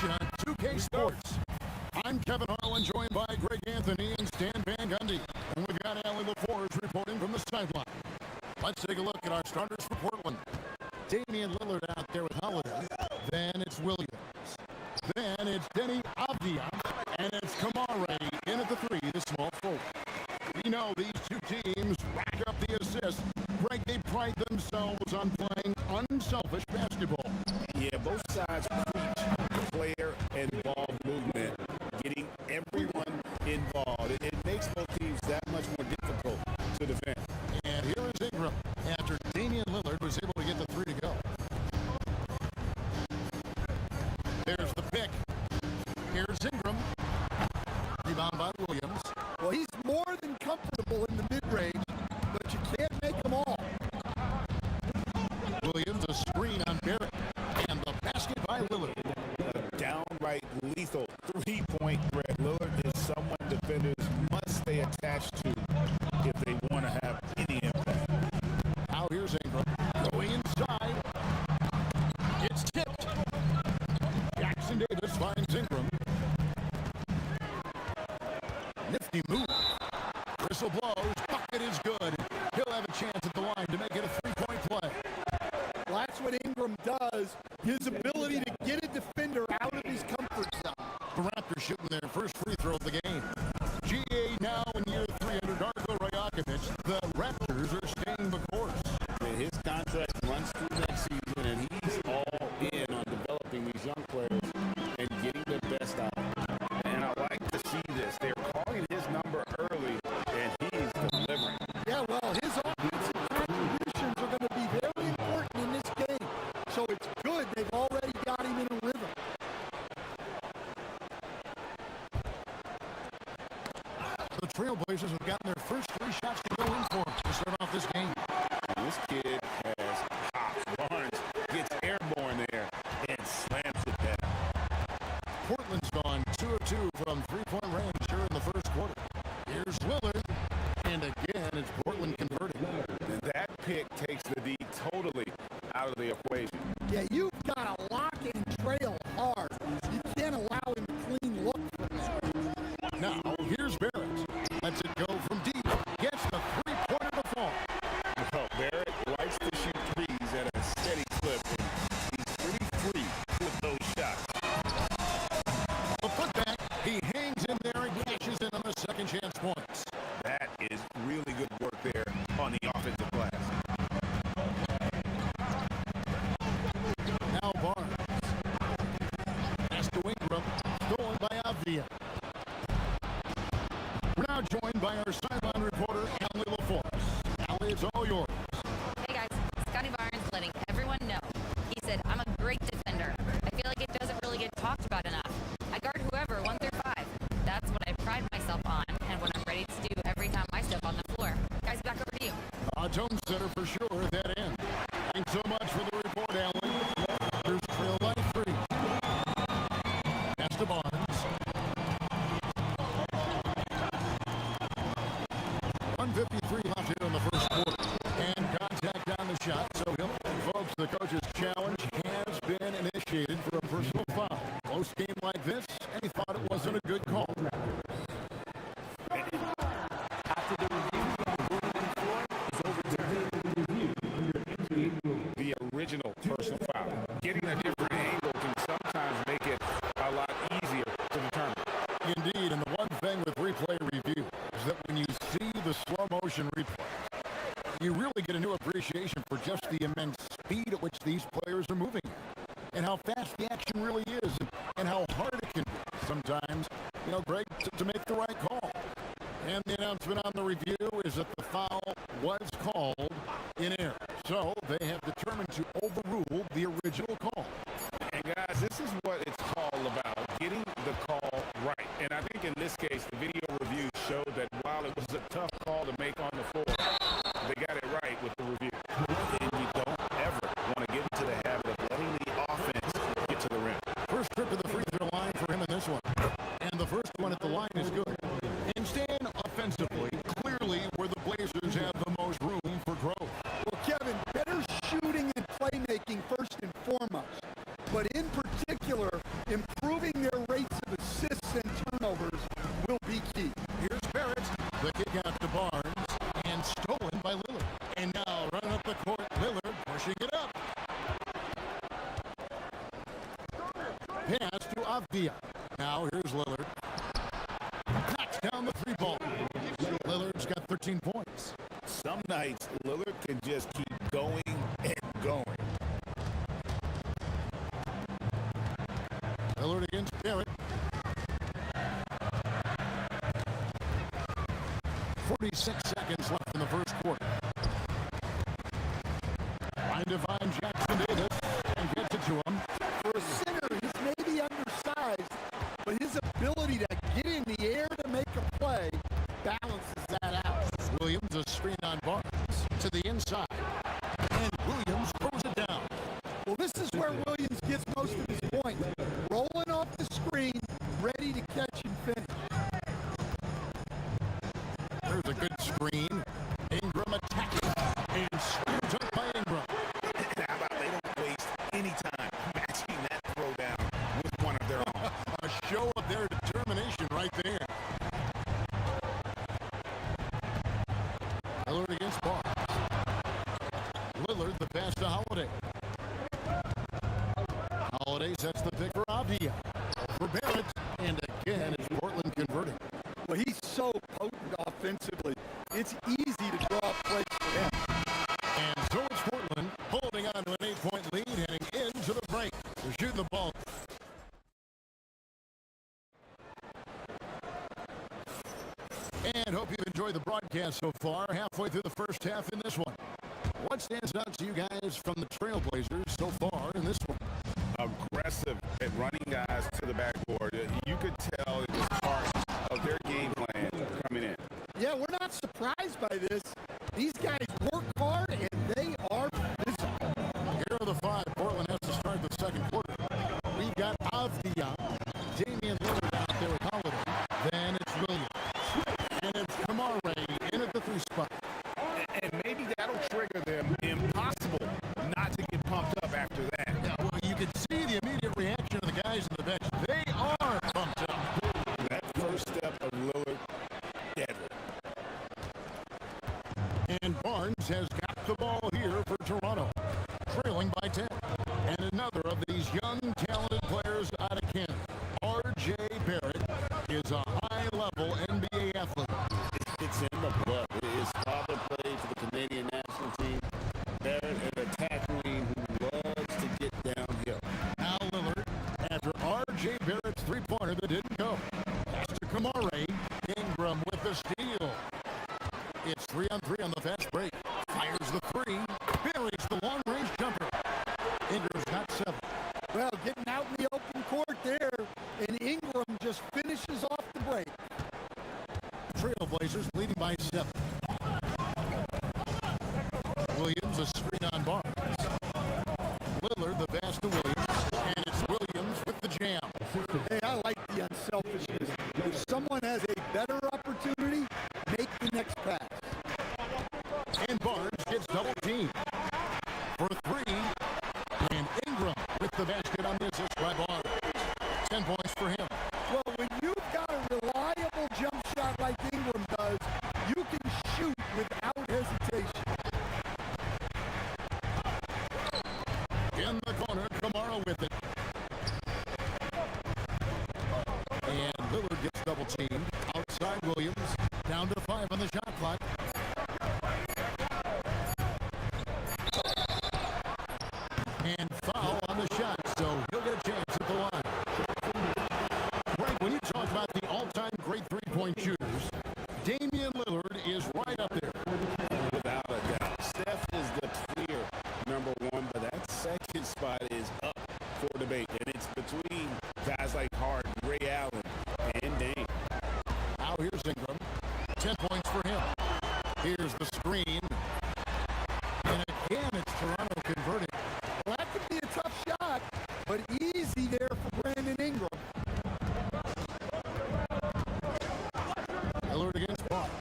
action on 2K Sports. I'm Kevin Harlan, joined by Greg Anthony and Stan Van Gundy. And we've got Allie LaForge reporting from the sideline. Let's take a look at our starters for Portland. Damian Lillard out there with Holiday. Then it's Williams. Then it's Denny Avdia. And it's Kamare in at the three, the small forward. We know these two teams rack up the assists. Greg, they pride themselves on playing unselfish basketball. Yeah, both sides preach player and ball movement, getting everyone involved. It makes both teams that much more difficult to defend. And here is Ingram after Damian Lillard was able to get the three to go. There's the pick. Here's Ingram. Rebound by Williams. Well, he's more than comfortable in the mid-range, but you can't make them all. Williams, a screen on Barrett. And the basket by Lillard. A downright lethal three-point threat. Lillard is someone defenders must stay attached to if they want to have any impact. Now here's Ingram going inside. It's tipped. Jackson Davis finds Ingram. Nifty move. Whistle blows. Bucket is good. He'll have a chance at the line to make it a three-point play. Well, that's what Ingram does. His ability to get a defender out of his comfort zone. The Raptors shooting their first free throw of the game. GA now in year 3 under Darko Rajakovic. The Raptors are staying the course. His contract runs through next season, and he's all in on developing these young players and getting the best out of them. And I like to see this. They're calling his number early, and he's delivering. Yeah, well, his offensive contributions are going to be very important in this game. So it's good they've already got him in a rhythm. The Trailblazers have gotten their first 3 shots to go in for to start off this game. This kid has hot runs, gets airborne there, and slams it down. Portland's gone 2 of 2 from three-point range here in the first quarter. Here's Lillard, and again it's Portland converting. And that pick takes the D totally out of the equation. Yeah, you've got to lock and trail hard. You can't allow him a clean look from that. Now here's Barrett. Lets it go from deep. Gets the three-pointer to fall. Well, Barrett likes to shoot threes at a steady clip, and he's pretty free with those shots. The putback, he hangs in there and cashes in on the second chance points. That is really good work there on the offensive glass. Now Barnes. Pass to Ingram. Stolen by Avdia. We're now joined by our sideline reporter, Allie LaForge. Allie, it's all yours. Hey guys, Scotty Barnes letting everyone know. He said, I'm a great defender. I feel like it doesn't really get talked about enough. I guard whoever, 1 through 5. That's what I pride myself on and what I'm ready to do every time I step on the floor. Guys, back over to you. A tone setter for sure at that end. Thanks so much for the report, Allie. Here's trail by 3. Pass to Barnes. 1:53 left here in the first quarter. And contact on the shot. So, folks, the coach's challenge has been initiated for a personal foul. Close game like this, and he thought it wasn't a good call. After the review, is overturned. The original personal foul. Getting a different angle can sometimes make it a lot easier to determine. Indeed, and the one thing with replay review is that when you see the slow motion replay, you really get a new appreciation for just the immense speed at which these players are moving and how fast the action really is and how hard it can be sometimes, Greg, to make the right call. And the announcement on the review is that the foul was called in error. So they have determined to overrule the original call. And guys, this is what it's all about, getting the call right. And I think in this case, the video review showed that while it was a tough call to make on the floor, they got it right with the review. And you don't ever want to get into the habit of letting the offense get to the rim. First trip to the free throw line for him in this one. And the first one at the line is good. And Stan, offensively, clearly where the Blazers have the most room for growth. Well, Kevin, better shooting and playmaking first and foremost. But in particular, improving pass to Avdia. Now here's Lillard. Knocks down the three ball. Lillard's got 13 points. Some nights, Lillard can just keep going and going. Lillard against Barrett. 46 seconds left in the first quarter. Trying to find Jackson Davis and gets it to him. For a center, he's maybe undersized, but his ability to get in the air to make a play balances that out. Williams, a screen on Barnes to the inside. And Williams throws it down. Well, this is where Williams gets most of his points. Rolling off the screen, ready to catch and finish. There's a good screen. Ingram attacking. And screws up by Ingram. How about they don't waste any time matching that throw down with one of their own? A show of their determination right there. Lillard against Barnes. Lillard, the pass to Holiday. Holiday sets the pick for Avdia. For Barrett. And again, it's Portland converting. Well, he's so potent offensively. It's easy to draw plays for him. And so it's Portland holding on to an 8-point lead heading into the break. They're shooting the ball. And hope you've enjoyed the broadcast so far. Halfway through the first half in this one. What stands out to you guys from the Trailblazers so far in this one? Aggressive at running guys to the backboard. You could tell it was part of their game plan coming in. Yeah, we're not surprised by this. These guys work hard and they are physical. Here are the five. Portland has to start the second quarter. We've got Avdia, Damian Lillard out there with Holiday. Then it's Williams. And it's Kamare in at the three spot. And maybe that'll trigger them. Impossible not to get pumped up after that. Yeah, well, you can see the immediate reaction of the guys on the bench. They are pumped up. That first step of Lillard, deadly. And Barnes has got the ball here for Toronto, trailing by 10. And another of these young, talented players out of Canada, R.J. Barrett, is a high-level NBA athlete. It's in the blood. His father played for the Canadian national team. Barrett, an attack queen who loves to get downhill. Now Lillard, after R.J. Barrett's three-pointer that didn't go. Pass to Kamare. Ingram with the steal. It's 3-on-3 on the fast break. Fires the three. Buries the long-range jumper. Ingram's got 7. Well, getting out in the open court there, and Ingram just finishes off the break. Trailblazers leading by 7. Williams, a screen on Barnes. Lillard, the pass to Williams. And it's Williams with the jam. Hey, I like the unselfishness. If someone has a better opportunity, make the next pass. And Barnes gets double teamed for 3. And Ingram with the basket on the assist by Barnes. 10 points for him. Well, when you've got a reliable jump shot like Ingram does, you can shoot without hesitation. In the corner, Kamara with it. And Lillard gets double teamed. Outside Williams. Down to 5 on the shot clock. And foul on the shot, so he'll get a chance at the line. Right, when you talk about the all-time great three-point shooters, Damian Lillard is right up there. Without a doubt. Steph is the clear number one, but that second spot is up for debate. And it's between guys like Harden, Ray Allen, and Dame. Now here's Ingram. 10 points for him. Here's the screen. And again, it's Toronto converting. Well, that could be a tough shot, but easy there for Brandon Ingram. Lillard against Barnes.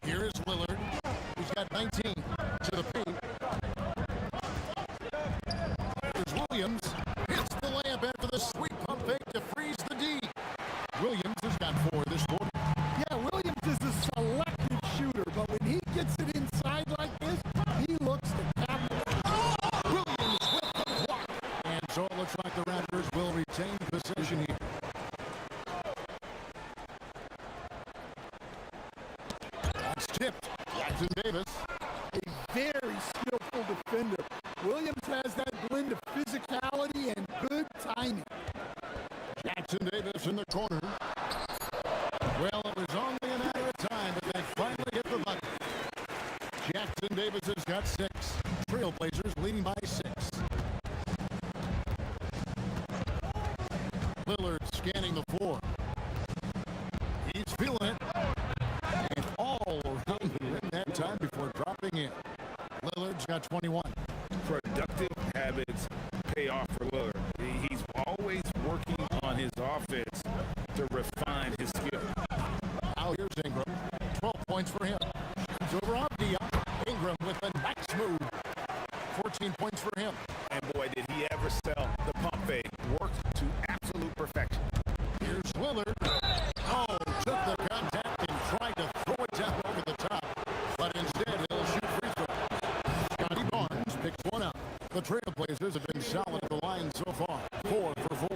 Here is Lillard. He's got 19 to the paint. There's Williams. Hits Jackson Davis in the corner. Well, it was only a matter of time, but they finally hit the button. Jackson Davis has got 6. Trailblazers leading by 6. Lillard scanning the floor. He's feeling it. And all around him that time before dropping in. Lillard's got 21. Productive habits pay off for Lillard. He's always working on his offense to refine his skill. Now here's Ingram. 12 points for him. He's over Avdia. Ingram with the nice move. 14 points for him. And boy, did he ever sell the pump fake. Worked to absolute perfection. Here's Lillard. Oh, took the contact and tried to throw it down over the top. But instead, he'll shoot free throws. Scotty Barnes picks one up. The Trailblazers have been solid at the line so far. 4 for 4.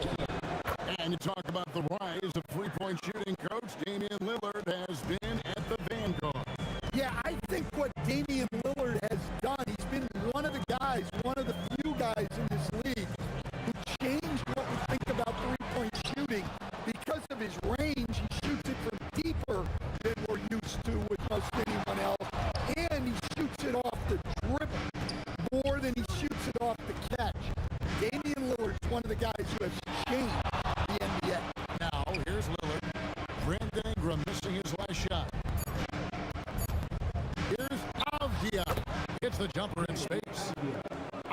And you talk about the rise of three-point shooting, Coach. Damian Lillard has been at the vanguard. Yeah, I think what Damian Lillard has done, he's been one of the guys, one of the few guys in this league who changed what we think about three-point shooting. Because of his range, he shoots it from deeper than we're used to with most anyone else. And he shoots it off the dribble more than he shoots it off the catch. Damian Lillard's one of the guys who has changed the NBA. Now, here's Lillard. Brandon Ingram missing his last shot. Here's Avdia. Hits the jumper in space.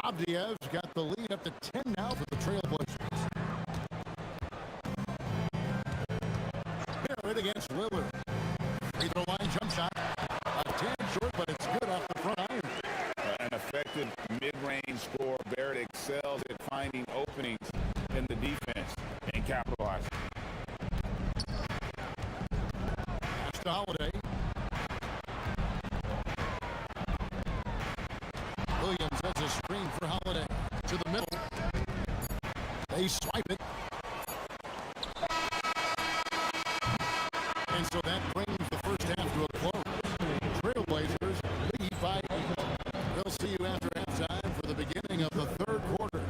Avdia's got the lead up to 10 now for the Trailblazers. Barrett against Lillard. Free throw line jump shot. A tad short, but it's good off the front iron. An effective mid-range score. Barrett excels at finding openings in the defense and capitalizing. Pass to Holiday. Williams has a screen for Holiday. To the middle. They swipe it. And so that brings the first half to a close. Trailblazers lead by 8. We'll see you after halftime for the beginning of the third quarter.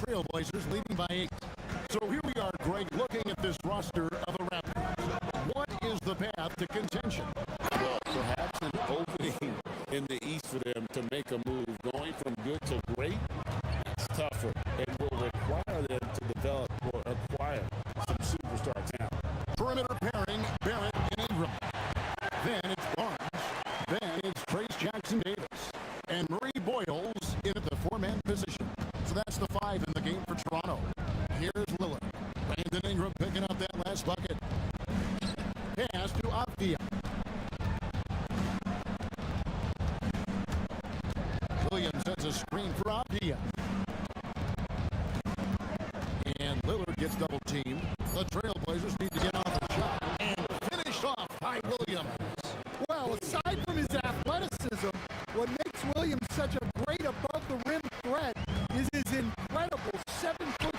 Trailblazers leading by 8. So here we are, Greg, looking at this roster of the Raptors. What is the path to contention? Well, perhaps an opening in the East for them to make a move. Going from good to great, it's tougher and will require them to develop or acquire some superstar talent. Perimeter pairing, Barrett and Ingram. Then it's Barnes. Then it's Trace Jackson Davis. And Murray Boyles in at the 4-man position. So that's the 5 in the game for Toronto. Here's Lillard. Brandon Ingram picking up that last bucket. Pass to Avdia. Williams sets a screen for Avdia. And Lillard gets double teamed. The Trailblazers need to get off the shot. And finished off by Williams. Well, aside from his athleticism, what makes Williams such a great above-the-rim threat is his incredible 7'6"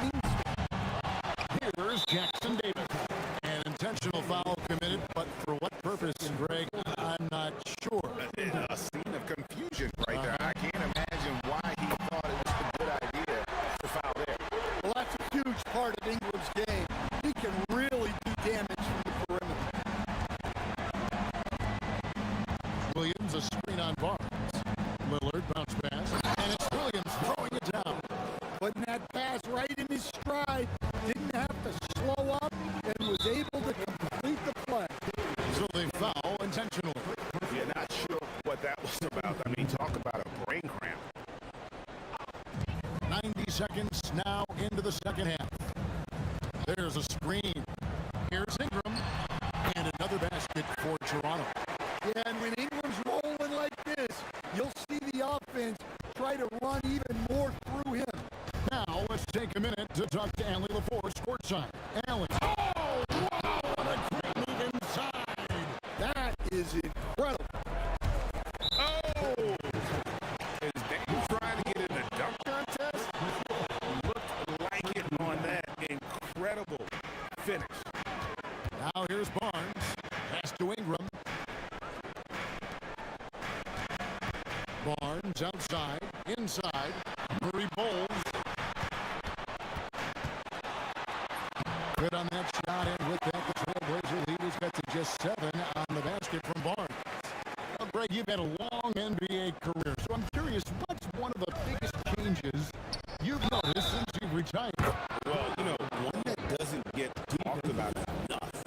wingspan. Here's Jackson Davis. An intentional foul committed, but for what purpose, Greg, I'm not sure. A scene of confusion right there. I can't imagine why he thought it was a good idea to foul there. Well, that's a huge part of Ingram's game. He can really do damage from the the second half. There's a screen. Here's Ingram. And another basket for Toronto. Yeah, and when Ingram's rolling like this, you'll see the offense try to run even more through him. Now, let's take a minute to talk to Allie LaForce courtside. Allie. Oh, wow, what a great move inside. That is incredible. Oh! Is Dame trying to get in the dunk contest? Looked like it on that incredible finish. Now here's Barnes. Pass to Ingram. Barnes outside, inside. Murray bowls. Good on that shot, and with that, the Trailblazer lead has got to just 7 on the basket from Barnes. Well, Greg, you've had a long NBA career, so I'm curious, what's one of the biggest changes you've noticed since you've retired? Well, you know, one that doesn't get talked about enough.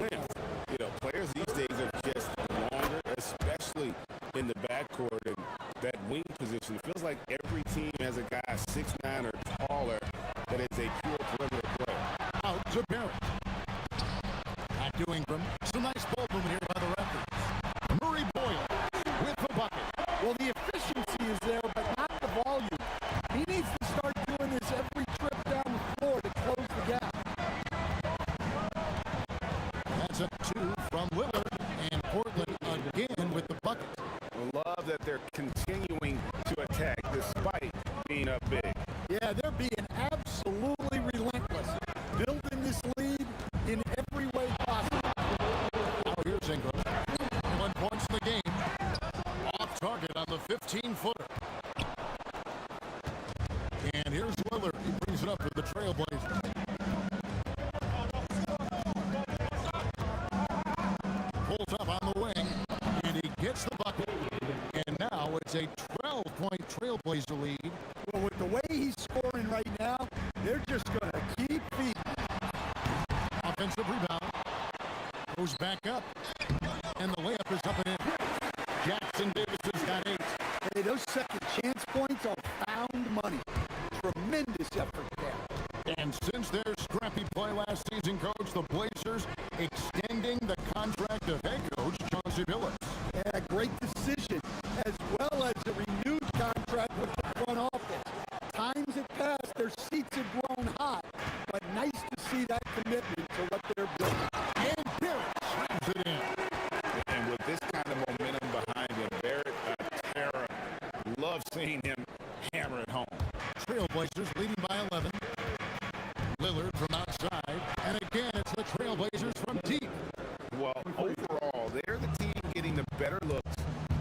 Length. You know, players these days are just longer, especially in the backcourt and that wing position. It feels like every team has a guy 6'9" or taller that is a pure perimeter player. Out to Barrett. Back to Ingram. Some nice ball movement here by the referees. Murray Boyle with the bucket. Well, the efficiency is there, but not the volume. He needs to start doing this every trip down the floor to close the gap. That's a 2 from Lillard, and Portland again with the bucket. Love that they're continuing to attack despite being up big. Yeah, they're being absolutely relentless, building this lead in every way possible. Now here's Ingram. 1 point in the game. Off target on the 15-footer. And here's Lillard. He brings it up for the Trailblazers. Pulls up on the wing, and he gets the bucket. And now it's a 12-point Trailblazer lead. Well, with the way he's scoring right now, they're just going to keep feeding. Offensive rebound. Goes back up. And the layup is up and in. Jackson Davis has got 8. Hey, those second chance points are found money. Tremendous effort there. And since their scrappy play last season, Coach, the Blazers extending the contract of head coach Chauncey Billups. Yeah, great decision, as well as a renewed contract with the front office. Times have passed, their seats have grown hot, but nice to see that commitment to what they're building. And Barrett slams it in. And with this kind of momentum behind him, Barrett, Terra, love seeing him hammer it home. Trailblazers leading by 11. Lillard from outside. And again, it's the Trailblazers from deep. Well, overall, they're the team getting the better looks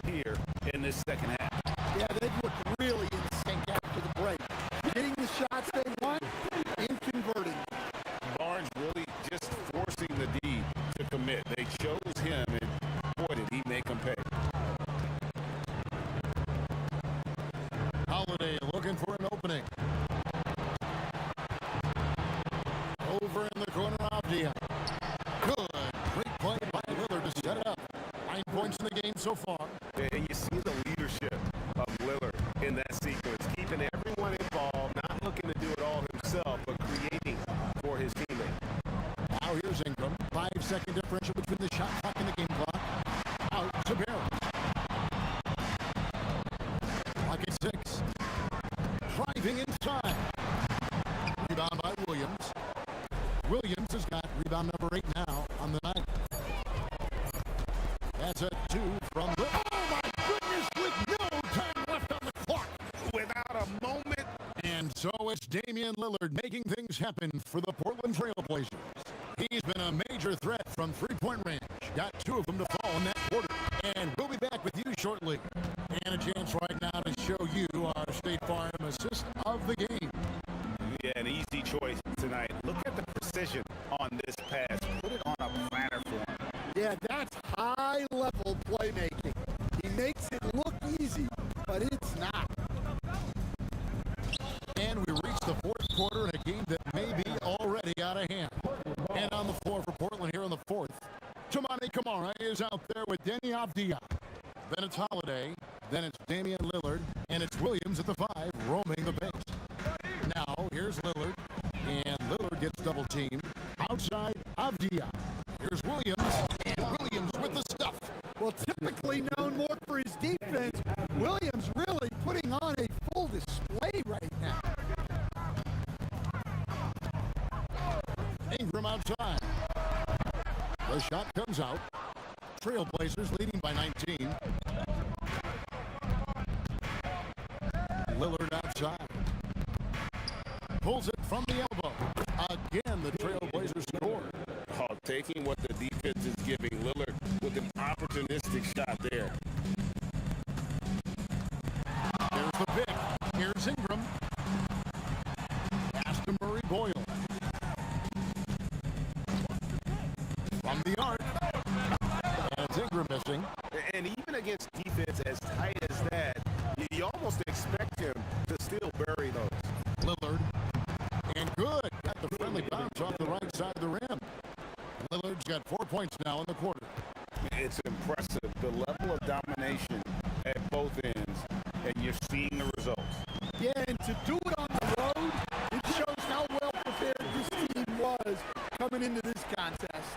here in this second half. Yeah, they've looked really in sync after the break. Getting the shots they want and converting. Barnes really just forcing the D to commit. They chose him, and boy, did he make them pay. Holiday looking for an opening. Over in the corner, Avdia. Good. Great play by Lillard to set it up. 9 points in the game so far. And you see the leadership of Lillard in that sequence, keeping everyone involved, not looking to do it all himself, but creating for his teammate. Now here's Ingram. 5-second differential between the shot clock and the game clock. Out to Barrett. Clock at 6. Driving inside. Rebound by Williams. Williams has got rebound number 8 now on the night. That's a 2 from the... Oh, my goodness, with no time left on the clock. Without a moment. And so it's Damian Lillard making things happen for the Portland Trailblazers. He's been a major threat from three-point range. Got 2 of them to fall in that quarter. And we'll be back with you shortly. And a chance right now to show you our State Farm assist of the game. Yeah, an easy choice tonight. Look at the precision on this pass. Put it on a platter for him. Yeah, that's high-level playmaking. He makes it look easy, but it's not. And we reach the fourth quarter in a game that may be already out of hand. And on the floor for Portland here in the fourth, Toumani Camara is out there with Denny Avdia. Then it's Holiday, then it's Damian Lillard, and it's Williams at the 5 roaming the base. Now, here's Lillard. gets double teamed. Outside Avdia. Here's Williams. And Williams with the stuff. Well, typically known more for his defense, Williams really putting on a full display right now. Ingram outside. The shot comes out. Trailblazers leading by 19. Lillard outside. Pulls it from the elbow. Again, the Trailblazers score. Oh, taking what the defense is giving Lillard with an opportunistic shot there. There's the pick. Here's Ingram. Pass to Murray Boyle. From the arc. And it's Ingram missing. And even against defense as tight as that, you almost expect him to still bury those. Lillard. And good. Got the friendly bounce off the right side of the rim. Lillard's got 4 points now in the quarter. It's impressive, the level of domination at both ends, and you're seeing the results. Yeah, and to do it on the road, it shows how well prepared this team was coming into this contest.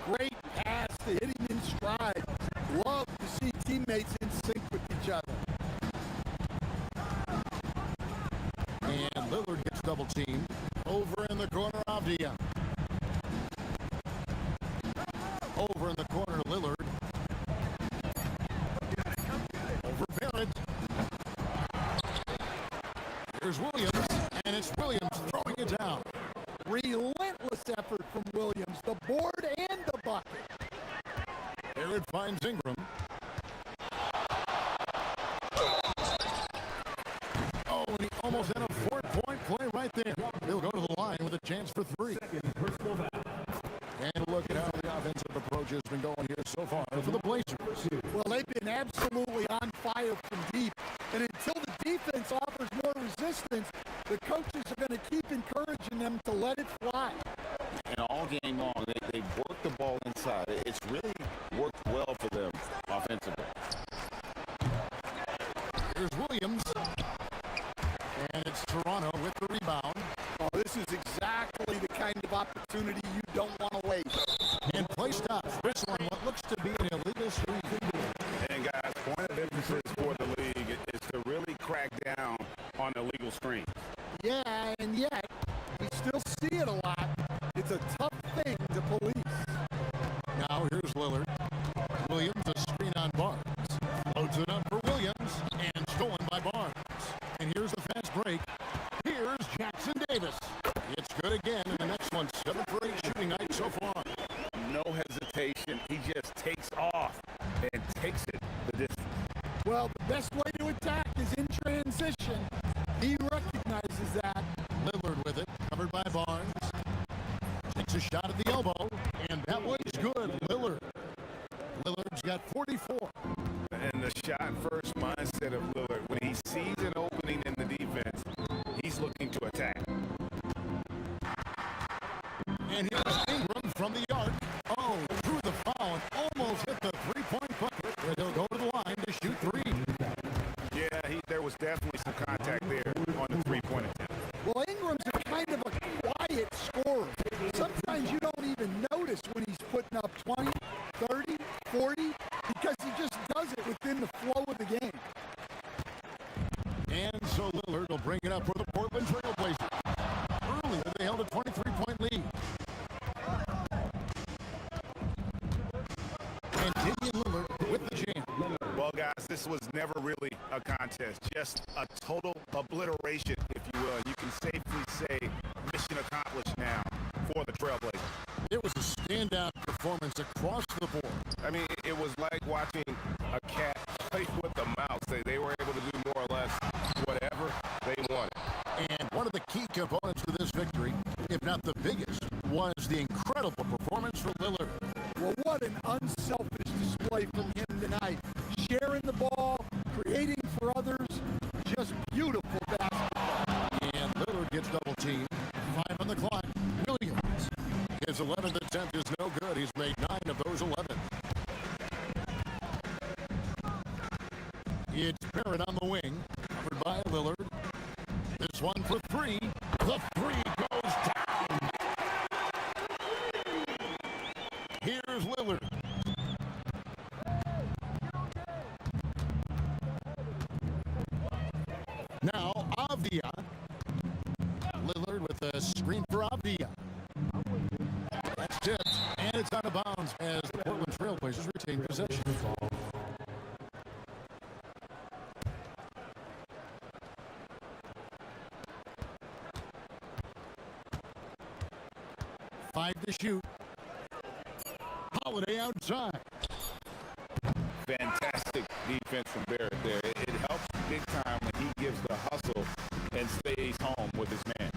Great pass to hit him in stride. Love to see teammates in sync with each other. And Lillard gets double teamed. Over in the corner, Avdia. Over in the corner, Lillard. Over Barrett. Here's Williams, and it's Williams throwing it down. Relentless effort from Williams, the board and the bucket. Barrett finds Ingram. Oh, and he almost had a 4-point play right there. He'll go to the line with a chance for 3. And look at how the offensive approach has been going here so far for the Blazers. Well, they've been absolutely on fire from deep. And until the defense offers more resistance, the coaches are going to keep encouraging them to let it fly. And all game long, they work the ball inside. It's really worked well for them offensively. Here's Williams. And it's Toronto with the rebound. Oh, this is exactly the kind of opportunity you don't want to waste. And play stops. This one, what looks to be an illegal screen. And guys, point of emphasis for the league is to really crack down on illegal screens. Yeah, and yet, we still see it a lot. It's a tough thing to police. Now here's Lillard. Williams, a screen on Barnes. Loads it up for Williams, and stolen by Barnes. And here's the fast break. Here's Jackson Davis. It's good again, and the next one, 7 for 8 shooting night so far. No hesitation. He just takes off and takes it the distance. Well, the best way to attack is in transition. He recognizes that. Lillard with it, covered by Barnes. Takes a shot at the elbow, and that one's good. Lillard's got 44. And the shot first mindset of Lillard, when he sees an opening in the defense, he's looking to attack. And here's Ingram from the arc. Oh, threw the foul and almost hit the 3-point bucket. And he'll go to the line to shoot 3. Yeah, there was definitely some contact there on the 3-point attempt. Well, Ingram's a kind of a quiet scorer. Sometimes you don't even notice when he's putting up 20, 30, 40, because he just does it within the flow of the game. And so Lillard will bring it up for the Portland Trailblazers. Earlier, they held a 23-point lead. And Damian Lillard with the jam. Well, guys, this was never really a contest, just a total obliteration, if you will. You can safely say mission accomplished now for the Trailblazers. It was a standout performance across the board. I mean, it was like watching a cat play with a mouse. They were able to do more or less whatever they wanted. And one of the key components to this victory, if not the biggest, was the incredible performance from Lillard. Well, what an unselfish display from him tonight. Sharing the ball, creating for others, just beautiful basketball. And Lillard gets double teamed. 5 on the clock. Williams. His 11th attempt is no good. He's made 9 of those 11. It's Barrett on the wing, covered by Lillard. This one for 3. The 3 goes down. Here's Lillard. Now Avdia. Lillard with a screen for Avdia. That's tipped, and it's out of bounds as the Portland Trailblazers retain possession. Five to shoot. Holiday outside. Fantastic defense from Barrett there. It helps big time when he gives the hustle and stays home with his man.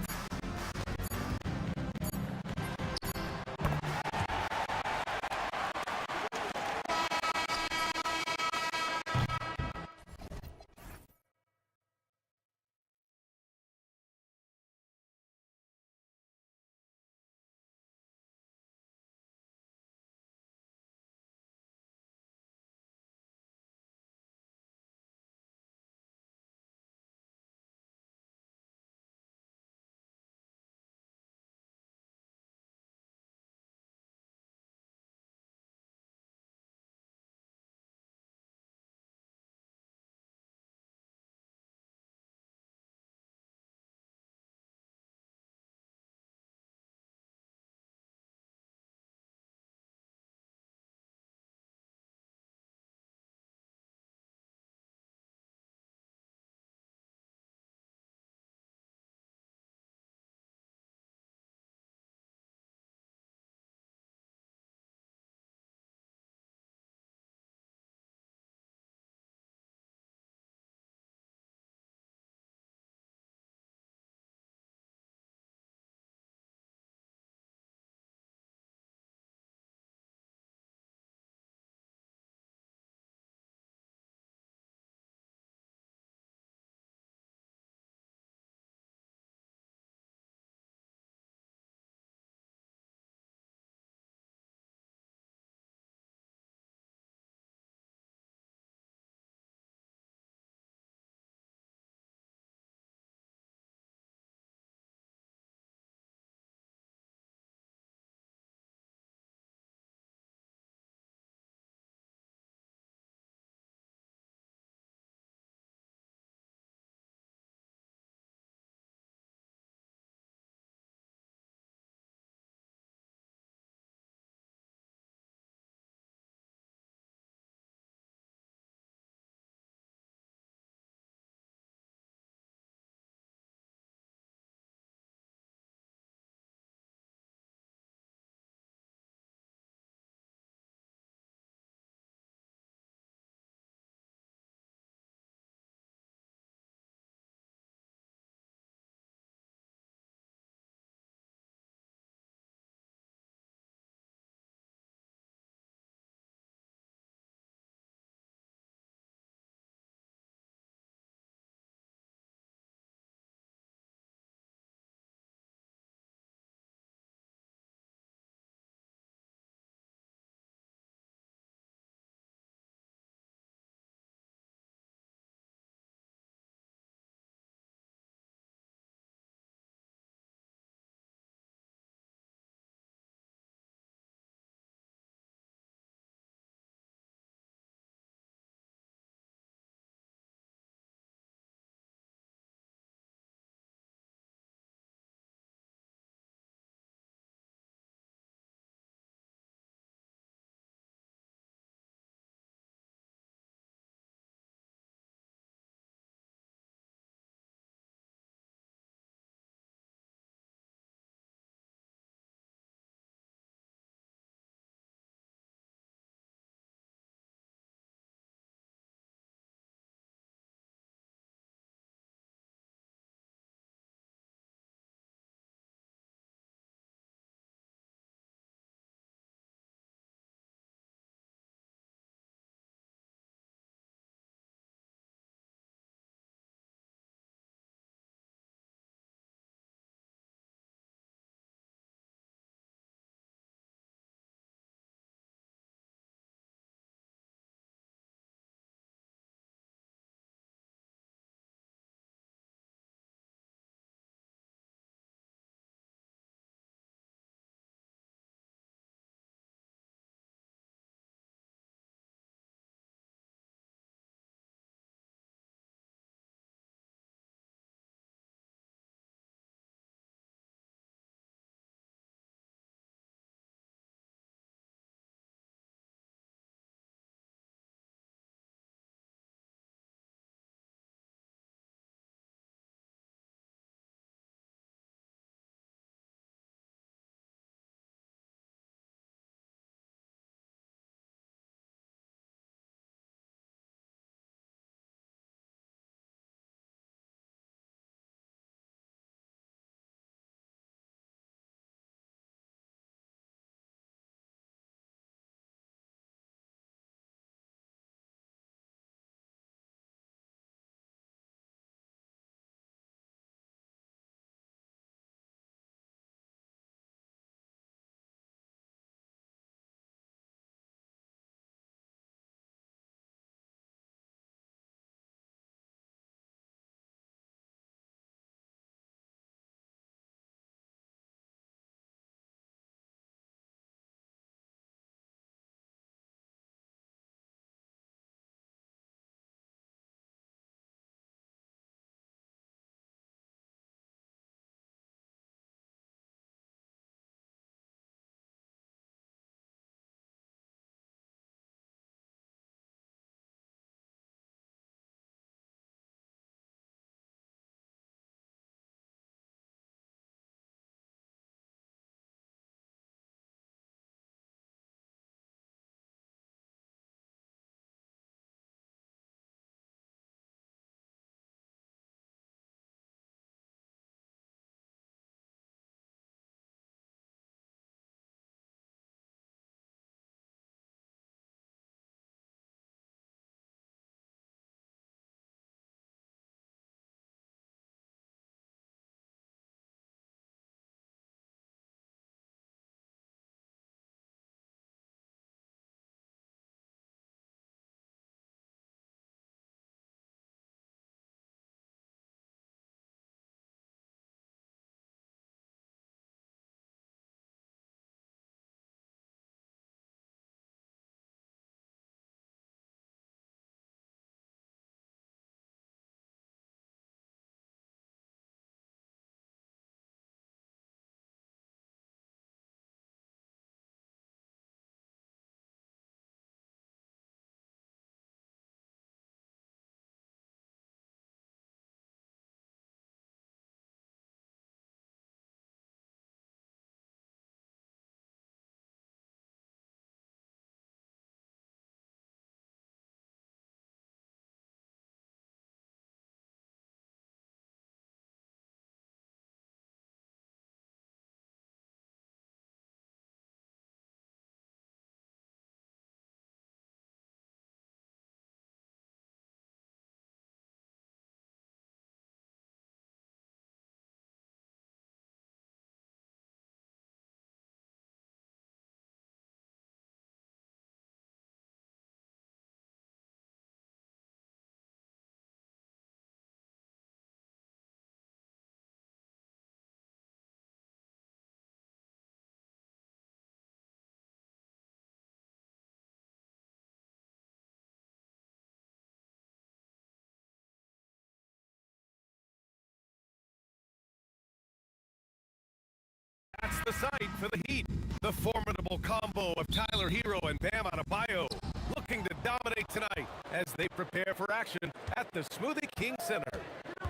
the sight for the Heat. The formidable combo of Tyler Hero and Bam Adebayo looking to dominate tonight as they prepare for action at the Smoothie King Center.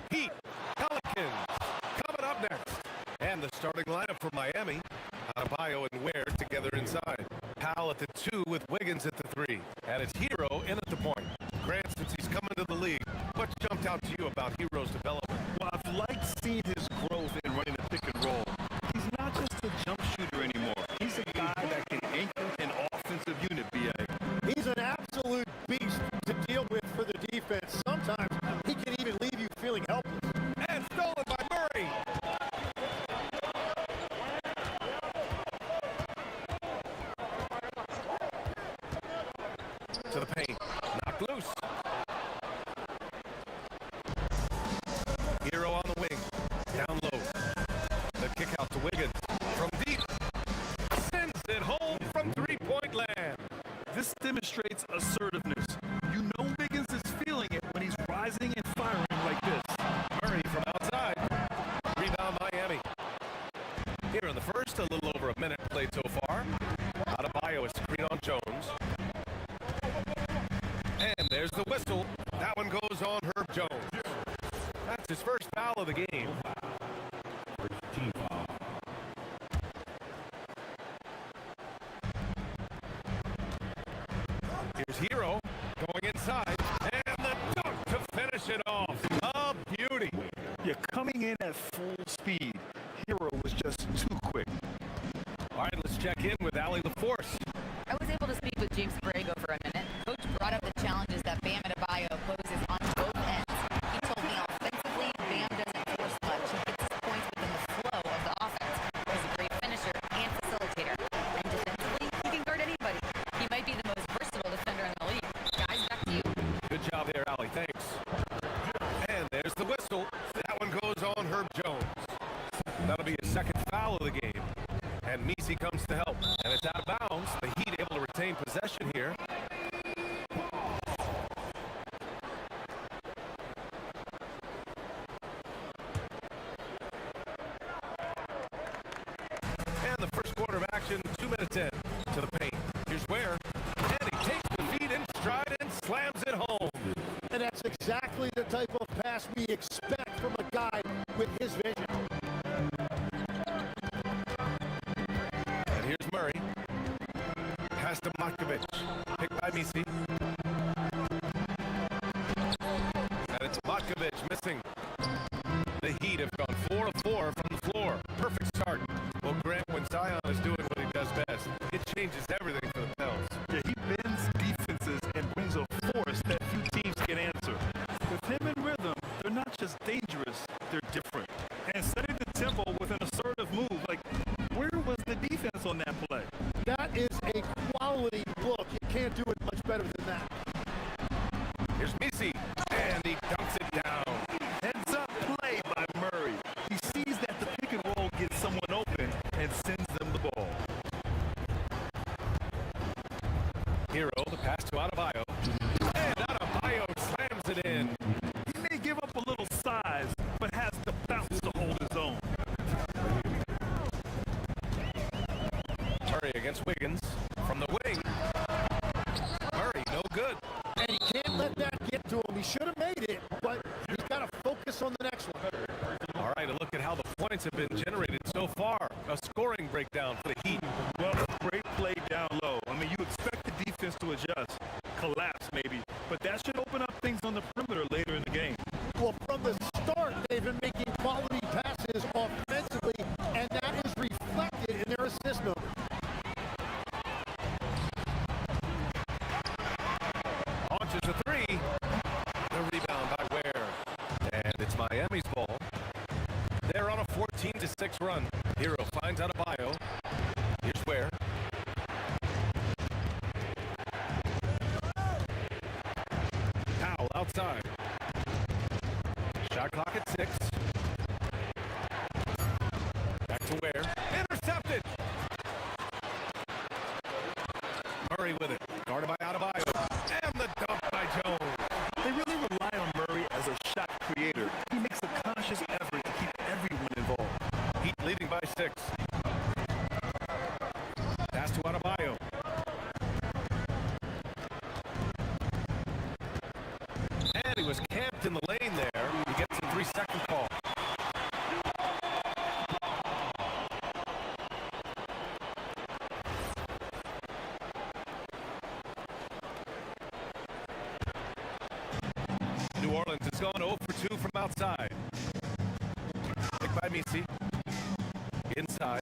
Heat, Pelicans, coming up next. And the starting lineup for Miami. Adebayo and Ware together inside. Powell at the 2 with Wiggins at the 3. And it's Hero in at the point. Grant, since he's come into the league, what jumped out to you about Hero's development? Well, I've liked seeing his growth in running the pick and roll. He's not just a jump shooter anymore. He's a guy that can anchor an offensive unit, B.A. He's an absolute beast to deal with for the defense. Sometimes he can even leave you feeling helpless. And stolen by Murray. To the paint. Knocked loose. Hero on the wing. Down low. The kick out to Wiggins. From deep. Sends it home from three-point land. This demonstrates assertiveness. You know Wiggins is feeling it when he's rising and firing like this. Murray from outside. Rebound Miami. Here in the first, a little over a minute played so far. Adebayo is screen on Jones. And there's the whistle. That one goes on Herb Jones. That's his first foul of the game. Team foul. Here's Hero going inside. And the dunk to finish it off. A beauty. You're coming in at full speed. Hero was just too quick. All right, let's check in with Allie LaForce. I was able to speak with James Borrego for a minute. Coach brought up the challenges that Bam Adebayo poses on both ends. He told me offensively, Bam doesn't force much. He gets his points within the flow of the offense. He's a great finisher and facilitator. And defensively, he can guard anybody. He might be the most versatile defender in the league. Guys, back to you. Good job there, Allie. Thanks. And there's the whistle. That one goes on Herb Jones. That'll be his second foul of the game. And Misi comes to help. And it's out of bounds. The Heat able to retain possession here. And the first quarter of action, 2 minutes in. To the paint. Here's Ware. And he takes the feed in stride and slams it home. And that's exactly the type of pass we expect from a guy with his vision. And here's Murray. Pass to Matkovic. Picked by Misi. And it's Matkovic missing. The Heat have gone 4 of 4 from the floor. Perfect start. Well, Grant, when Zion is doing what he does best, it changes everything for the Pels. Yeah, he bends defenses and brings a force that few teams can answer. With him in rhythm, they're not just dangerous, they're different. And setting the tempo with an assertive move, like, where was the defense on that play? That is a quality look. You can't do it much better than that. Here's Misi, and he dunks it down. Heads up play by Murray. He sees that the pick and roll gets someone open and sends them the ball. Hero, the pass to Adebayo. And Adebayo slams it in. He may give up a little size, but has the bounce to hold his own. Murray against Wiggins from the wing. Murray, no good. And he can't let that get to him. He should have made it, but he's got to focus on the next one. All right, a look at how the points have been generated so far. A scoring breakdown for the Heat. Well, great play down low. I mean, you expect the defense to adjust, collapse maybe, but that should open up things on the perimeter later in the game. Well, from the start, they've been making quality passes offensively, and that is reflected in their assist number. Launches a three. The rebound by Ware. And it's Miami's ball. They're on a 14-6 run. Hero finds Adebayo. Here's Ware. Powell outside. Shot clock at 6. Back to Ware. Intercepted. Murray with it. Guarded by Adebayo. And the dunk by Jones. They really rely on Murray as a shot creator. He makes a conscious effort to keep everyone involved. Heat leading by 6. He's gone 0 for 2 from outside. Picked by Misi. Inside.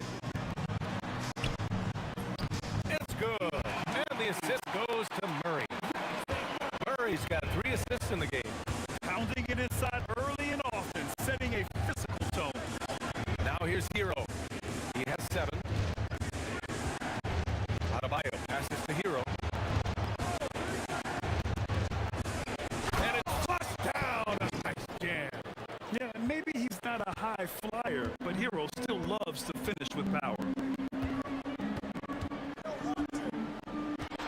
It's good. And the assist goes to Murray. Murray's got 3 assists in the game. Pounding it inside early and often, setting a physical tone. Now here's Hero. He has 7. Adebayo passes to Hero. And it's flushed down. A nice jam. Yeah, maybe he's not a high flyer, but Hero still loves to finish with power.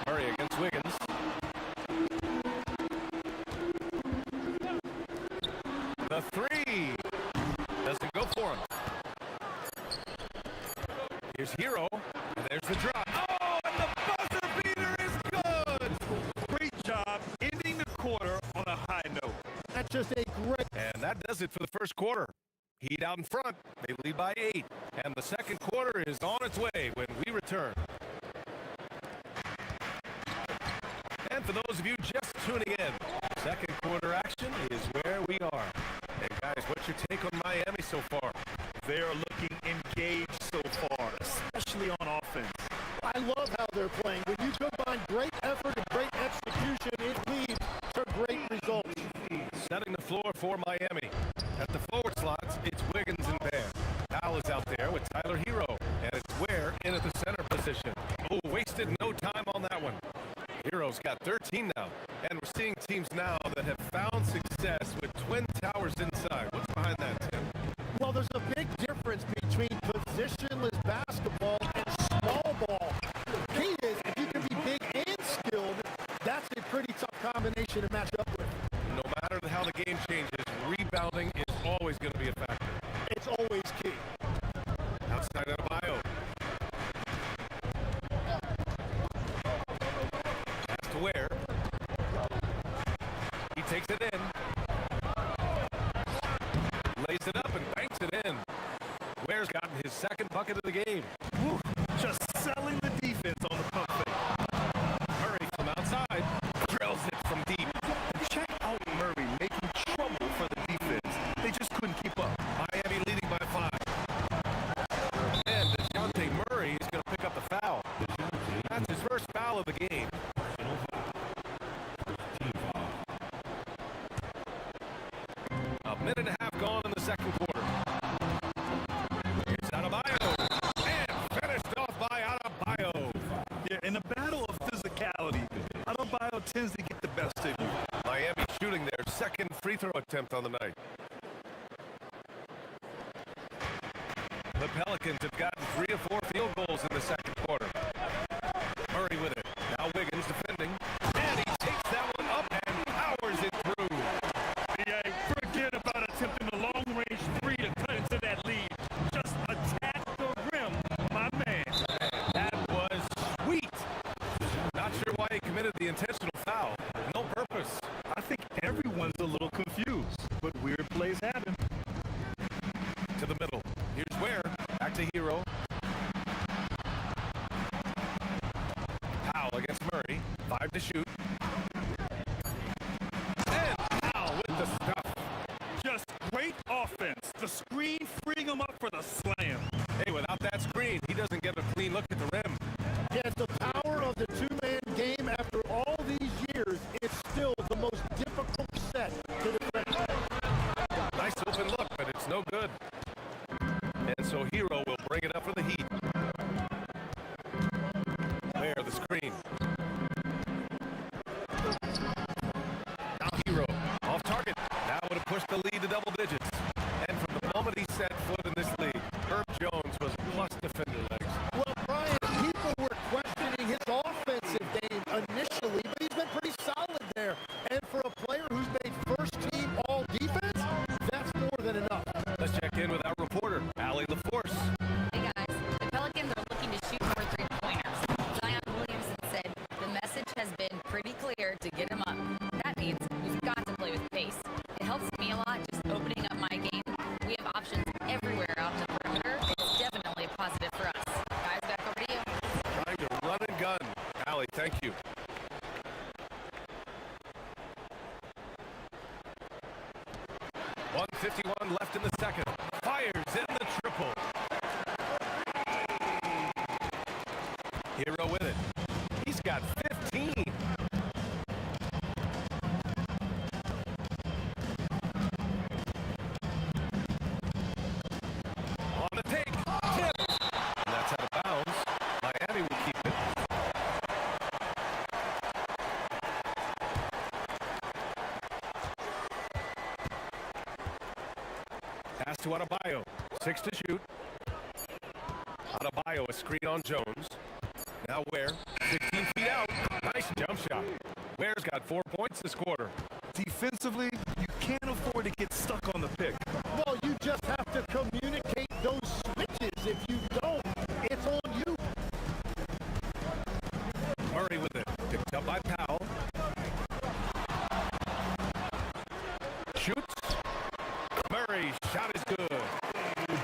Murray against Wiggins. The 3 doesn't go for him. Here's Hero, and there's the drop. Oh, and the buzzer beater is good! Great job ending the quarter on a high note. That's just a great... And that does it for the first quarter. Heat out in front. They lead by 8. And the second quarter is on its way when we return. And for those of you just tuning in, second quarter action is where we are. And guys, what's your take on Miami so far? They're looking engaged so far, especially on offense. I love how they're playing. When you combine great effort and great execution, it leads to great results. Setting the floor for Miami. At the forward slots, it's Wiggins and Bam. Powell is out there with Tyler Hero, and it's Ware in at the center position. Oh, wasted no time on that one. Hero's got 13 now, and we're seeing teams now that have found success with twin towers inside. What's behind that, Tim? Well, there's a big difference between positionless basketball and small ball. The key is, if you can be big and skilled, that's a pretty tough combination to match up with. No matter how the game changes, rebounding is always going to be a factor. It's always key. Outside of Adebayo. Pass to Ware. He takes it in. Lays it up and banks it in. Ware's gotten his second bucket of the game. Woo, just selling the defense on the pump fake. Murray from outside drills it from deep. Check out Murray making trouble for the defense. They just couldn't keep up. Miami leading by 5. And DeJounte Murray is going to pick up the foul. That's his first foul of the game. A minute and a half gone in the second quarter. It's Adebayo. And finished off by Adebayo. Yeah, in a battle of physicality, Adebayo tends to get the best of you. Miami shooting their second free throw attempt on the night. The Pelicans have gotten 3 of 4 field goals in the second quarter. Murray with it. Now Wiggins defending. And he takes that one up and powers it through. Yeah, forget about attempting a long-range 3 to cut into that lead. Just attack the rim, my man. That was sweet. Not sure why he committed the intentional foul. No purpose. I think everyone's a little confused, but weird plays happen. To the middle. Here's Ware. Back to Hero. Powell against Murray. 5 to shoot. And Powell with the stuff. Just great offense. The screen freeing him up for the slam. Hey, without that screen, he doesn't get a clean look at the rim. Yes, the power of the two-man game after all these years is still the most difficult set to defend. Nice open look, but it's no good. And so Hero will bring it up for the Heat. There, the screen. Now Hero, off target. That would have pushed the lead to double digits. And from the moment he set foot in this league, Herb Jones was plus defender legs. Well, Brian, people were questioning his offensive game initially, but he's been pretty solid there. And for a player who's made first-team all-defense, that's more than enough. Let's check in with our reporter, Allie LaForce. Hey guys, the Pelicans are looking to shoot more three-pointers. Zion Williamson said the message has been pretty clear to get him up. That means we've got to play with pace. It helps me a lot just opening up my game. We have options every 1:51 left in the second. Fires in the triple. Hero with it. He's got 15. On the take. Tip. And that's out of bounds. Miami will keep it. Pass to Adebayo. 6 to shoot. Adebayo, a screen on Jones. Now Ware, 16 feet out. Nice jump shot. Ware's got 4 points this quarter. Defensively, you can't afford to get stuck on the pick. Well, you just have to communicate those switches. If you don't, it's on you. Murray with it. Picked up by Powell. Shoots. Murray, shot is good.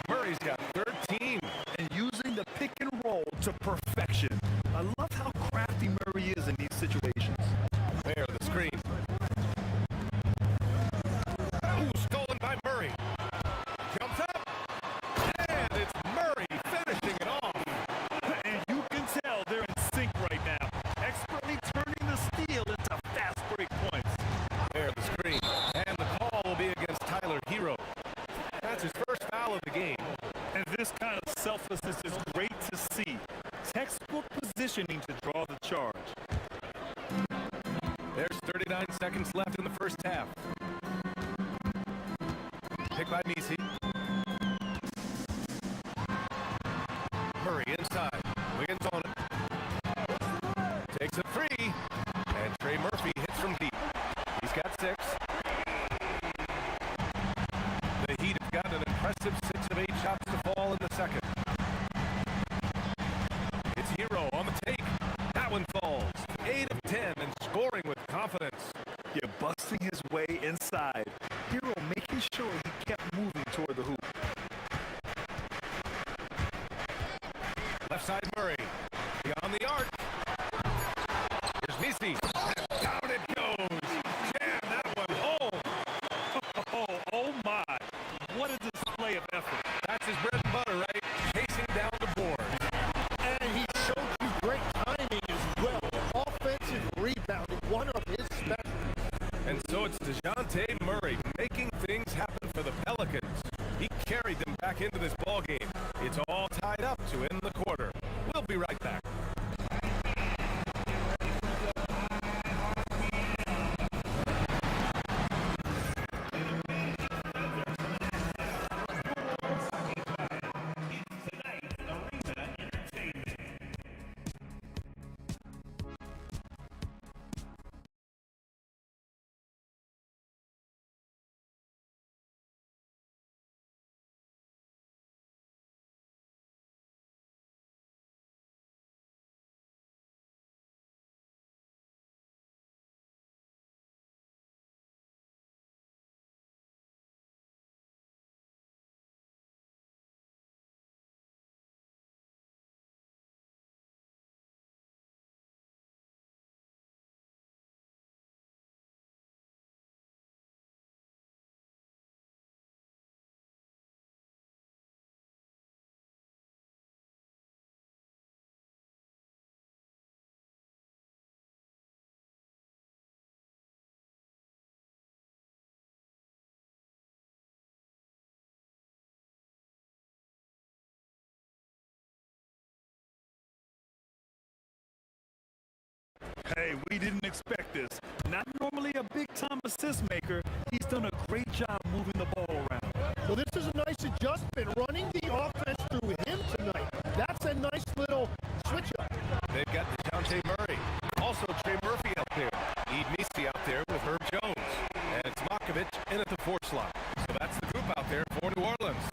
Murray's got 13. And using the pick and roll to perfection. I love how crafty Murray is in these situations. There, the screen. Ooh, stolen by Murray. Jumps up. And it's Murray finishing it off. And you can tell they're in sync right now. Expertly turning the steal into fast break points. There, the screen. And the call will be against Tyler Hero. That's his first foul of the game. And this kind of selflessness is great to see. Textbook positioning to draw the charge. There's 39 seconds left in the first half. Pick by Misi. Murray inside. Wiggins on it. Takes a three. And Trey Murphy hits from deep. He's got 6. The Heat have got an impressive 6 of 8 shots to fall in the second. It's Hero on the take. That one falls. 8 of 10 and scoring with confidence. You're busting his way inside. Hero making sure he kept moving toward the hoop. Left side Murray. Beyond the arc. Here's Misi. Down it goes. Jam that one home. Oh my. What a display of effort. That's his bread and butter, right? Chasing down the board. And he showed you great timing as well. Offensive rebounding, one of his specialties. And so it's DeJounte Murray making things happen for the Pelicans. He carried them back into this ball game. It's all tied up to end the quarter. We'll be right back. Hey, we didn't expect this. Not normally a big-time assist maker, he's done a great job moving the ball around. Well, this is a nice adjustment, running the offense through him tonight. That's a nice little switch-up. They've got DeJounte Murray. Also Trey Murphy out there. Ed Misi out there with Herb Jones. And it's Makovich in at the 4 slot. So that's the group out there for New Orleans.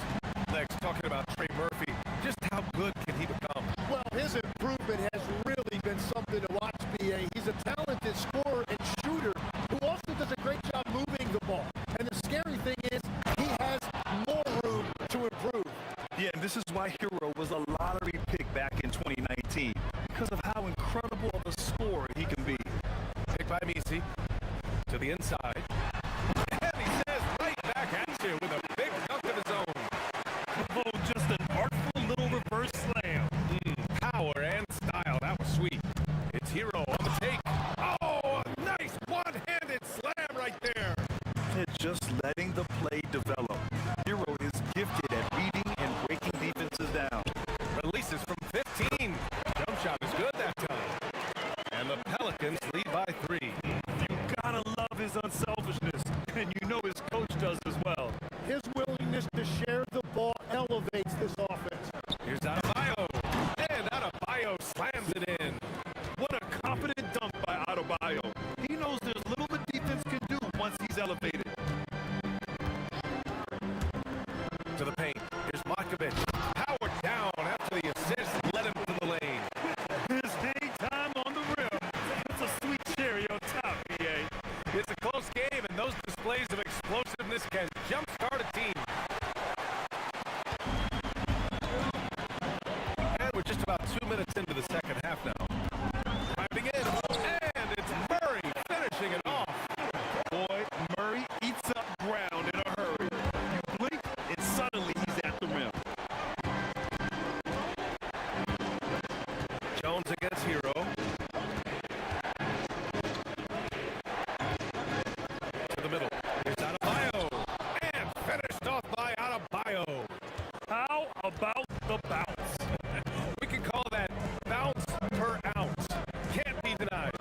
Lex talking about Trey Murphy. Just how good can he become? Well, his improvement has really been something to watch, BA. He's a talented scorer and shooter who also does a great job moving the ball. And the scary thing is he has more room to improve. Yeah, and this is why Hero was a lottery pick back in 2019, because of how incredible of a scorer he can be. Pick by Misi to the inside. And he says right back at you. just about 2 minutes into the second half now. Driving in, and it's Murray finishing it off. Boy, Murray eats up ground in a hurry. You blink, and suddenly he's at the rim. Jones against Hero. To the middle. Here's Adebayo. And finished off by Adebayo. How about the bounce? We can call that bounce per ounce. Can't be denied.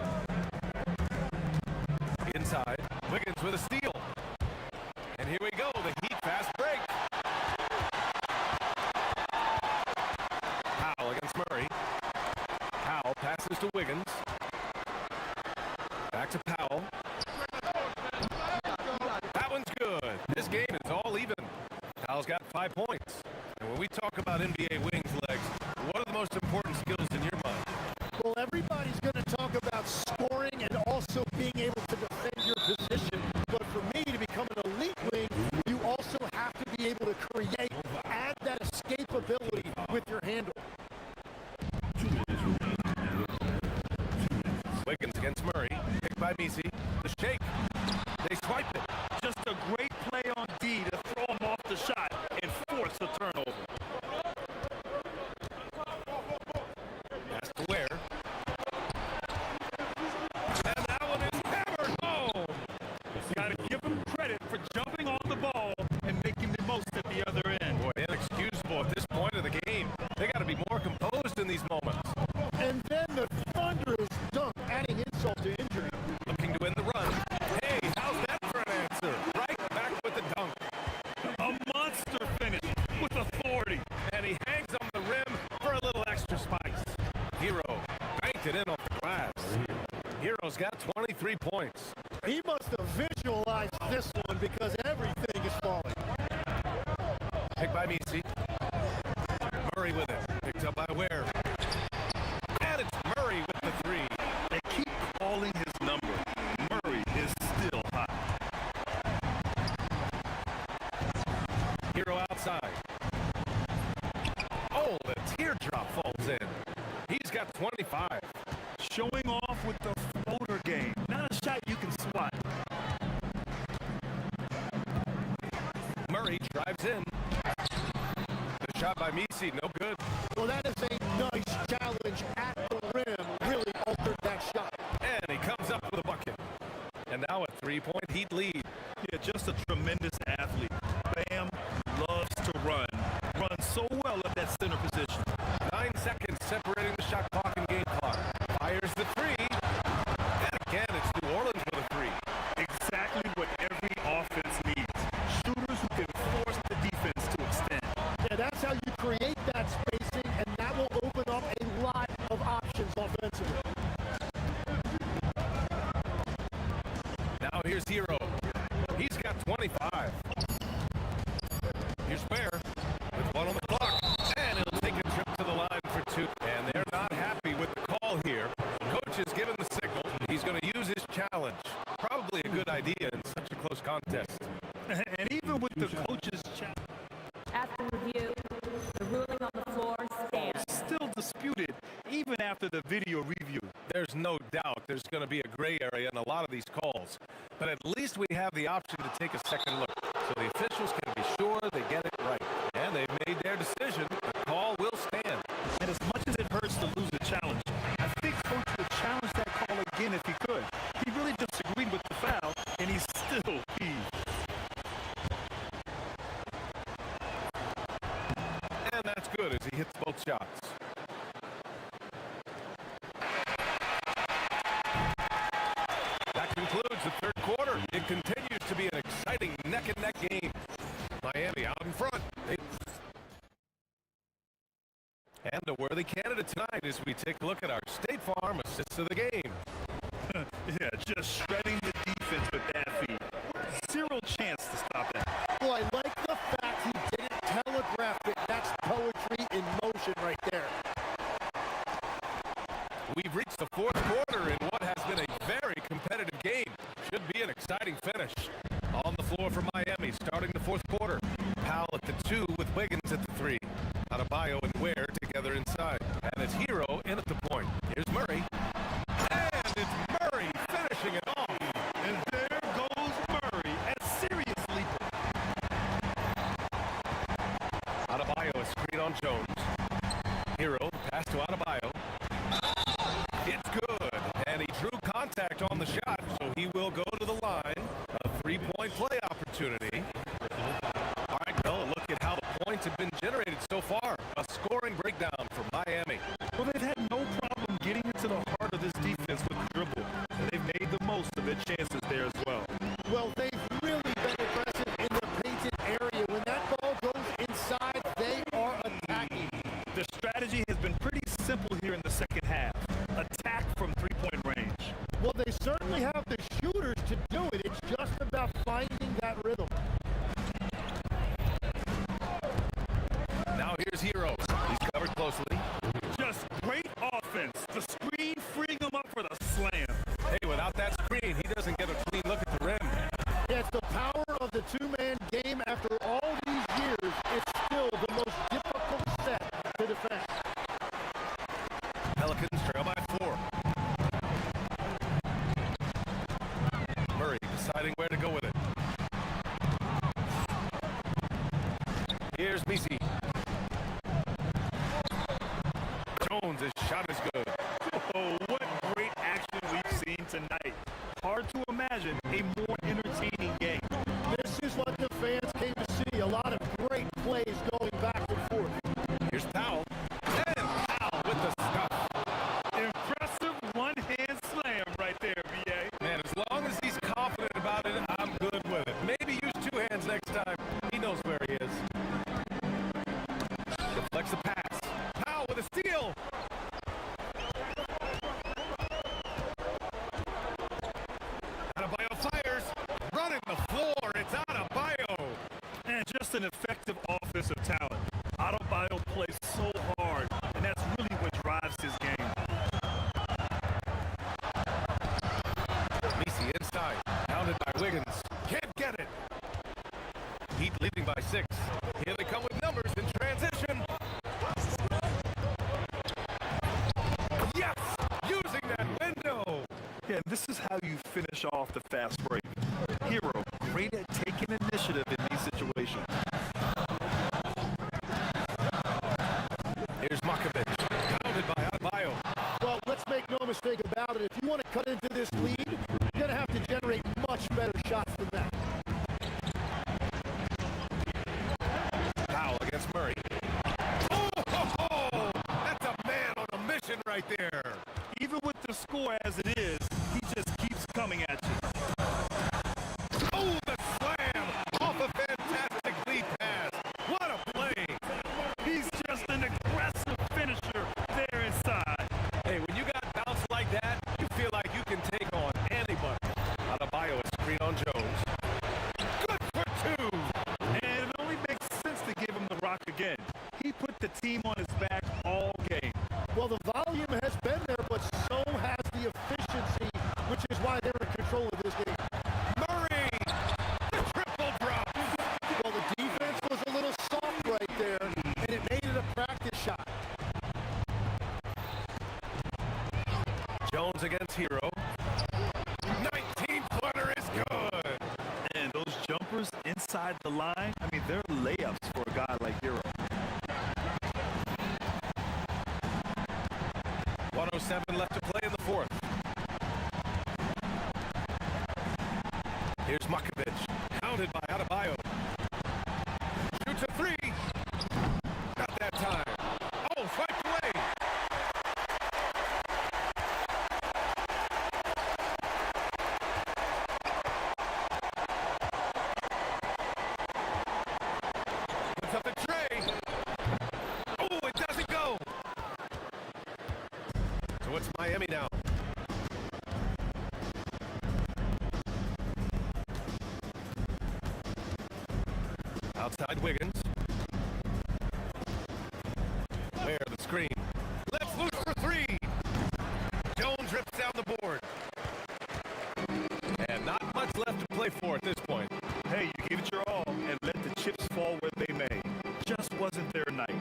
Inside. Wiggins with a steal. And here we go. The Heat fast break. Powell against Murray. Powell passes to Wiggins. Back to Powell. That one's good. This game is all even. Powell's got 5 points. And when we talk about NBA wings legs, what are the most important skills in your mind? Well, everybody's going to talk about scoring and also being able to defend your position. But for me, to become an elite wing, you also have to be able to create, add that escapability with your handle. Wiggins against Murray. Picked by Messi. The shake. They swipe it. Just a great play on D to throw him off the shot and force a turnover. Pass to Ware. And that one is hammered home. Got to give him credit for jumping on the ball and making the most at the other end. Boy, inexcusable at this point of the game. They got to be more composed in these moments. And then the thunderous dunk, adding insult to injury. Looking to win the run. Hey, how's that for an answer? Right back with the dunk. A monster finish with authority. And he hangs on the rim for a little extra spice. Hero banked it in off the glass. Hero's got 23 points. He must have visualized this one because everything is falling. Picked by Messi. Murray with it. Picked up by Ware. And it's Murray with the three. They keep calling his number. Murray is still hot. Hero outside. Oh, the teardrop falls in. He's got 25. Showing off with the floater game. Not a shot you can swat. Murray drives in. The shot by Messi, no good. Well, that is a nice challenge at the rim. Really altered that shot. And he comes up with a bucket. And now a 3-point Heat lead. Yeah, just a tremendous athlete. Bam loves to run. Runs so well at that center position. 9 seconds separating the shot clock and game clock. Fires the three. And again, it's New Orleans with a three. Exactly what every offense needs. Shooters who can force the defense to extend. Yeah, that's how you create that spacing, and that will open up a lot of options offensively. Now here's Hero. He's got 25. Here's Ware with one on the clock. And he'll take a trip to the line for two. And they're not happy with the call here. Coach has given the signal. He's going to use his challenge. Probably a good idea in such a close contest. And even with the coach's challenge, at the review, the ruling on the floor stands. still disputed even after the video review. There's no doubt there's going to be a gray area in a lot of these calls. But at least we have the option to take a second look. So the officials can be sure they get it right. And they've made their decision. The call will stand. And as much as it hurts to lose the challenge, I think Coach would challenge that call again if he could. He really disagreed with the foul, and he's still peeved. And that's good as he hits both shots. That concludes the third quarter. It continues to be an exciting neck-and-neck game. Miami out in front. And a worthy candidate tonight as we take a look at our State Farm assists of the game. Yeah, just shredding the defense with that feed. Zero chance to stop that. Well, I like the fact he didn't telegraph it. That's poetry in motion right there. We've reached the fourth quarter in what has been a very competitive game. Should be an exciting finish. On the floor for Miami, starting the fourth quarter. Powell at the 2 with Wiggins at the 3. Adebayo and Ware together inside. He will go to the line. A three-point play opportunity. All right, Bill, look at how the points have been generated so far. A scoring breakdown for Miami. Well, they've had no problem getting into the heart of this defense with the dribble, and they've made the most of their chances there as well. Well, they've really been aggressive in the painted area. When that ball goes inside, they are attacking. The strategy has been pretty simple here in the second half. Attack from three-point range. Well, they certainly have the shooters to do it. It's just about finding that rhythm. Now here's Hero. He's covered closely. Just great offense. The screen freeing him up for the slam. Hey, without that screen, he doesn't get a clean look at the rim. Yeah, it's the power of the two-man game. After all these years, it's still the most difficult set to defend. Pelicans trail by 4. Murray deciding where to go with it. Here's Misi. Jones, his shot is good. Oh, what great action we've seen tonight. Hard to imagine a more entertaining game. This is what the fans came to see. A lot of great plays going back and forth. Here's Powell. And Powell with the stuff. Impressive one-hand slam right there, B.A. Man, as long as he's confident about it, I'm good with it. Maybe use two hands next time. He knows where he is. Deflects the pass. Powell with a steal. Adebayo fires. Running the floor. It's Adebayo. And just an effective offensive talent. Adebayo plays so hard, and that's really what drives his game. Misi inside. Pounded by Wiggins. Can't get it. Heat leading by 6. Here they come with numbers in transition. Yes! Using that window. Yeah, this is how you finish off the fast break. Hero, great at taking initiative in these situations. Here's Makovic. Pounded by Adebayo. Well, let's make no mistake about it. If you want to cut into this lead, you're going to have to generate much better shots than that. Powell against Murray. Oh, ho, ho! That's a man on a mission right there. Even with the score as it is, he just keeps coming at you. Oh, the slam off a fantastic lead pass. What a play. He's just an aggressive finisher there inside. Hey, when you got bounce like that, you feel like you can take on anybody. Adebayo is screen on Jones. Good for 2. And it only makes sense to give him the rock again. He put the team on his back all game. Well, the volume has been there, but so has the efficiency, which is why they're in control of this game. Murray, the triple drop. Well, the defense was a little soft right there, and it made it a practice shot. Jones against Hero. 19-footer is good. And those jumpers inside the line, I mean, they're layups for a guy like Hero. 1:07 left to play in the 4th. Here's Makovic. Pounded by Adebayo. Shoots a 3. Not that time. Oh, swiped away. Puts up the tray. Oh, it doesn't go. So it's Miami now. Outside Wiggins. Where the screen. Left loose for 3. Jones rips down the board. And not much left to play for at this point. Hey, you gave it your all and let the chips fall where they may. Just wasn't their night.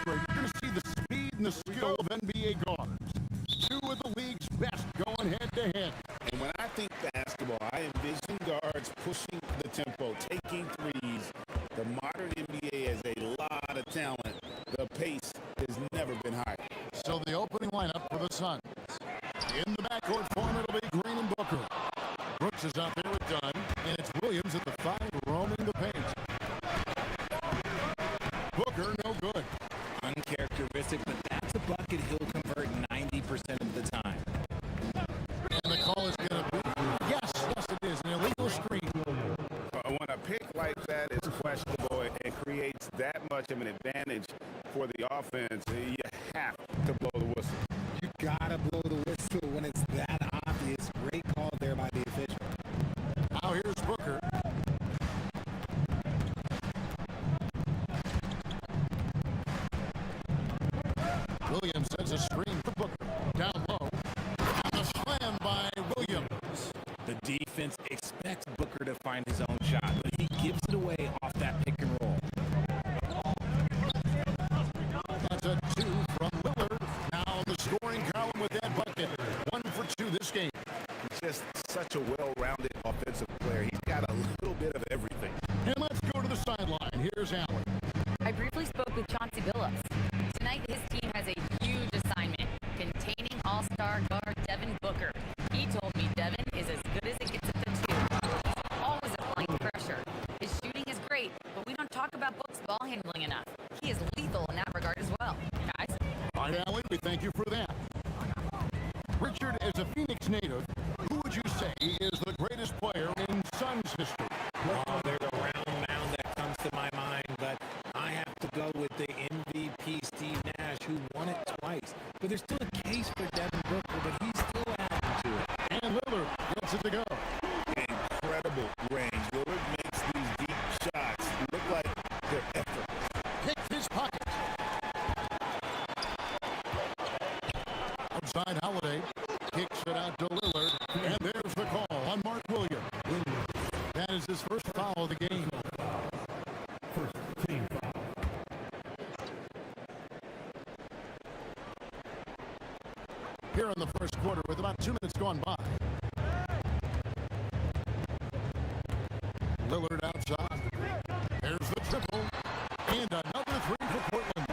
great. You're going to see the speed and the skill of NBA guards. Two of the league's best going head-to-head. And when I think basketball, I envision guards pushing the tempo, taking threes. The modern NBA has a lot of talent. The pace has never been higher. So the opening lineup for the Suns. In the backcourt form, it'll be Green and Booker. Brooks is out there with Dunn, and it's Williams at the 5 roaming the paint. Booker, no good. Uncharacteristic, but that's a bucket he'll convert 90% of the time. And the call is going to be, yes, it is, an illegal screen. When a pick like that is questionable, it creates that much of an advantage for the offense. You have to blow the whistle. You gotta blow the whistle when it's that obvious. Great call there by the official. Now here's Booker. Williams sends a screen for Booker. Down low. And a slam by Williams. The defense expects Booker to find his own shot, but he gives it away off that pick and roll. That's a 2 from Lillard. Now in the scoring column with that bucket. 1 for 2 this game. He's just such a well-rounded offensive player. He's got a little bit of everything. And let's go to the sideline. Here's Allen. I briefly spoke with Chauncey Billups. Tonight, his team has a huge assignment, containing all-star guard Devin Booker. He told me Devin is as good as it gets at the 2. He's always applying pressure. His shooting is great, but we don't talk about Book's ball handling enough. He is lethal in that regard as well. Guys? All right, Allen, we thank you for that. Richard, as a Phoenix native, who would you say is the greatest player in Suns history? Oh, there's a round mound that comes to my mind, but I have to go with the MVP Steve Nash, who won it twice. But there's still a case for Devin Booker, but he's still adding to it. And Lillard gets it to go. Incredible range. Lillard makes these deep shots look like they're effortless. Picked his pocket. Outside Holiday. Kicks it out to Lillard. And there's the call on Mark Williams. That is his first foul of the game. First team foul. Here in the first quarter with about 2 minutes gone by. Lillard outside. There's the triple. And another 3 for Portland.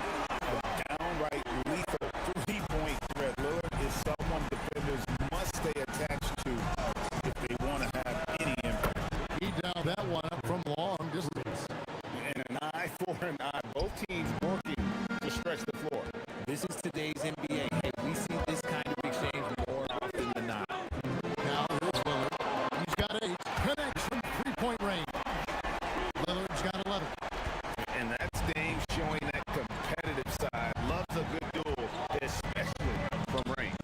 Downright lethal three-point threat. Lillard is someone defenders must stay attached to if they want to have any impact. He dialed that one up from long distance. And an eye for an eye. Both teams working to stretch the floor. This is today's NBA. Hey, we see this kind of exchange more often than not. Now here's Lillard. He's got 8. Connects from 3-point range. Lillard's got 11. And that's Dame showing that competitive side. Loves a good duel, especially from range.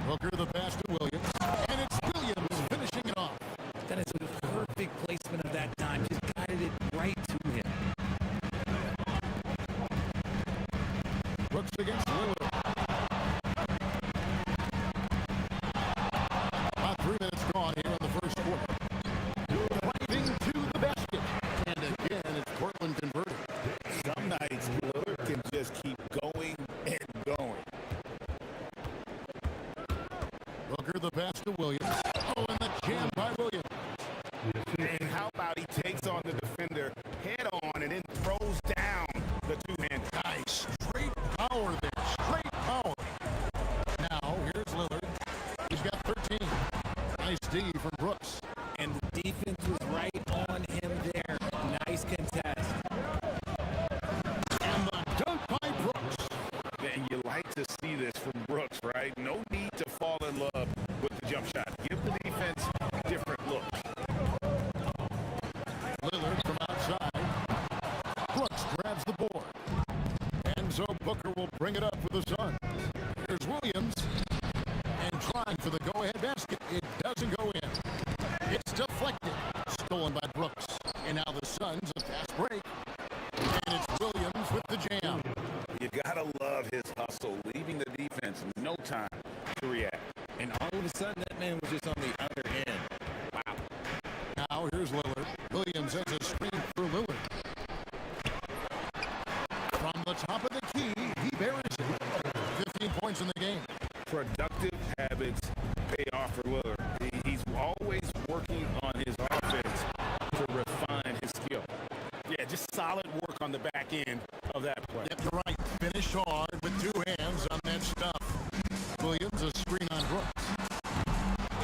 Booker the pass to Williams. And it's Williams finishing it off. That is a perfect placement of that time. Just guided it right to him. Brooks against Lillard. About 3 minutes gone here in the first quarter. Driving to the basket. And again, it's Portland converted. Some nights Lillard can just keep going and going. Booker the pass to Williams. Oh, and the jam by Williams. And how about he takes on the defender head on and then throws down the two-handed. Nice. Straight power there. Straight power. Now, here's Lillard. He's got 13. Nice D from Brooks. And the defense was right on him there. Nice contest. And the dunk by Brooks. And you like to see this from Brooks, right? No need to fall in love with the jump shot. Give the defense different looks. Lillard from outside. Brooks grabs the board. And so Booker will bring it up for the Suns. Here's Williams. And trying for the go-ahead basket. It doesn't go in. It's deflected. Stolen by Brooks. And now the Suns a fast break. And it's Williams with the jam. You gotta love his hustle, leaving the defense no time to react. And all of a sudden, that man was just on the other end. Wow. Now here's Lillard. Williams has a screen for Lillard. From the top of the points in the game. Productive habits pay off for Lillard. He's always working on his offense to refine his skill. Yeah, just solid work on the back end of that play. Yep, you're right. Finished hard with two hands on that stuff. Williams, a screen on Brooks.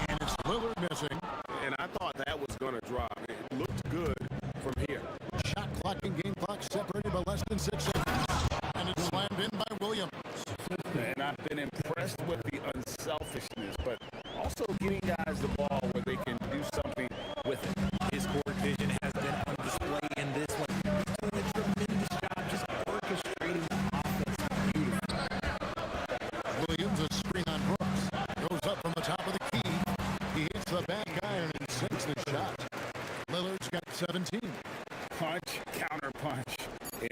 And it's Lillard missing. And I thought that was going to drop. It looked good from here. Shot clock and game clock separated by less than 6 seconds. And it's slammed in by Williams. And I've been impressed with the unselfishness, but also getting guys the ball where they can do something with it. His court vision has been on display in this one. He's doing a tremendous job just orchestrating the offense beautifully. Williams, a screen on Brooks. Goes up from the top of the key. He hits the back iron and sinks the shot. Lillard's got 17. Punch, counter punch.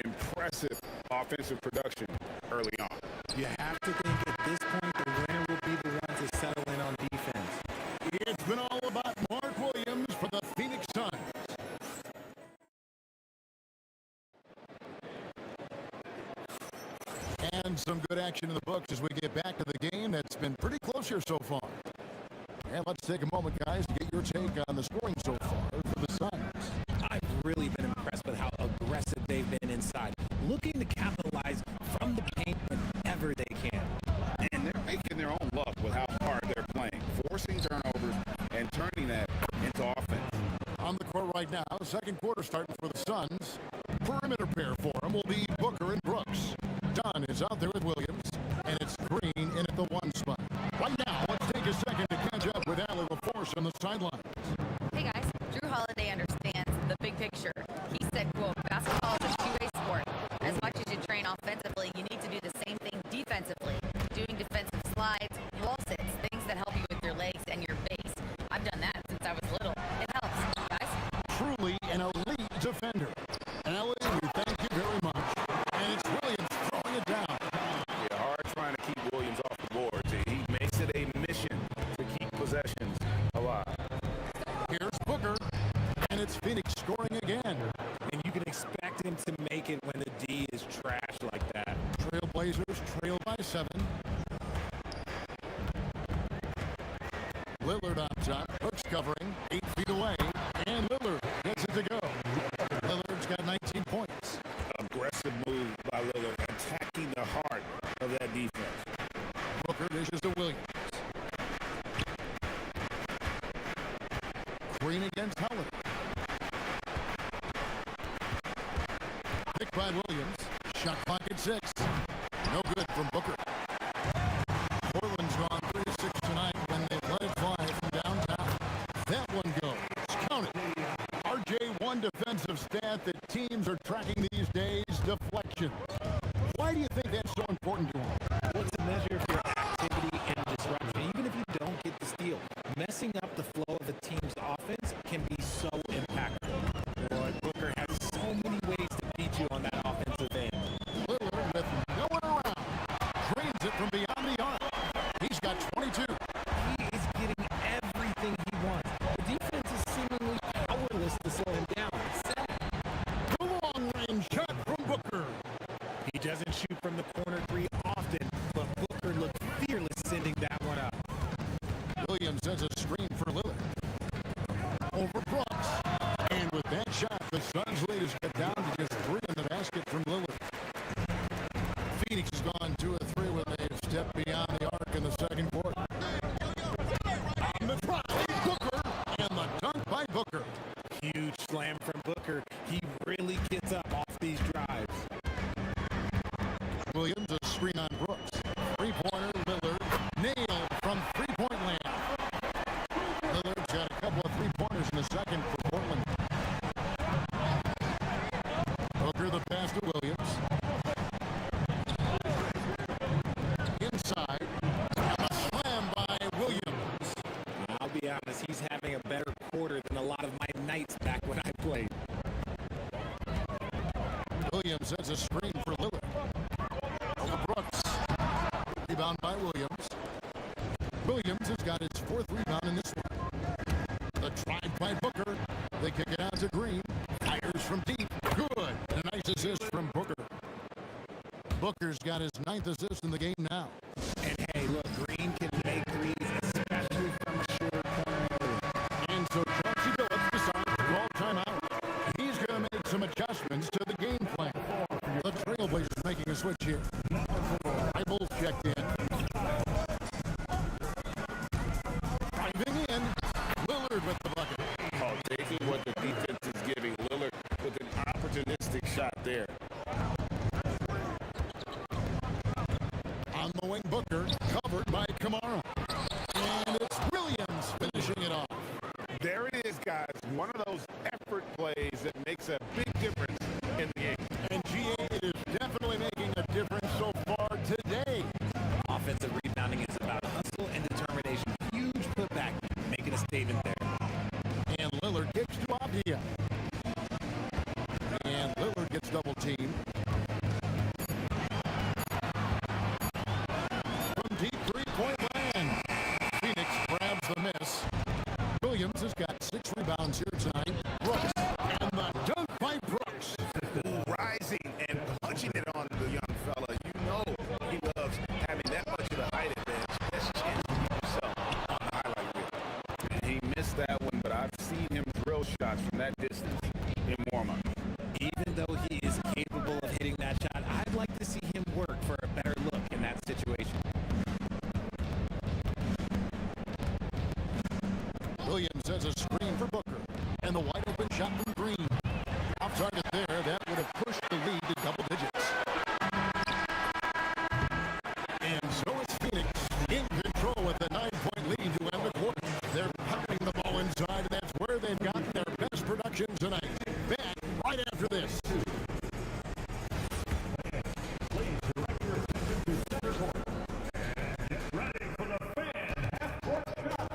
Impressive offensive production early on. You have to think at this point the winner will be the one to settle in on defense. It's been all about Mark Williams for the Phoenix Suns. And some good action in the books as we get back to the game that's been pretty close here so far. And let's take a moment, guys, to get your take on the scoring so far for the Suns. I've really been impressed with how aggressive they've been inside, looking to capitalize from the paint whenever they can. And they're making their own luck with how hard they're playing, forcing turnovers and turning that into offense. On the court right now, second quarter starting for the Suns. Perimeter pair for him will be Booker and Brooks. Dunn is out there with Williams, and it's Green in at the one spot. Right now, let's take a second to catch up with Allie LaForce on the sidelines. Hey guys, Drew Holiday understands the big picture. He said, quote, basketball is a two-way sport. As much as you train offensively, you need to do the same thing defensively. Doing defensive slides, wall sits, things that help you with your legs and your base. I've done that since I was little. It helps, guys. Truly an elite defender. Allie, we thank you very much. And it's Williams throwing it down. Yeah, hard trying to keep Williams off the board. He makes it a mission to keep possessions alive. Here's Booker, and it's Phoenix scoring again. And you can expect him to make it when the D is trash like that. Trailblazers trail by 7. Lillard on top, Brooks covering, 8 feet away, and Lillard gets it to go. Lillard's got 19 points. Aggressive move by Lillard, attacking the heart of that defense. Booker dishes to Williams. Green against Holiday. Picked by Williams. Shot clock at 6. No good from Booker. Portland's gone 3-6 tonight when they let it fly from downtown. That one goes. Count it. RJ, one defensive stat that teams are tracking these days, deflection. Why do you think that's so important to them? Well, it's a measure of your activity and disruption. Even if you don't get the steal, messing up the flow of the team's offense can be so impactful. Boy, Booker has so many ways to beat you on that offensive end. Lillard with no one around. Drains it from beyond the arc. He's got 22. He is getting everything he wants. The defense is seemingly powerless to slow him down. The long-range shot from Booker. He doesn't shoot from the corner 3 often, but Booker looked fearless sending that one up. Williams has a screen for Lillard. Over Brooks. And with that shot, the Suns lead is cut down to just 3 in the basket from Lillard. Phoenix has gone 2 of 3 when they stepped beyond the arc in the second quarter. On the drive, Booker, and the dunk by Booker. Huge slam from Booker. He really gets up off these drives. Williams, a screen on Brooks. Three-pointer, Lillard, nailed from three-point land. Lillard's got a couple of three-pointers in the second for Portland. Booker, the pass to Williams. Inside, and a slam by Williams. I'll be honest, he's having a better quarter than a lot of my nights back when I played. Williams has a screen for Lillard. Over Brooks. Rebound by Williams. Williams has got his 4th rebound in this one. The drive by Booker. They kick it out to Green. Fires from deep. Good. And a nice assist from Booker. Booker's got his 9th assist in the game now. And hey, look, Green can make threes, especially from a short corner. And so Chauncey Billups decides to call timeout. He's going to make some adjustments to the game plan. The Trailblazers making a switch here. Rivals checked in. Driving in. Lillard with the bucket. Oh, taking what the defense is giving. Lillard with an opportunistic shot there. On the wing, Booker, covered by Kamara. And it's Williams finishing it off. There it is, guys. One of those effort plays that makes a big difference in the game. And GA is definitely making a difference so far today. Offensive rebounding is about hustle and determination. Huge putback, making a statement there. And Lillard gets to Avdia. And Lillard gets double teamed. From deep three-point land. Phoenix grabs the miss. Williams has got 6 rebounds here tonight. Brooks, and the dunk by Brooks. Rising and punching it on the young fella. You know he loves having that much of a height advantage. That's a chance to get himself on the highlight reel. And he missed that one, but I've seen him drill shots from that distance in warm-up. Even though he is capable of hitting that shot, I'd like to see him work for a better look in that situation. Williams has a screen for Booker. And the wide open shot from Green. Off target there. That would have pushed the lead to double digits. And so is Phoenix in control with a 9-point lead to end the quarter. They're popping the ball inside, and that's where they've got their best production tonight. Back right after this. Please direct your attention to center court. And get ready for the fan half-court shot.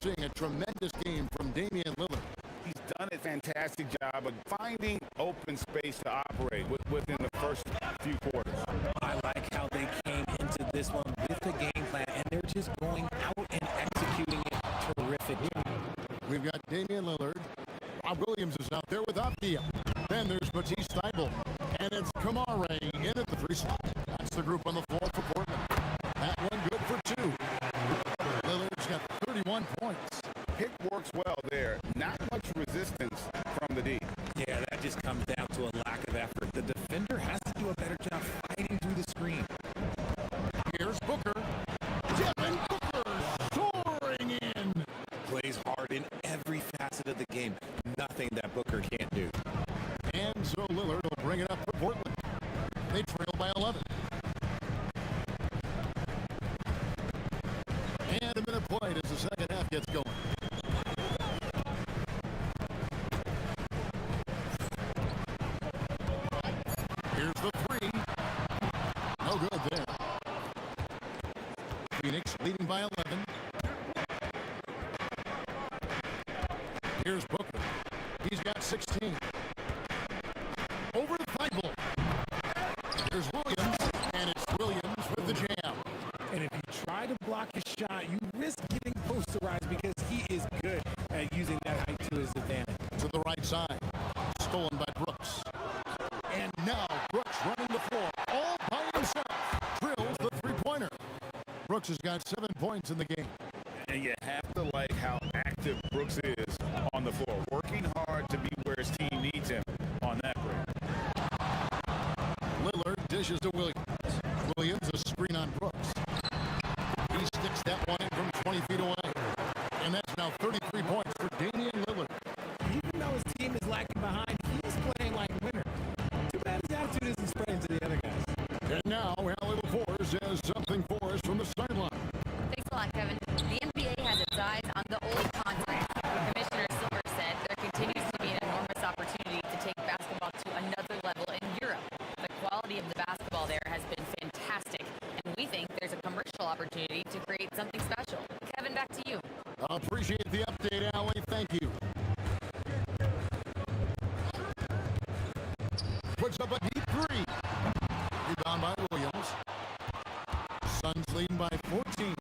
Seeing a tremendous game from Damian Lillard. He's done a fantastic job of finding open space to operate within the first few quarters. I like how they came into this one with the game plan, and they're just going out and executing it. Terrific job. We've got Damian Lillard. Rob Williams is out there with Avdia. Then there's Matisse Thybulle. And it's Kamara in at the 3 slot. That's the group on the floor for Portland. That one good for 2. Lillard's got 31 points. Pick works well there. Not much resistance from the D. Yeah, that just comes down to a lack of effort. The defender has to do a better job fighting through the screen. Here's Booker. Devin Booker soaring in. Plays hard in every facet of the game. Nothing that Booker can't do. And so Lillard will bring it up for Portland. They trail by 11. And a minute played as the second half gets going. Here's the 3. No good there. Phoenix leading by 11. Here's Booker. He's got 16. Over to Thybulle. There's Williams, and it's Williams with the jam. And if you try to block his shot, you risk getting posterized because he is good at using that height to his advantage. To the right side. Stolen by Brooks. And now Brooks running the floor all by himself. Drills the 3-pointer. Brooks has got 7 points in the game. And you have to like how active Brooks is on the floor. Working hard It's now 33 points for Damian Lillard. Even though his team is lacking behind, he's playing like a winner. Too bad his attitude isn't spreading to the other guys. And now, Allie LaForce has something for us from the sideline. Thanks a lot, Kevin. The NBA has its eyes on the old continent. Commissioner Silver said there continues to be an enormous opportunity to take basketball to another level in Europe. The quality of the basketball there has been fantastic, and we think there's a commercial opportunity to create something special. Kevin, back to you. Appreciate the update, Allie. Thank you. Puts up a deep three. Rebound by Williams. Suns leading by 14.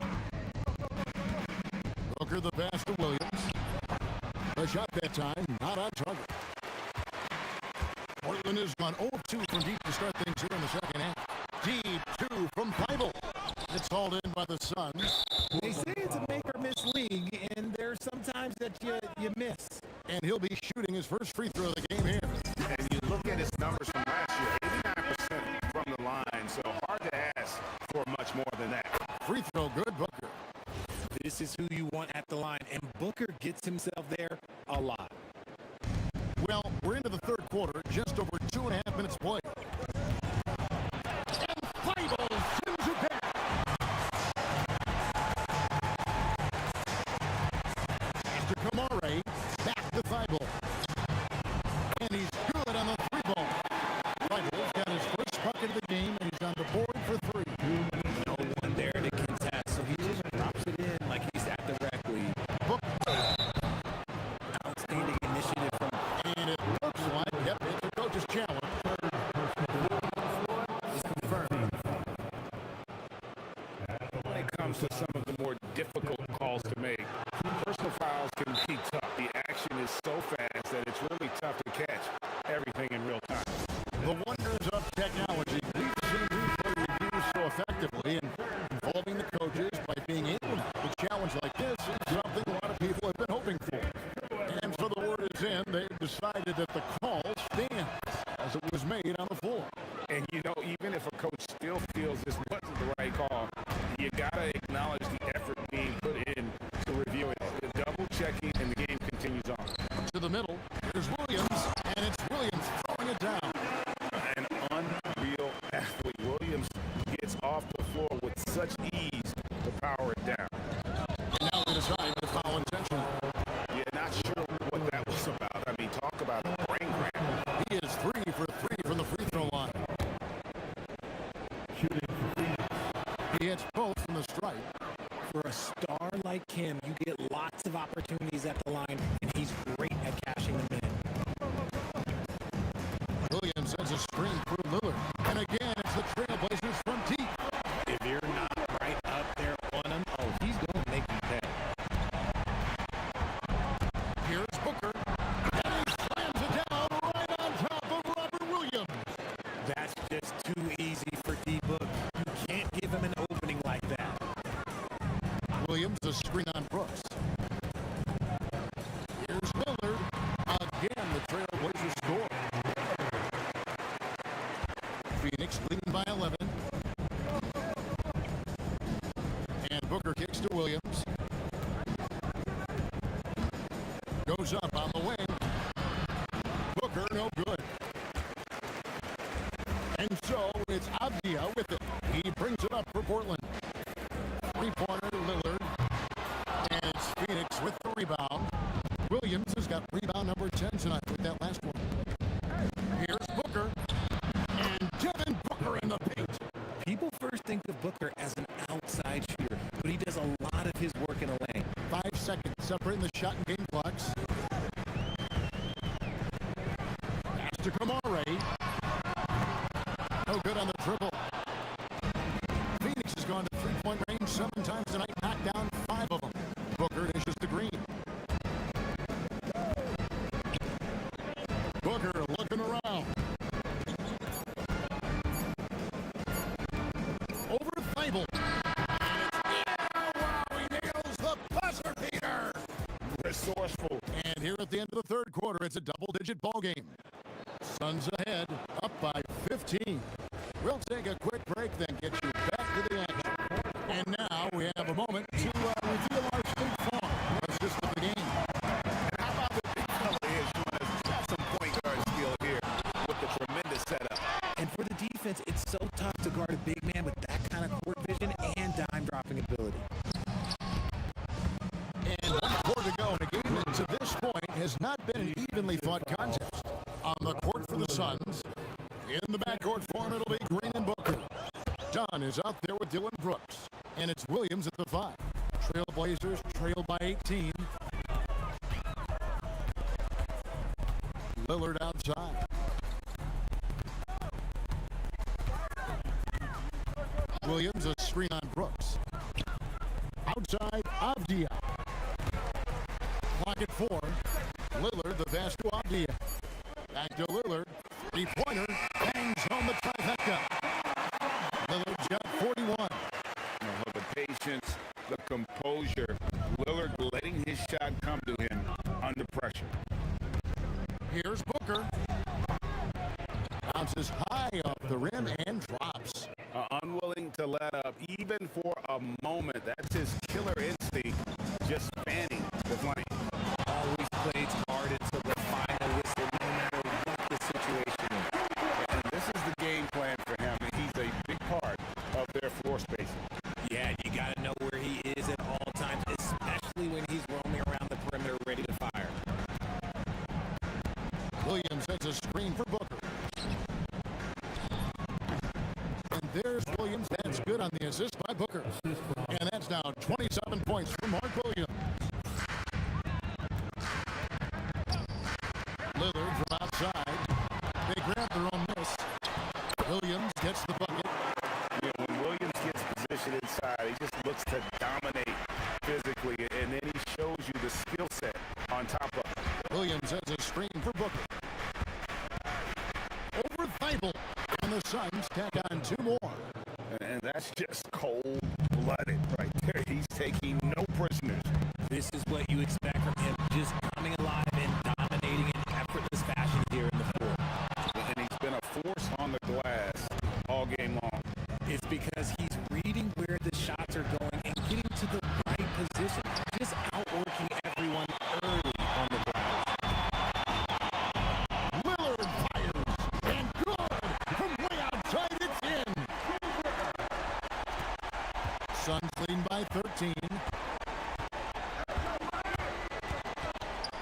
Booker the pass to Williams. The shot that time, not on target. Portland has gone 0-2 from deep to start things here in the second half. Deep two from Bible. It's hauled in by the Suns. They say it's a make or miss league, and there's sometimes that you miss. And he'll be shooting his first free throw of the game here. And you look at his numbers from last year, 89% from the line, so hard to ask for much more than that. Free throw good, Booker. This is who you want at the line, and Booker gets himself there a lot. Well, we're into the third quarter, just over 2.5 minutes played. And Bible sends it back. After Kamare, back to Bible. And he's good on the three ball. Bible's got his first bucket of the game, and he's on the board for three. No one there to contest, so he just drops it in like he's at the rec league. Outstanding initiative from. And it looks like, yep, it's the coach's challenge. When it comes to some of the more difficult calls to make, personal fouls can be tough. The action is so fast that it's really tough to catch everything in real time. The wonders of technology. We've seen replay reviews so effectively, and involving the coaches by being able to challenge like this is something a lot of people have been hoping for. And so the word is in. They've decided that the call stands as it was made on the floor. And you know, even if a coach still feels this wasn't the right call, you gotta acknowledge the effort being put in to review it. The double checking, and the game continues on. To the middle, here's Williams, and it's Williams throwing it down. An unreal athlete. Williams gets off the floor with such ease to power it down. And now they decide to foul intentional. Yeah, not sure what that was about. I mean, talk about a brain cramp. He is 3 for 3 from the free throw line. He hits both from the stripe. For a star like him, you get lots of opportunities at the line, and he's great at cashing them in. Williams sends a screen through Lillard. And again, it's the Trailblazers from deep. If you're not right up there on him, oh, he's going to make him pay. Here's Booker. And he slams it down right on top of Robert Williams. That's just too easy for D-Book. You can't give him an opening like that. Williams, a screen on Brooks. Here's Lillard. Again, the Trailblazers score. Phoenix leading by 11. And Booker kicks to Williams. Goes up on the wing. Booker, no good. And so it's Avdia with it. He brings it up for Portland. Three-pointer Lillard. And it's Phoenix with the rebound. Williams has got rebound number 10 tonight with that last one. Here's Booker. And Devin Booker in the paint. People first think of Booker as an outside shooter, but he does a lot of his work in the lane. 5 seconds separating the shot and game clocks. Pass to Kamare. No good on the dribble. Phoenix has gone to three-point range 7 times tonight, knocked down 5 of them. Booker dishes to Green. Booker looking around. Over to Fable. He nails the buzzer beater. Resourceful. And here at the end of the third quarter, it's a double-digit ball game. Suns ahead, up by 15. We'll take a quick break, then get you back to the action. And now we have a moment to reveal our state farm. That's just the defense, it's so tough to guard a big man with that kind of court vision and dime-dropping ability. And 1 to go in a game that to this point has not been an evenly fought contest. On the court for the Suns. In the backcourt form, it'll be Green and Booker. Dunn is out there with Dylan Brooks. And it's Williams at the 5. Trailblazers trail by 18. Lillard outside. Williams a screen on Brooks. Outside, Avdia. Clock at 4. Lillard the pass to Avdia. Back to Lillard. Three-pointer. Bangs home the trifecta. Lillard's got 41. The patience, the composure. Lillard letting his shot come to him under pressure. Here's Booker. Bounces high off the rim and drops. Unwilling to let up even for a moment. That's his killer instinct, just fanning the flame. Always plays hard until the final whistle, no matter what the situation is. And this is the game plan for him. He's a big part of their floor spacing. Yeah, you got to know where he is at all times, especially when he's roaming around the perimeter ready to fire. Williams sets a screen for Booker. And there's Williams. That's good on the assist by Booker. And that's now 27 points for Mark Williams. Lillard from outside. They grab their own miss. Williams gets the bucket. When Williams gets position inside, he just looks to dominate physically, and then he shows you the skill set on top of it. Williams has a screen for Booker. Over Thibault. And the Suns tack on 2 more. And that's just cold-blooded right there. He's taking no prisoners. This is what you expect from him, just coming alive and dominating in effortless fashion here in the floor. And he's been a force on the glass all game long. It's because he's reading where the shots are going and getting to the right position, just outworking everyone early on the glass. Lillard fires. And good. From way outside, it's in. Suns leading by 13.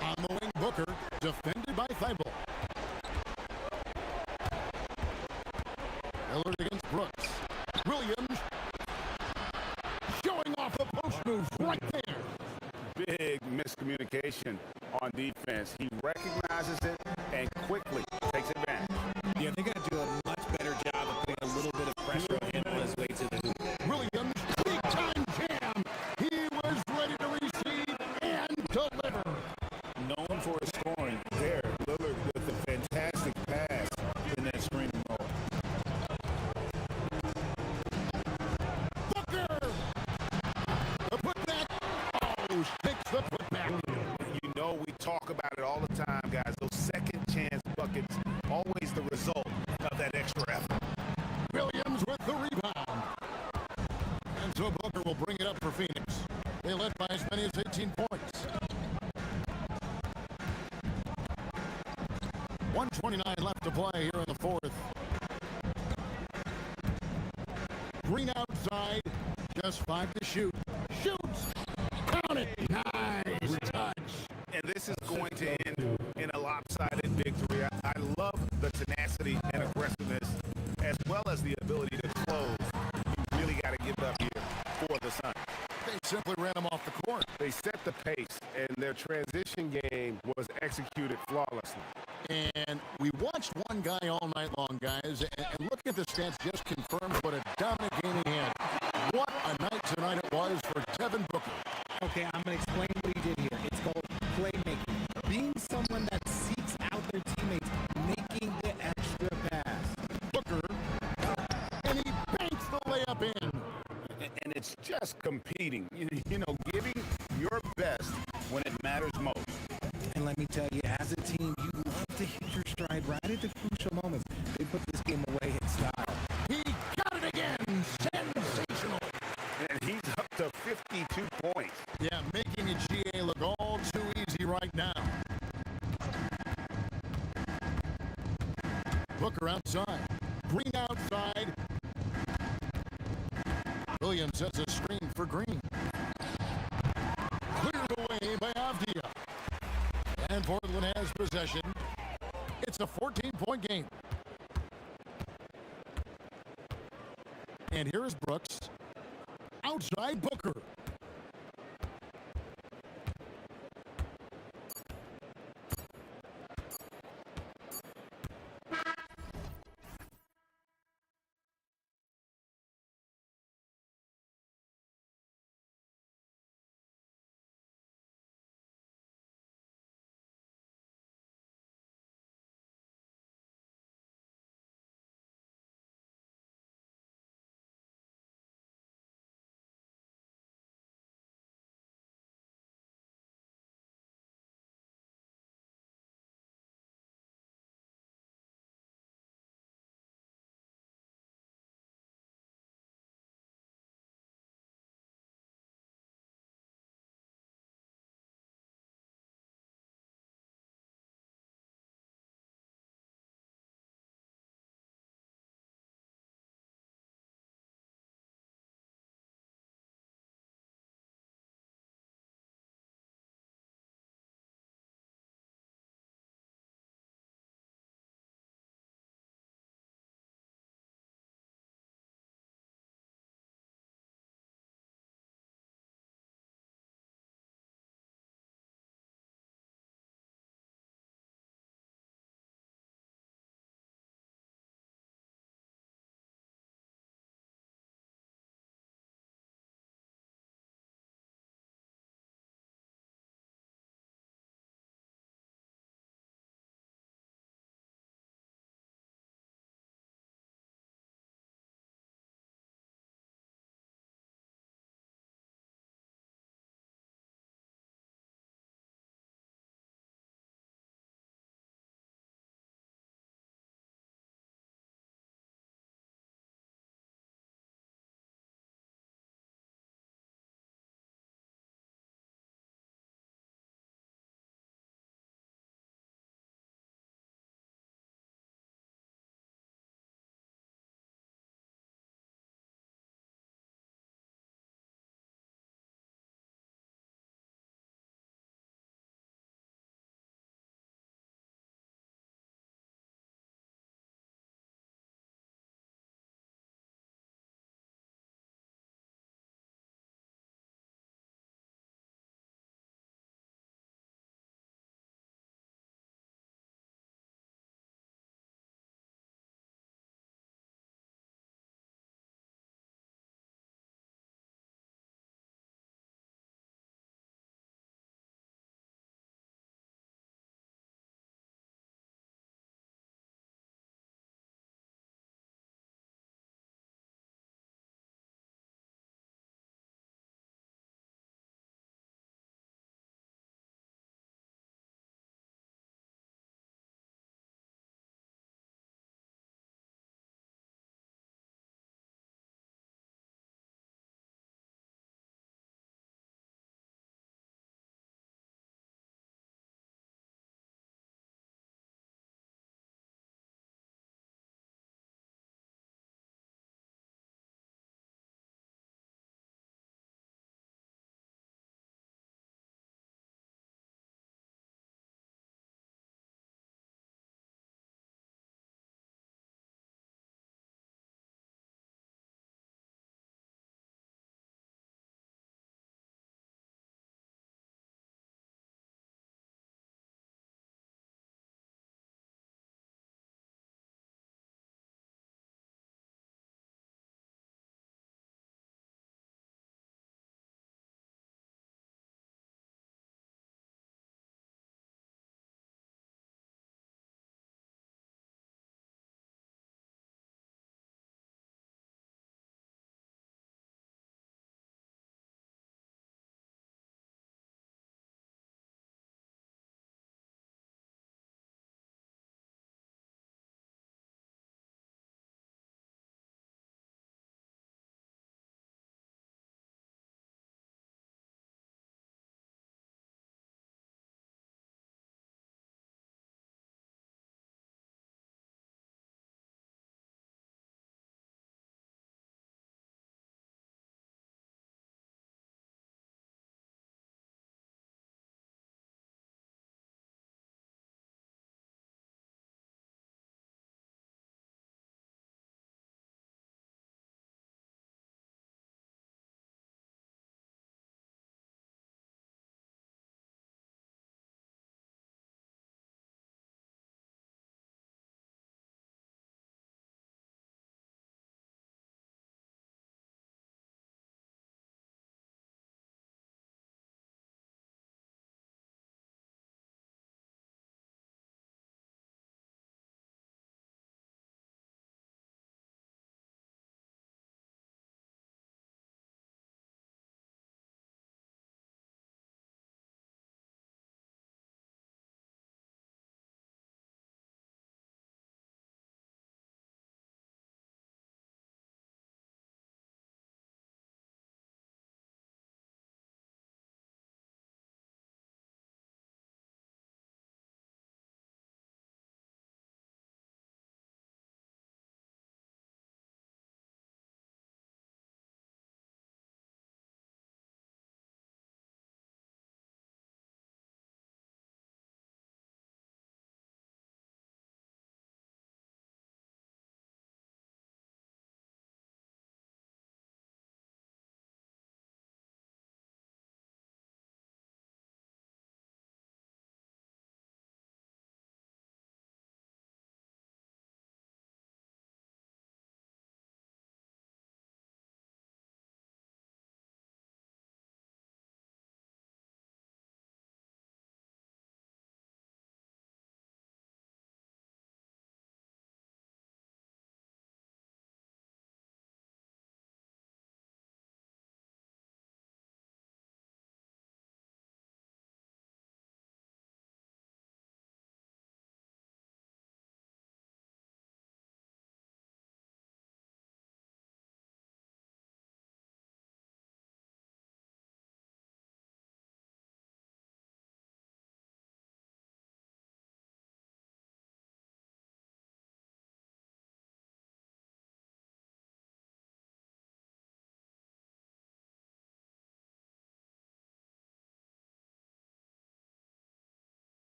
On the wing, Booker, defended by Thibault. Lillard against Brooks. Williams showing off the post move right there. Big miscommunication on defense. He recognizes it and quickly takes advantage. Yeah, they got to do a much better job of putting a little bit of pressure on him on his way to the hoop. Williams, big-time jam. He was ready to receive and deliver. Known for his scoring there, Lillard with a fantastic pass in that screening role. Booker! The putback. Oh, takes the putback. You know we talk about it all the time, guys. Those second chance buckets, always the result of that extra effort. Williams with the rebound. And so Booker will bring it up for Phoenix. They led by as many as 18 points. 1:29 left to play here in the 4th. Green outside, just 5 to shoot. Shoots! Count it! Nice touch! And this is going to end in a lopsided victory. I love the tenacity and aggressiveness, as well as the ability to close. You really got to give it up here for the Suns. They simply ran him off the court. They set the pace, and their transition game was executed flawlessly. And we watched one guy all night long, guys, and looking at the stats just confirms what a dominant game he had. What a night tonight it was for Devin Booker. Okay, I'm going to explain what he did here. It's called playmaking. Being someone that seeks out their teammates, making the extra pass. Booker, and he banks the layup in. And it's just competing, you know, giving your best when it matters most. And let me tell you, as a team, you love to hit your stride right at the crucial moments. They put this game away in style. He got it again. Sensational. And he's up to 52 points. Yeah, making the GA look all too easy right now. Booker outside. Green outside. Williams has a screen for Green. Cleared away by Avdia. And Portland has possession. It's a 14-point game. And here is Brooks. Outside Booker.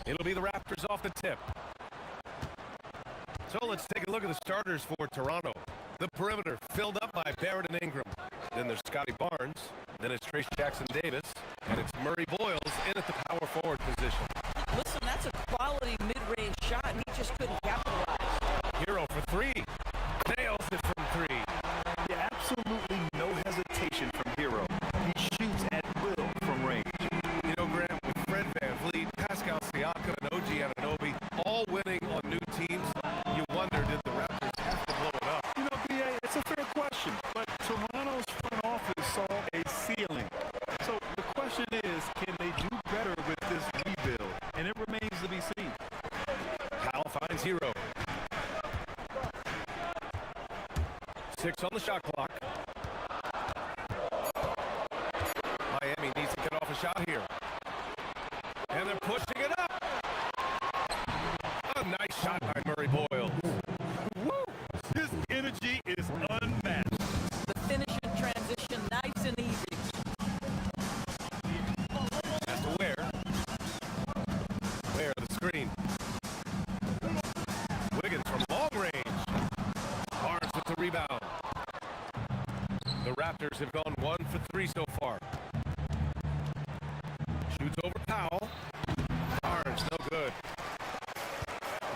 It'll be the Raptors off the tip. So let's take a look at the starters for Toronto. The perimeter filled up by Barrett and Ingram. Then there's Scotty Barnes. Then it's Trace Jackson-Davis. And it's Murray Boyles in at the power forward position. Listen, that's a quality mid-range shot, and he just couldn't capitalize. Hero for three. Nails it from three. Yeah, absolutely no hesitation from Hero. He shoots at will from range. You know, Graham, with Fred VanVleet, Pascal Siakam, and OG Anunoby all winning on new teams, you wonder, did the Raptors have to blow it up? You know, BA, it's a fair question, but Toronto's front office saw a ceiling. So the question is, can they do better with this rebuild? And it remains to be seen. Powell finds Hero. 6 on the shot clock. Miami needs to get off a shot here. And they're pushing it up. A nice shot by Murray Boyles. Woo! His energy is unmatched. The finish in transition, nice and easy. Has to Ware. Ware the screen. Wiggins from long range. Barnes with the rebound. The Raptors have gone 1 for 3 so far. Shoots over Powell. Barnes, no good.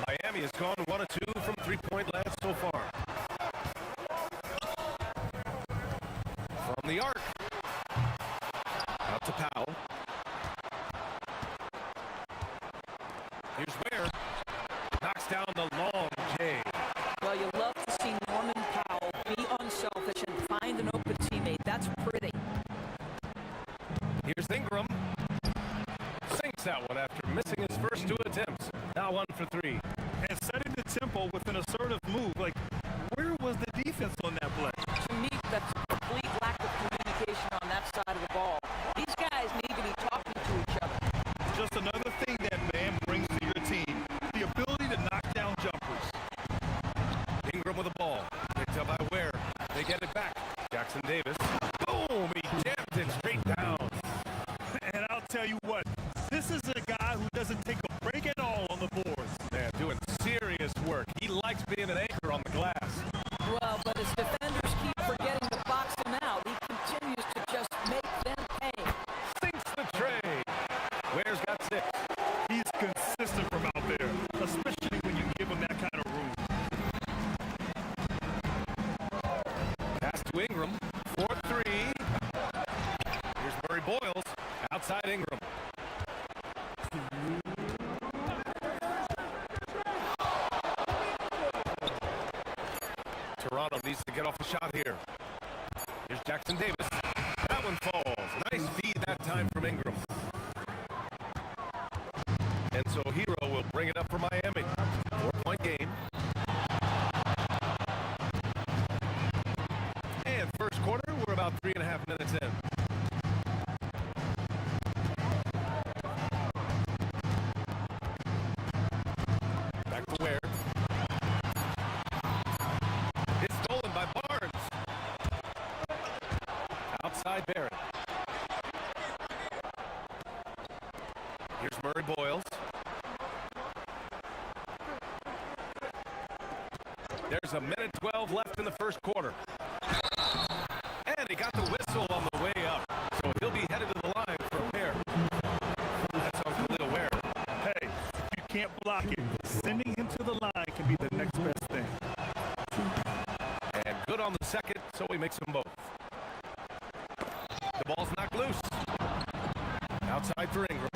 Miami has gone 1 of 2 from three-point land so far. From the arc. Out to Powell. Here's Ware. Knocks down the long J. Well, you love to see Norman Powell be unselfish and find an open teammate. That's pretty. Here's Ingram. Sinks that one after missing his first 2 attempts. Now 1 for 3. And setting the tempo with an assertive move. Like, where was the defense on that play? To me, that's a complete lack of communication on that side of the ball. These guys need to be talking to each other. Just another thing that man brings to your team. The ability to knock down jumpers. Ingram with the ball. Picked up by Ware. They get it back. Jackson-Davis. Boom! He jammed it straight down. And I'll tell you what, this is a guy who doesn't take a break at all on the boards. Man, doing serious work. He likes being an anchor on the glass. Well, but his defenders keep forgetting to box him out. He continues to just make them pay. Sinks the tray. Ware's got 6. He's consistent from out there, especially when you give him that kind of room. Pass to Ingram. 4-3. Here's Murray Boyles. Outside Ingram. Toronto needs to get off the shot here. Here's Jackson-Davis. That one falls. Nice feed that time from Ingram. And so Hero will bring it up for Miami. 4-point game. And first quarter, we're about 3.5 minutes in. Back to Ware. It's stolen by Barnes. Outside Barrett. Here's Murray Boyles. There's 1:12 left in the first quarter. And he got the whistle on the way up. So he'll be headed to the line for a pair. That's on Khalil Ware. Hey, if you can't block it, sending him to the line can be the next best thing. And good on the second, so he makes them both. The ball's knocked loose. Outside for Ingram.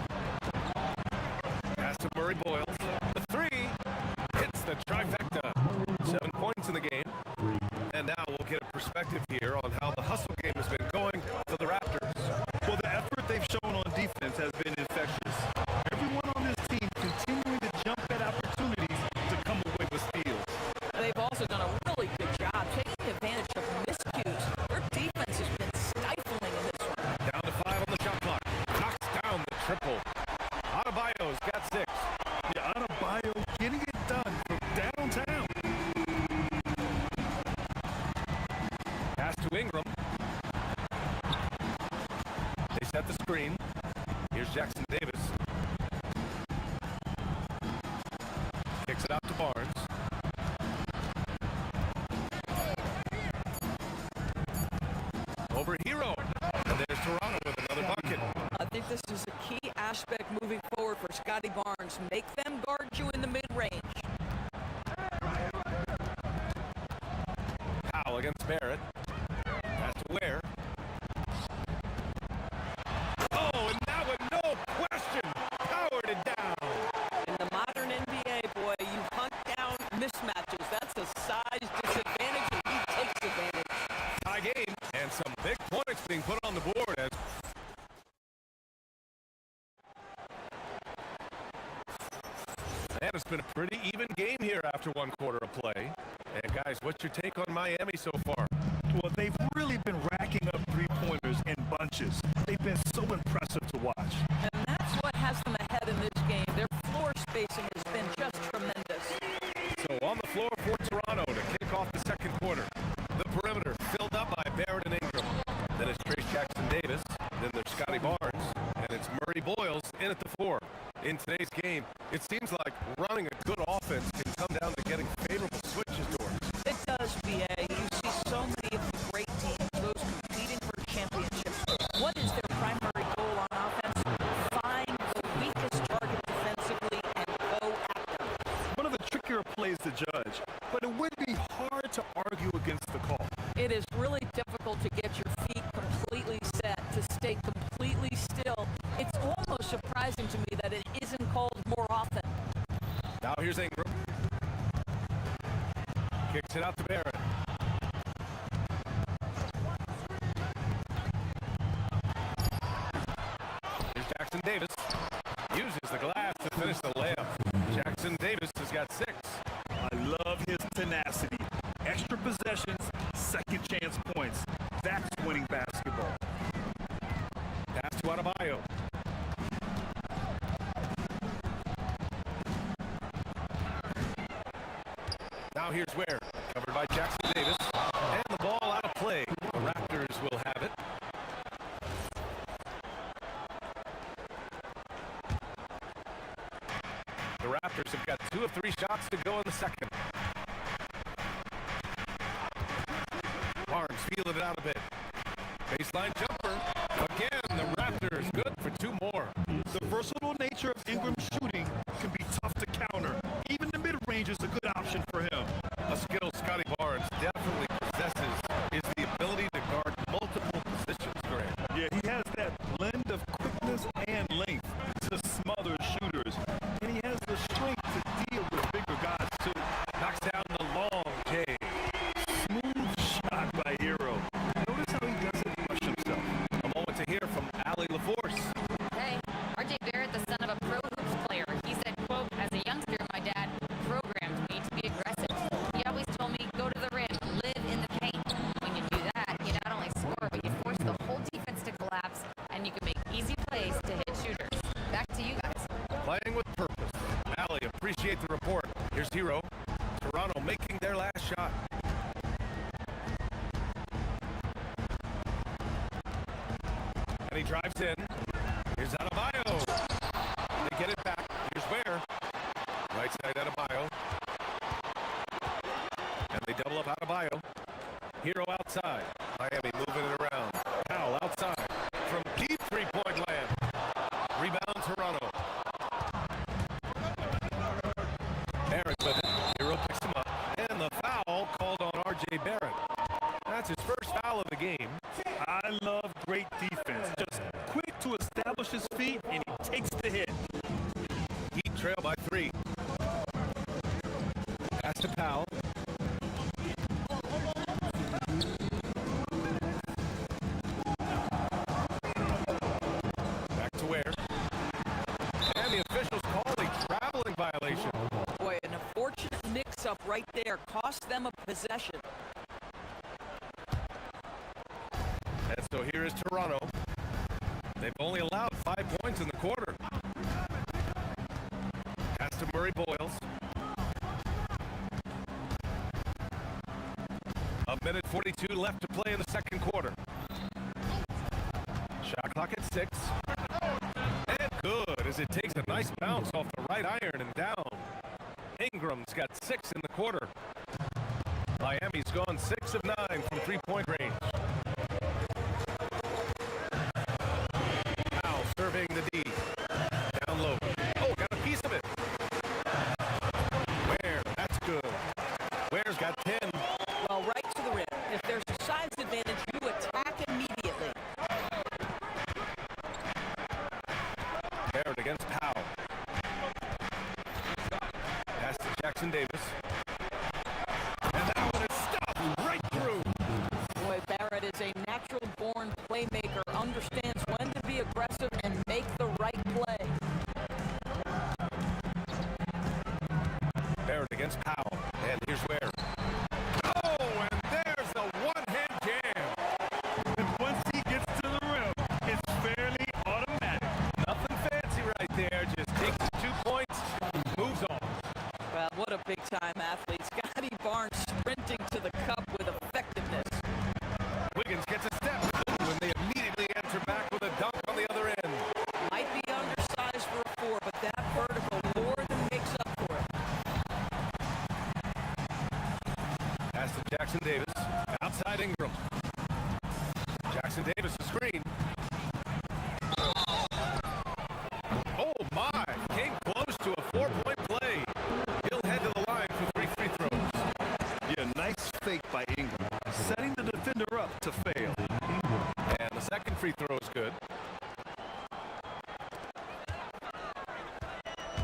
Pass to Murray Boyles. The 3 hits the trifecta. 7 points in the game. And now we'll get a perspective here on how the hustle game has been going for the Raptors. Well, the effort they've shown on defense has been infectious. Everyone on this team continuing to jump at opportunities to come away with steals. They've also done a really good job taking advantage of miscues. Their defense has been stifling in this one. Down to 5 on the shot clock. Knocks down the triple. Adebayo's got 6. Yeah, Adebayo getting it done from downtown. Pass to Ingram. They set the screen. Here's Jackson-Davis. this is a key aspect moving forward for Scotty Barnes. Make them guard you in the mid-range. Powell against Barrett. Pass to Ware. Oh, and that one, no question, powered it down. In the modern NBA, boy, you hunt down mismatches. That's a size disadvantage, and he takes advantage. Tie game, and some big points being put on the board as and it's been a pretty even game here after one quarter of play. And guys, what's your take on Miami so far? Well, they've really been racking up three-pointers in bunches. They've been so impressive to watch. And that's what has them ahead in this game. Their floor spacing has been just tremendous. So on the floor for Toronto to kick off the second quarter. The perimeter filled up by Barrett and Ingram. Then it's Trace Jackson-Davis. Then there's Scotty Barnes. And it's Murray Boyles in at the 4. In today's game, it seems like running a good offense can come down to getting favorable switches doors. It does, BA. You see so many of the great teams, those competing for championships. What is their primary goal on offense? Find the weakest target defensively and go after it. One of the trickier plays to judge, but it would be hard to argue against the call. It is really difficult to get your feet completely set, to stay completely still. It's almost surprising to me that it isn't called more often. Now here's Ingram. Kicks it out to Barrett. Here's Jackson-Davis. Uses the glass to finish the layup. Jackson-Davis has got 6. I love his tenacity. Extra possessions, second chance points. That's winning basketball. Pass to Adebayo. Now here's Ware, covered by Jackson-Davis. And the ball out of play. The Raptors will have it. The Raptors have got 2 of 3 shots to go in the second. Barnes fielded it out a bit. Baseline jumper. Again, the Raptors good for 2 more. The versatile nature of Ingram's shooting can be tough to counter. Even the mid-range is a good option for him. A skill Scotty Barnes definitely possesses is the ability to guard multiple positions, Grant. Yeah, he has that blend of quickness and length to smother shooters. And he has the strength to deal with bigger guys, too. Knocks down the long J. Smooth shot by Hero. Notice how he doesn't rush himself. A moment to hear from Allie LaForce. Hey, RJ Barrett, the son of a pro hoops player. He said, quote, as a youngster, my dad programmed me to be aggressive. He always told me, go to the rim, live in the paint. When you do that, you not only score, but you force the whole defense to collapse, and you can make easy plays to hit shooters. Back to you guys. Playing with purpose. Allie, appreciate the report. Here's Hero. Toronto making their last shot. And he drives in. Here's Adebayo. They get it back. Here's Ware. Right side Adebayo. And they double up Adebayo. Hero outside. Miami moving it around. Powell outside. From deep three-point land. Rebound Toronto. Barrett with it. Hero picks him up. And the foul called on RJ Barrett. That's his first foul of the game. I love great defense. Just quick to establish his feet, and he takes the hit. Heat trail by 3. Pass to Powell. Back to Ware. And the officials call a traveling violation. Boy, an unfortunate mix-up right there cost them a possession. And so here is Toronto. They've only allowed 5 points in the quarter. Pass to Murray Boyles. A minute 42 left to play in the second quarter. Shot clock at 6. And good as it takes a nice bounce off the right iron and down. Ingram's got 6 in the quarter. Miami's gone 6 of 9 from three-point range. Now serving Jackson Davis. And that one is stuffed right through. Boy, Barrett is a natural-born playmaker, understands when to be aggressive and make the right play. Barrett against Powell, and here's where. Oh, and there's the one-hand jam. And once he gets to the rim, it's fairly automatic. Nothing fancy right there, just takes his 2 points, moves on. Well, what a big-time athlete. Scotty Barnes sprinting to the cup with effectiveness. Wiggins gets a step when they immediately answer back with a dunk on the other end. Might be undersized for a 4, but that vertical more than makes up for it. Pass to Jackson Davis, outside Ingram. Jackson Davis, a screen. Oh my, came close to a 4-point play. He'll head to the line for 3 free throws. Yeah, nice fake by Ingram, setting the defender up to fail. And the second free throw is good.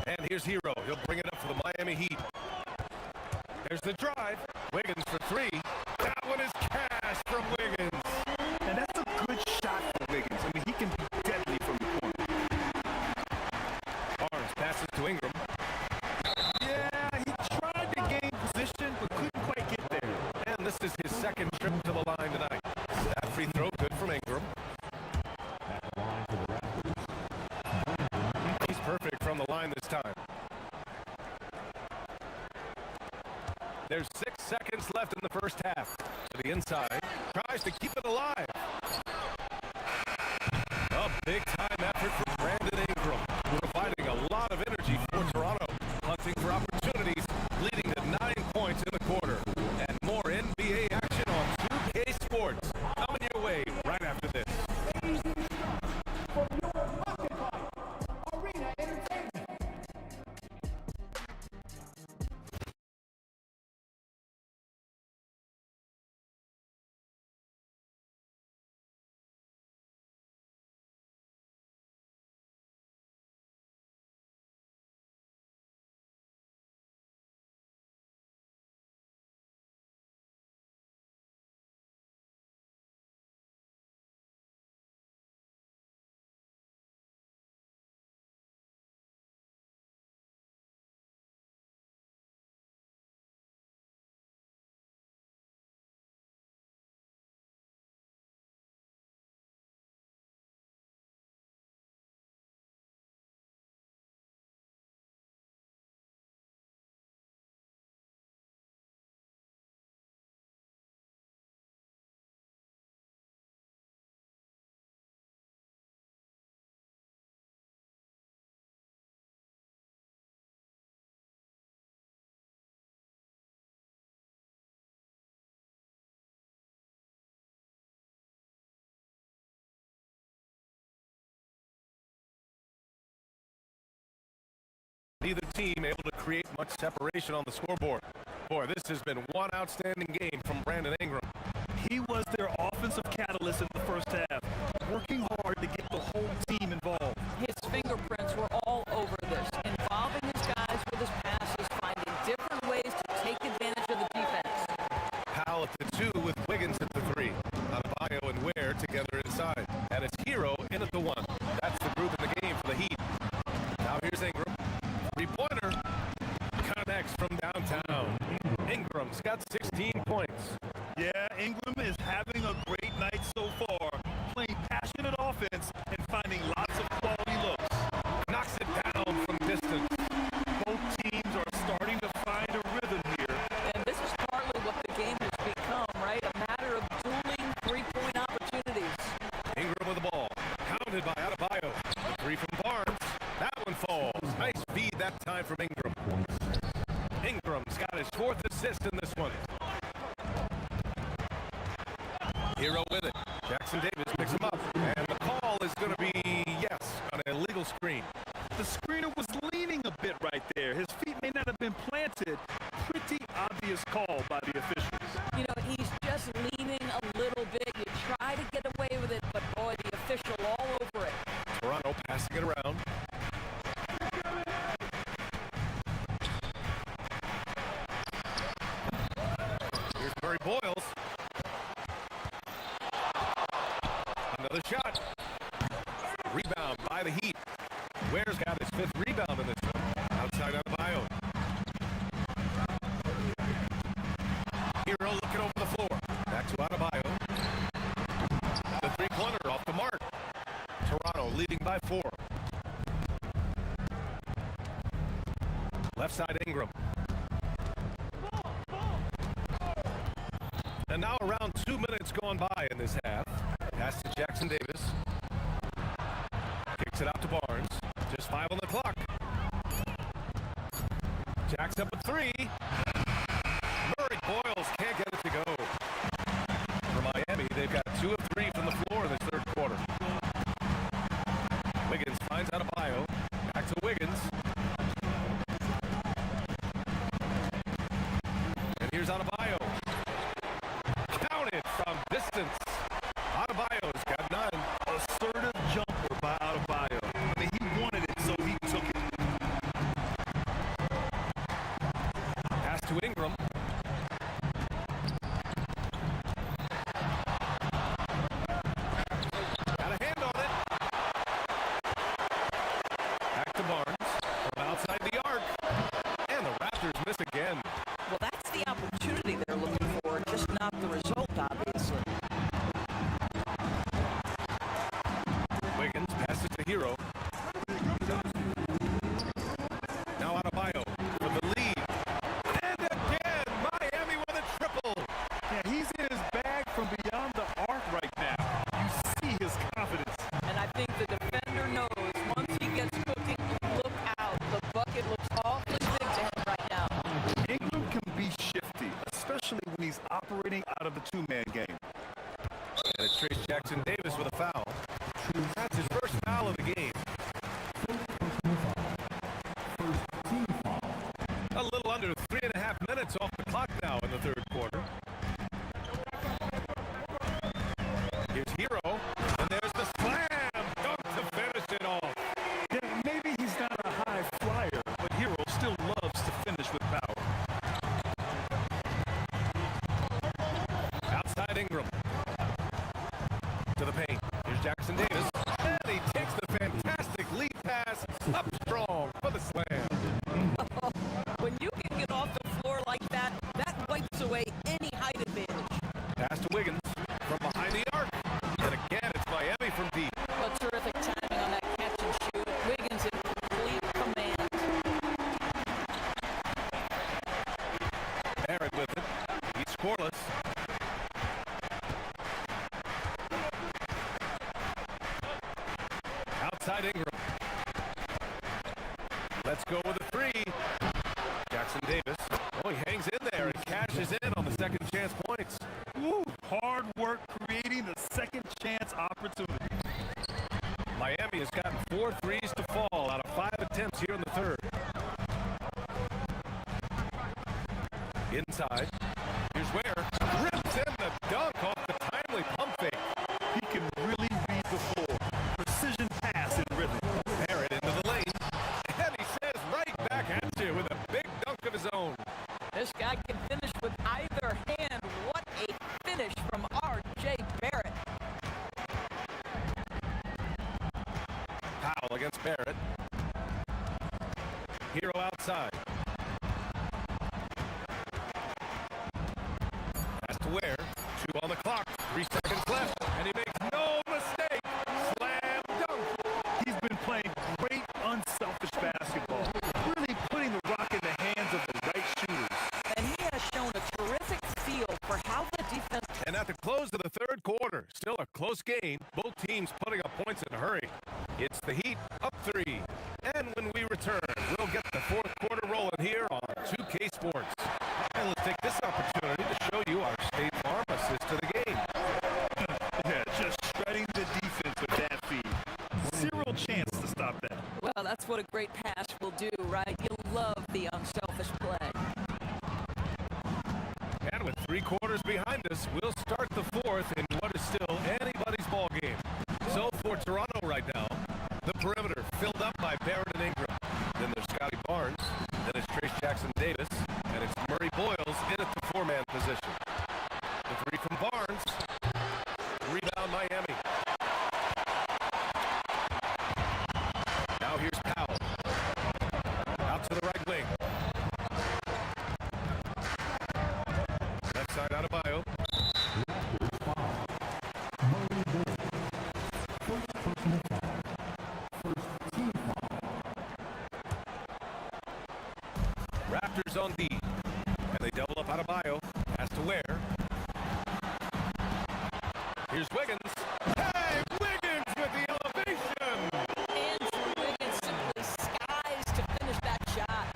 And here's Hero. He'll bring it up for the Miami Heat. There's the drive. Wiggins for 3. That one is cash from Wiggins. And that's a good shot for Wiggins. I mean, he can be deadly from the corner. Barnes passes to Ingram. Yeah, he tried to gain position, but couldn't quite get there. And this is his second trip to the line tonight. That free throw good from Ingram. He's perfect from the line this time. There's 6 seconds left in the first half. To the inside, tries to keep it alive. A big-time effort from Brandon Ingram, providing a lot of energy for Toronto, hunting for opportunities, leading to 9 points in the quarter. And more NBA action on 2K Sports coming your way right after this. Neither team able to create much separation on the scoreboard. Boy, this has been one outstanding game from Brandon Ingram. He was their offensive catalyst in the first half, working hard to get the whole team involved. His fingerprints were all over this, involving his guys with his passes, finding different ways to take advantage of the defense. Powell at the 2 with Wiggins at the 3. Adebayo and Ware together inside. And it's Hero in at the 1. That's the group in the game for the Heat. Now here's Ingram. 3-pointer. Connects from downtown. Ingram's got 16 points. Yeah, Ingram is having a great night so far, playing passionate offense and finding lots of quality looks. Knocks it down from distance. Both teams are starting to find a rhythm here. And this is partly what the game has become, right? A matter of dueling three-point opportunities. Ingram with the ball. Counted by Adebayo. The 3 from Barnes. That one falls. Nice feed that time from Ingram. Ingram's got his 4th assist in this one. Hero with it. Jackson Davis picks him up. And the call is going to be, yes, an illegal screen. The screener was leaning a bit right there. His feet may not have been planted. Pretty obvious call by the officials. You know, he's just leaning a little bit. You try to get away with it, but boy, the official all over it. Toronto passing it around. Another shot. Rebound by the Heat. Ware's got his 5th rebound in this one. Outside Adebayo. Hero looking over the floor. Back to Adebayo. The three-pointer off the mark. Toronto leading by 4. Left side Ingram. And now around 2 minutes gone by in this half. Pass to Jackson Davis. Kicks it out to Barnes. Just 5 on the clock. Jack's up a 3. Murray Boyles can't get it to go. For Miami, they've got 2 of 3 from the floor in this third quarter. Wiggins finds Adebayo. Back to Wiggins. And here's Adebayo. Counted from distance. Adebayo's got 9. Assertive jumper by Adebayo. I mean, he wanted it, so he took it. Pass to Ingram. Got a hand on it. Back to Barnes. From outside the arc. And the Raptors miss again. Well, that's the opportunity they're looking for, just not the result, obviously. Wiggins passes to Hero. Now Adebayo for the lead. And again, Miami with a triple. Yeah, he's in his bag from beyond the arc right now. You see his confidence. And I think the defender knows once he gets cooking, look out. The bucket looks awfully big to him right now. Ingram can be shifty, especially when he's operating out of the two-man game. And it's Trace Jackson Davis with a foul. That's his first foul of the game. A little under 3.5 minutes off the clock now in the third quarter. Here's Hero, and there's the slam dunk to finish it off. Yeah, maybe he's not a high flyer, but Hero still loves to finish with power. Outside Ingram. To the paint. Here's Jackson Davis. And he takes the fantastic lead pass up strong for the slam. When you can get off the floor like that, that wipes away any height advantage. Pass to Wiggins from behind the arc. And again, it's Miami from deep. Well, terrific timing on that catch and shoot. Wiggins in complete command. Barrett with it. He's scoreless. Outside Ingram. Let's go with a 3. Jackson Davis. Oh, he hangs in there and cashes in on the second chance points. Woo, hard work creating the second chance opportunity. Miami has gotten 4 threes to fall out of 5 attempts here in the third. Inside. Here's Ware. Rips in the dunk off the timely pump fake. He can really read the floor. Precision pass in rhythm. Barrett into the lane. And he says right back at you with a big dunk of his own. This guy can finish with either hand. What a finish from R.J. Barrett. Foul against Barrett. Hero outside. Pass to Ware. 2 on the clock. 3 seconds left. And he makes no mistake. Slam dunk. He's been playing great unselfish basketball. Really putting the rock in the hands of the right shooters. And he has shown a terrific feel for how the defense... And at the close of the third quarter, still a close game. Both teams putting up points in a hurry. It's the Heat up 3. And when we return, we'll get the fourth quarter rolling here on 2K Sports. And let's take this opportunity to show you our State Farm assist to the game. Yeah, just shredding the defense with that feed. Zero chance to stop that. Well, that's what a great pass will do, right? You'll love the unselfish play. And with 3 quarters behind us, we'll start the fourth in what is still anybody's ball game. So for Toronto right now, the perimeter filled up by Barrett and Ingram. Then there's Scotty Barnes. Then it's Trace Jackson Davis. And it's Murray Boyles in at the 4-man position. The 3 from Barnes. Rebound Miami. Raptors on D. And they double up out of bio. Has to wear. Here's Wiggins. Hey, Wiggins with the elevation! Andrew Wiggins simply skies to finish that shot.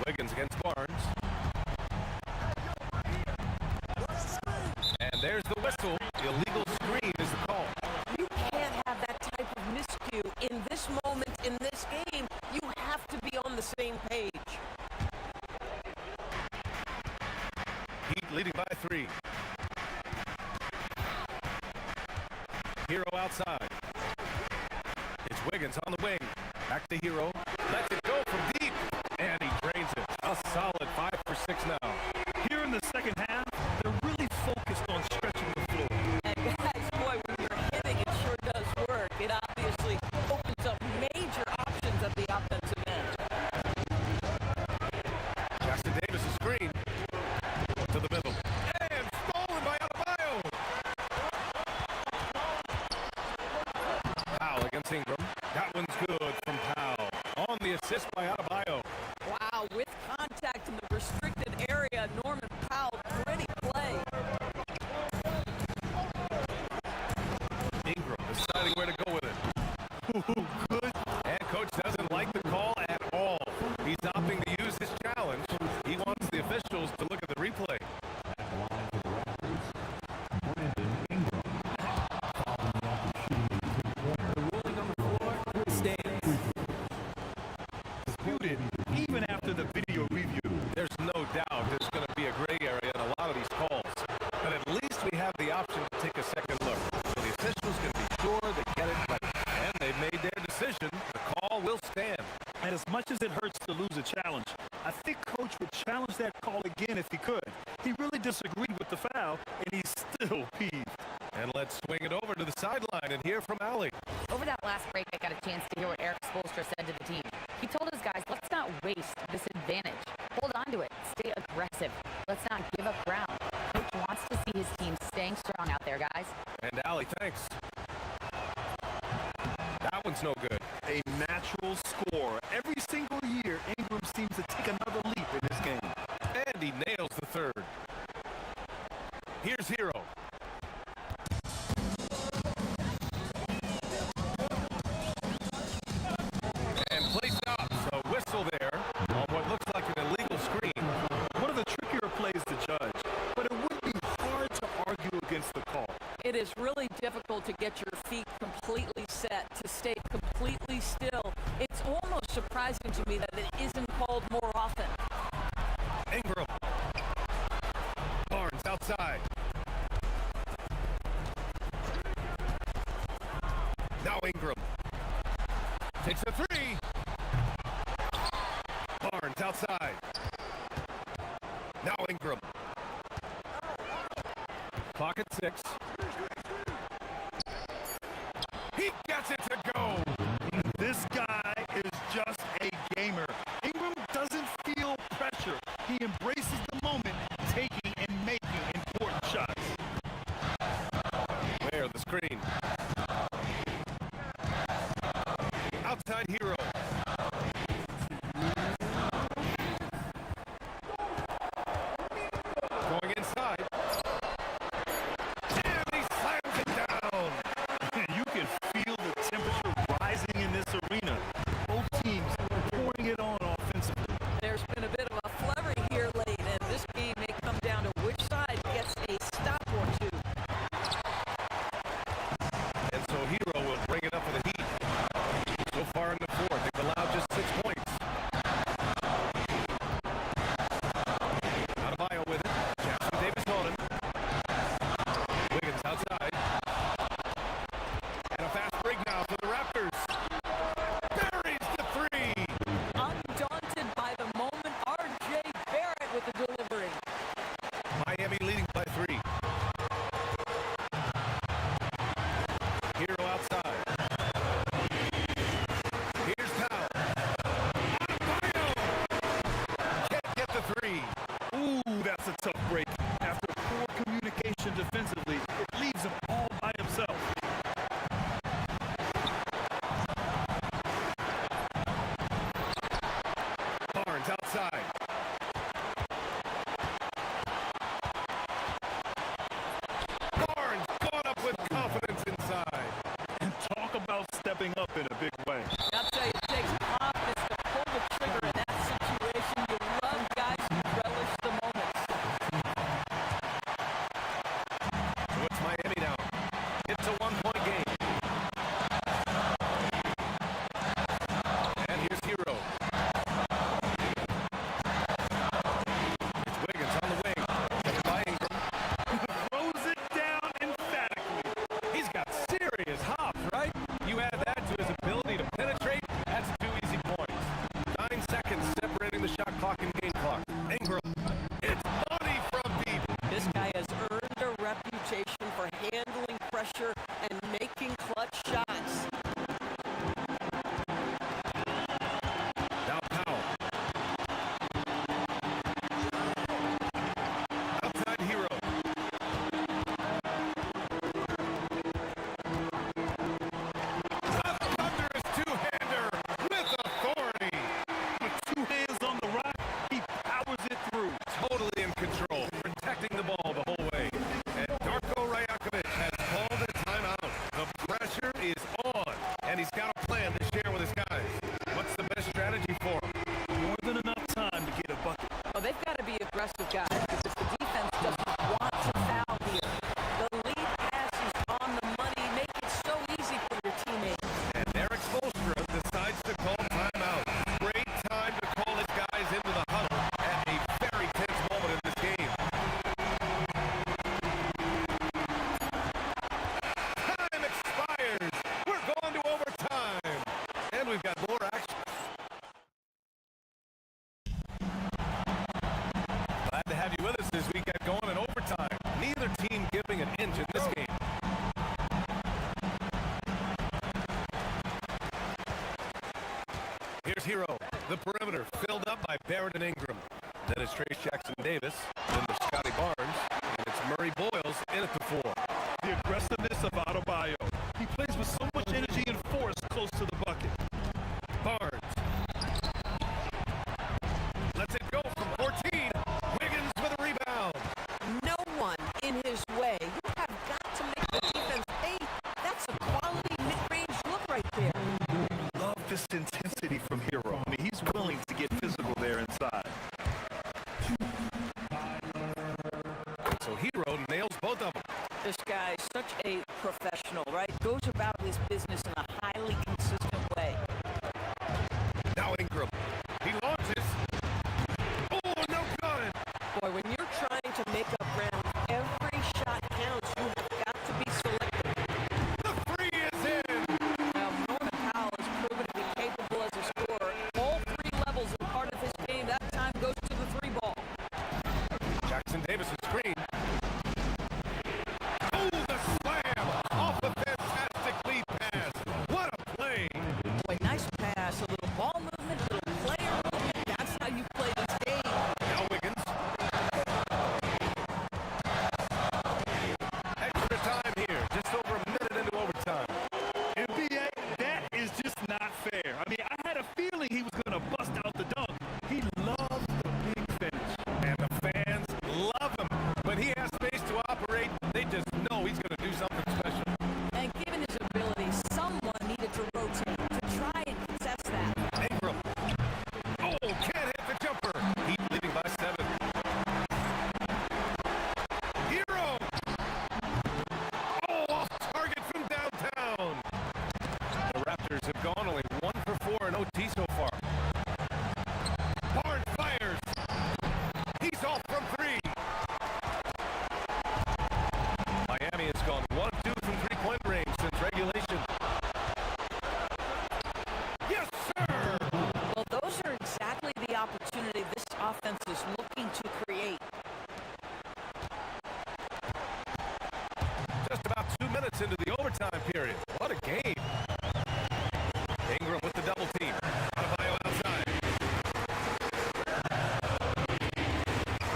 Wiggins against Barnes. And there's the whistle. The illegal screen is the call. You can't have that type of miscue in this moment, in this game. You have to be on the same page. Heat leading by 3. Hero outside. It's Wiggins on the wing. Back to Hero. Lets it go from deep. And he drains it. A solid 5 for 6 now. Here in the second half, they're really focused on stretching the floor. And guys, boy, when you're hitting, it sure does work. It obviously opens up major options at the offensive end. Justin Davis' screen. To the middle. And stolen by Adebayo. Powell against Ingram. That one's good from Powell. On the assist by Adebayo. Wow, with contact in the restricted area, Norman Powell, pretty play. Ingram deciding where to go with it. Good. And coach doesn't like the call at all. He's opting to use his challenge. He wants the officials to look at the replay. The ruling on the floor stands. Disputed even after the video review. There's no doubt there's going to be a gray area in a lot of these calls. But at least we have the option to take a second look. So the officials can be sure they get it right. And they've made their decision. The call will stand. And as much as it hurts to lose a challenge, I think Coach would challenge that call again if he could. He really disagreed with the foul, and he's still peeved. And let's swing it over to the sideline and hear from Allie. Over that last break, I got a chance to hear what Eric Spoelstra said to the team. He told his guys, let's not waste this advantage. Hold on to it. Stay aggressive. Let's not give up ground. Coach wants to see his team staying strong out there, guys. And Allie, thanks. That one's no good. A natural score. Every single year, Ingram seems to take another leap in this game. And he nails the third. Here's Hero. And play stops. A whistle there on what looks like an illegal screen. One of the trickier plays to judge, but it would be hard to argue against the call. It is really difficult to get your feet completely set, to stay completely still. It's almost surprising to me that it isn't called more often. Ingram. Barnes outside. Now Ingram. Takes a three. Barnes outside. Now Ingram. Clock at 6. He gets it to go. This guy is just a gamer. Ingram doesn't feel pressure. He embraces the moment, taking and making important shots. There, the screen. Outside Hero. Going inside. And he slams it down. You can feel the temperature rising in this arena. Both teams pouring it on offensively. There's been a bit of a flurry here late, and this game may come down to which side gets a stop or two. stepping up in a big way. I'll tell you, it takes confidence to pull the trigger in that situation. You love guys who relish the moments. So it's Miami now. It's a one-point game. And here's Hero. It's Wiggins on the wing. By Ingram. Throws it down emphatically. He's got serious hops, right? You add that to his ability to penetrate, that's 2 easy points. 9 seconds separating the shot clock and game clock. Ingram. It's money from deep. This guy has earned a reputation for handling pressure and making clutch shots. Now Powell. Outside Hero. Thunderous two-hander with authority. With 2 hands on the rock, he powers it through. Totally in control, protecting the ball the whole way. And Darko Rajakovic has called a timeout. The pressure is on, and he's got a plan to share with his guys. What's the best strategy for him? More than enough time to get a bucket. Well, they've got to be aggressive, guys, because if the defense doesn't want to foul here, the lead pass is on the money. Make it so easy for your teammates. And Eric Spoelstra decides to call timeout. Great time to call his guys into the huddle at a very tense moment in this game. Time expires. We're going to overtime. And we've got more action. Glad to have you with us as we get going in overtime. Neither team giving an inch in this game. Here's Hero. The perimeter filled up by Barrett and Ingram. Then it's Trace Jackson-Davis. Then there's Scotty Barnes. And it's Murray Boyles in at the 4. The aggressiveness of Adebayo. He plays with so much energy and force close to the bucket. Barnes. Lets it go from 14. Wiggins with a rebound. No one in his way. You have got to make the defense pay. That's a quality mid-range look right there. Love this intensity from Hero. I mean, he's willing to get physical there inside. So Hero nails both of them. This guy's such a professional, right? Goes about his business in a highly consistent way. Now Ingram. He launches. Oh, no good. Boy, when you're trying to make up ground, every shot counts. You have got to be selective. The three is in. Now, Norman Powell has proven to be capable as a scorer. All 3 levels in part of his game. That time goes to the 3 ball. Jackson-Davis' screen. Oh, the slam off a fantastic lead pass. What a play. Boy, nice pass. A little ball movement, a little player movement. That's how you play this game. Now Wiggins. Extra time here. Just over a minute into overtime. NBA, that is just not fair. I mean, I had a feeling he was going to bust out the dunk. He loves the big finish. And the fans love him. When he has space to operate, they just know he's going to do something special. And given his ability, someone needed to rotate to try and contest that. Ingram. Oh, can't hit the jumper. Heat leading by 7. Hero. Oh, off target from downtown. The Raptors have gone only 1 for 4 in OT so far. Barnes fires. He's off from 3. Miami has gone 1 of 2 from 3-point range since regulation. Yes, sir. Well, those are exactly the opportunity this offense is looking to create. Just about 2 minutes into the overtime period. What a game. Ingram with the double team. Adebayo outside.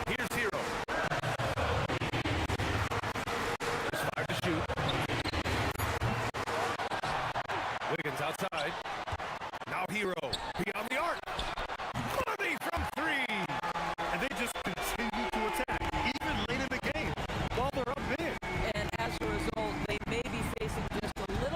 Here's Hero. There's 5 to shoot. Wiggins outside. Now Hero. Beyond the arc. Money from 3. And they just continue to attack, even late in the game, while they're up big. And as a result, they may be facing just a little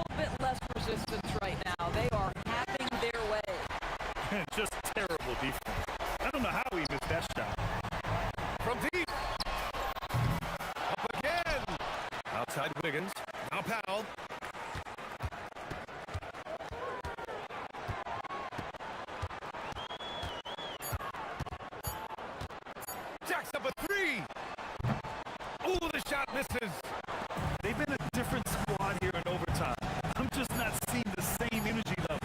racks up a three. Ooh, the shot misses. They've been a different squad here in overtime. I'm just not seeing the same energy level.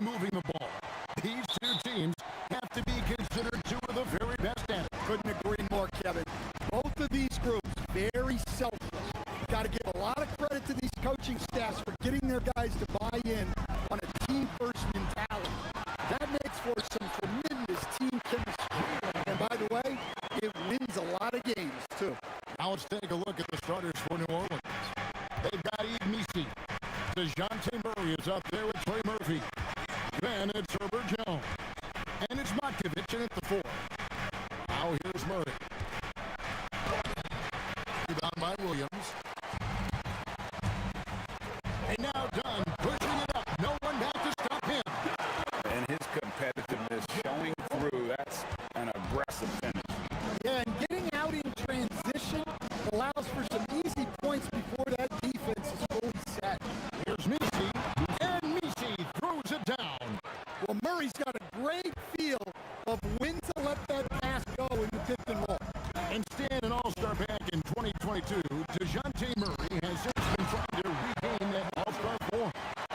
moving the ball. These two teams have to be considered two of the very best at it. Couldn't agree more, Kevin. Both of these groups, very selfless. Got to give a lot of credit to these coaching staffs for getting their guys to buy in on a team-first mentality. That makes for some tremendous team chemistry. And by the way, it wins a lot of games, too. Now let's take a look at the starters for New Orleans. They've got Misi. DeJounte Murray is up there with Trey Murphy. Then it's Herbert Jones. And it's Matkovic in at the 4. Now here's Murray. Rebound by Williams. And now Dunn pushing it up. No one back to stop him. And his competitiveness showing through. That's an aggressive finish. Yeah, and getting out in transition allows for some easy points before that defense is fully set. Here's Misi. And Misi throws it down. Well, Murray's got a great feel of when to let that pass go in the pick and roll. And staying an all-star back in 2022, DeJounte Murray has since been trying to regain that all-star form.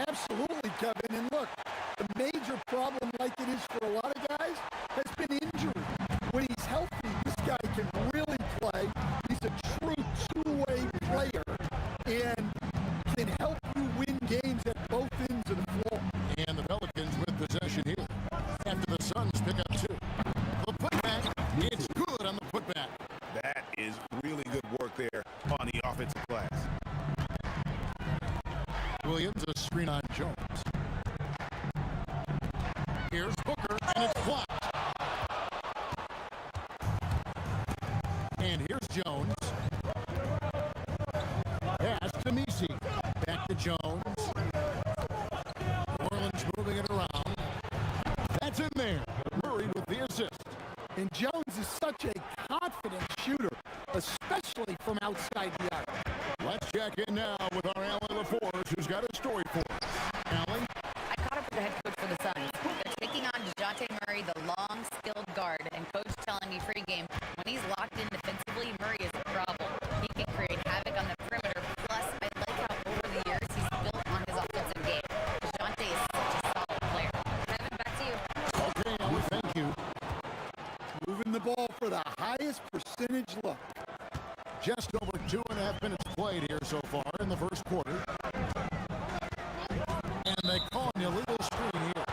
Absolutely, Kevin. And look, the major problem, like it is for a lot of guys, has been injury. When he's healthy, this guy can really play. He's a true two-way player and can help you win games at both ends of the floor. And the Pelicans with possession here. After the Suns pick up 2. The putback, it's good on the putback. That is really good work there on the offensive glass. Williams, a screen on Jones. Here's Booker, and it's blocked. And here's Jones. Pass to Misi. Back to Jones. Orleans moving it around. That's in there. Murray with the assist. And Jones is such a confident shooter, especially from outside the arc. Let's check in now with our Allie LaForge, who's got a story for us. Allie? I caught up with the head coach for the Suns. They're taking on DeJounte Murray, the long, skilled guard, and coach telling me pregame, when he's locked in defensively, Murray is a problem. He can create havoc on the perimeter. Plus, I like how over the years he's built on his offensive game. DeJounte is such a solid player. Kevin, back to you. Okay, Allie, thank you. Moving the ball for the highest percentage look. Just over 2.5 minutes played here so far in the first quarter. And they call an illegal screen here.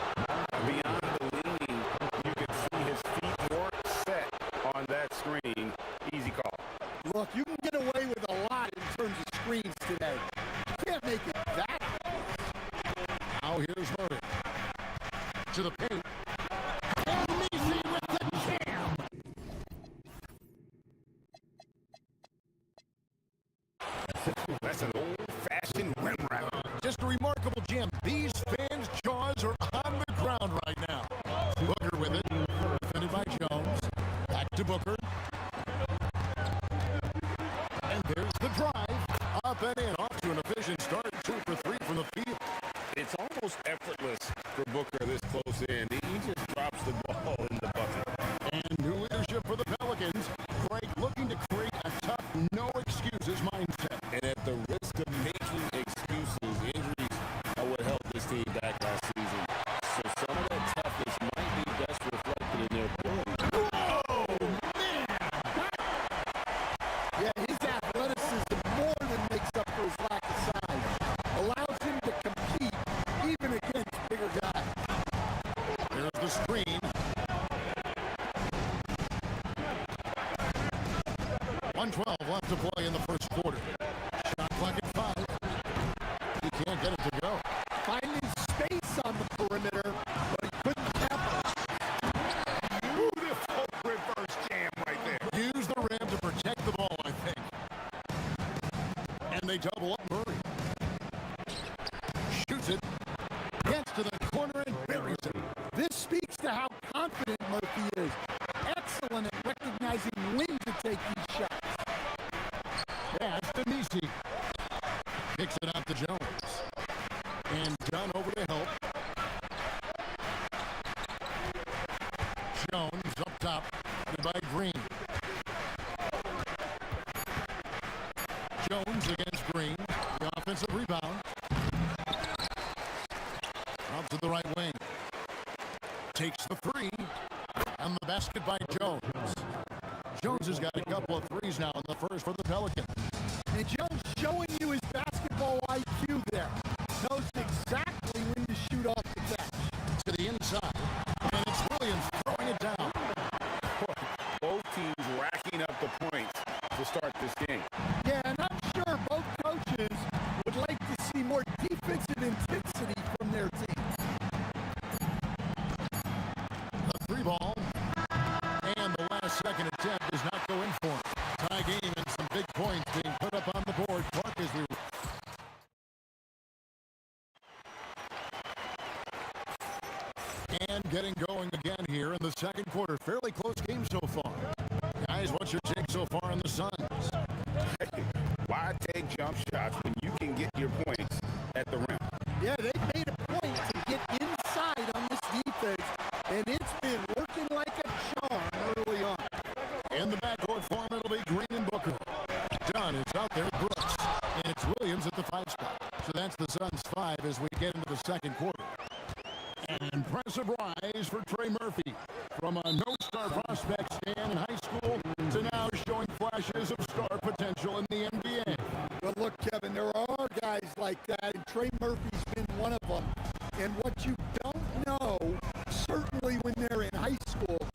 Beyond the leaning, you can see his feet more set on that screen. Easy call. Look, you can get away with a lot in terms of screens today. You can't make it that. Now here's Murray. To the paint. And Misi with the jam. That's an old-fashioned rim wrap. Just a remarkable jam. These fans' jaws are on the ground right now. Booker with it. Defended by Jones. Back to Booker. And there's the drive. Up and in. Off to an efficient start. 2 for 3 from the field. It's almost effortless for Booker this close in. He just drops the ball in the bucket. And new leadership for the Pelicans. Craig looking to create a tough, no-excuses mindset. And at the risk of making excuses, injuries are what held this team back last season. So some of that toughness might be best reflected in their play. Yeah, his athleticism more than makes up for his lack of size. Allows him to compete even against bigger guys. There's the screen. 1:12 left to play in the first quarter. Shot clock at 5. He can't get it to go. Finding space on the perimeter, but he couldn't capitalize. Beautiful reverse jam right there. Use the rim to protect the ball, I think. And they double up Murray. Shoots it. Gets to the corner and buries it. This speaks to how confident Murphy is. Excellent at recognizing when to take these shots. Pass to Misi. Kicks it out to Jones. And Dunn over to help. Jones up top. By Green. Jones against Green. The offensive rebound. Out to the right wing. takes the three, and the basket by Jones. Jones has got a couple of threes now in the first for the Pelicans. And Jones showing you his basketball IQ there. Knows exactly when to shoot off the catch. To the inside, and it's Williams throwing it down. Both teams racking up the points to start this game. Yeah, and I'm sure both coaches would like to see more defensive intensity from their team. The three ball, and the last second attempt does not go in for him. Tie game and some big points being put up on the board. Clark as we and getting going again here in the second quarter. Fairly close game so far. Guys, what's your take so far on the Suns? Why take jump shots when you can get your points at the rim? Yeah, they made a point to get inside on this defense, and it's been working like a charm early on. In the backcourt form, it'll be Green and Booker. Dunn is out there, Brooks, and it's Williams at the 5 spot. So that's the Suns 5 as we get into the second quarter. An impressive rise for Trey Murphy. From a no-star prospect stand in high school to now showing flashes of star potential in the NBA. But look, Kevin, there are guys like that, and Trey Murphy's been one of them. And what you don't know, certainly when they're in high school,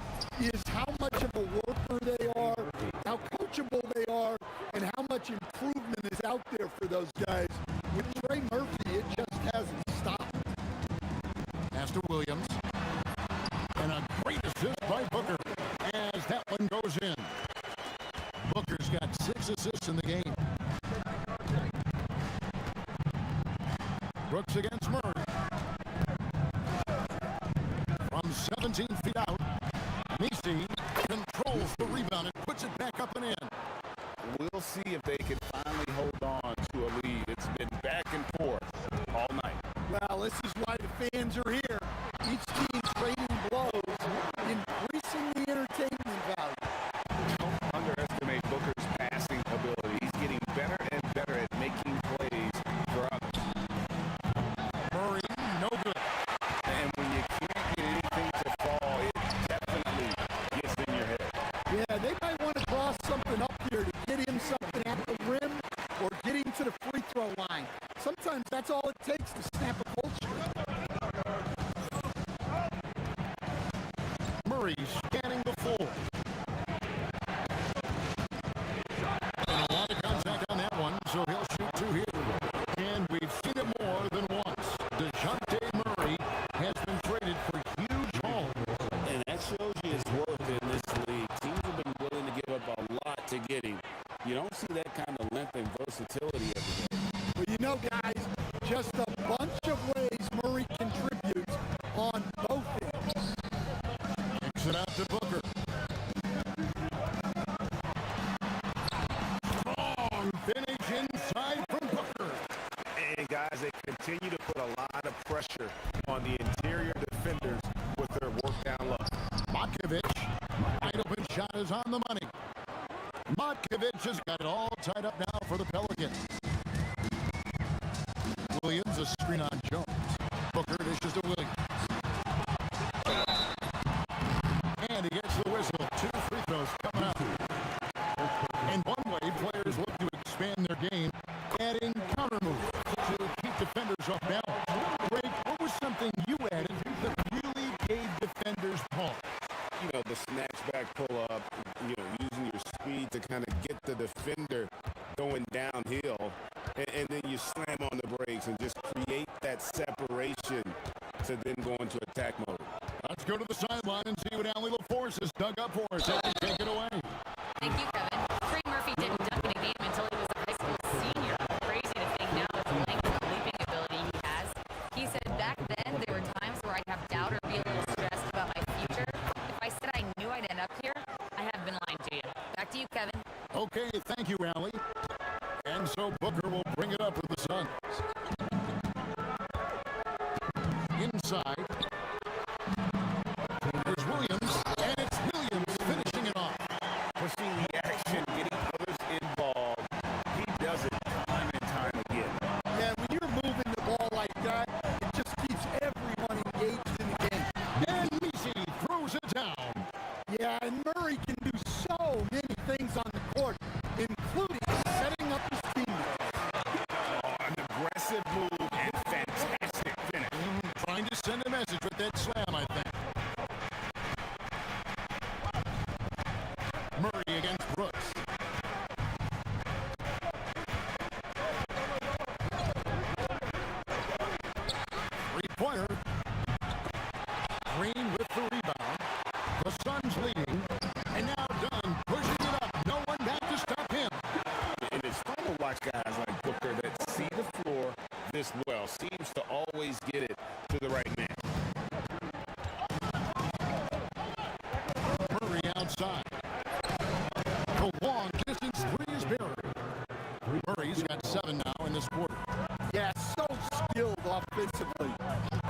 is how much of a worker they are, how coachable they are, and how much improvement is out there for those guys. With Trey Murphy, it just hasn't stopped. Pass to Williams. And a great assist by Booker as that one goes in. Booker's got 6 assists in the game. Brooks against Murray. From 17 feet out, Nisi controls the rebound and puts it back up and in. We'll see if they can finally hold on to a lead. It's been back and forth all night. Well, this is why the fans are here. Each team trading blows, increasing the entertainment value. Don't underestimate Booker's passing ability. He's getting better and better at making plays for others. Murray, no good. And when you can't get anything to fall, it definitely gets in your head. Yeah, they might want to draw something up here to get him something at the rim or get him to the free throw line. Sometimes that's all it takes to snap a culture. Murray scanning the floor. And a lot of contact on that one, so he'll shoot 2 here. And we've seen it more than once. DeJounte Murray has been traded for huge hauls. And that shows you his worth in this league. Teams have been willing to give up a lot to get him. You don't see that kind of length and versatility every day. Well, you know, guys, just a bunch of ways Murray contributes on both ends. Kicks it out to Booker. Strong finish inside from Booker. And guys, they continue to put a lot of pressure on the interior defenders with their work down low. Matkovic, wide open shot is on the money. Matkovic has got it all tied up now for the Pelicans. Williams, a screen on Jones. Booker dishes to Williams. And he gets the whistle. 2 free throws coming out. And one way players look to expand their game, adding counter moves to keep defenders off balance. Ray, what was something you added that really gave defenders pause? You know, the snatch back pull up, you know, using your speed to kind of get the defender going downhill, and then you slam on the brakes and just create that separation to then go into attack mode. Let's go to the sideline and see what Allie LaForce has dug up for us. Allie, take it away. Thank you, Kevin. Trey Murphy didn't dunk in a game until he was a high school senior. Crazy to think now with the length and leaping ability he has. He said back then there were times where I'd have doubt or be a little stressed about my future. If I said I knew I'd end up here, I have been lying to you. Back to you, Kevin. Okay, thank you, Allie. And so Booker will bring it up with the Suns. Inside. There's Williams, and it's Williams finishing it off. Pushing the action, getting others involved. He does it time and time again. Yeah, when you're moving the ball like that, it just keeps everyone engaged in the game. And down. Yeah, and Murray can do so many things on the court, including setting up his teammates. Oh, an aggressive move and fantastic finish. Trying to send a message with that slam, I think. Murray against Brooks. Three-pointer. Green with the rebound. The Suns leading. And now Dunn pushing it up. No one back to stop him. And it's fun to watch guys like Booker that see the floor this well. Seems to always get it to the right man. Murray outside. The long distance three is buried. Murray's got 7 now in this quarter. Yeah, so skilled offensively.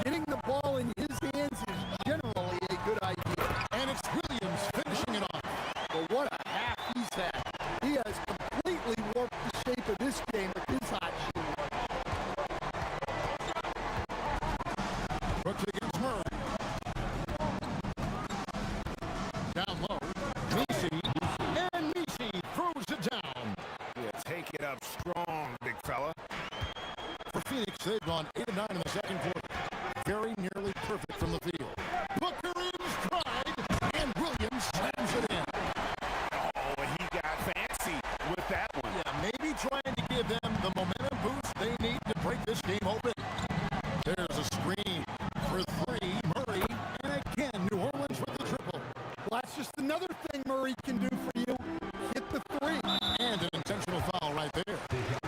Getting the ball in his hands is generally a good idea. And it's Williams finishing it off. But what a half he's had. He has completely warped the shape of this game with his hot shooting. Brooks against Murray. Down low. Nisi. And Nisi throws it down. Yeah, take it up strong, big fella. For Phoenix, they've gone 8 of 9 in the second quarter. Very nearly perfect from the field. Booker in stride. And Williams slams it in. Oh, he got fancy with that one. Yeah, maybe trying to give them the momentum boost they need to break this game open. There's a screen for 3. Murray. And again, New Orleans with the triple. Well, that's just another thing Murray can do for you. Hit the 3. And an intentional foul right there.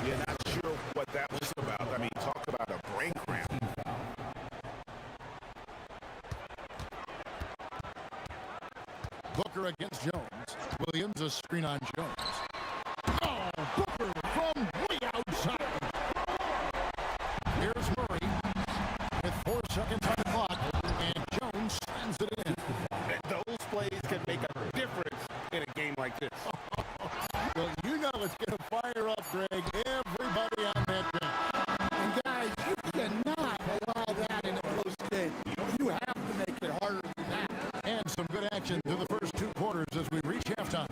You're not sure what that was about. I mean, talk about a brain cramp. Booker against Jones. Williams a screen on Jones. Oh, Booker from way outside. Here's Murray with 4 seconds on the clock. And Jones sends it in. Those plays can make a difference in a game like this. Well, you know it's going to fire up, Greg. Everybody on that bench. And guys, you cannot allow that in a close game. You have to make it harder than that. And some good action through the first 2 quarters as we reach halftime.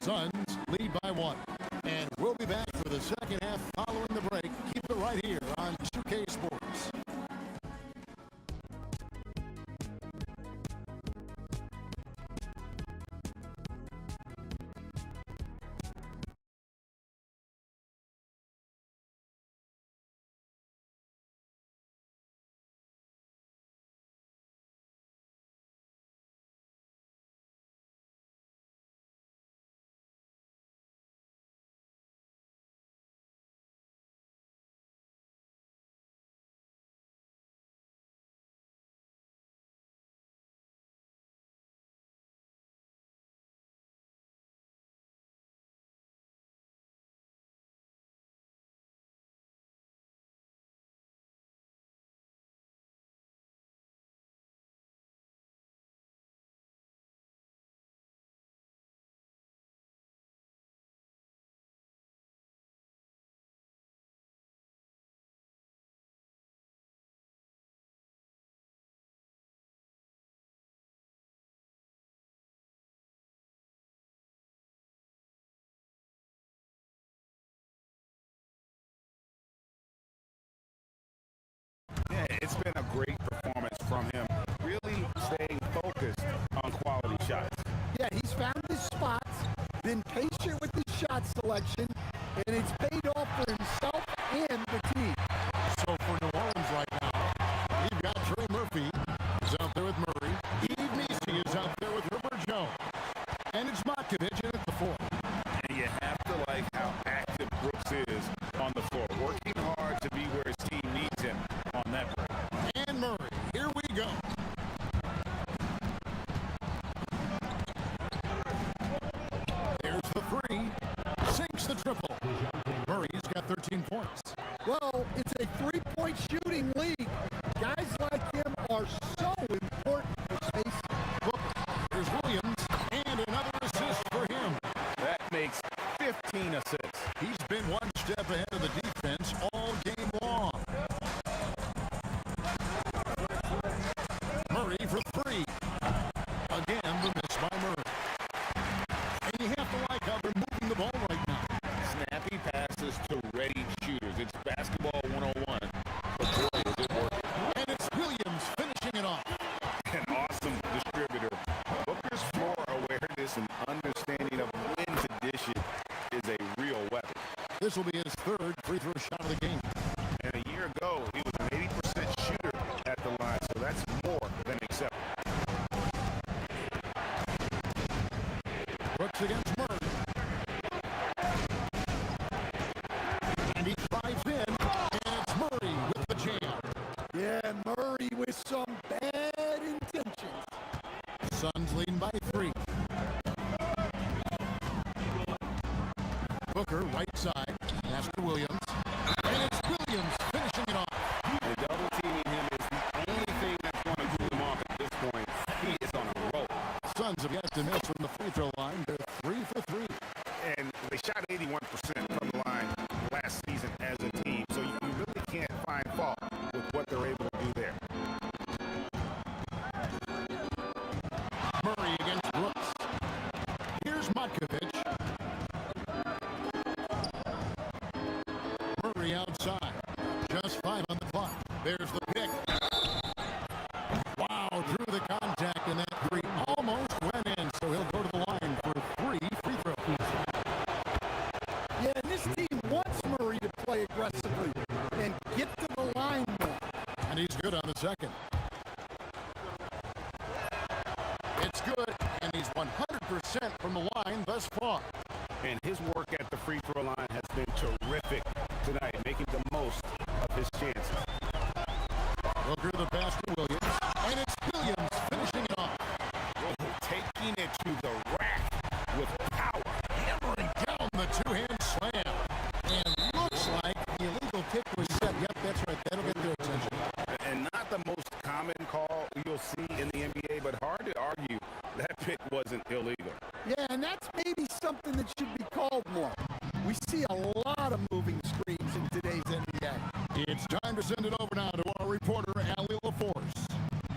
Suns lead by 1. And we'll be back for the second half following the break. Keep it right here on 2K Sports. Yeah, it's been a great performance from him. Really staying focused on quality shots. Yeah, he's found his spots, been patient with his shot selection, and it's paid off for himself and the team. So for New Orleans right now, we've got Trey Murphy is out there with Murray. Eve Nisi is out there with Herbert Jones. And it's Matkovic in at the 4. And you have to like how active Brooks is on the floor, working hard to be where his team needs him on that break. And Murray, here we go. There's the 3. Sinks the triple. Murray's got 13 points. Well, it's a 3-point shooting league. Guys like him are so important for space. There's Williams, and another assist for him. That makes 15 assists. He's been one step ahead of the defense all game long. Murray for 3. This will be his third free throw shot of the game. And a year ago, he was an 80% shooter at the line, so that's more than acceptable. Brooks against Murray. And he drives in, and it's Murray with the jam. Yeah, Murray with some bad intentions. Suns leading by 3. Booker, right side, pass to Williams. And it's Williams finishing it off. And double teaming him is the only thing that's going to cool him off at this point. He is on a roll. Suns have yet to miss from the free throw line. They're 3 for 3. And they shot 81% from the line last season as a team, so you really can't find fault with what they're able to do there. Murray against Brooks. Here's Matkovic. Murray outside. Just 5 on the clock. There's the pick. Wow, drew the contact, and that 3 almost went in, so he'll go to the line for 3 free throws. Yeah, and this team wants Murray to play aggressively and get to the line more. And he's good on the second. It's good, and he's 100% from the line thus far. And his work at the free throw line has been terrific tonight, making the most of his chances. Booker the pass to Williams, and it's Williams finishing it off. Taking it to the rack with power. Hammering down the two-hand slam. And looks like the illegal kick was set. Yep, that's right. That'll get their attention. And not the most common call you'll see in the NBA, but hard to argue that pick wasn't illegal. Yeah, and that's maybe something that should be called more. We see a lot of moving screens in today's NBA. It's time to send it over now to our reporter, Allie LaForce.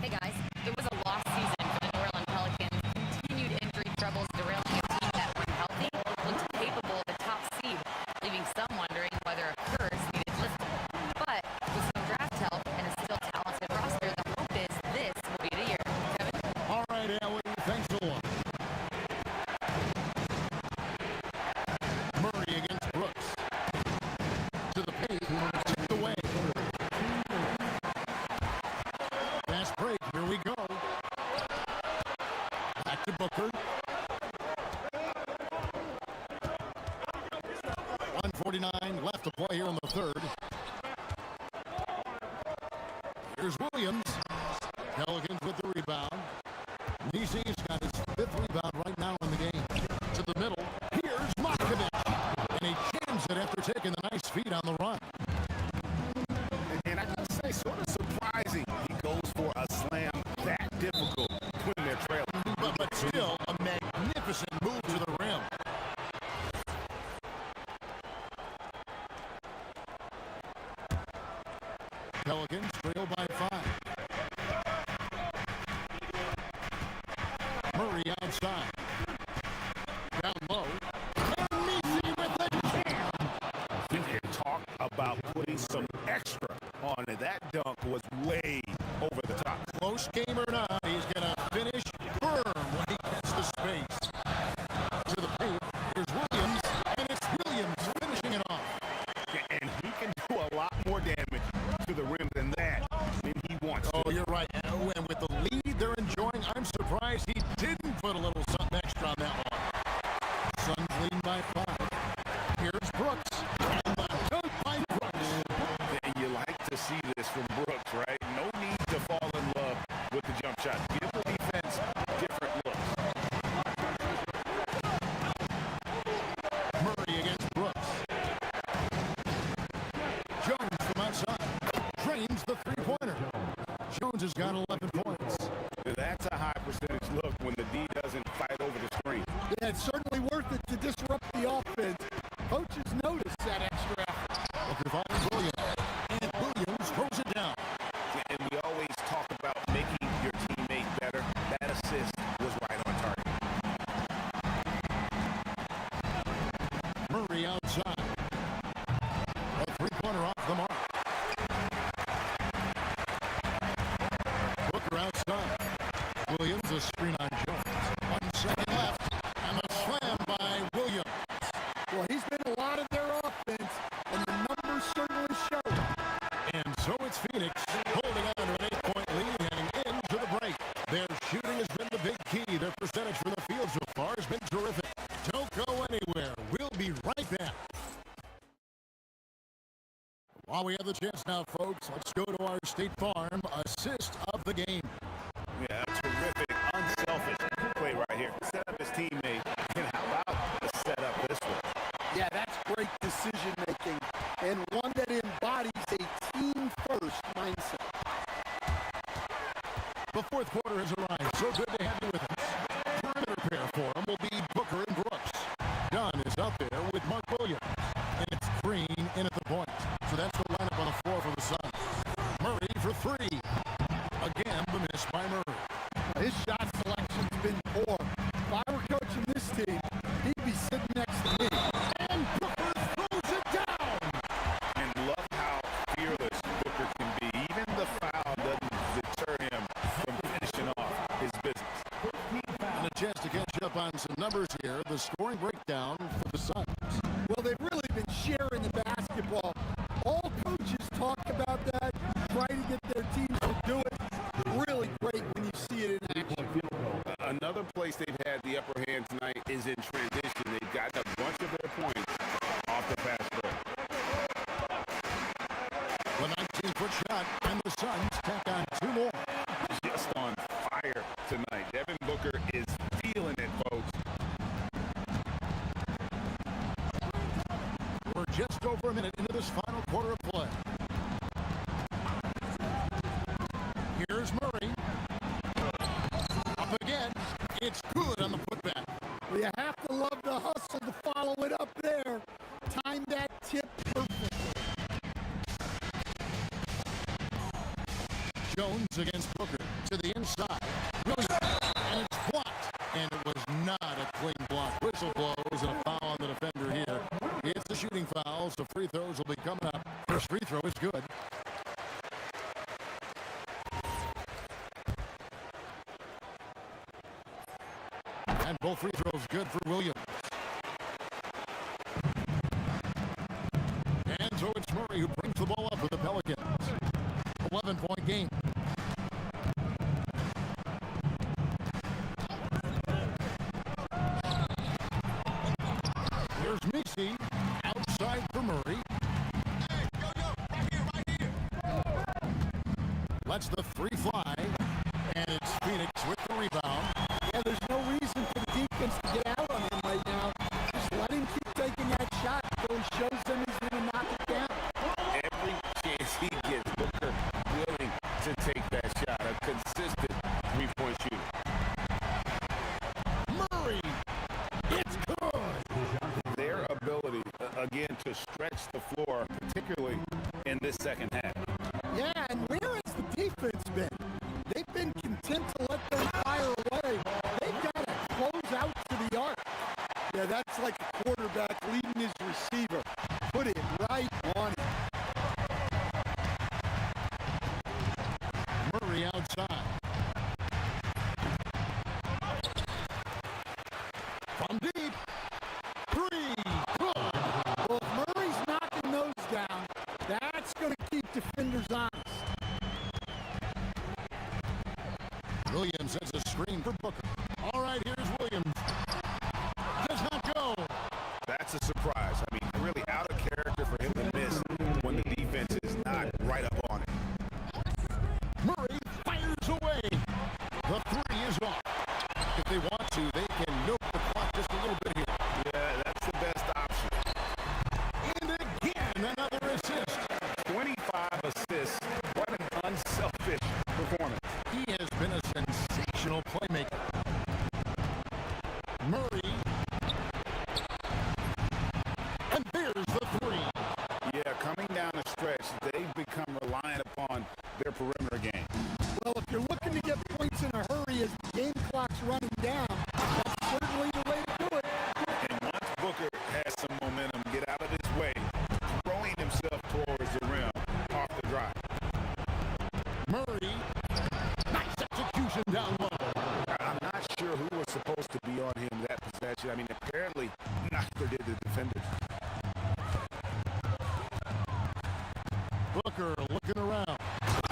Hey guys, it was a lost season for the New Orleans Pelicans. Continued injury troubles derailing a team that, when healthy, looked capable of a top seed, leaving some wondering whether a curse needed lifting. But with some draft help and a still talented roster, the hope is this will be the year. Kevin? All right, Allie, thanks a lot. Murray against Brooks. To the paint, tipped away. Fast break, here we go. Back to Booker. 1:49 left to play here in the third. Here's Williams. Pelicans with the rebound. DC's got his 5th rebound right now in the game. To the middle. Here's Matkovic. And he jams it after taking the nice feed on the run. And I gotta say, sort of surprising he goes for a slam that difficult when they're trailing. But still a magnificent move to the rim. Pelicans trail by 5. Murray outside. Down low. And Messi with the jam. You can talk about putting some extra on it. That dunk was way over the top. Close game or not, he's going to finish firm when he gets the space. To the paint, here's Williams, and it's Williams finishing it off. And he can do a lot more damage to the rim than that when he wants to. Oh, you're right. And with the lead they're enjoying, I'm surprised he didn't put a little something extra on that one. Suns leading by 5. Here's Brooks. And the dunk by Brooks. And you like to see this from Brooks, right? No need to fall in love with the jump shot. Give the defense different looks. Murray against Brooks. Jones from outside. Drains the three-pointer. Jones has got 11 points. That's a high percentage look when the D doesn't fight over the screen. Yeah, it's certainly worth it to disrupt the offense. Coaches notice that extra effort. Booker finds Williams. And Williams throws it down. And we always talk about making your teammate better. That assist was right on target. Murray outside. A three-pointer off the mark. Booker outside. Williams, a screen on Jones. 1 second left. And a slam by Williams. Well, he's been a lot of their offense Shooting has been the big key. Their percentage from the field so far has been terrific. Don't go anywhere. We'll be right back. While we have the chance now, folks, let's go to our State Farm assist of the game. Yeah, terrific, unselfish play right here. Set up his teammate, and how about the setup this one? Yeah, that's great decision-making and one that embodies a team-first mindset. The fourth quarter has arrived. So good to have you with us. Perimeter pair for him will be Booker and Brooks. Dunn is out there with Mark Williams. And it's Green in at the point. So that's the lineup on the floor for the Suns. Murray for three. Again, the miss by Murray. His shot selection's been poor. If I were coaching this team, he'd be sitting next to me. And Booker throws it down. And love how fearless Booker can be. Even the foul doesn't deter him from finishing off his business. And a chance to catch up on some numbers here. The scoring breakdown for the Suns. Well, they've really been sharing the basketball. All coaches talk about that, try to get their teams to do it. Really great when you see it in action. Another place they've had the upper hand tonight is in transition. They've gotten a bunch of their points off the pass play. The 19-foot shot, and the Suns tack on two more. Just on fire tonight. Devin Booker is feeling it, folks. We're just over a minute into this final quarter of play. Here's Murray. Up again. It's good on the putback. Well, you have to love the hustle to follow it up there. Time that tip perfectly. Jones against Booker to the inside. Williams, and it's blocked. And it was not a clean block. Whistle blows and a foul on the defender here. It's a shooting foul, so free throws will be coming up. First free throw is good. And both free throws good for Williams. And so it's Murray who brings the ball up for the Pelicans. 11-point game. Here's Mixie outside for Murray. Lets the three fly. And it's Phoenix with the rebound. Yeah, there's no reason for the defense to get out on him right now. Just let him keep taking that shot until he shows them he's going to knock it down. Every chance he gets, Booker willing to take that shot. A consistent three-point shooter. Murray! It's good! Their ability, again, to stretch the floor, particularly in this second half. Yeah, and where has the defense been? They've been content to let them fire away. They've got to close out to the arc. Yeah, that's like a quarterback leading his receiver. Put it right on it. Murray outside. From deep. Three. Good. Well, if Murray's knocking those down, that's going to keep defenders honest. Williams sets a screen for Booker. All right, here's Williams. Does not go. That's a surprise. I mean, really out of character for him to miss when the defense is not right up on it. Murray fires away. The three is off. If they want to, they can milk the clock just a little bit here. Yeah, that's the best option. And again, another assist. 25 assists. What an unselfish performance. He has been a sensational playmaker. Murray. And there's the three. Yeah, coming down the stretch, they've become reliant upon their perimeter game. Well, if you're looking to get points in a hurry as the game clock's running down, that's certainly the way to do it. And once Booker has some momentum, get out of his way, throwing himself towards the rim off the drive. Murray. Nice execution down low. I'm not sure who was supposed to be on him that possession. I mean, apparently neither did the defenders. Booker looking around.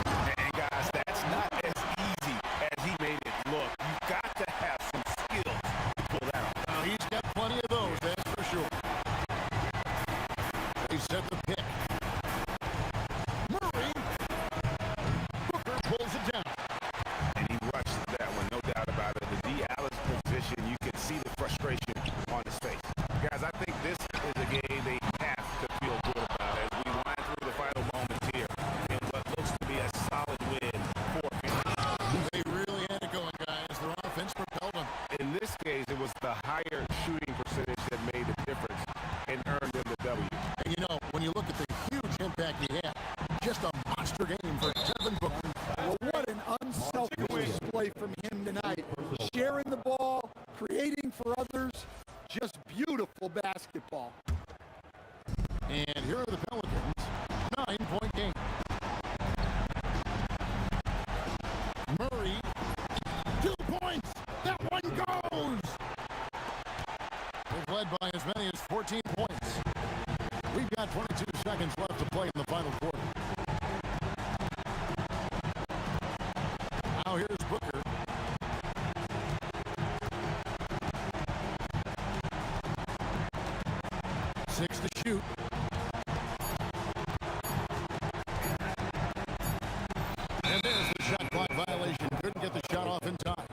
And guys, that's not as easy as he made it look. They set the pick. Murray. Booker pulls it down. And he rushed that one, no doubt about it. The D. Alice position, you can see the frustration on his face. Guys, I think this is a game they have to feel good about as we wind through the final moments here in what looks to be a solid win for Phoenix. They really had it going, guys. Their offense propelled them. In this case, it was the higher shooting percentage that made the difference and earned them the W. And you know, when you look at the huge impact he had, just a monster game for Devin Booker. Well, what an unselfish display from him tonight. Sharing the ball, creating for others, just beautiful basketball. And here are the Pelicans, 9-point game. Murray, 2 points. That one goes. They've led by as many as 14 points. We've got 22 seconds left to play in the final quarter. Now here's Booker. Six to shoot. And there's the shot clock violation. Couldn't get the shot off in time.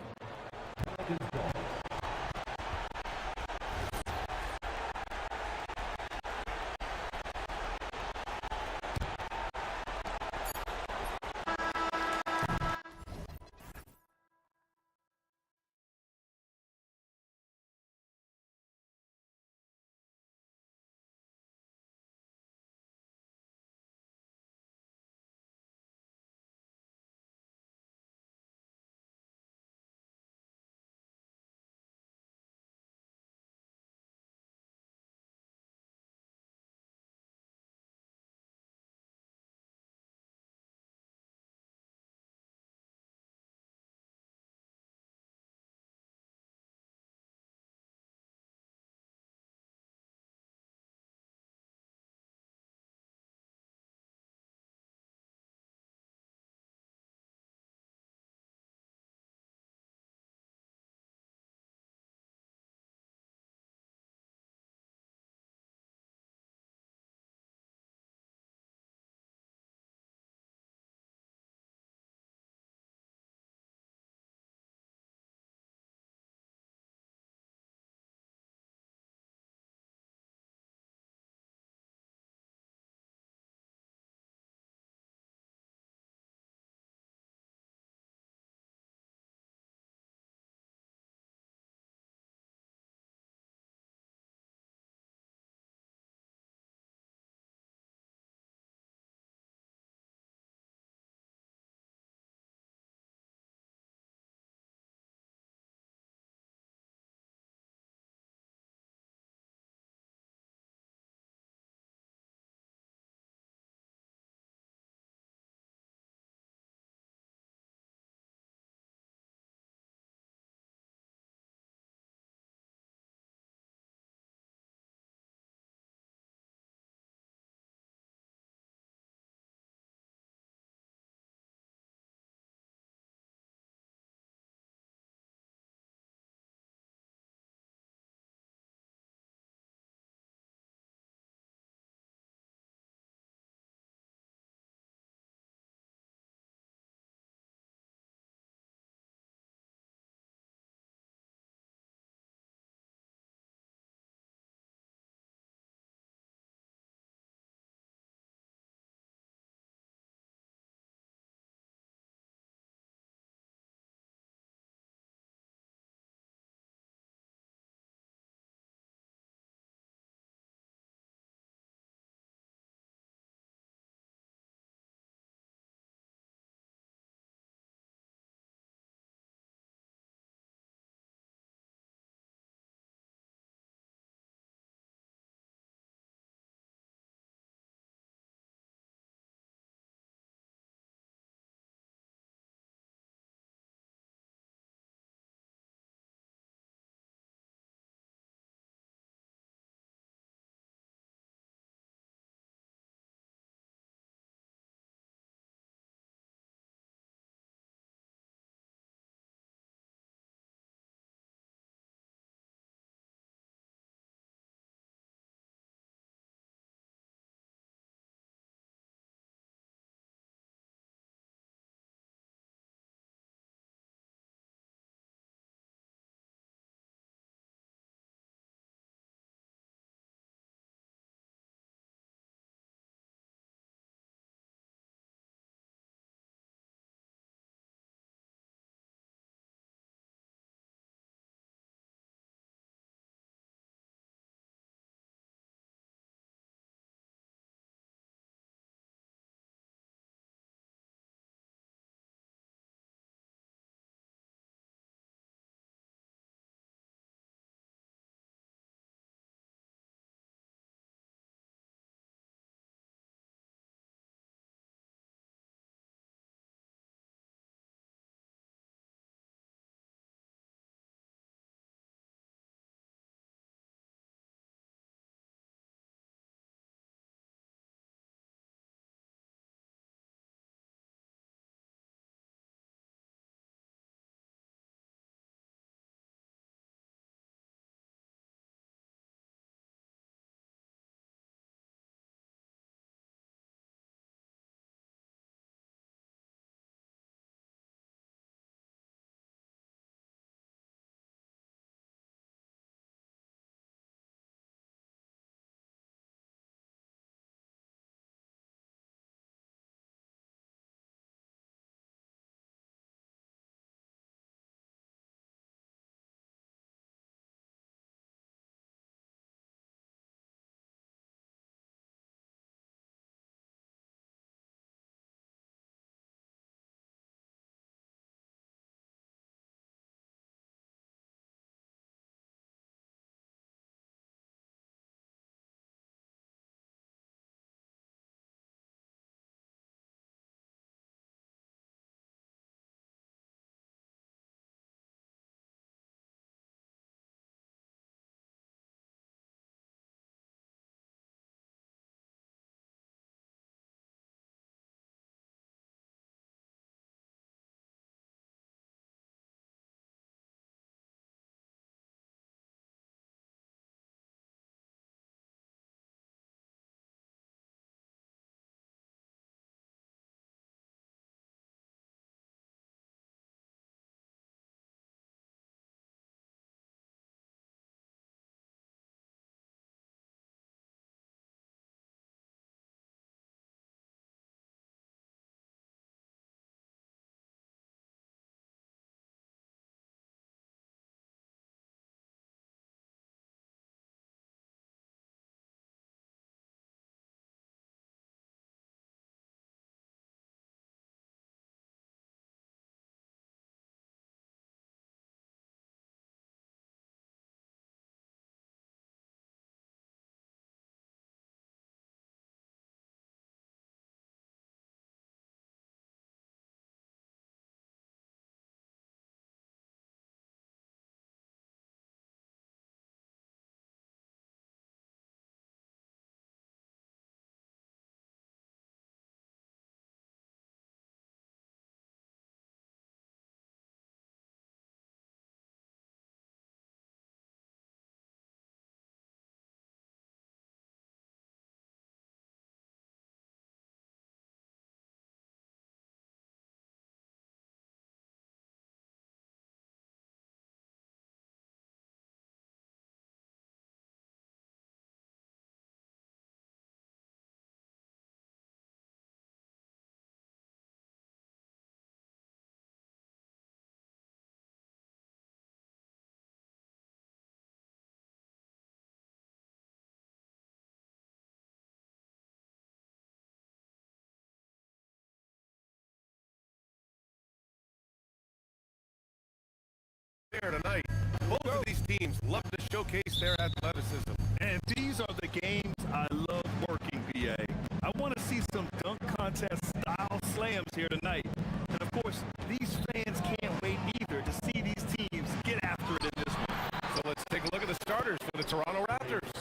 there tonight. Both of these teams love to showcase their athleticism. And these are the games I love working, BA. I want to see some dunk contest style slams here tonight. And of course, these fans can't wait either to see these teams get after it in this one. So let's take a look at the starters for the Toronto Raptors.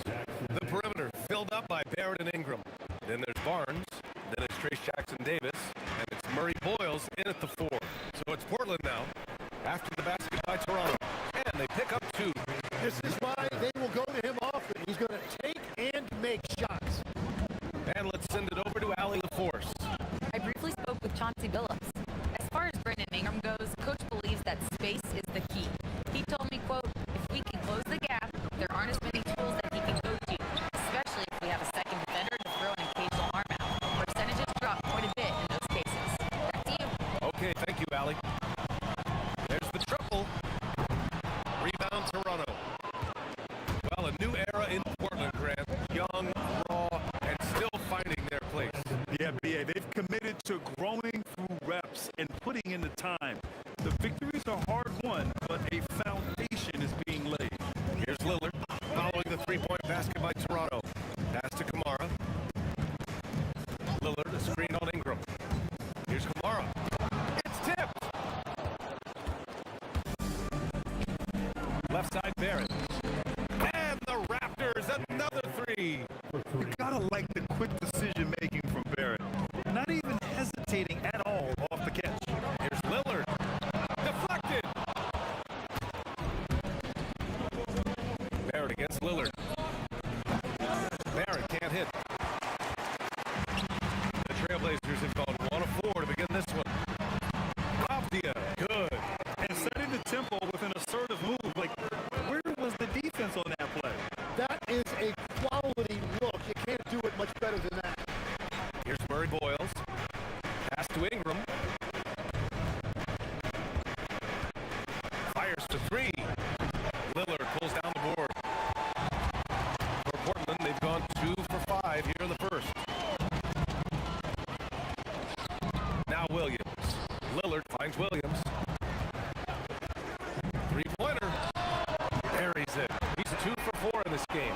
The perimeter filled up by Barrett and Ingram. Then there's Barnes. Then it's Trace Jackson-Davis. And it's Murray Boyles in at the 4. So it's Portland now after the basket by Toronto. And they pick up 2. This is why they will go to him often. He's going to take and make shots. And let's send it over to Allie LaForce. I briefly spoke with Chauncey Billups. As far as Brandon Ingram goes, Coach believes that space is the key. He told me, quote, if we can close the gap, there aren't as many tools that he can go to, especially if we have a second defender to throw an occasional arm out. Percentages drop quite a bit in those cases. Back to you. Okay, thank you, Allie. There's the triple. Rebound, Toronto. Well, a new era in Portland, Grant. Young, raw, and still finding their place. Yeah, BA, they've committed to growing through reps and putting in the time. The victories are hard won, but a foundation is being laid. Here's Lillard following the three-point basket by Toronto. Pass to Kamara. Lillard, a screen on Ingram. Here's Kamara. It's tipped. Left side, Barrett. And the Raptors, another 3. You gotta like the quick decision making from Barrett. Not even hesitating at all off the catch. Here's Lillard. Deflected. Barrett against Lillard. Barrett can't hit. The Trailblazers have gone 1 of 4 to begin this one. Avdia, good. And setting the tempo with an assertive move. Like, where was the defense on that play? That is a quality look. You can't do it much better than that. Here's Murray Boyles. Pass to Ingram. Fires for 3. Lillard pulls down the board. For Portland, they've gone 2 for 5 here in the first. Now Williams. Lillard finds Williams. 3-pointer. Buries it. He's 2 for 4 in this game.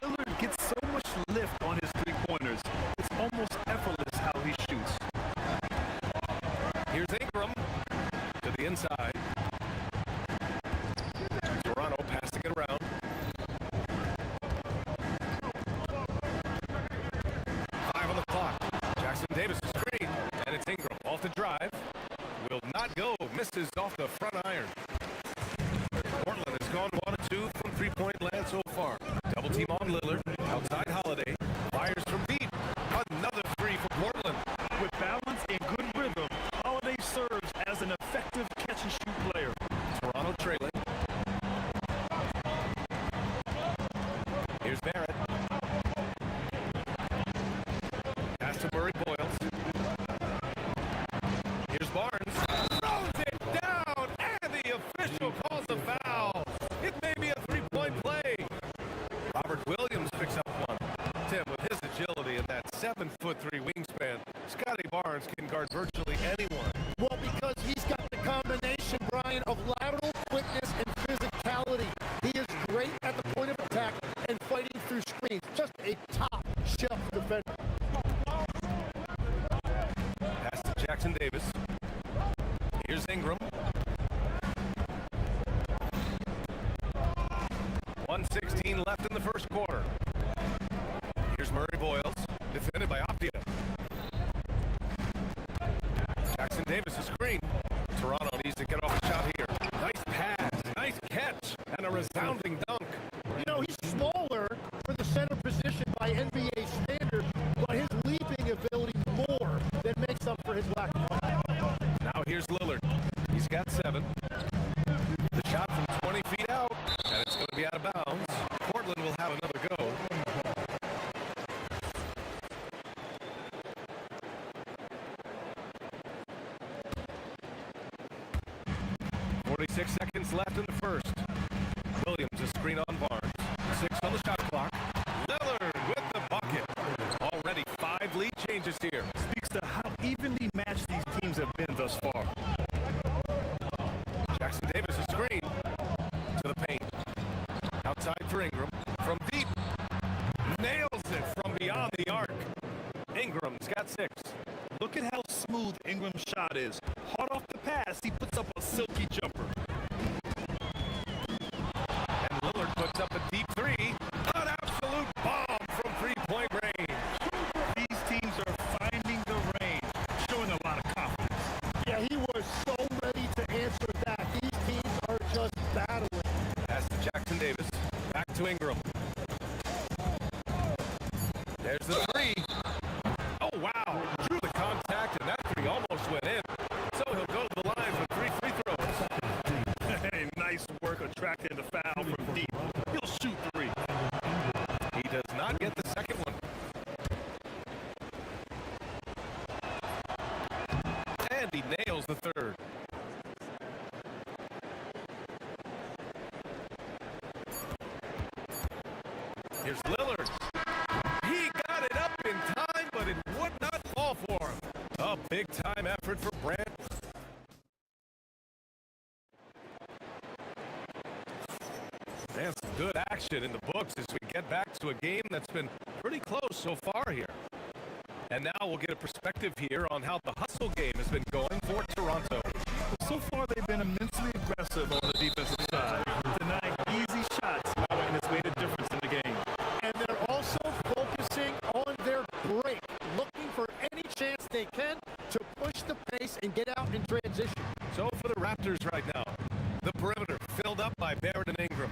Lillard gets so much lift on his three-pointers. It's almost effortless how he shoots. Here's Ingram to the inside. Toronto passing it around. 5 on the clock. Jackson-Davis is screen, and it's Ingram off the drive. Will not go. Misses off the front iron. Portland has gone 1 of 2 from three-point land so far. Double team on Lillard. Outside Holiday. Fires from deep. Another 3 for Portland. With balance and good rhythm, Holiday serves as an effective catch-and-shoot player. Toronto trailing. Here's Barrett. Pass to Murray Boyles. Here's Barnes. Throws it down, and the official calls a foul. It may be a 3-point play. Robert Williams picks up 1. Tim, with his agility and that 7'3" wingspan, Scotty Barnes can guard virtually anyone. Well, because he's got the combination, Brian, of lateral quickness and physicality. He is great at the point of attack and fighting through screens. Just a top-shelf defender. Pass to Jackson-Davis. Here's Ingram. 1:16 left in the first quarter. Here's Murray Boyles, defended by Avdia. Jackson-Davis is screen. Toronto needs to get off the shot here. Nice pass, nice catch, and a resounding dunk. You know, he's smaller for the center position by NBA standard, but his leaping ability more than makes up for his lack of height. Now here's Lillard. He's got 7. The shot from 20 feet out, and it's going to be out of bounds. Portland will have another go. Seconds left in the first. Williams is screen on Barnes. 6 on the shot clock. Lillard with the bucket. Already 5 lead changes here. Speaks to how evenly matched these teams have been thus far. Jackson-Davis is screen. shot is. Hard off the pass, he puts up a silky jumper. And Lillard puts up a deep three. An absolute bomb from three-point range. These teams are finding the range, showing a lot of confidence. Yeah, he was so ready to answer that. These teams are just battling. Pass to Jackson Davis. Back to Ingram. There's the three. Oh, wow. Drew the contact, and that three almost went in. So he'll go to the line for 3 free throws. Hey, nice work attracting the foul from deep. He'll shoot 3. He does not get the second one. And he nails the third. Here's Lillard. He got it up in time, but it would not fall for him. A big-time effort for Brant. And some good action in the books as we get back to a game that's been pretty close so far here. And now we'll get a perspective here on how the hustle game has been going for Toronto. So far, they've been immensely aggressive on the defensive side, denying easy shots, and it's made a difference in the game. And they're also focusing on their break, looking for any chance they can to push the pace and get out in transition. So for the Raptors right now, the perimeter filled up by Barrett and Ingram.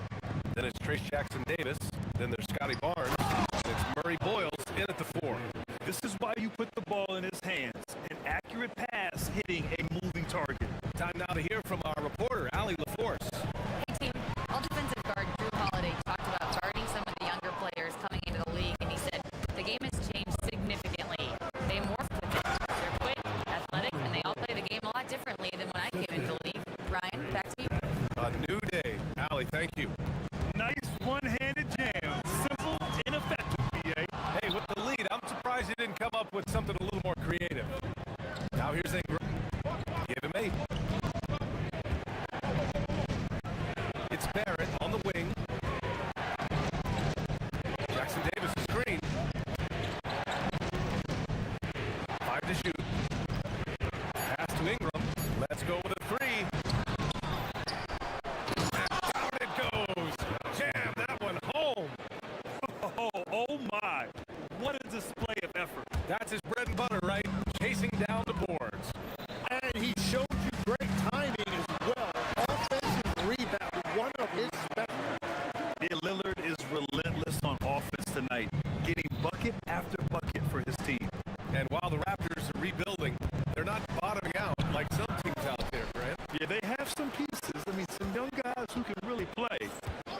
Then it's Trace Jackson Davis. Then there's Scotty Barnes. It's Murray Boyles in at the 4. This is why you put the ball in his hands. An accurate pass hitting a moving target. Time now to hear from our reporter, Allie LaForce. Hey team, all defensive guard Drew Holiday talked about guarding some of the younger players coming into the league, and he said the game has changed significantly. They morphed with it. They're quick, athletic, and they all play the game a lot differently than when I came into the league. Ryan, back to you. A new day. Allie, thank you. Nice one-handed jam. Simple and effective, PA. Hey, with the lead, I'm surprised he didn't come up with something a little more creative. Now here's Ingram. Give him 8. It's Barrett on the wing. Jackson Davis is screen. 5 to shoot. Pass to Ingram. Let's go with a 3. And down it goes. Jam that one home. Oh my. What a display of effort. That's his bread and butter, right? Chasing down the boards. And he showed you great timing as well. Offensive rebound, one of his specialties. Lillard is relentless on offense tonight, getting bucket after bucket for his team. And while the Raptors are rebuilding, they're not bottoming out like some teams out there, Grant. Yeah, they have some pieces. I mean, some young guys who can really play.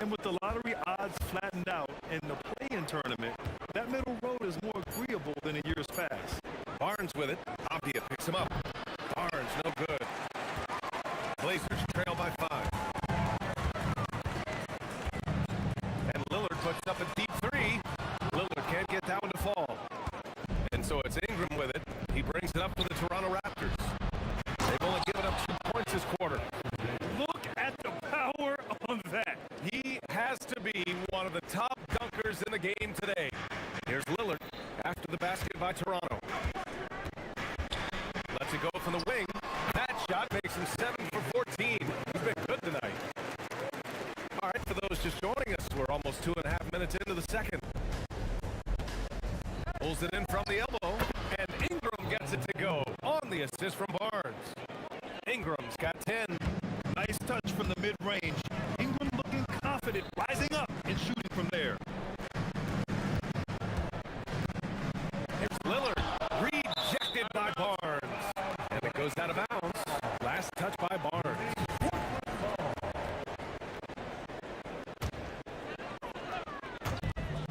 And with the lottery odds flattened out in the play-in tournament, that middle road is more agreeable than in years past. Barnes with it. Avdia picks him up. Barnes, no good. Blazers trail by 5. And Lillard puts up a deep 3. Lillard can't get that one to fall. And so it's Ingram with it. He brings it up for the Toronto Raptors. They've only given up 2 points this quarter. Look at the power on that. He has to be one of the top dunkers in the game today. Here's Lillard after the basket by Toronto. Lets it go from the wing. That shot makes him 7 for 14. He's been good tonight. All right, for those just joining us, we're almost 2.5 minutes into the second. Pulls it in from the elbow, and Ingram gets it to go on the assist from Barnes. Ingram's got 10. Nice touch from the mid-range. Ingram looking confident, rising up and shooting from there. Here's Lillard, rejected by Barnes. And it goes out of bounds. Last touch by Barnes.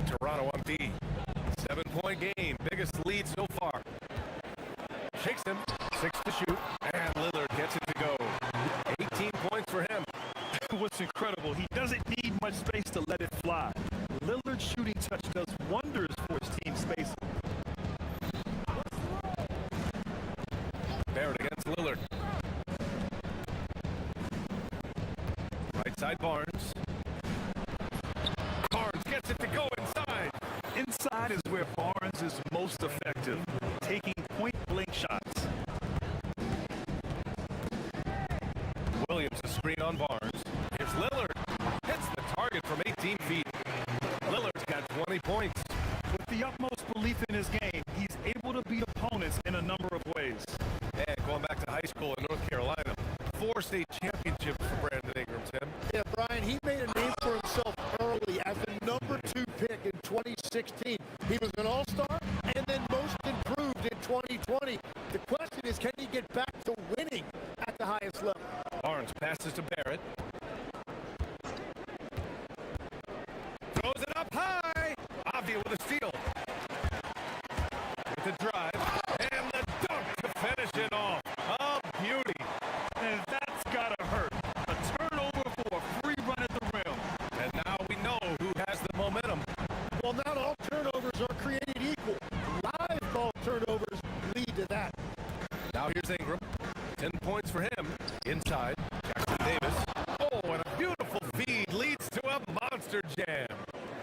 Toronto on D. 7-point game, biggest lead so far. Shakes him, 6 to shoot, and Lillard gets it to go. 18 points for him. What's incredible, he doesn't need much space to let it fly. Lillard's shooting touch does wonders for his team spacing. Barrett against Lillard. Right side Barnes. Barnes gets it to go inside. Inside is where Barnes is most effective, taking point-blank shots. basket from 18 feet. Lillard's got 20 points. With the utmost belief in his game, he's able to beat opponents in a number of ways. And going back to high school in North Carolina, 4 state championships for Brandon Ingram, Tim. Yeah, Brian, he made a name for himself early as the number 2 pick in 2016. He was an all-star and then most improved in 2020. The question is, can he get back to winning at the highest level? Barnes passes to Barrett. Throws it up high. Avdia with a steal. With the drive. And the dunk to finish it off. A beauty. And that's gotta hurt. A turnover for a free run at the rim. And now we know who has the momentum. Well, not all turnovers are created equal. Live ball turnovers lead to that. Now here's Ingram. 10 points for him. Inside. Jackson Davis. Oh, and a beautiful feed leads to a monster jam.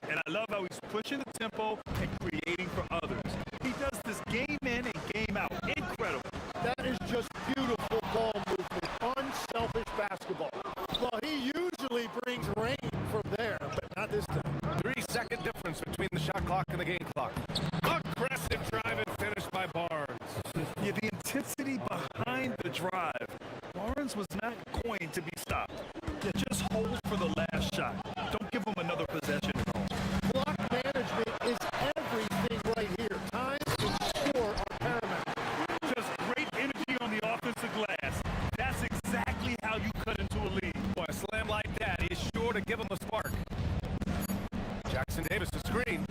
And I love how he's pushing the tempo and creating for others. He does this game in and game out. Incredible. That is just beautiful ball movement. Unselfish basketball. Well, he usually brings rain from there, but not this time. 3-second difference between the shot clock and the game clock. Aggressive drive and finish by Barnes. Yeah, the intensity behind the drive. Barnes was not going to be stopped. Yeah, just hold for the last shot. Don't give him another possession at all. Block management is everything right here. Time and score are paramount. Just great energy on the offensive glass. That's exactly how you cut into a lead. Boy, a slam like that is sure to give him a spark. Jackson Davis to screen.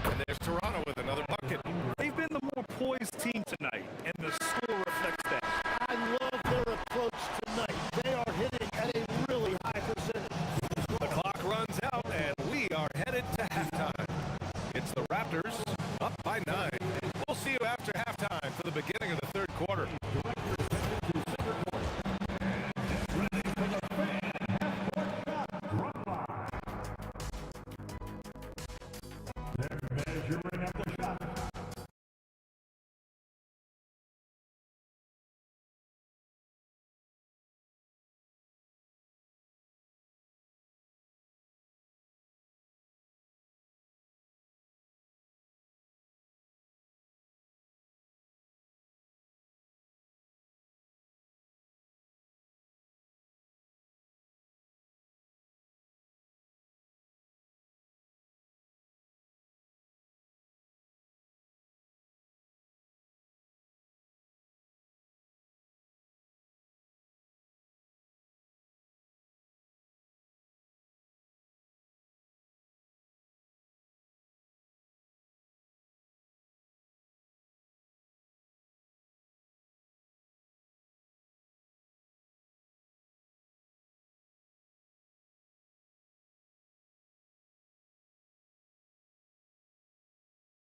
And there's Toronto with another bucket. They've been the more poised team tonight, and the score reflects that. I love their approach tonight. They are hitting at a really high percentage. The clock runs out, and we are headed to halftime. It's the Raptors up by 9. We'll see you after halftime for the beginning of the third quarter. Measuring up the shot.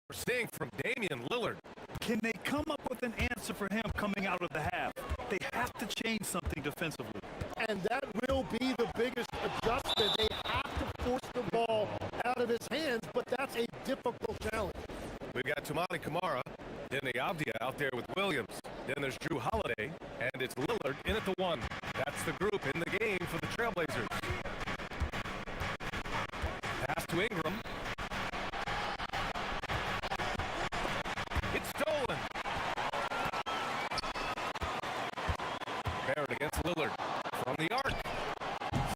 We're seeing from Damian Lillard. Can they come up with an answer for him coming out of the half? They have to change something defensively. And that will be the biggest adjustment. They have to force the ball out of his hands, but that's a difficult challenge. We've got Tumani Kamara, then the Avdia out there with Williams. Then there's Drew Holiday, and it's Lillard in at the 1. That's the group in the game for the Trailblazers. Pass to Ingram. It's stolen. Barrett against Lillard from the arc.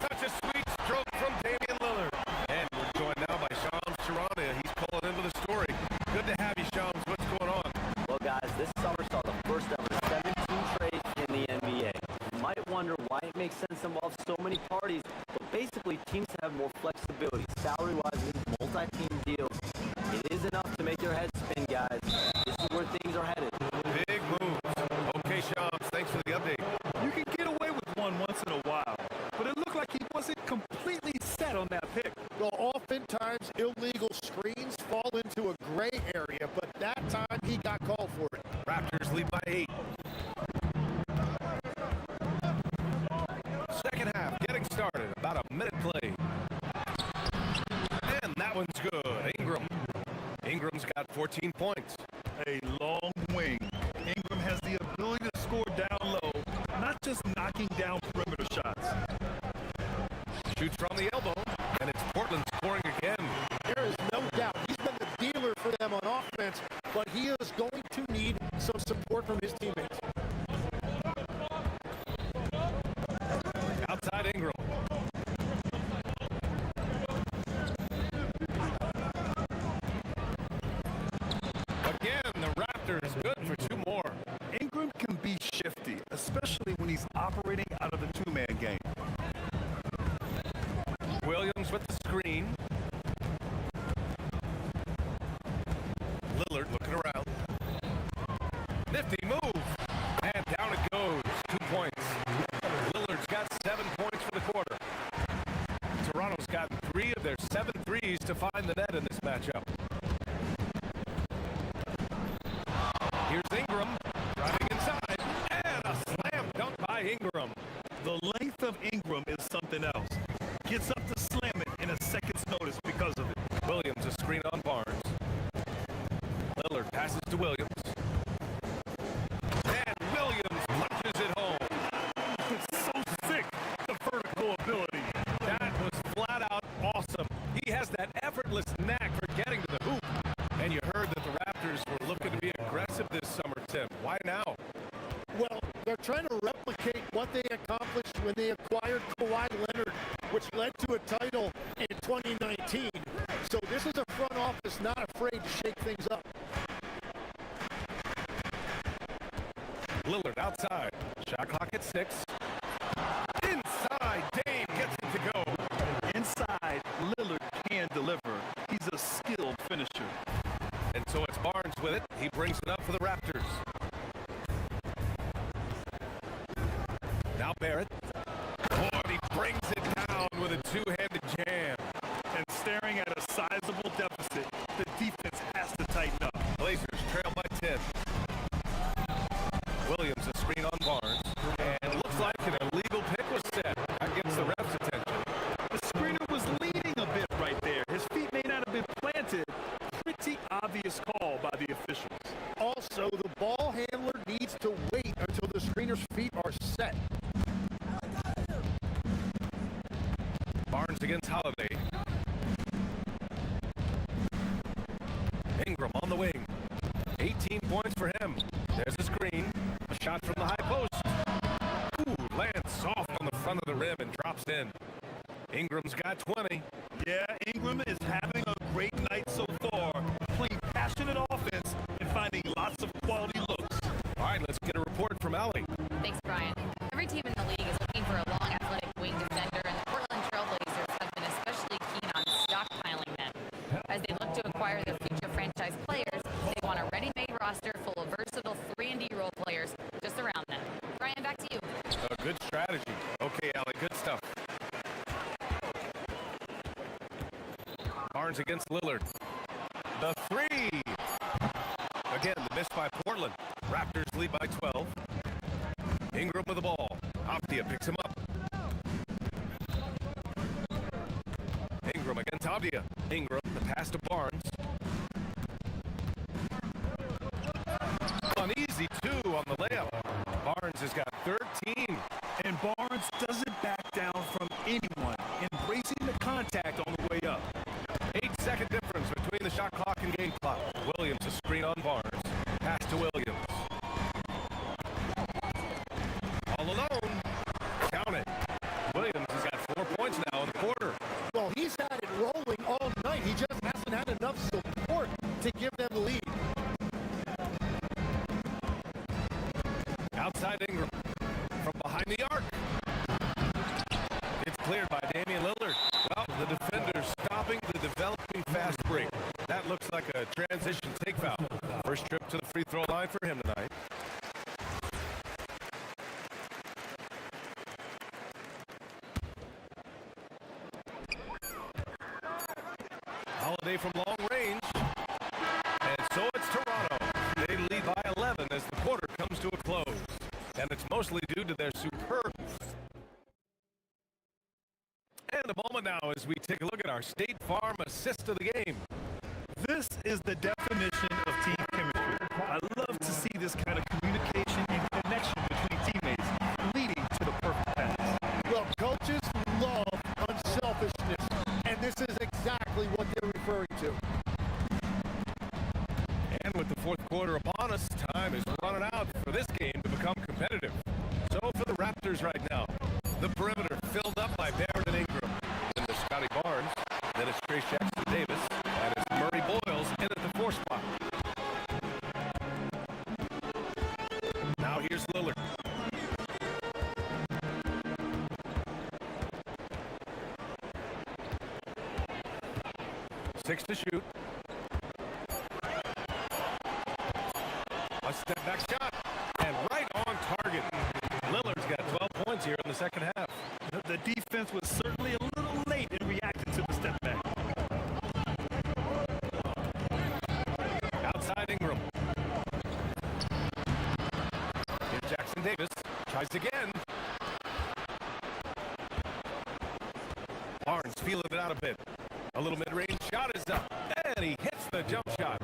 Such a sweet stroke from Damian Lillard. And we're joined now by Shams Charania. He's calling into the story. Good to have you, Shams. What's going on? Well, guys, this summer saw the first ever 17 trades in the NBA. You might wonder why it makes sense to involve so many parties, but basically teams have more flexibility, salary-wise, with multi-team deals. It is enough to make your head spin, guys. This is where things are headed. Big moves. Okay, Shams, thanks for the update. You can get away with one once in a while, but it looked like he wasn't completely set on that pick. Well, oftentimes illegal screens fall into a gray area, but that time he got called for it. Raptors lead by 8. Second half getting started. About a minute play. And that one's good. Ingram's got 14 points. A long wing. Ingram has the ability to score down low, not just knocking down perimeter shots. Shoots from the elbow. And it's Portland scoring again. There is no doubt. He's been the dealer for them on offense, but he is going to need some support from his teammates. Outside Ingram. Again, the Raptors good for two more. Ingram can be shifty, especially when he's operating out of the two-man game. Williams with the screen. Lillard looking around. Nifty move. And down it goes. 2 points. Lillard's got 7 points for the quarter. Toronto's got 3 of their 7 threes to find the net in this matchup. Here's Ingram driving inside. And a slam dunk by Ingram. The length of Ingram is something else. Gets up to slam it in a second's notice because of it. Williams a screen on Barnes. Lillard passes to Williams. And Williams punches it home. It's so sick, the vertical ability. That was flat out awesome. He has that effortless knack for getting to the hoop. And you heard that the Raptors were looking to be aggressive this summer, Tim. Why now? Well, they're trying to replicate what they accomplished when they acquired Kawhi Leonard, which led to a title in 2019. So this is a front office not afraid to shake things up. Lillard outside. Shot clock at 6. Inside, Dame gets it to go. Inside, Lillard can deliver. He's a skilled finisher. And so it's Barnes with it. He brings it up for the Raptors. Now Barrett. Oh, and he brings it down with a two-handed jam. And staring at a sizable deficit, the defense has to tighten up. Blazers trail by 10. Williams a screen on Barnes. And it looks like an illegal pick was set. That gets the ref's attention. The screener was leading a bit right there. His feet may not have been planted. Pretty obvious call by the officials. Also, the ball handler needs to wait until the screener's feet are set. Barnes against Holiday. Ingram on the wing. 18 points for him. There's the screen. A shot from the high post. Ooh, lands soft on the front of the rim and drops in. Ingram's got 20. Yeah, Ingram is having a great night so far, playing passionate offense and finding lots of quality looks. All right, let's get a report from Allie. Thanks, Brian. Every team in the league is looking for a long, athletic wing defender, and the Portland Trailblazers have been especially keen on stockpiling them. As they look to acquire their future franchise players, they want a ready-made roster full of versatile 3-and-D role players to surround them. Brian, back to you. A good strategy. Okay, Allie, good stuff. Barnes against Lillard. The three. Again, the miss by Portland. Raptors lead by 12. Ingram with the ball. Avdia picks him up. Ingram against Avdia. Ingram, the pass to Barnes. Uneasy, too, on the layup. Barnes has got 13. And Barnes doesn't back down from anyone, embracing the contact on the way up. 8-second difference between the shot clock and game clock. Williams a screen on Barnes. Pass to Williams. All alone. Count it. Williams has got 4 points now in the quarter. Well, he's had it rolling all night. He just hasn't had enough support to give them the lead. Outside Ingram. From behind the arc. It's cleared by Damian Lillard. Well, the defender's stopping the developing fast break. That looks like a transition take foul. First trip to the free throw line for him tonight. Holiday from long range. And so it's Toronto. They lead by 11 as the quarter comes to a close. And it's mostly due to their superb. And a moment now as we take a look at our State Farm assist of the game. This is the definition of team chemistry. I love to see this kind of communication and connection between teammates leading to the perfect pass. Well, coaches love unselfishness, and 6 to shoot. A step back shot. And right on target. Lillard's got 12 points here in the second half. The defense was certainly a little late in reacting to the step back. Outside Ingram. Here's Jackson Davis. Tries again. Barnes feeling it out a bit. A little mid-range shot is up. And he hits the jump shot.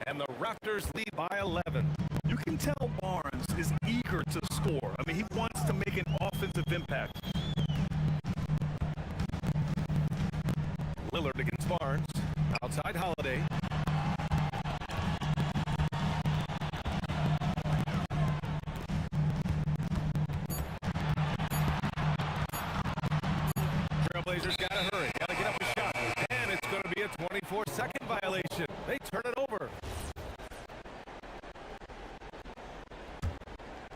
And the Raptors lead by 11. You can tell Barnes is eager to score. I mean, he wants to make an offensive impact. Lillard against Barnes. Outside Holiday. Trailblazers got to hurry. Got to get up a shot. And it's going to be a 24-second violation. They turn it over.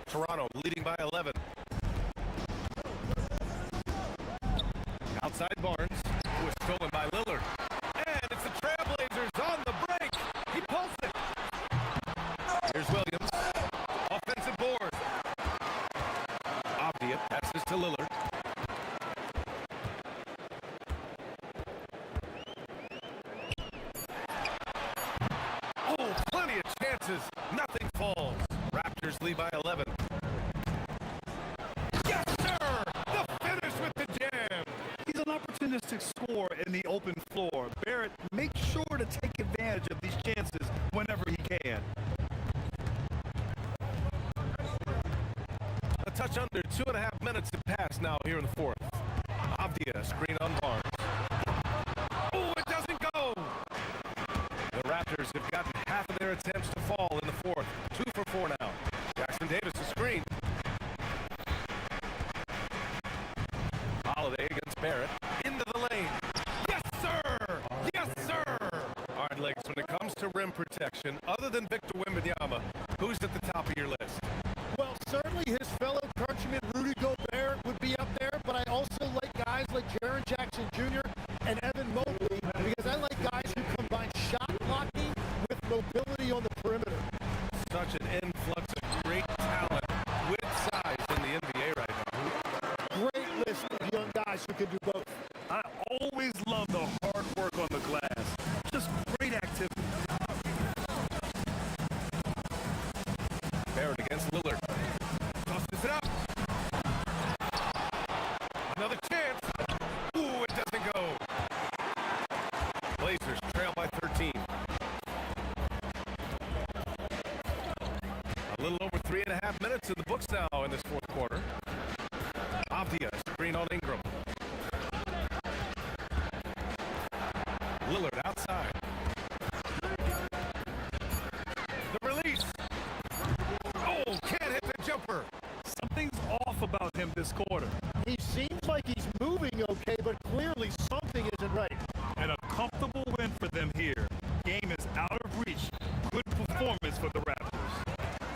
Toronto leading by 11. Outside Barnes, who is stolen by Lillard. And it's the Trailblazers on the break. He pulls it. Here's Williams. Offensive board. Avdia passes to Lillard. Oh, plenty of chances. Nothing falls. Raptors lead by 11. Yes, sir! The finish with the jam. He's an opportunistic scorer in the open floor. Barrett makes sure to take advantage of these chances whenever he can. A touch under 2.5 minutes to pass now here in the fourth. Avdia screen on Barnes. Oh, it doesn't go! The Raptors have gotten half of their attempts to fall in the fourth. 2 for 4 now. Jackson Davis a screen. Holiday against Barrett. Into the lane. Yes, sir! Yes, sir! Hard legs when it comes to rim protection. Other than Victor Wembanyama, who's at the top of your list? Well, certainly his fellow countryman Rudy Gobert would be up there, but I also like guys like Jaren Jackson Jr. and Evan Mobley because I like guys who combine shot blocking with mobility on the perimeter. Such an influx of great talent with size in the NBA right now. Great list of young guys who can do both. I always love the hard work on the glass. Just great activity. Barrett against Lillard. Tosses it up. Another chance. Ooh, it doesn't go. Blazers trail by 13. A little over 3.5 minutes in the books now in this fourth quarter. Avdia screen on Ingram. Lillard outside. The release. Oh, can't hit the jumper. Something's off about him this quarter. He seems like he's moving okay, but clearly something isn't right. And a comfortable win for them here. Game is out of reach. Good performance for the Raptors.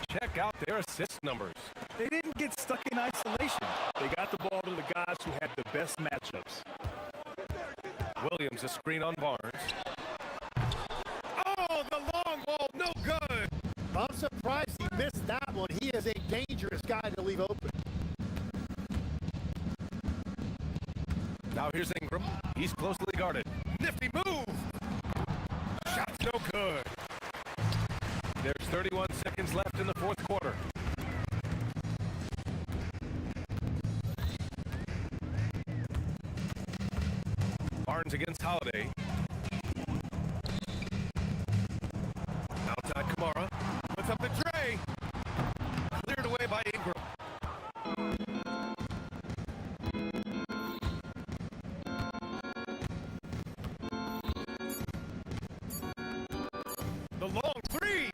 Check out their assist numbers. They didn't get stuck in isolation. They got the ball to the guys who had the best matchups. Williams a screen on Barnes. Oh, the long ball, no good. I'm surprised he missed that one. He is a dangerous guy to leave open. Now here's Ingram. He's closely guarded. Nifty move. Shot's no good. There's 31 seconds left in the fourth quarter. Barnes against Holiday. Outside Kamara. Puts up the tray. Cleared away by Ingram. The long three.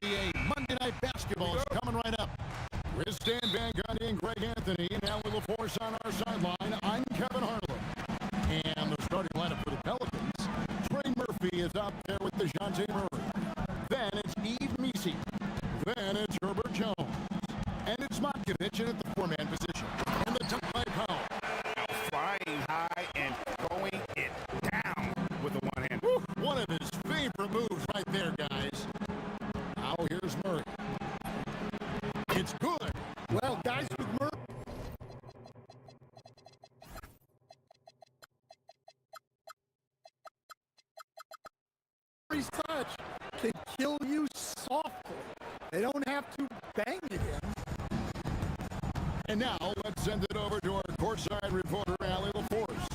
NBA Monday Night Basketball is coming right up. With Stan Van Gundy and Greg Anthony and Allie LaForce on our sideline, I'm Kevin Harlan. And the starting lineup for the Pelicans, Trey Murphy is up there with DeJounte Murray. Then it's Yves Missi. Then it's Herbert Jones. And it's Matkovic in at the four-man position. And the dunk by Powell. Flying high and throwing it down with the one hand. Woo, one of his favorite moves right there, guys. Now here's Murray. It's good. Well, guys with Murray. Murray's touch can kill you softly. They don't have to bang it in. And now let's send it over to our courtside reporter, Allie LaForce.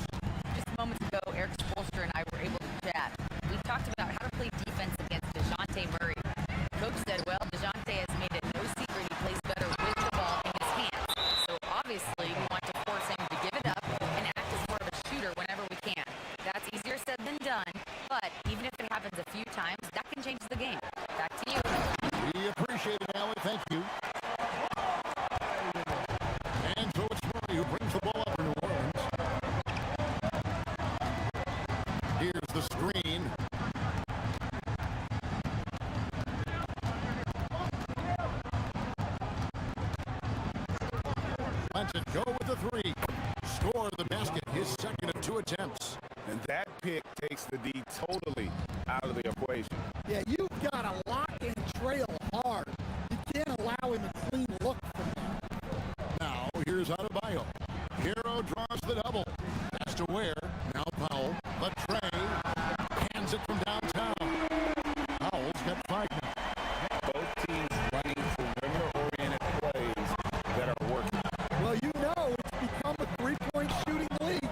Just moments ago, Eric Spoelstra and I were able to chat. We talked about how to play defense against DeJounte Murray. Coach said, well, DeJounte has made it no secret he plays better with the ball in his hands. So obviously, we want to force him to give it up and act as more of a shooter whenever we can. That's easier said than done, but even if it happens a few times, that can change the game. Back to you. We appreciate it, Allie. Thank you. And so it's Murray who brings the ball up for New Orleans. Here's the screen. Lets it go with the three. Score the basket, his second of two attempts. And that pick takes the D totally out of the equation. Yeah, you've got to lock and trail hard. You can't allow him a clean look from that. Now, here's Adebayo. Hero draws the double. Pass to Ware. Now Powell. But Trey hands it from downtown. Powell's got five now. Both teams running perimeter-oriented plays that are working. Well, you know, it's become a three-point shooting league.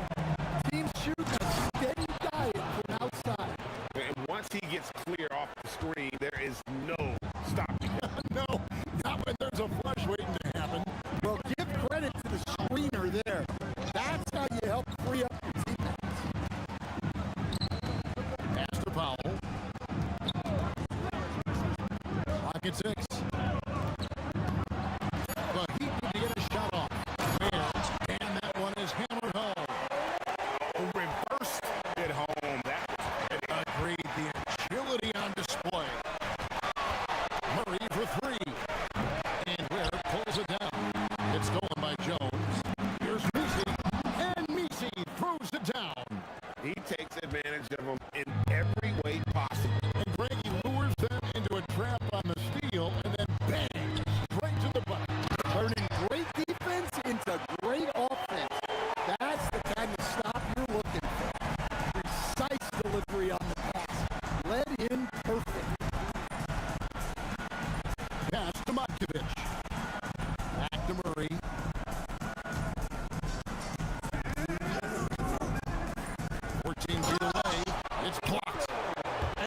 Teams shoot a steady diet from outside. And once he gets clear off the screen, there is no stopping him. No, not when there's a flush waiting to happen. Well, give credit to the screener there. That's how you help free up your teammates. Pass to Powell. Pocket six. The Heat need to get a shot off. And that one is hammered home. Reversed it home. That Agreed. The agility on display. Murray for three. And Ware pulls it down. It's stolen by Jones. Here's Missi. And Missi throws it down. he takes advantage of them in every way possible. And Brady lures them into a trap on the steal and then bang, straight to the bucket. Turning great defense into great offense. That's the kind of stop you're looking for. Precise delivery on the pass. Led in perfect. Pass to Matkovic. Back to Murray. It's blocked.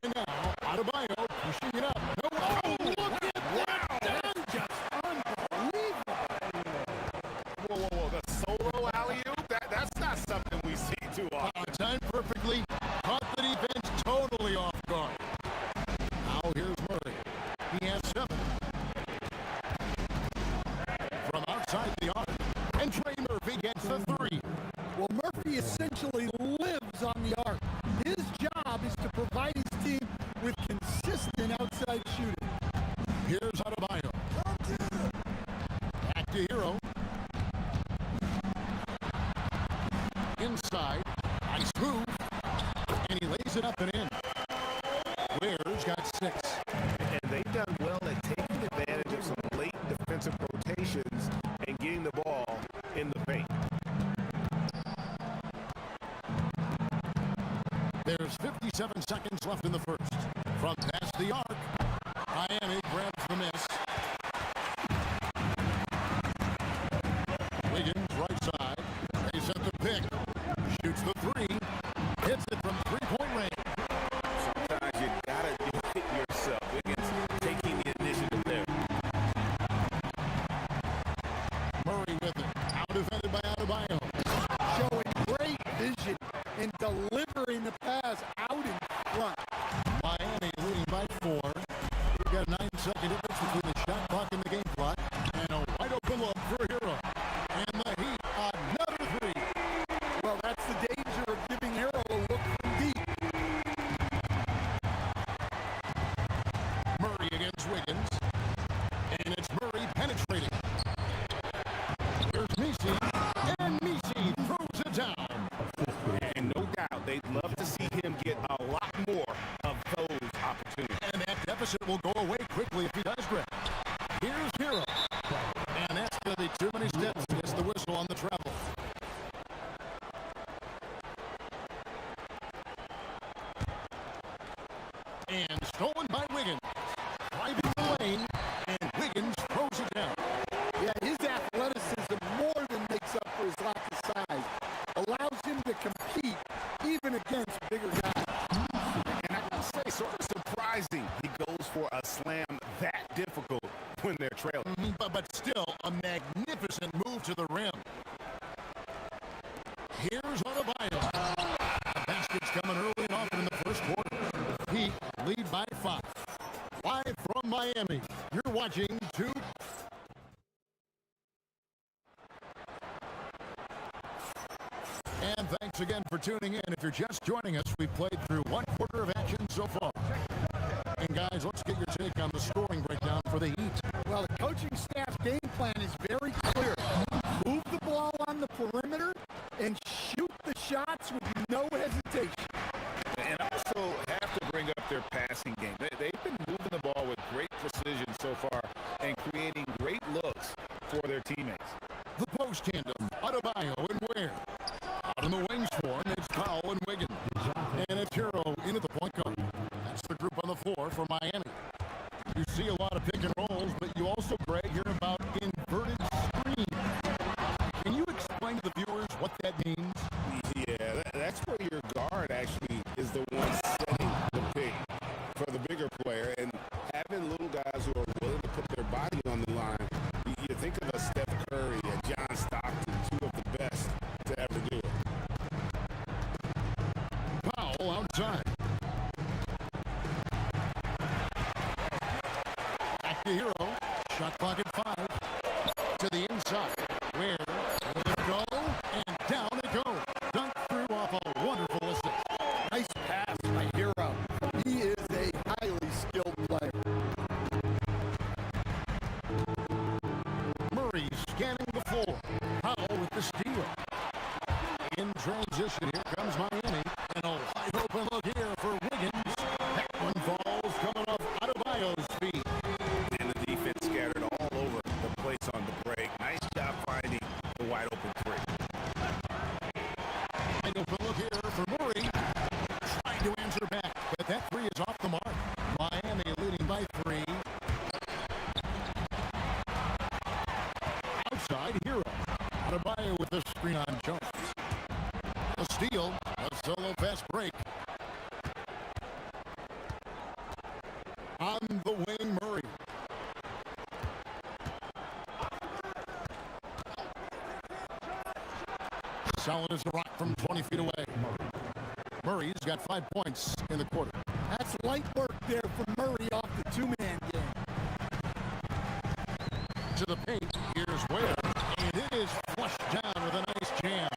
And now, Adebayo pushing it up. No, oh, look at that! That's just unbelievable. Whoa. The solo alley-oop? That's not something we see too often. Timed perfectly. Caught the defense totally off guard. Now here's Murray. He has 7. From outside the arc. And Trey Murphy gets the 3. Well, Murphy essentially lives on the arc. His job is to provide his team with consistent outside shooting. Here's Adebayo. Back to Hero. Inside. Nice move. And he lays it up and in. Ware's got 6. And they've done well at taking advantage of some late defensive rotations and getting the ball in the paint. There's 57 seconds left in the first. From past the arc, Miami grabs the miss. Wiggins, right side. They set the pick. Shoots the 3. Hits it from three-point range. Sometimes you gotta do it yourself. Wiggins taking the initiative there. Murray with it. Out defended by Adebayo. Showing great vision and delivering the pass out in front. Miami leading by 4. We've got 9 seconds Hero. And that's going to be too many steps to miss the whistle on the travel. And stolen by Wiggins. Driving the lane, and Wiggins throws it down. Yeah, his athleticism more than makes up for his lack of size. Allows him to compete even against bigger guys. And I gotta say, sort of surprising he goes for a slam that difficult when they're trailing. But still, a magnificent move to the rim. Here's Adebayo. The basket's coming early and often in the first quarter. Heat lead by 5. Live from Miami, you're watching 2. And thanks again for tuning in. If you're just joining us, we've played through 1 quarter of action so far. And guys, let's get your take on the scoring breakdown for the Heat. Well, the coaching staff's game plan is very clear. Move the ball on the perimeter and shoot the shots with no hesitation. And also have to bring up their passing game. They've been moving the ball with great precision so far and creating great looks for their teammates. The post tandem, Adebayo and Ware. Out in the wings for him, it's Powell and Wiggins. And it's Hero into the point guard. That's the group on the floor for Miami. You see a lot of pick and rolls, but you also, Greg, hear about inverted screen. Can you explain to the viewers what that means? Yeah, that's where your guard actually is the one setting the pick for the bigger player. And having little guys who are willing to put their body on the line, you think of a Steph Curry, a John Stockton, 2 of the best to ever do it. Powell outside. Back to Hero. Shot clock at 5. To the inside. Where will it go? And down it goes. Dunk through off a wonderful assist. Nice pass by Hero. He is a highly skilled player. Murray scanning the floor. Powell with the steal. In transition, here comes Miami. And a wide open look here for Wiggins. That one falls coming off Adebayo's feet. And the defense scattered all over the place on the break. Nice job finding the wide open 3. Wide open look here for Murray. Trying to answer back, but that 3 is off the mark. Miami leading by 3. Outside, Hero. Adebayo with the screen on Jones. A steal, a solo fast break. On the wing, Murray. Solid as a rock from 20 feet away. Murray's got 5 points in the quarter. That's light work there from Murray off the 2-man game. To the paint, here's Ware. And it is flushed down with a nice jam.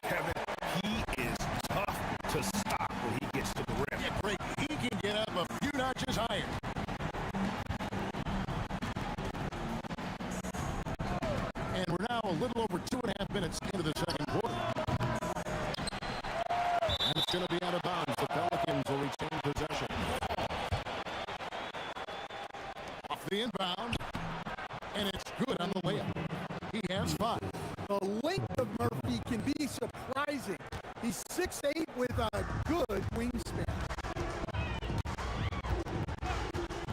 Kevin, he is tough to stop when he gets to the rim. Yeah, Greg, he can get up a few notches higher. And we're now a little over 2.5 minutes into the second quarter. And it's going to be out of bounds. The Pelicans will retain possession. Off the inbound. And it's good on the layup. He has 5. The length of Murphy can be surprising. He's 6'8" with a good wingspan.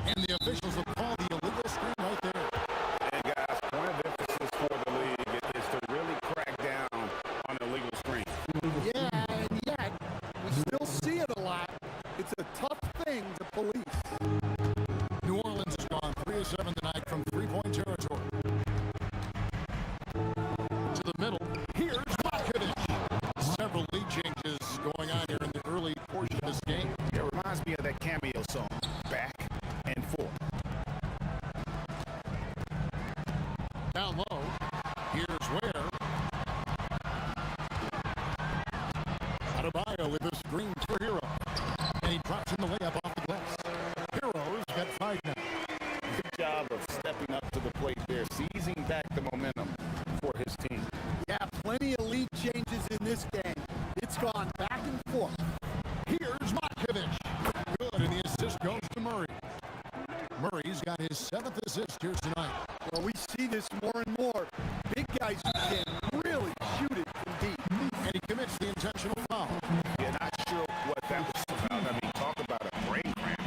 And the officials will call the illegal screen right there. And guys, point of emphasis for the league is to really crack down on illegal screen. Yeah, and yet we still see it a lot. It's a tough thing to police. New Orleans has gone 3 of 7 tonight from 3-point territory. To the middle, here's Markovic. Several lead changes going on here in the early portion of this game. It reminds me of that cameo song, Back and Forth. Down low, here's Ware. Adebayo with the screen for Hero. And he drops in the layup off the glass. Hero's got 5 now. Good job of stepping up to the plate there, seizing back the momentum for his team. Yeah, plenty of lead changes in this game. It's gone back and forth. Here's Markovic. Good, and the assist goes to Murray. Murray's got got his 7th assist here tonight. Well, we see this more and more. Big guys who can really shoot it from deep. And he commits the intentional foul. Yeah, not sure what that was about. I mean, talk about a brain cramp.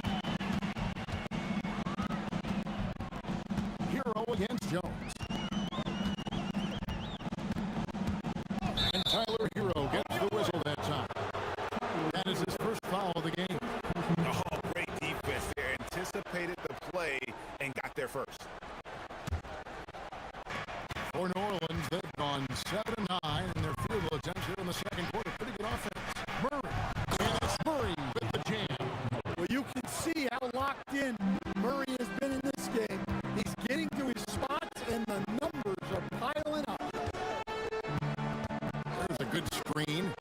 Hero against Jones. And Tyler Hero gets the whistle that time. That is his first foul of the game. Oh, great defense there. Anticipated the play and got there first. For New Orleans, they've gone 7-9 in their field goal attempts here in the second quarter. Pretty good offense. Murray. And it's Murray with the jam. Well, you can see how locked in Murray has been in this game. He's getting to his spots, and the numbers are piling up. There's a good screen.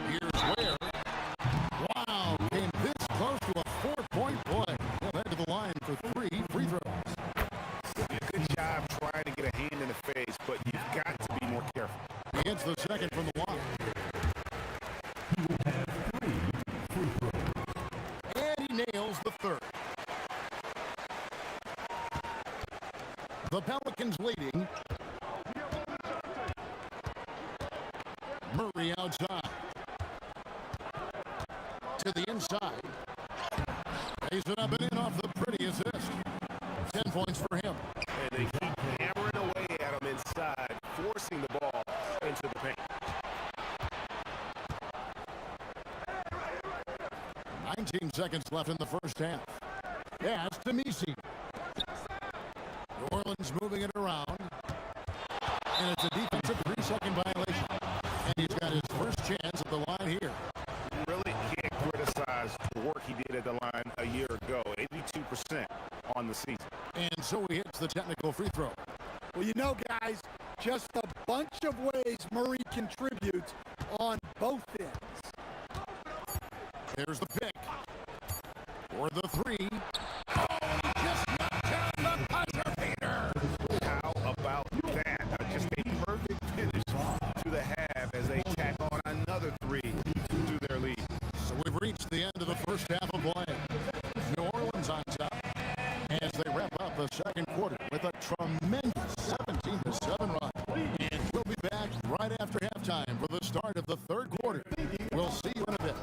Here's Ware. Wow, came this close to a 4-point play. He'll head to the line for 3 free throws. Good job trying to get a hand in the face, but you've got to be more careful. He gets the second from the line. And he nails the third. The Pelicans leading. Murray outside. To the inside. Lays it up and in off the pretty assist. 10 points for him. And they keep hammering away at him inside, forcing the ball into the paint. 19 seconds left in the first half. Pass to Misi. New Orleans moving it around. And it's a defensive 3-second violation. And he's got his first chance at the line here. Really can't criticize the work he did at the line a year ago. 82% on the season. And so he hits the technical free throw. Well, you know, guys, just a bunch of ways Murray contributes on both ends. There's the pick. For the 3. Oh, he just knocked down the buzzer beater. How about that? Just a perfect finish to the half as they tack on another 3 to their lead. So we've reached the end of the first half of play. New Orleans on top as they wrap up the second quarter with a tremendous 17-7 run. And we'll be back right after halftime for the start of the third quarter. We'll see you in a bit.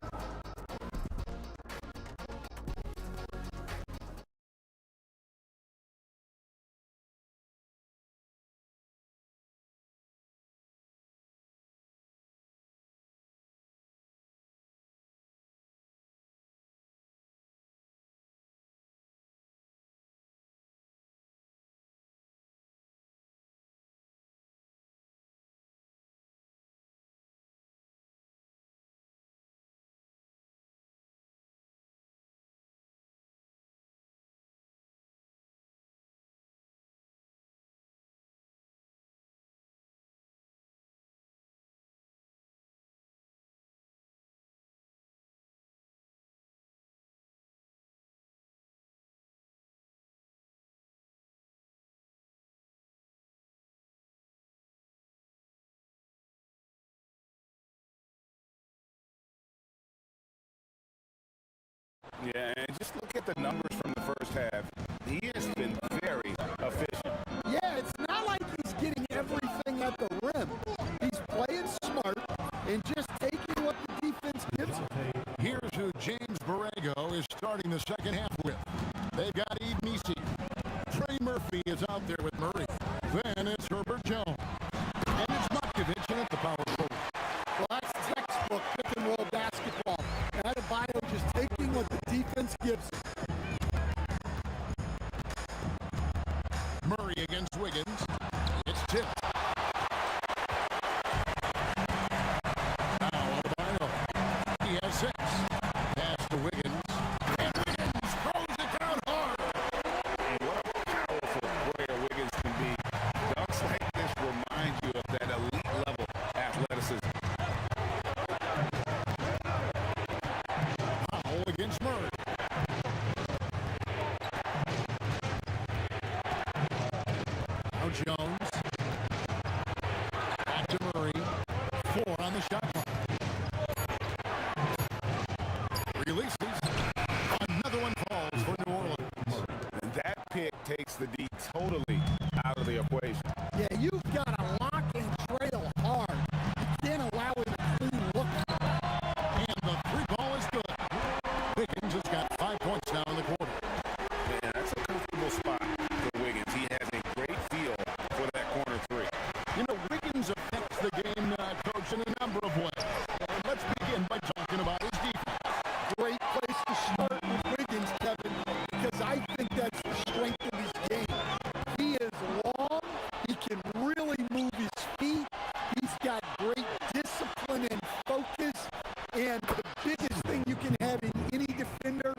Yeah, and just look at the numbers from the first half. He has been very efficient. Yeah, it's not like he's getting everything at the rim. He's playing smart and just taking what the defense gives him. Here's who James Borrego is starting the second half with. They've got Eve Misi. Trey Murphy is out there with Murray. Then it's Herbert Jones. And it's Motkovich in at the power forward. Well, that's textbook pick-and-roll basketball. Adebayo just taking what the defense gives him. Murray against Wiggins. It's tipped. Now Adebayo. He has 6. Pass to Wiggins. And Wiggins throws it down hard. And what a powerful player Wiggins can be. Dunks like this remind you of that elite level athleticism. Foul against Murray. takes the D totally out of the equation. Yeah, you've got to lock and trail hard. You can't allow it a clean look. And the three ball is good. Wiggins has got 5 points now in the quarter. Man, that's a comfortable spot for Wiggins. He has a great feel for that corner three. You know, Wiggins affects the game, Coach, in a number of ways. Let's begin by talking about his defense. Great place to start with Wiggins, Kevin, because I think that's the strength of his game. He is long. He can really move his feet. He's got great discipline and focus. And the biggest thing you can have in any defender,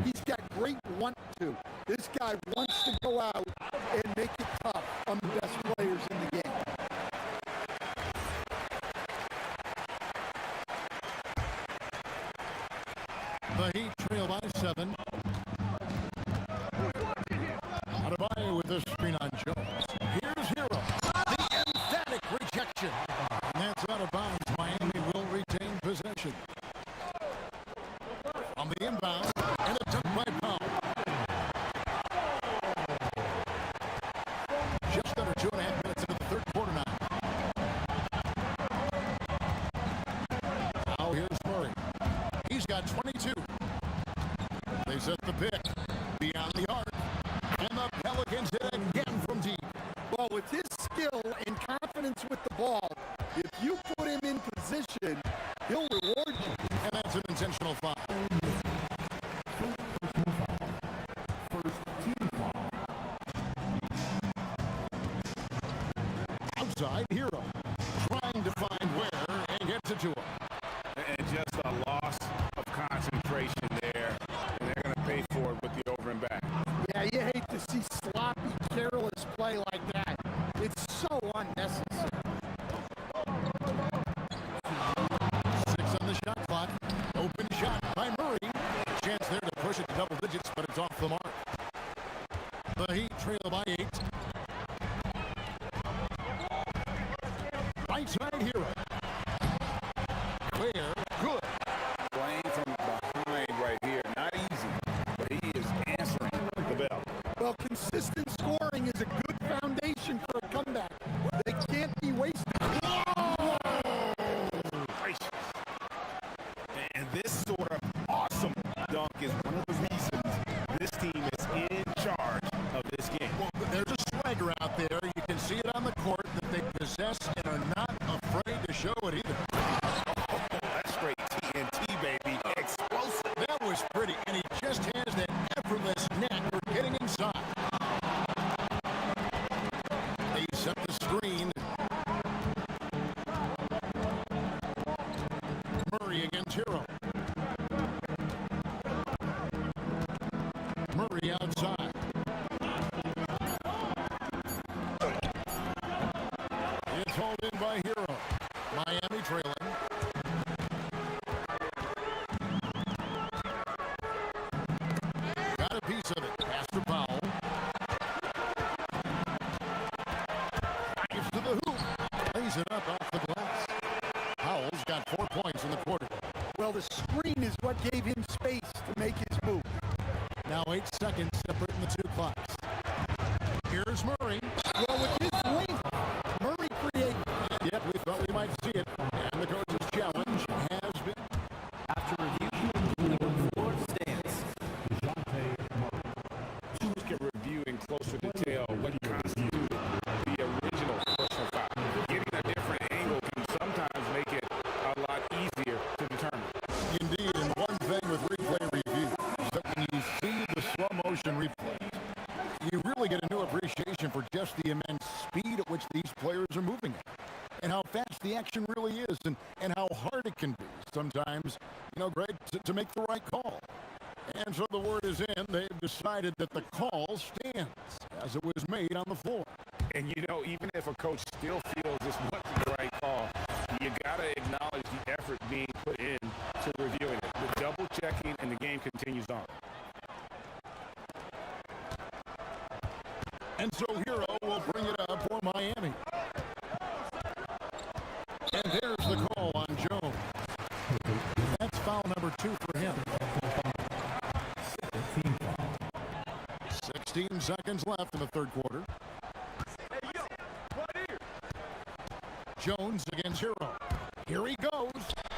he's got great want to. This guy wants to go out and make it tough on the best players in the game. The Heat trail by 7. Adebayo with a screen on Jones. Here's Hero. The emphatic rejection. And that's out of bounds. Miami will retain possession. On the inbound, and a dunk by Powell. Just under 2.5 minutes into the third quarter now. Now here's Murray. He's got 22. They set the pick beyond the arc. And the Pelicans hit again from deep. Well, with his skill and confidence with the ball, if you put him in position, he'll reward you. And that's an intentional foul. Outside, Hero trying to find where and gets it to him. And just a loss of concentration there. And they're going to pay for it with the over and back. Yeah, you hate to see sloppy, careless play like that. It's so unnecessary. 6 on the shot clock. Open shot by Murray. Chance there to push it to double digits, but it's off the mark. The Heat trail by 8. Right side, Hero. Where? Good. Playing from behind right here. Not easy, but he is answering the bell. Well, consistent scoring is a good foundation for a comeback. They can't be wasted. Gracious. And this sort of awesome dunk is one of the reasons this team is in charge of this game. Well, there's a swagger out there. You can see it on the court that they possess and are not afraid to show it either. That's straight TNT, baby. Explosive. That was pretty, and he just has that effortless knack for getting inside. They set the screen. Murray against Hero. Murray outside. It's hauled in by Hero. Miami trailing. Got a piece of it. Pass to Powell. Drives to the hoop. Lays it up off the glass. Powell's got 4 points in the quarter. Well, the screen is what gave him space to make his move. Now 8 seconds separating the two clocks. Here's Murray. Well, with his length, Murray created. Yep, we thought we might see it. And the coach's challenge has been. After review, number 4 stands. Just get review in closer detail what constituted the original personal foul. Getting a different angle can sometimes make it a lot easier to determine. Indeed, and one thing with replay review is that when you see the slow motion replays, you really get a new appreciation for just the immense speed at which these players are moving at, and how fast the action really is, and how hard it can be sometimes, Greg, to make the right call. And so the word is in. They've decided that the call stands as it was made on the floor. And even if a coach still feels this wasn't the right call, you got to acknowledge the effort being put in to reviewing it. The double checking and the game continues on. And so Hero will bring it up for Miami. And there's the call on Jones. That's foul number 2 for him. 16 16 seconds left in the third quarter. Jones against Hero. Here he goes.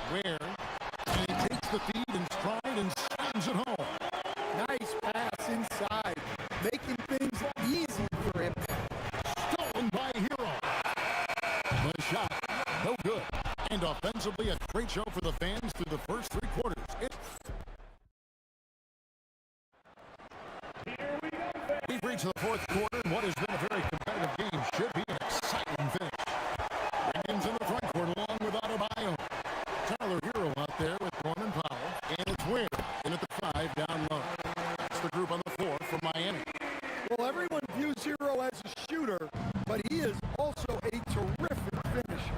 Where? And he takes the feed in stride and slams it home. Nice pass inside, making things easy for him. Stolen by Hero. The shot, no good. And offensively, a great show for the fans through the first three quarters. We've reached the fourth quarter, and what has been a very competitive game should be an exciting finish. Wiggins in the front court along with Adebayo. Tyler Hero out there with Norman Powell. And it's Ware in at the 5 down low. That's the group on the floor from Miami. Well, everyone views Hero as a shooter, but he is also a terrific finisher.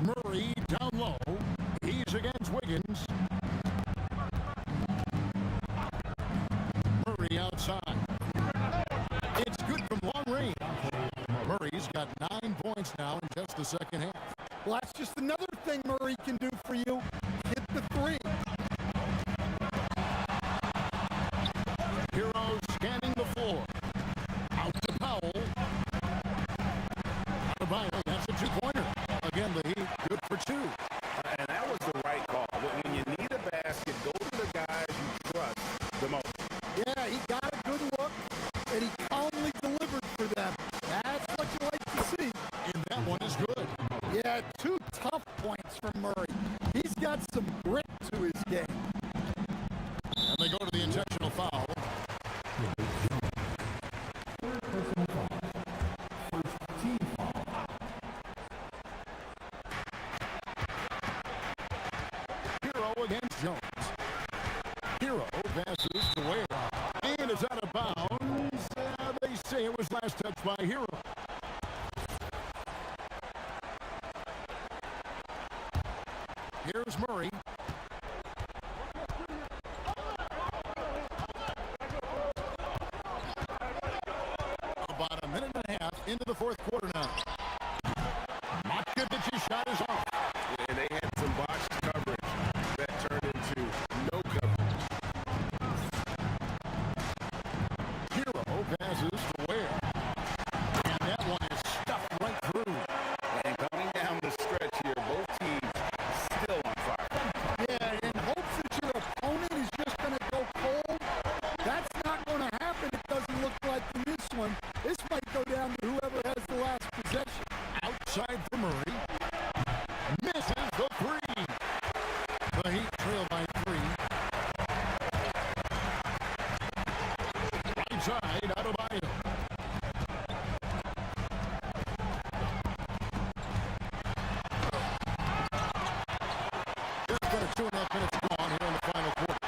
Murray down low. He's against Wiggins. Murray outside. It's good from long range. Murray's got 9 points now in just the second half. Well, that's just another thing Murray can do for you. Hit the three. Hero scanning the floor. Out to Powell. Adebayo, that's a two-pointer. Again, the Heat, good for 2. And that was the right call. When you need a basket, go to the guys you trust the most. Yeah, he got a good look, and he calmly delivered for them. That's what you like to see. And that one is good. Yeah, 2 tough points from Murray. He's got some grit to his game. And they go to the intentional foul. Hero against Jones. Hero passes to Ware. And it's out of bounds. They say it was last touched by Hero. Here's Murray. About a minute and a half into the fourth quarter now. Matkovic's shot is off. And they had some botched coverage that turned into no coverage. Hero passes to Ware. And that one is stuffed right through. And coming down the stretch here, both teams still on fire. Yeah, in hopes that your opponent is just going to go cold. That's not going to happen. It doesn't look like in this one. This might go down to whoever has the last possession. Outside for Murray. Misses the three. The Heat trail by 3. Right side, Adebayo. Just got 2.5 minutes gone here in the final quarter.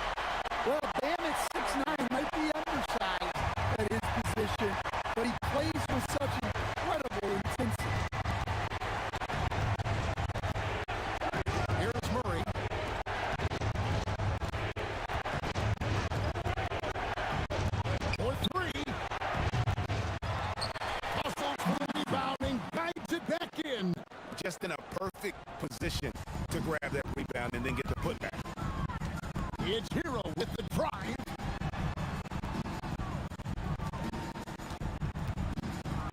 Well, Bam at 6'9" might be undersized at his position, but he plays with such incredible intensity. Here's Murray. For 3. Hustles for the rebound and guides it back in. Just in a perfect position to grab that rebound and then get the putback. It's Hero with the drive.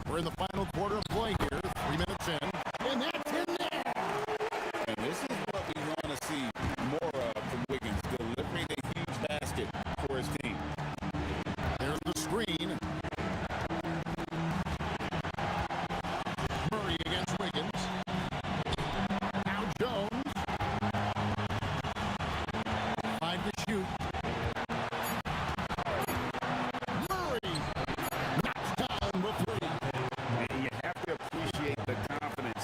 We're in the final quarter of play here. 3 minutes in. And that's in there. And this is what we want to see more of from Wiggins, delivering a huge basket for his team. There's the screen. Murray against Wiggins. Now Jones. 5 to shoot. Murray knocks down the 3. And you have to appreciate the confidence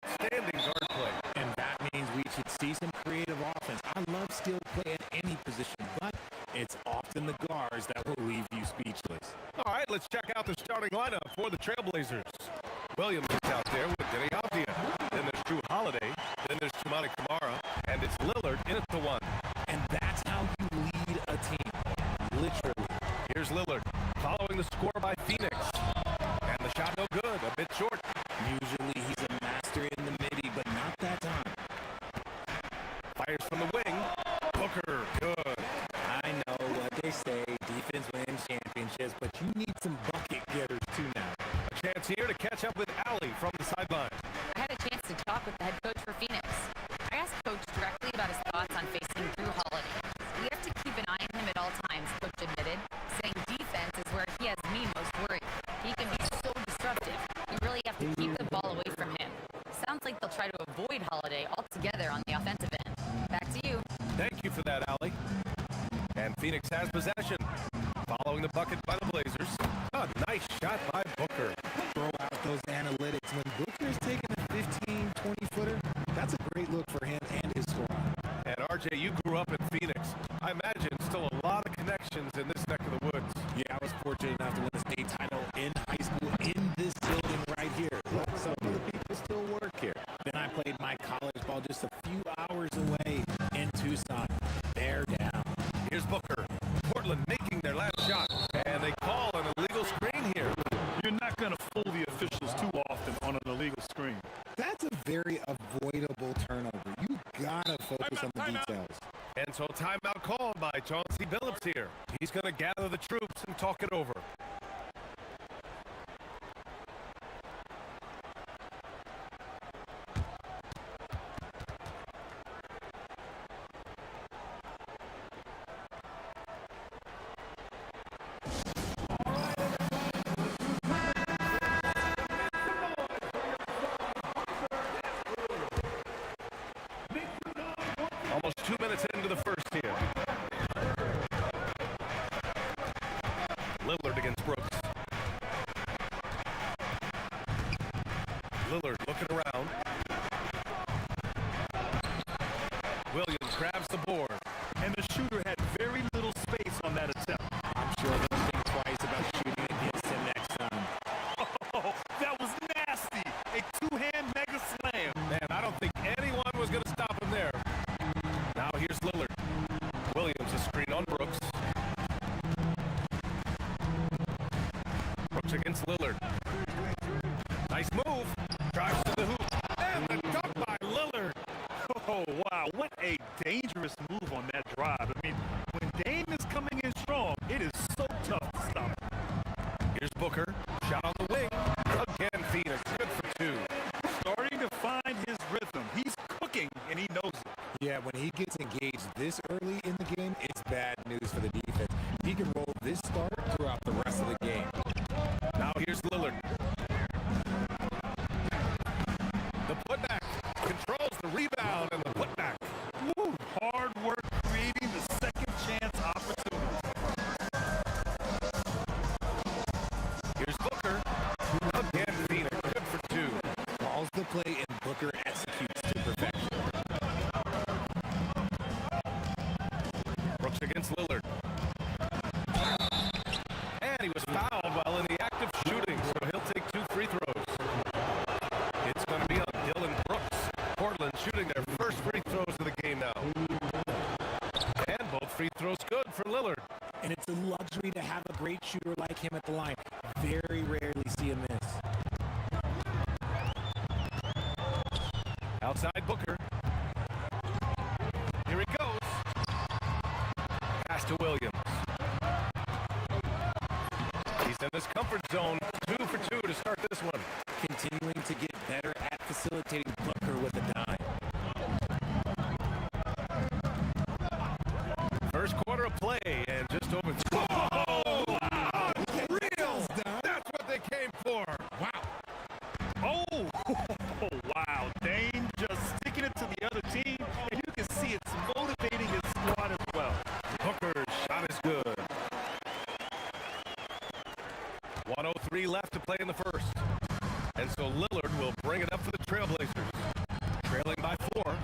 outstanding guard play. And that means we should see some creative offense. I love skill play at any position, but it's often the guards that will leave you speechless. All right, let's check out the starting lineup for the Trailblazers. Williams is out there with Denny Avdia. Then there's Drew Holiday. Then there's Tumani Kamara. And it's Lillard in at the 1. And that's how you lead a team. Literally. Here's Lillard following the score by Phoenix. And the shot no good, a bit short. Usually he's a master in the midi, but not that time. Fires from the wing. Booker, good. I know what they say, defense wins championships, but you need some bucket getters too now. A chance here to catch up with Allie from the sideline. I had a chance to talk with the head coach for Phoenix. I asked Coach directly about his thoughts on facing Drew Holiday. We have to keep an eye on him at all times, Coach admitted, saying defense is where he has me most worried. He can be so disruptive. We really have to keep the ball away from him. Sounds like they'll try to avoid Holiday altogether on the offensive end. Back to you. Thank you for that, Allie. And Phoenix has possession. Following the bucket by the Blazers. A nice shot by Booker. Throw out those analytics. When Booker's taking a 15, 20-footer, that's a great look for him and his squad. And RJ, you grew up in Phoenix. I imagine still a lot of connections in this neck of the woods. Yeah, I was fortunate enough to win a state title in high school in this building right here. Look, some of the people still work here. Then I played my college ball just a few hours away in Tucson. They're down. Here's Booker. Portland making their last shot. And they call an illegal screen here. You're not going to fool the officials too often on an illegal screen. That's a very avoidable turnover. You gotta focus on the details. And so timeout called by Chauncey Billups here. He's going to gather the troops and talk it over. Almost 2 minutes into the first here. Lillard against Brooks. Lillard looking around. Williams grabs the board. And the shooter had very little space on that attempt. I'm sure they'll think twice about shooting against him next time. Oh, that was nasty. A two-hand mega slam. Man, I don't think anyone was going to stop him there. Now here's Lillard. Williams a screen on Brooks. Brooks against Lillard. Nice move. Drives to the hoop. And the dunk by Lillard. Oh, wow. What a dangerous move on that drive. I mean, when Dame is coming in strong, it is so tough to stop. Here's Booker. Shot on the wing. Again, Phoenix. Good for 2. Starting to find his rhythm. He's cooking, and he knows it. Yeah, when he gets engaged this early in the game, it's bad news for the defense. He can roll this start throughout the rest of the game. Now here's Lillard. The putback controls the rebound and the putback. Woo, hard work creating the second chance opportunity. Here's Booker. Again, Phoenix. Good for 2. Calls the play and Booker executes to perfection. Brooks against Lillard. And he was fouled while in the act of shooting, so he'll take 2 free throws. It's going to be on Dylan Brooks. Portland shooting their first free throws of the game now. And both free throws good for Lillard. And it's a luxury to have a great shooter like him at the line. Very rarely see him miss. Outside Booker. Here he goes. Pass to Williams. He's in his comfort zone. 2 for 2 to start this one. Continuing to get better at facilitating Booker with a dime. First quarter of play and just over. Oh, wow. Real. That's what they came for. Wow. Oh, wow. Dame just sticking it to the other team, and you can see it's motivating his squad as well. Booker's shot is good. 1:03 left to play in the first. And so Lillard will bring it up for the Trailblazers. 4.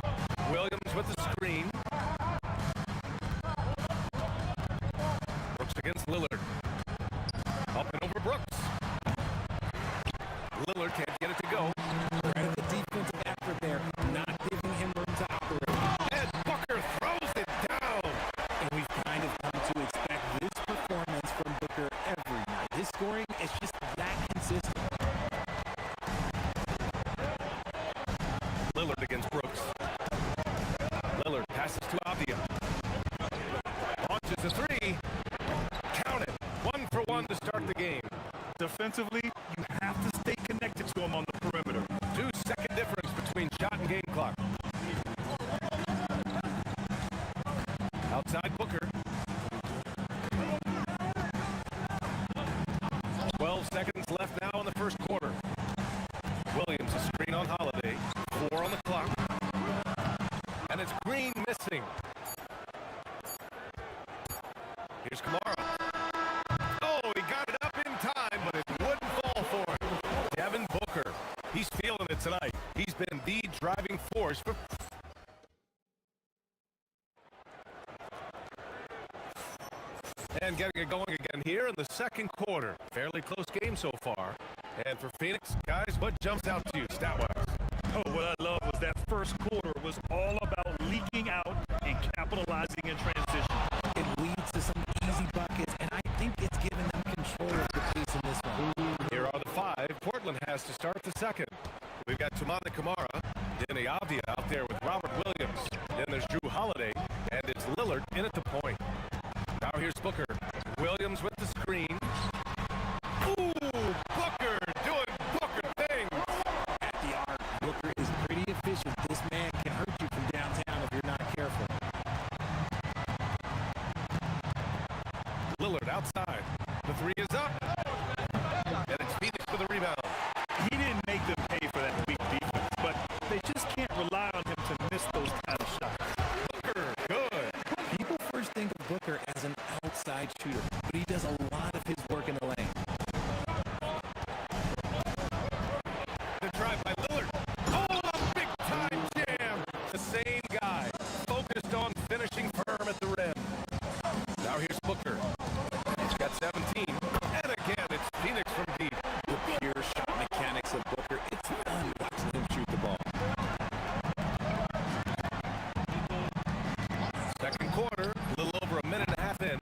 Williams with the screen. Brooks against Lillard. Up and over Brooks. Lillard can't get it to go. Credit the defensive effort there, not giving him room to operate. And Booker throws it down. And we've kind of come to expect this performance from Booker every night. His scoring is just that consistent. Lillard against Brooks. Lillard passes to Avdia. Launches a 3. Count it. 1 for 1 to start the game. Defensively, you have to stay connected to him on the perimeter. 2-second difference between shot and game clock. Outside Booker. 12 seconds left now in the first quarter. Williams a screen on Holiday. 4 on the clock. And it's Green missing. Here's Kamara. Oh, he got it up in time, but it wouldn't fall for him. Devin Booker. He's feeling it tonight. He's been the driving force for... And getting it going again here in the second quarter. Fairly close game so far. And for Phoenix, guys, what jumps out to you stat-wise? Oh, what I love was that first quarter was all about leaking out and capitalizing in transition. It leads to some easy buckets, and I think it's given them control of the pace in this one. Here are the 5 Portland has to start the second. We've got Tumana Kamara, Denny Avdia out there with Robert Williams. Then there's Drew Holiday, and it's Lillard in at the point. Now here's Booker. Williams with the screen. Ooh, Booker doing Booker things. At the arc, Booker is pretty efficient. This man can hurt you from downtown if you're not careful. Lillard outside. The 3 is up. And it's Phoenix for the rebound. He didn't make them pay for that weak defense, but they just can't rely on him to miss those kind of shots. Booker, good. People first think of Booker as an outside shooter, but he does a lot of his work in the lane. The drive by Lillard. Oh, a big time jam. The same guy, focused on finishing firm at the rim. Now here's Booker. He's got 17. And again, it's Phoenix from deep. The pure shot mechanics of Booker, it's fun watching him shoot the ball. Second quarter, a little over a minute and a half in.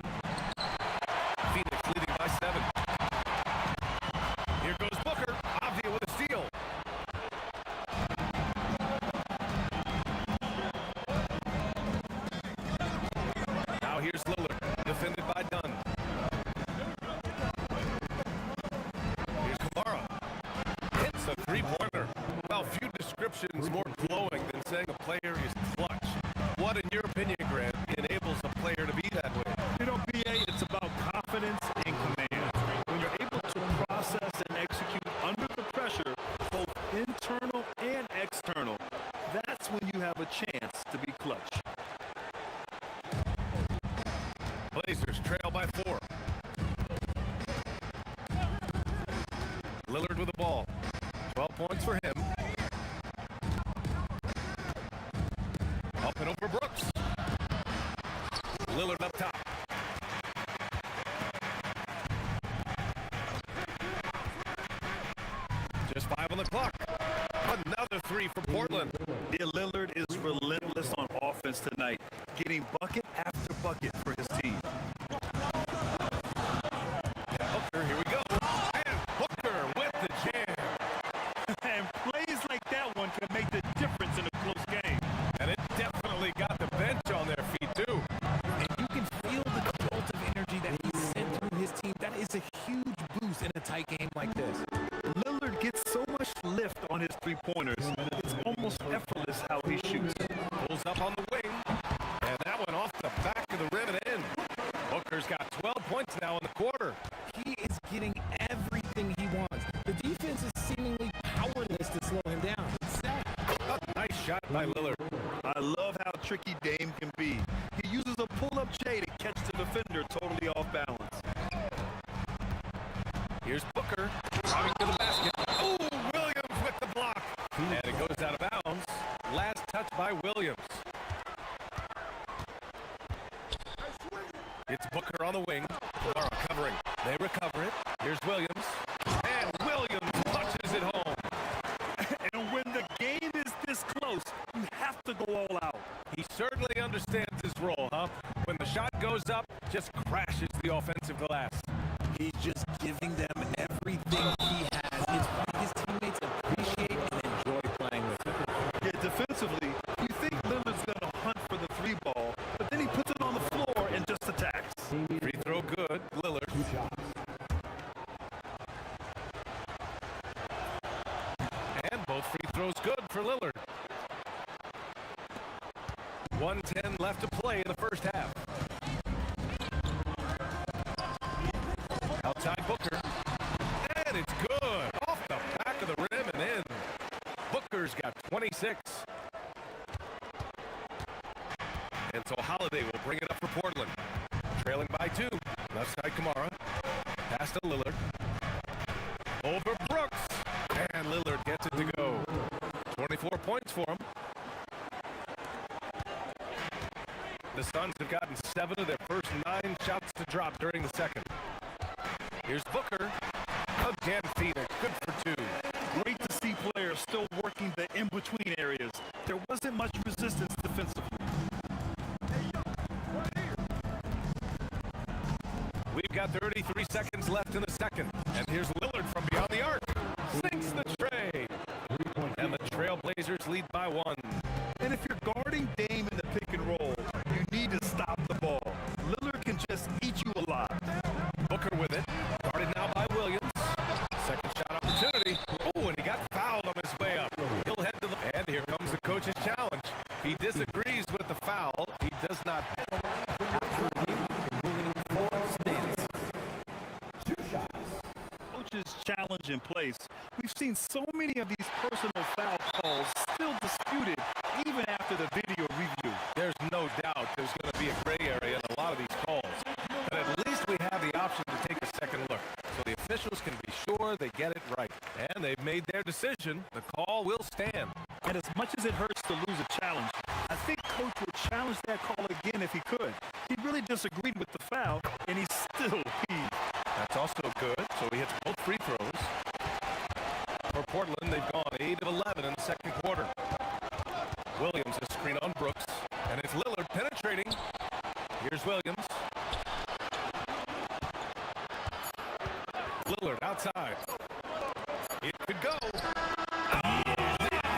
Phoenix leading by 7. Here goes Booker. Avdia with a steal. Now here's Lillard, defended by Dunn. Here's Kamara. Hits a 3-pointer. Well, few descriptions more glowing than saying a player is clutch. What, in your opinion, Grant, enables a player to be that way? You know, BA, it's about confidence and command. When you're able to process and execute under the pressure, both internal and external, that's when you have a chance to be clutch. Blazers trail by 4. Lillard with the ball. 12 points for him. Up and over Brooks. Lillard up top. Just 5 on the clock. Another 3 for Portland. Yeah, Lillard is relentless on offense tonight, getting bucket after bucket for his team. Booker, here we go. And Booker with the jam. And plays like that one can make the difference in a close game. And it definitely got the bench on their feet, too. And you can feel the jolt of energy that he sent through his team. That is a huge boost in a tight game like this. Lillard gets so much lift on his three-pointers. It's almost effortless how he shoots. Pulls up on the wing. And that one off the back of the rim and in. Booker's got 12 points now in the quarter. He is getting everything he wants. The defense is seemingly powerless to slow him down. It's sad. A nice shot by Lillard. I love how tricky Dame can be. He uses a pull-up J to catch the defender totally off balance. Here's Booker driving to the basket. Oh, Williams with the block. And it goes out of bounds. Last touch by by Williams. It's Booker on the wing. Lara covering. They recover it. Here's Williams. And Williams punches it home. And when the game is this close, you have to go all out. He certainly understands his role, huh? When the shot goes up, just crashes the offensive glass. He's just giving them everything he has. It's why his teammates appreciate and enjoy playing with him. Yeah, defensively, you think Lillard's going to hunt for the three ball, but then he puts it on the floor and just attacks. Free throw good, Lillard. And both free throws good for Lillard. 1:10 left to play in the first half. Outside Booker. And it's good. Off the back of the rim and in. Booker's got 26. And so Holiday will bring it up for Portland. Trailing by 2. Left side Kamara. Pass to Lillard. Over Brooks. And Lillard gets it to go. 24 points for him. The Suns have gotten 7 of their first 9 shots to drop during the second. Here's Booker. Again, Phoenix. Good for 2. Great to see players still working the in-between areas. There wasn't much resistance defensively. We've got 33 seconds left in the second. And here's Lillard from beyond the arc. Sinks the tray. And the Trailblazers lead by 1. And if you're guarding Dame in the pick and roll, you need to stop the ball. Lillard can just eat you alive. Booker with it. Guarded now by Williams. Second shot opportunity. Oh, and he got fouled on his way up. He'll head to the... And here comes the coach's challenge. He disagrees with the foul. He does not... Coach's challenge in place. We've seen so many of these personal foul calls still disputed even after the video review. There's no doubt there's going to be a gray area in a lot of these calls. But at least we have the option to take a second look, so the officials can be sure they get it right. And they've made their decision. The call will stand. And as much as it hurts to lose a challenge, I think Coach would challenge that call again if he could. He really disagreed with the foul, and he still peeved. That's also good, so he hits both free throws. For Portland, they've gone 8 of 11 in the second quarter. Williams has screen on Brooks, and it's Lillard penetrating. Here's Williams. Lillard outside. It could go.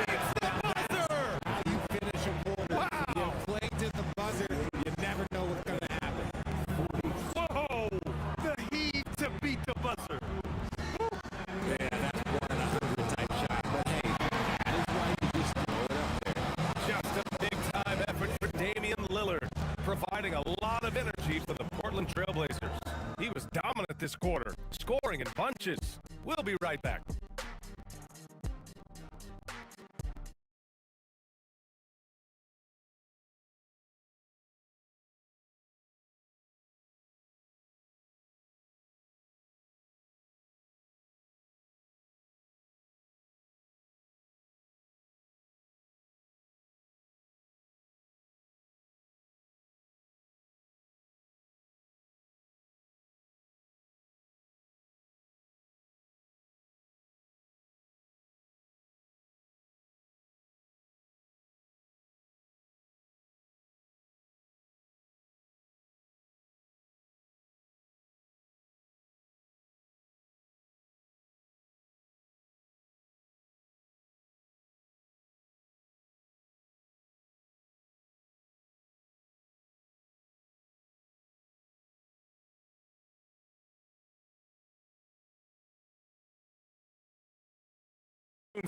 It's the buzzer! How you finish a quarter. Wow! You play to the buzzer, you never know what's going to happen. Whoa! The heat to beat the buzzer. Yeah, that's 1-in-100 type shot. But hey, that is why you just throw it up there. Just a big-time effort for Damian Lillard, providing a lot of energy for the Portland Trailblazers. He was dominant this quarter, scoring in bunches. We'll be right back.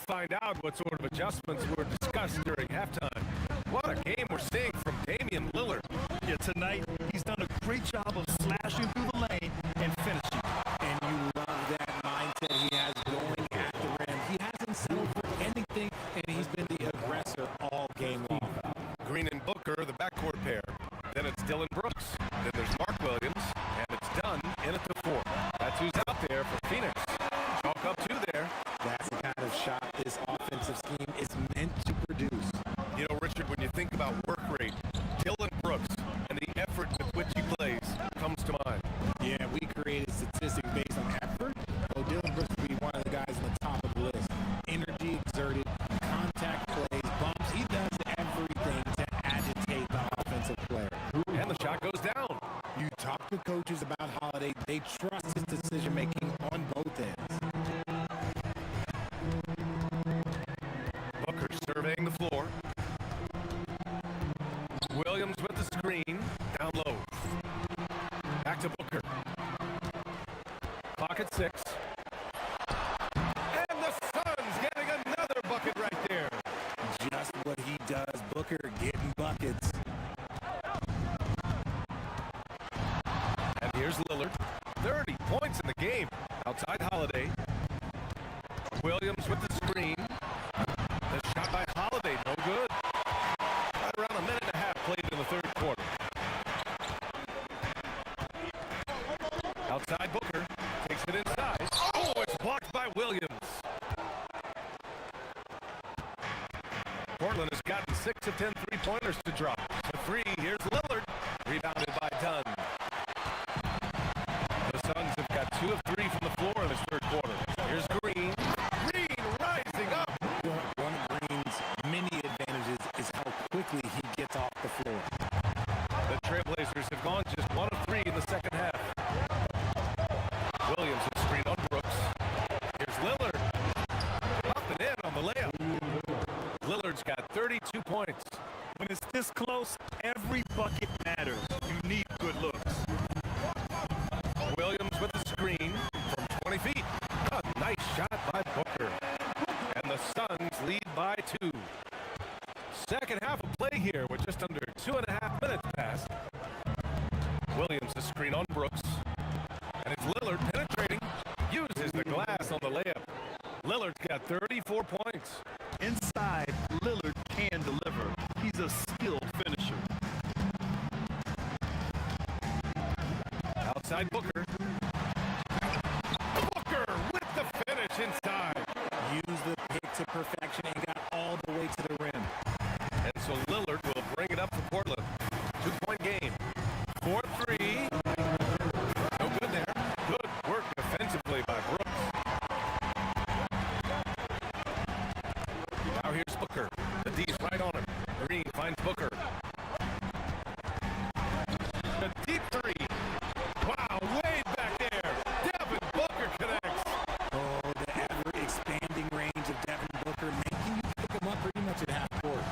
Find out what sort of adjustments were discussed during halftime. What a game we're seeing from Damian Lillard. Yeah, tonight he's done a great job of slashing through the lane and finishing. And you love that mindset he has going at the rim. He hasn't settled for anything, and he's been the aggressor all game long. Green and Booker, the backcourt pair. Then it's Dylan Brooks. Then there's Mark Williams. And it's Dunn in at the 4. That's who's out there for Phoenix. Chalk up 2 there. That's the kind of shot this offensive scheme is meant to produce. You know, Richard, when when you think about work rate, Dylan Brooks and the effort with which he plays comes to mind. Yeah, we created statistics based on effort. So Dylan Brooks would be one of the guys on the top of the list. Energy exerted, contact plays, bumps. He does everything to agitate the offensive player. And the shot goes down. You talk to coaches about Holiday, they trust his decision-making on both ends. Booker surveying the floor. Williams with the screen, down low. Back to Booker. Clock at 6. And the Suns getting another bucket right there. Just what he does, Booker getting buckets. And here's Lillard. 30 points in the game. Outside Holiday. Williams with the screen. The shot by Holiday, no good. Right around a minute and a half played in the third quarter. Outside Booker. Takes it inside. Oh, it's blocked by Williams. Portland has gotten 6 of 10 three-pointers to drop. To 3, here's Lillard. Rebounded by Dunn. The Suns have got 2 of 3 from the floor in this third quarter. Here's Green. Green rising up. One of Green's many advantages is how quickly he gets off the floor. The Trailblazers have gone just 1 of 3 in the second half. Williams has screened on Brooks. Here's Lillard. Up and in on the layup. Lillard's got 32 points. When it's this close, every bucket matters. You need good looks. Williams with the screen from 20 feet. A nice shot by Booker. And the Suns lead by 2. Second half of play here with just under 2.5 minutes passed. Williams a screen on Brooks. And it's Lillard penetrating. Uses the glass on the layup. Lillard's got 34 points. Inside, Lillard can deliver. He's a skilled finisher. Outside Booker. Booker with the finish inside. Used the pick to perfection and got all the way to the rim. And so Lillard will bring it up for Portland. 2-point game. 4-3. No good there. Good work defensively by Brooks. Now here's Booker. The D's right on him. Green finds Booker. The deep 3. Wow, way back there. Devin Booker connects. Oh, the ever-expanding range of Devin Booker, making you pick him up pretty much at half court.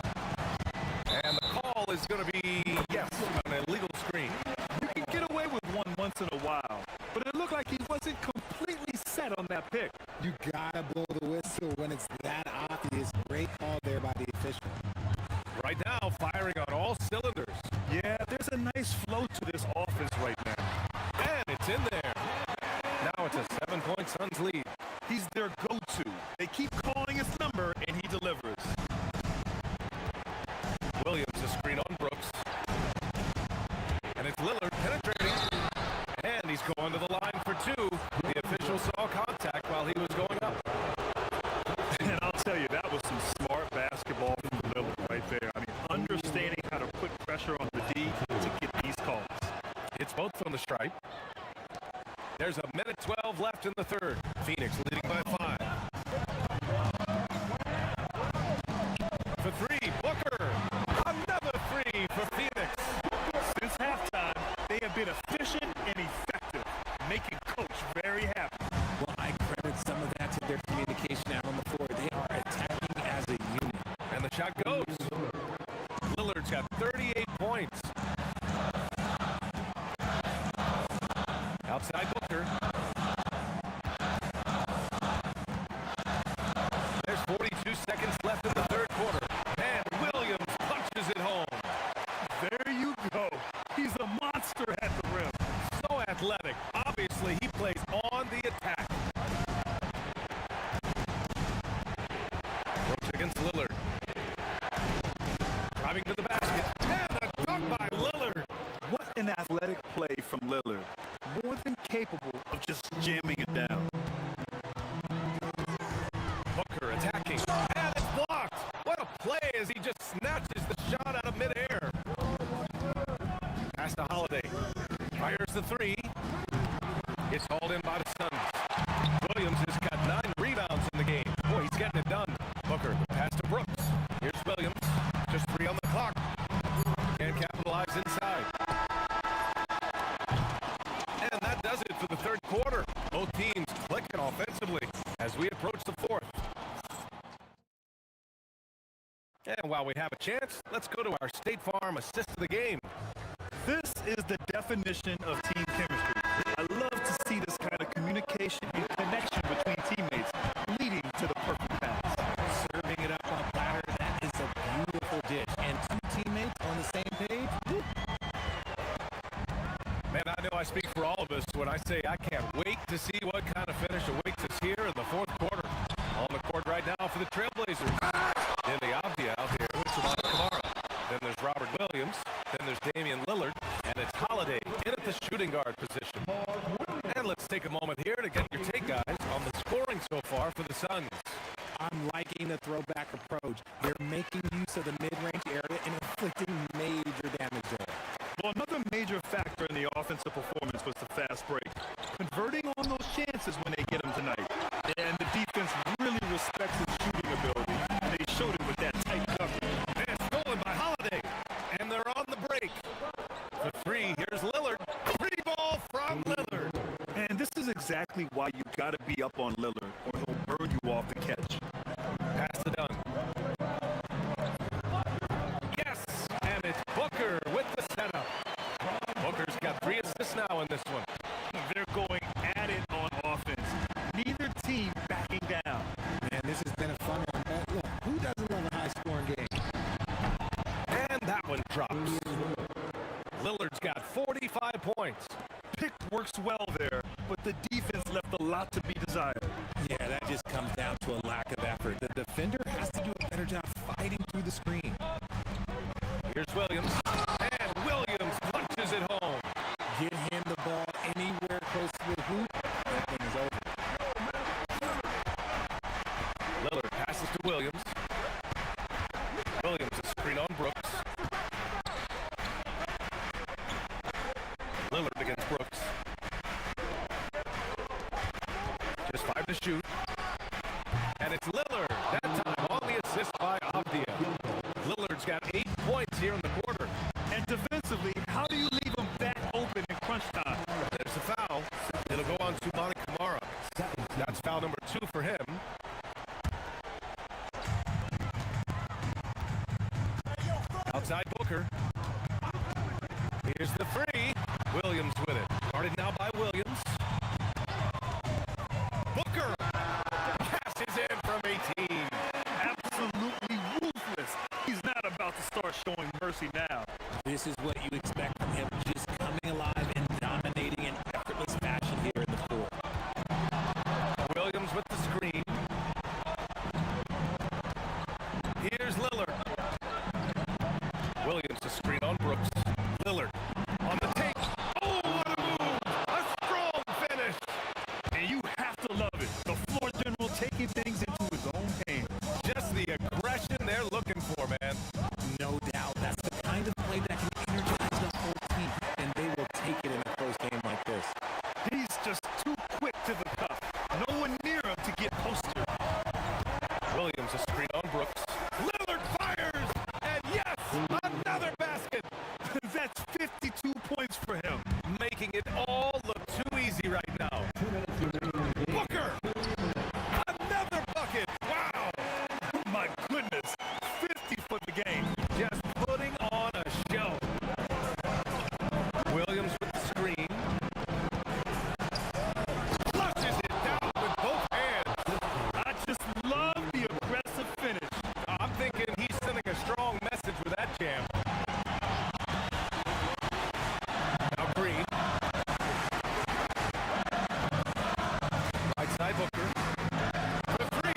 And the call is going to be, yes, an illegal screen. You can get away with one once in a while, but it looked like he wasn't completely set on that pick. You gotta blow the whistle when it's that obvious. Great call there by the official. Right now, firing on all cylinders. Yeah, there's a nice flow to this offense right now. And it's in there. Now it's a 7-point Suns lead. He's their go-to. They keep calling his number, and he delivers. Williams a screen on Brooks. And it's Lillard penetrating. And he's going to the line for 2. The official saw contact while he was going up. And I'll tell you, that was some smart basketball from Lillard right there. I mean, understanding how to put pressure on the D to get these calls. It's both from the stripe. There's a minute 12 left in the third. Phoenix leading by 5. For 3, Booker. Another 3 for Phoenix. Since halftime, they have been efficient and effective, making Coach very happy. Well, I credit some of that to their communication out on the floor. They are attacking as a unit. And the shot goes. Lillard's got 38 points. Outside Booker. There's 42 seconds left in the third quarter. And Williams punches it home. There you go. He's a monster at the rim. So athletic. Obviously, he plays on the attack. Brooks against Lillard. Driving to the basket. And a dunk by Lillard. What an athletic play from Lillard. More than capable of just jamming it down. Booker attacking. And it's blocked. What a play as he just snatches the shot the three. It's hauled in by the Suns. Williams has got 9 rebounds in the game. Boy, he's getting it done. Booker, pass to Brooks. Here's Williams. Just 3 on the clock. Can't capitalize inside. And that does it for the third quarter. Both teams clicking offensively as we approach the fourth. And while we have a chance, let's go to our State Farm assist of the game. This is the definition of team chemistry. I love to see this kind of communication and connection between teammates leading to the perfect pass. Serving it up on a platter, that is a beautiful dish. And 2 teammates on the same page. Woo. Man, I know I speak for all of us when I say I can't wait to see what kind of finish awaits us here in the fourth quarter. On the court right now for the Trailblazers. Then the Avdia out here with Samana Kamara. Then there's Robert Williams. Then there's Damian Lillard. And it's Holiday in at the shooting guard position. And let's take a moment here to get your take, guys, on the scoring so far for the Suns. I'm liking the throwback approach. They're making use of the mid-range area and inflicting major damage there. Well, another major factor in the offensive performance was the fast break. Converting on those chances when they get them tonight. And the defense really respects his shooting ability. And they showed it with that tight coverage. And stolen by Holiday. And they're on the break. For 3, here's Lillard. Free ball from Lillard. And this is exactly why you got to be up on Lillard or he'll burn you off the catch. Pass to Dunn. Yes! And it's Booker with the setup. Booker's got 3 assists now in this one. They're going at it on offense. Neither team backing down. Man, this has been a fun one. Look, who doesn't love a high-scoring game? And that one drops. Lillard's got 45 points. Pick works well there, but the defense left a lot to be desired. Yeah, that just comes down to a lack of effort. The defender has to do a better job fighting through the screen. Here's Williams. And Williams punches it home. Get him the ball anywhere close to the hoop. That thing is over. Lillard passes to Williams. Williams a screen on Brooks. Lillard against Brooks. Just 5 to shoot. And it's Lillard. That time on the assist by Avdia. Lillard's got 8 points here in the quarter. And defensively, how do you leave them that open in crunch time? There's a foul. It'll go on to Samana Kamara. That's foul number 2 for him. Outside Booker. Here's the 3. Williams with it. Guarded now by Williams. Booker passes in from 18. Absolutely ruthless. He's not about to start showing mercy now. This is what you expect from him, just coming alive and dominating in effortless fashion here in the fourth. Williams with the screen. Here's Lillard. Williams a screen on Brooks. Lillard on the take. Oh, what a move! A strong finish! And you have to love it. The floor general taking things into his own hands. Just the aggression they're looking for, man. No doubt. That's the kind of play that can energize the whole team, and they will take it in a close game like this. He's just too quick to the cuff. No one near him to get posted. Williams a screen on Brooks. Lillard fires! And yes! Another basket! That's 52 points for him. Making it all look too easy right now. Booker! Another bucket! Wow! My goodness. 50 for the game. Just putting on a show. Williams with the screen. Flushes it down with both hands. I just love the aggressive finish. I'm thinking he's sending a strong message with that jam. Now Green. Right side Booker. For 3.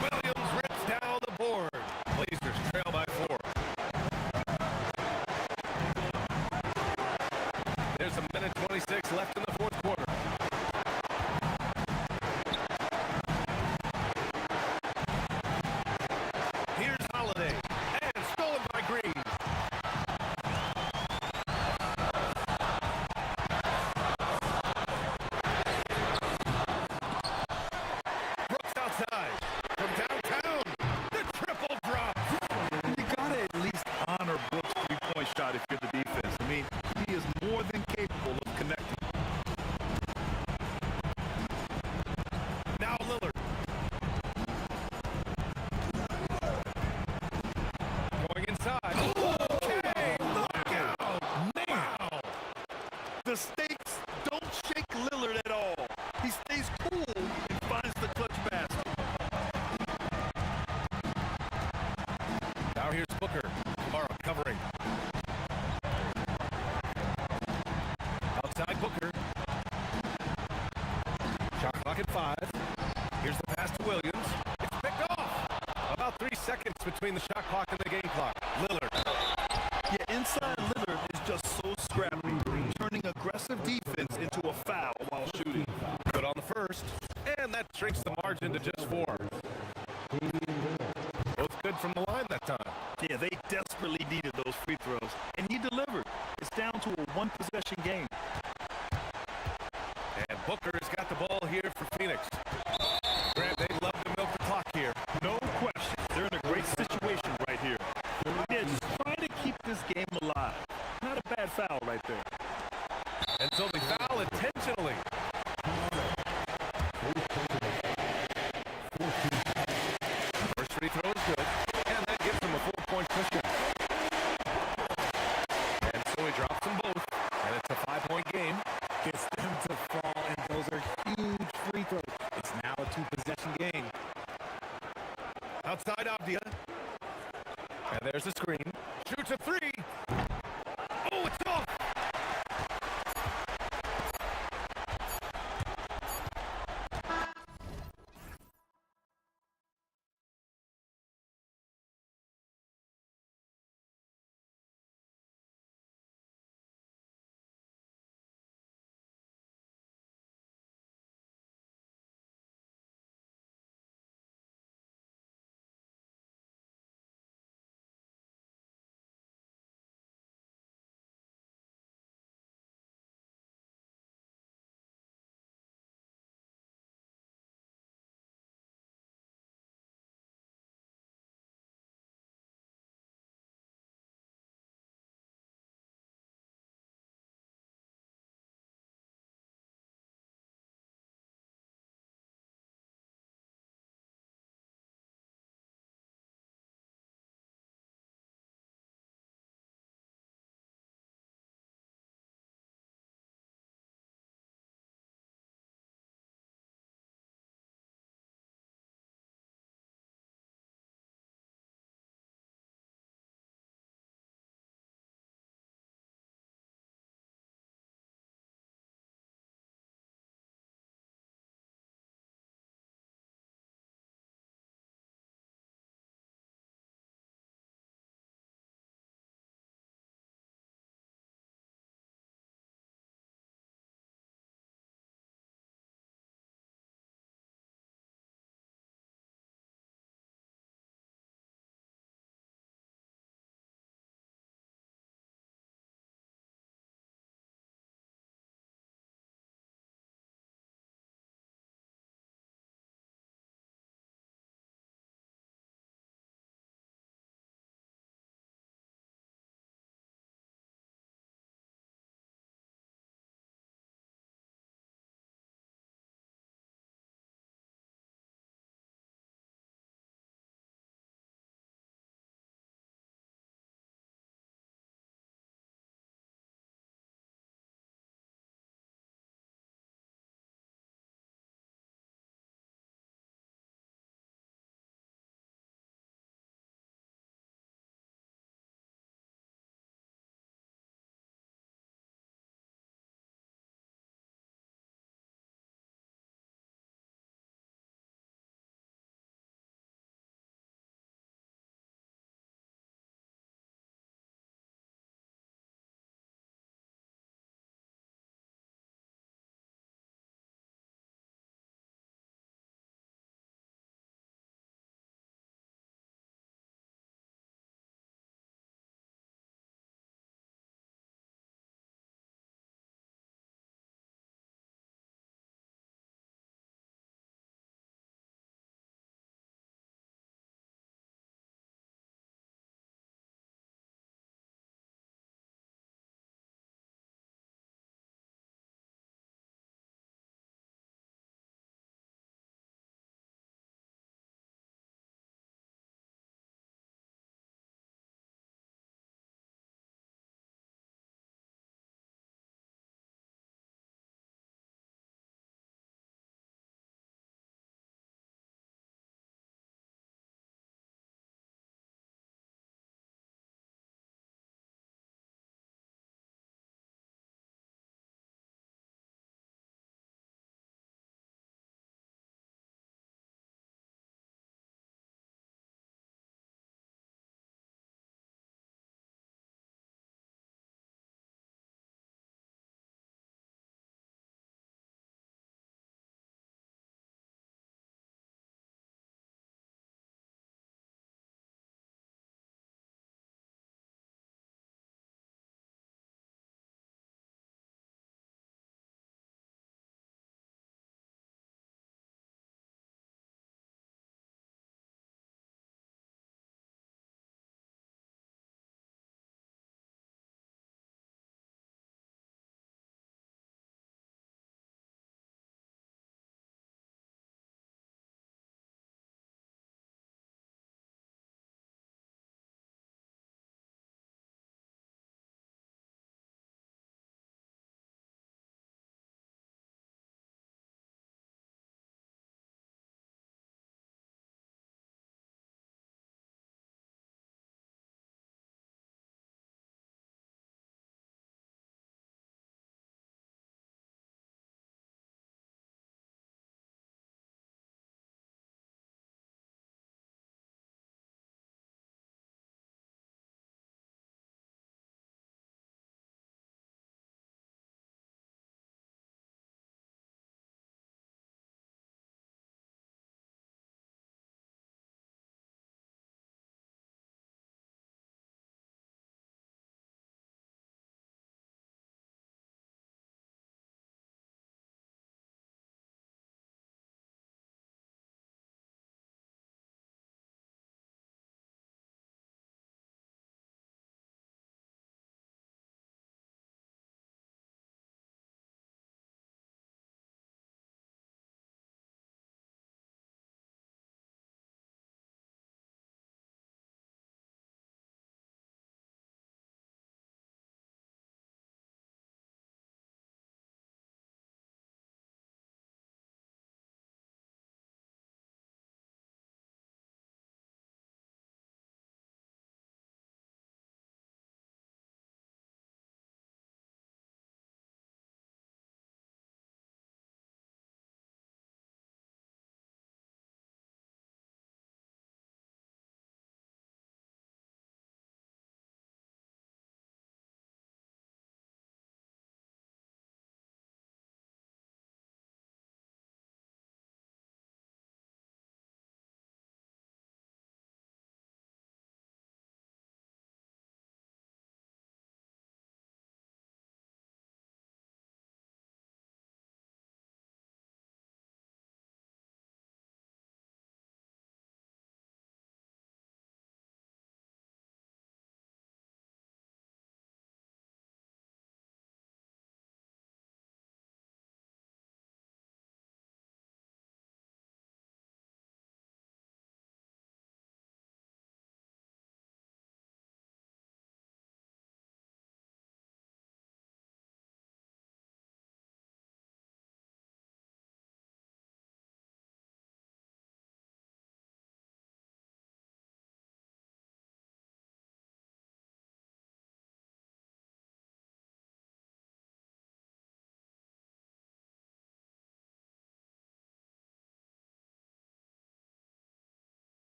Williams rips down the board. Blazers trail by 4. There's a minute 26 left in the fourth quarter. Here's Holiday. And stolen out if you're the defense. I mean, he is more than capable of connecting. Now Lillard. Going inside. Okay, look out. Wow. The stakes don't shake Lillard at all. He stays cool and finds the clutch basket. Now here's Booker. Kamara covering. Outside Booker. Shot clock at 5. Here's the pass to Williams. It's picked off. About 3 seconds between the shot clock and the game clock. Lillard. Yeah, inside Lillard is just so scrappy, turning aggressive defense into a foul while shooting. Good on the first. And that shrinks the margin to just 4. Both good from the line that time. Yeah, they desperately needed those free throws, and he delivered. It's down to a one-possession game. And Booker has got the ball here for Phoenix. Grant, they love to milk the clock here. No question. They're in a great situation right here. They're just trying to keep this game alive. Not a bad foul right there. And so they foul intentionally. First free throw is good. And that gives him a 4-point cushion. And so he drops them both. And it's a 5-point game. Gets them to fall, and those are huge free throws. It's now a 2-possession game. Outside Abdia. And there's the screen. Shoots a 3. Oh, it's off.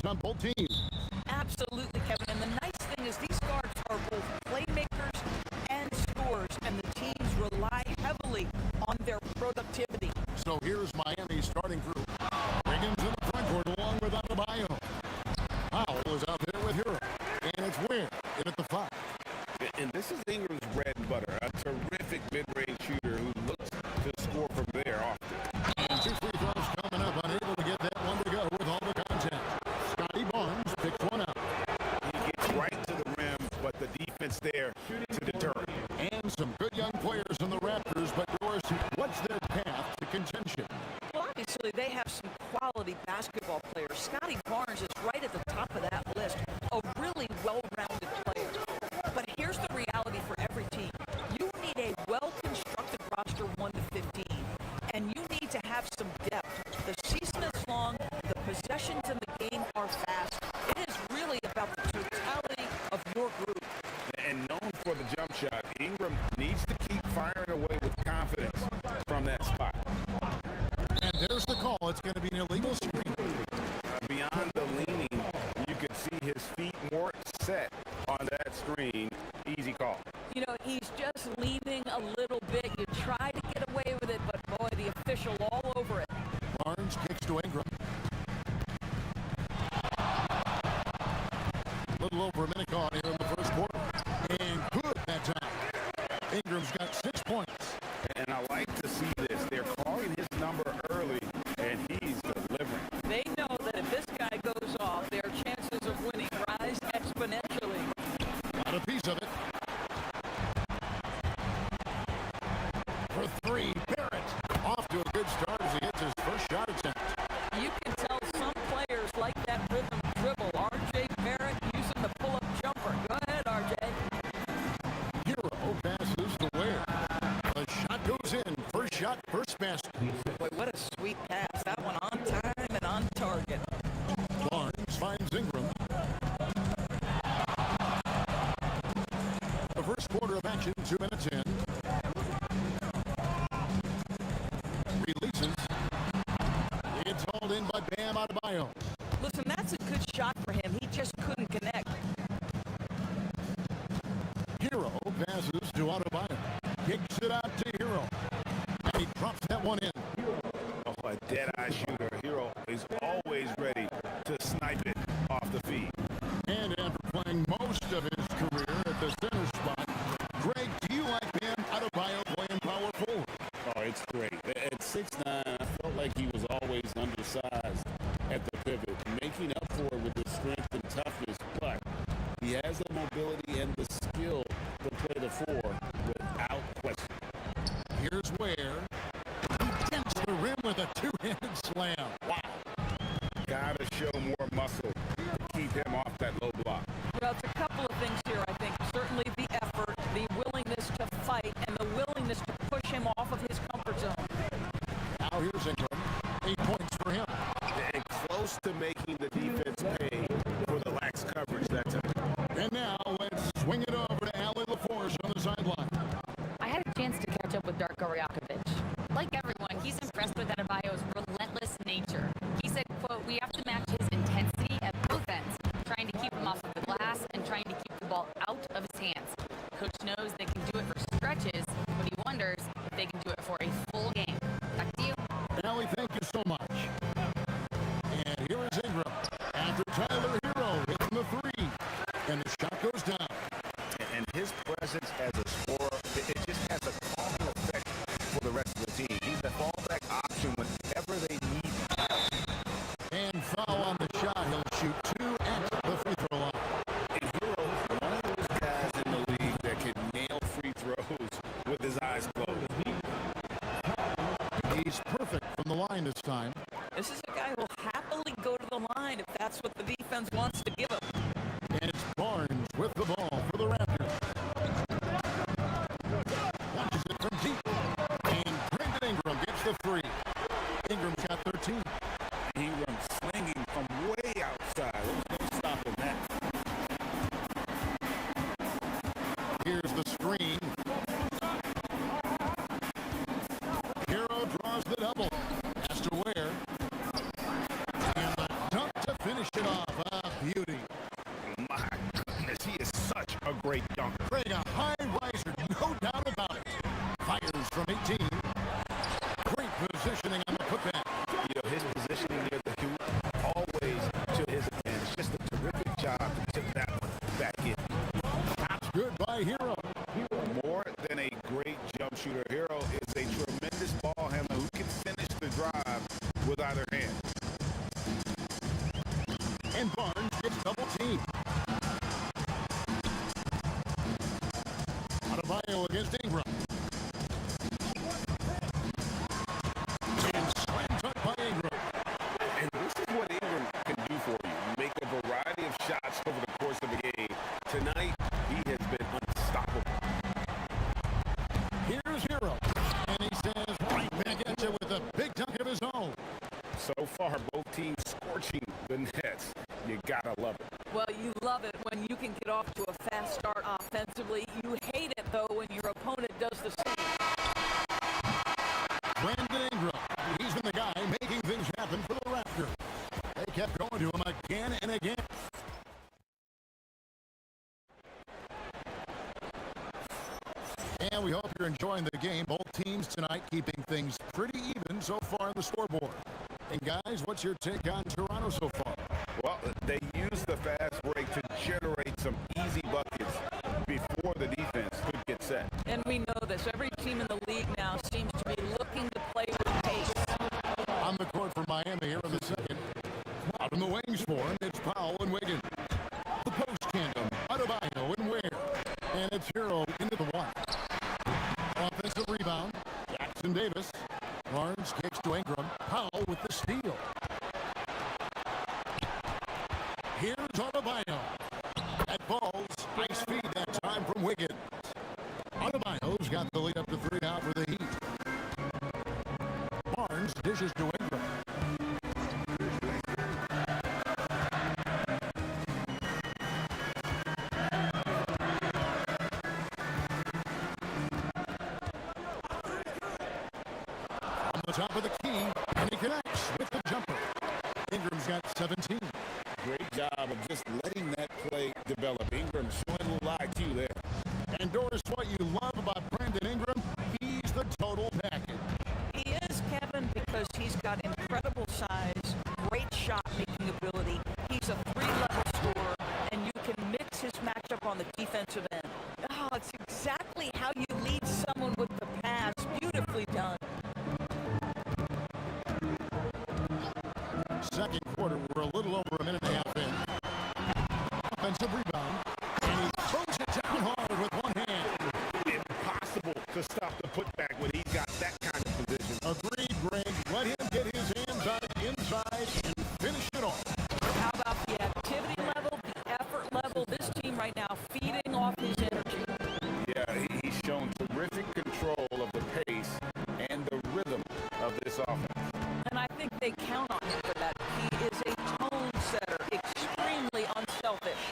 on both teams. Absolutely, Kevin. And the nice thing is these guards are both playmakers and scorers, and the teams rely heavily on their productivity. So here's Miami's starting group. Wiggins in the front court along with Adebayo. Powell is out there with Hero. And it's Ware in at the 5. And this is Ingram's bread and butter, a terrific mid-range shooter who looks to score from there often. And 2 free throws coming up, unable to get that one to go with all the contact. Scotty Barnes picks one up. He gets right to the rim, but the defense there to deter. And some good young players in the Raptors, but yours, what's their path to contention? Well, obviously, they have some quality basketball players. Scotty Barnes is right at the top of that list, a really well-rounded player. But here's the reality for every team. You need a well-constructed roster 1 to 15, and you need to have some depth. The season is long, the possessions in the game are fast. It is really about the totality of your group. And known for the jump shot, Ingram needs to keep firing away with confidence from that spot. And there's the call. It's going to be an illegal screen. Beyond the leaning, you can see his feet more set on that screen. Easy call. You know, he's just leaning a little bit. You try to get away with it, but boy, the official all over it. Barnes kicks to Ingram. A little over a minute gone here in the first quarter. And good that time. Ingram's got 6 points. And I like to see this. They're calling his number early, and he's delivering. They know that if this guy goes off, their chances of winning rise exponentially. Got a piece of it. For 3, Barrett. Off to a good start as he gets his first shot attempt. You can tell some players like that rhythm dribble. R.J. Barrett using the pull-up jumper. Go ahead, R.J. Hero passes to Ware. The shot goes in. First shot, first basket. Boy, what a sweet pass. That one on time and on target. Barnes finds Ingram. The first quarter of action, 2 minutes in. Releases. It's hauled in by Bam Adebayo. Listen, that's a good shot for him. He just couldn't connect. Hero passes to Adebayo. Kicks it out to Hero. And he drops that one in. Oh, a dead-eye shooter. Hero is always ready to snipe it off the feed. And after playing most of his career at the center spot, Greg, do you like Bam Adebayo playing power forward? Oh, it's great. At 6'9", I felt like he was always undersized at the pivot, making up for it with his strength and toughness, but he has the mobility and the skill to play the 4 without question. Here's Ware. He dents the rim with a 2-handed slam. Wow. Gotta show more muscle to keep him off that low block. Well, it's a couple of things here, I think. Certainly the effort, the willingness to fight, and the willingness to push him off of his comfort zone. Now here's Ingram. 8 points for him. And close to making the defense pay for the lax coverage that time. And now let's swing it over to Allie LaForce on the sideline. I had a chance to catch up with Darko Rajakovic. Like everyone, he's impressed with Adebayo's relentless nature. He said, quote, "We have to match his intensity at both ends, trying to keep him off of the glass and trying to keep the ball out of his hands. Coach knows they can do it for stretches, but he wonders if they can do it for a full game." Back to you. Allie, thank you so much. And here is Ingram. After Tyler Hero hitting the 3. And the shot goes down. And his presence as a scorer, it just has a calming effect for the rest of the team. He's a fallback option whenever they need him. And foul on the shot. He'll shoot 2 at the free throw line. And Hero, one of those guys in the league that can nail free throws with his eyes closed. He's perfect from the line this time. This is a guy who'll happily go to the line if that's what the defense wants to give him. And it's Barnes with the ball for the Raptors. Watches it from deep. And Brandon Ingram gets the 3. Ingram's got 13. Ingram slinging from way outside. There's no stopping that. Here's the screen. Hero draws the double. Has to Ware. And the dunk to finish it off. A from 18. Great positioning on the putback. You know, his positioning near the hoop always to his advantage. Just a terrific job to tip that one back in. That's good by Hero. More than a great jump shooter, Hero is a tremendous ball handler who can finish the drive with either hand. And Barnes gets double teamed. Adebayo against Ingram. And slam dunk by Ingram. And this is what Ingram can do for you. Make a variety of shots over the course of a game. Tonight, he has been unstoppable. Here's Hero. And he says right back at you with a big dunk of his own. So far, both teams scorching the nets. You gotta love it. Well, you love it when you can get off to a fast start offensively. You hate it, though, when your opponent does the same. Brandon Ingram. He's been the guy making things happen for the Raptors. They kept going to him again and again. And we hope you're enjoying the game. Both teams tonight keeping things pretty even so far on the scoreboard. And guys, what's your take on Toronto so far? Well, they use the fast break to generate some easy buckets before the defense could get set. And we know this. Every team in the league now seems to be looking to play with pace. On the court for Miami here in the second. Out in the wings for him, it's Powell and Wiggins. The post tandem, Adebayo and Ware. And it's Hero into the one. Offensive rebound, Jackson Davis. Barnes kicks to Ingram. Powell with the steal. Here's Adebayo. That ball's nice feed that time from Wiggins. Adebayo's got the lead up to 3 now for the Heat. Barnes dishes to Ingram. On the top of the key, and he connects with the jumper. Ingram's got 17. Great job of just letting that play develop. Ingram showing a little IQ there. And Doris, what you love about Brandon Ingram, he's the total package. He is, Kevin, because he's got incredible size, great shot-making ability. He's a 3-level scorer, and you can mix his matchup on the defensive end. Oh, it's exactly how you lead someone with the pass. Beautifully done. Second quarter, we're a little over a minute and a half in. Offensive rebound, and he throws it down hard with one hand. Impossible to stop the putback when he's got that kind of position. Agreed, Greg. Let him get his hands on it inside and finish it off. How about the activity level, the effort level? This team right now feeding off his energy. Yeah, he's shown terrific control of the pace and the rhythm of this offense. And I think they count on him for that. He is a tone setter, extremely unselfish.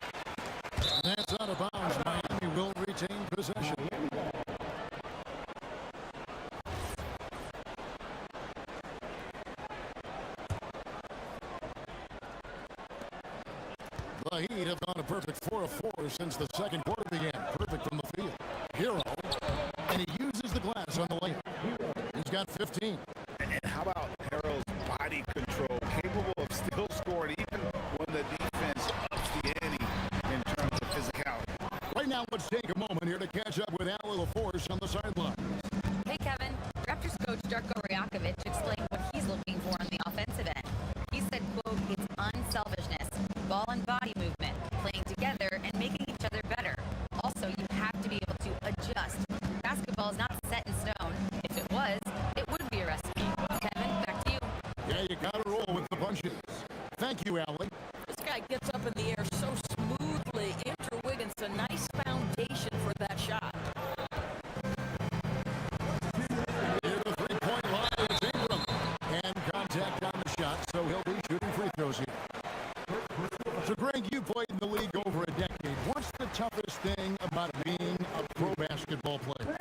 And that's out of bounds. Miami will retain possession. The Heat have gone a perfect 4 of 4 since the second quarter began. Perfect from the field. Hero, and he uses the glass on the layup. He's got 15. And how about Harrell's body control, capable of still scoring even when the defense ups the ante in terms of physicality. Right now, let's take a moment here to catch up with Allie LaForce on the sideline. Hey, Kevin. Raptors coach Darko Rajakovic explained what he's looking for on the offensive end. He said, quote, it's unselfishness, ball and body movement, playing together and making each other better. Also, you have to be able to adjust. Basketball is not set in stone. If it was, it would be a recipe. Kevin, back to you. Yeah, you got to roll with the punches. Thank you, Allie. This guy gets up in the air so smoothly. Andrew Wiggins, a nice foundation for that shot. Near the three-point line is Ingram. And contact on the shot, so he'll be shooting free throws here. So, Greg, you played in the league over a decade. What's the toughest thing about being a pro basketball player?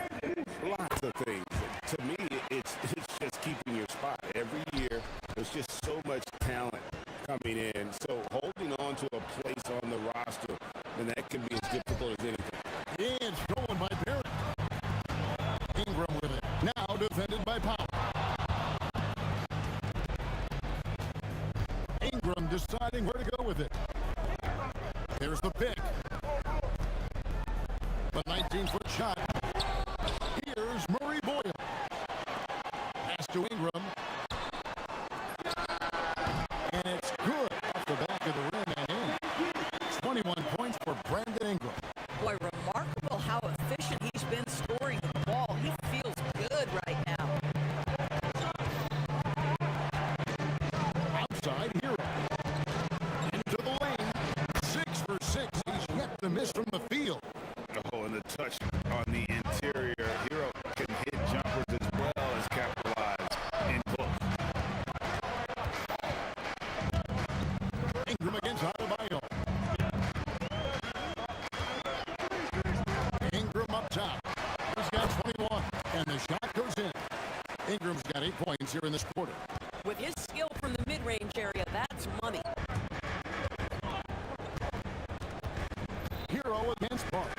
Lots of things. To me, it's just keeping your spot. Every year, there's just so much talent coming in. So holding on to a place on the roster, and that can be as difficult as anything. And it's stolen by Barrett. Ingram with it. Now deciding where to go with it. Here's the pick. The 19-foot shot. Here's Murray Boyle. Pass to Ingram. And it's good off the back of the rim and in. 21 points for Brandon Ingram. Boy, remarkable how efficient he's been scoring the ball. He feels good right now. Outside Hero. Into the lane. 6 for 6. He's yet to miss from the field. Oh, and the touch on the interior. Hero can hit jumpers as well as capitalize in both. Ingram against Adebayo. Ingram up top. He's got 21, and the shot goes in. Ingram's got 8 points here in this quarter. With his skill from the mid-range area, that's money. Hero against Barnes.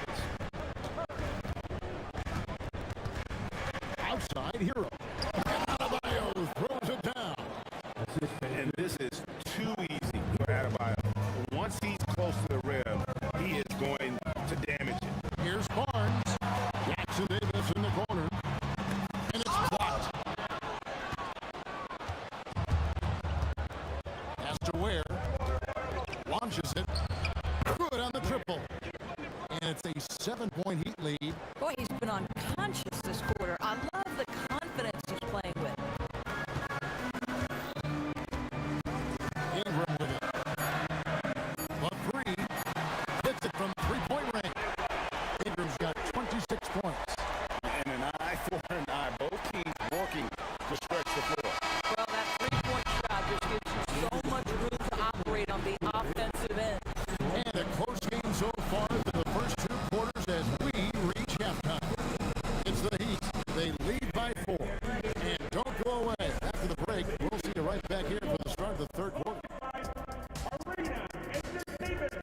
Outside Hero. And Adebayo throws it down. And this is too easy for Adebayo. Once he's close to the rim, he is going to damage it. Here's Barnes. Jackson Davis in the corner. And it's blocked. Pass to Ware. Launches it. Good on the triple. And it's a 7-point Heat lead. Boy, he's been unconscious this quarter. I love the confidence he's playing with. Ingram with it. The three. Hits it from three-point range. Ingram's got 26 points. And an eye for an eye. Both teams working to stretch the floor. Well, that three-point shot just gives you so much room to operate on the offensive end. And a close game so far through the first 2 quarters as we reach halftime. It's the Heat. They lead by 4. And don't go away. After the break, we'll see you right back here for the start of the third quarter. Arena Entertainment.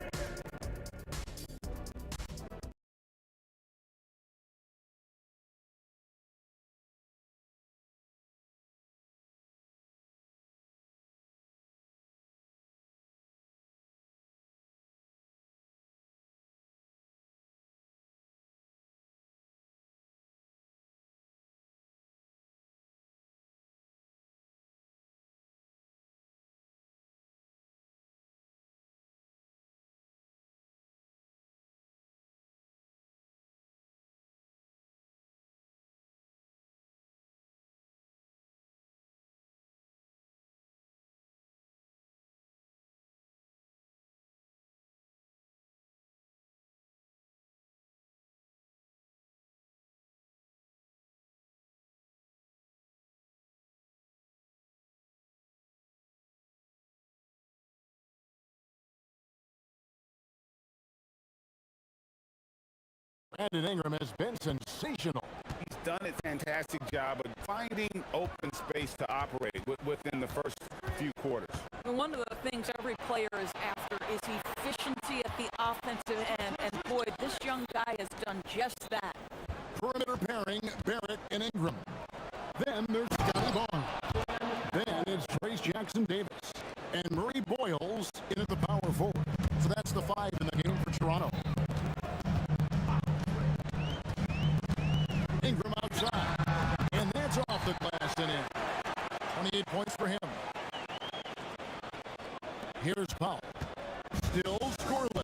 Brandon Ingram has been sensational. He's done a fantastic job of finding open space to operate within the first few quarters. And one of the things every player is after is efficiency at the offensive end. And boy, this young guy has done just that. Perimeter pairing, Barrett and Ingram. Then there's Scotty Barnes. Then it's Trace Jackson Davis. And Murray Boyles in at the power forward. So that's the 5 in the game for Toronto. Ingram outside. And that's off the glass and in. 28 points for him. Here's Powell. Still scoreless.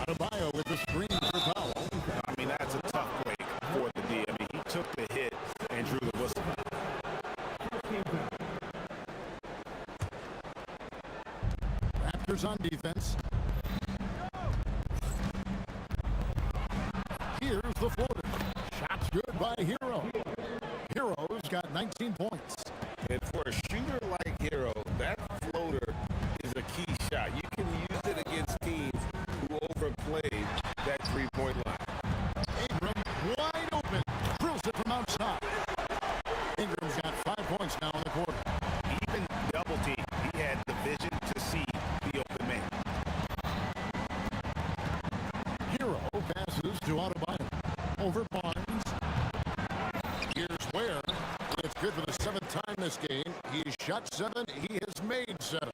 Adebayo with the screen for Powell. I mean, that's a tough break for the D. I mean, he took the hit and drew the whistle. Raptors on defense. Here's the floater. Shot's good by Hero. Hero's got 19 points. And for a shooter like Hero, that floater is a key shot. You can use it against teams who overplayed that three-point line. Ingram wide open. Drills it from outside. Ingram's got 5 points now in the quarter. Even double team, he had the vision to see the open man. Hero passes to Adebayo. shot 7. He has made 7.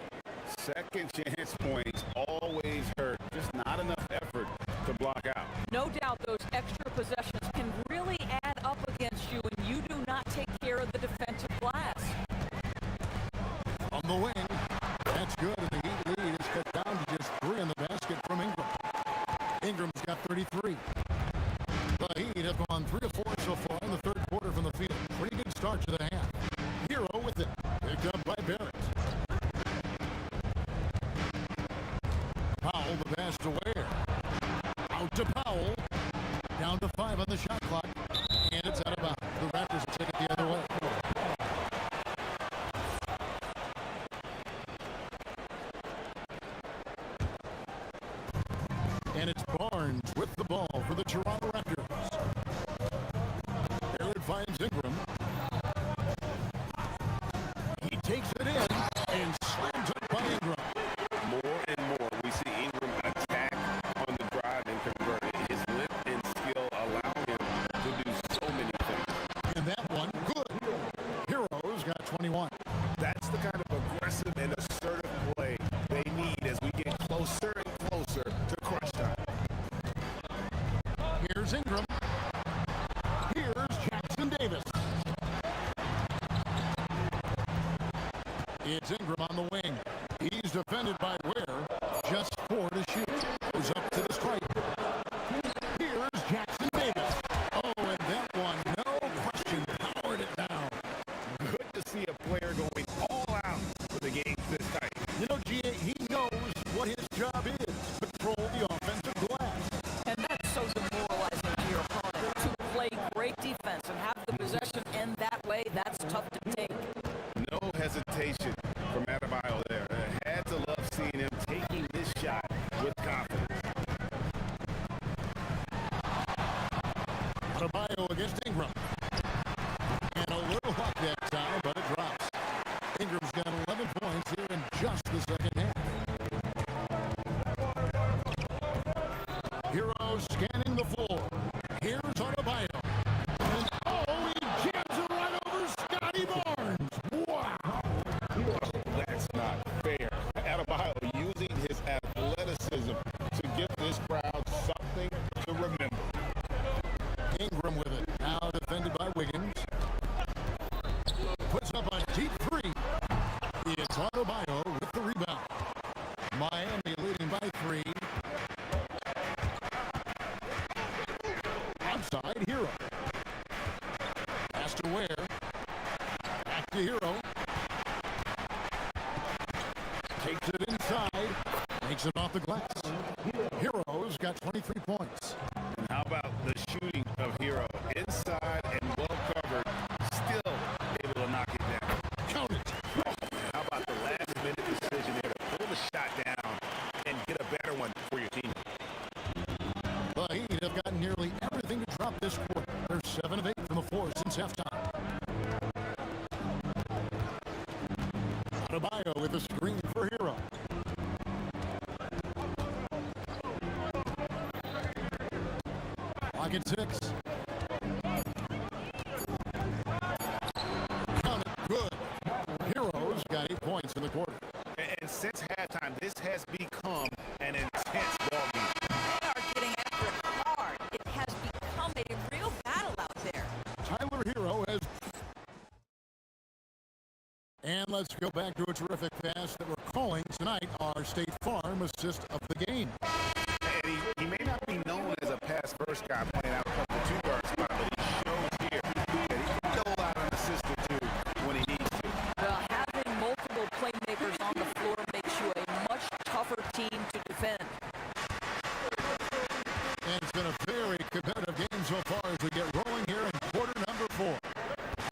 Second chance points always hurt. Just not enough effort to block out. No doubt those extra possessions can really add up against you when you do not take care of the defensive glass. On the wing, that's good, and the Heat lead is cut down to just 3 in the basket from Ingram. Ingram's got 33. The Heat have gone 3 of 4 so far in the third quarter from the field. Pretty good start to the half. Hero with it, picked up by Barrett. Powell, the pass to Ware. Out to Powell. Down to 5 on the shot clock. And it's out of bounds. The Raptors will take it the other way. And it's Barnes with the ball for the Toronto Raptors. Barrett finds Ingram. He takes it in and slams it by Ingram. More and more, we see Ingram attack on the drive and convert it. His lift and skill allow him to do so many things. And that one, good. Heroes got 21. That's the kind of aggressive and assertive play they need as we get closer and closer to crunch time. Here's Ingram. Here's Jackson Davis. It's Ingram on the wing. He's defended by Ware. Just 4 to shoot. Goes up to the stripe. Here's Jackson Davis. Oh, and that one, no question, powered it down. Good to see a player going all out for the game this tight. You know, G.A., he knows what his job is. Control the offensive glass. And that's so demoralizing to your opponent. To play great defense and have the possession end that way, that's tough to take. No hesitation from Adebayo there. Had to love seeing him taking this shot with confidence. Adebayo against Ingram. And a little hot that time, but it drops. Ingram's got 11 points here in just the second half. Heroes scanning the floor. Here's Adebayo. And oh, he jams it right over Scotty Barnes. Wow. That's not fair. Adebayo using his athleticism to give this crowd something to remember. Ingram with it. Now defended by Wiggins. Puts up a deep 3. It's Adebayo with the rebound. Miami leading by 3. Outside, Hero. Pass to Ware. Back to Hero. Takes it inside. Makes it off the glass. Hero's got 23 points. And how about the shooting of Hero? Inside and well covered. Still able to knock it down. Count it. How about the last minute decision there to pull the shot down and get a better one for your team? The Heat have gotten nearly everything to drop this quarter. They're 7 of 8 from the floor since halftime. Adebayo with a screen for Hero. Clock at 6. Count it. Good. Heroes got 8 points in the quarter. And since halftime, this has become an intense ball game. They are getting after it hard. It has become a real battle out there. Tyler Hero has... And let's go back to a terrific pass that we're calling tonight our State Farm assist of the game. And he may not be known as a pass-first guy playing out from the two-guard spot, but he shows here that he can go out an assist or two when he needs to. Well, having multiple playmakers on the floor makes you a much tougher team to defend. And it's been a very competitive game so far as we get rolling here in quarter number 4.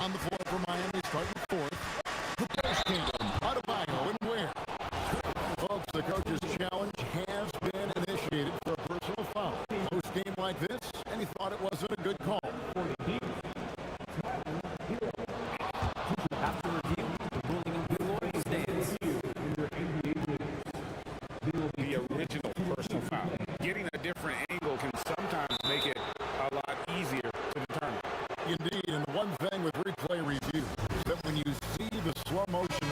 On the floor for Miami, starting 4th. The Bulls Kingdom, Adebayo and Ware. Folks, the coach's challenge has been initiated for a personal foul. Post game like this, and he thought it wasn't a good call. After review, the ruling in glory stands. The original personal foul. Getting a different angle can sometimes make it a lot easier to determine. Indeed, and the one thing with replay review is that when you see the slow motion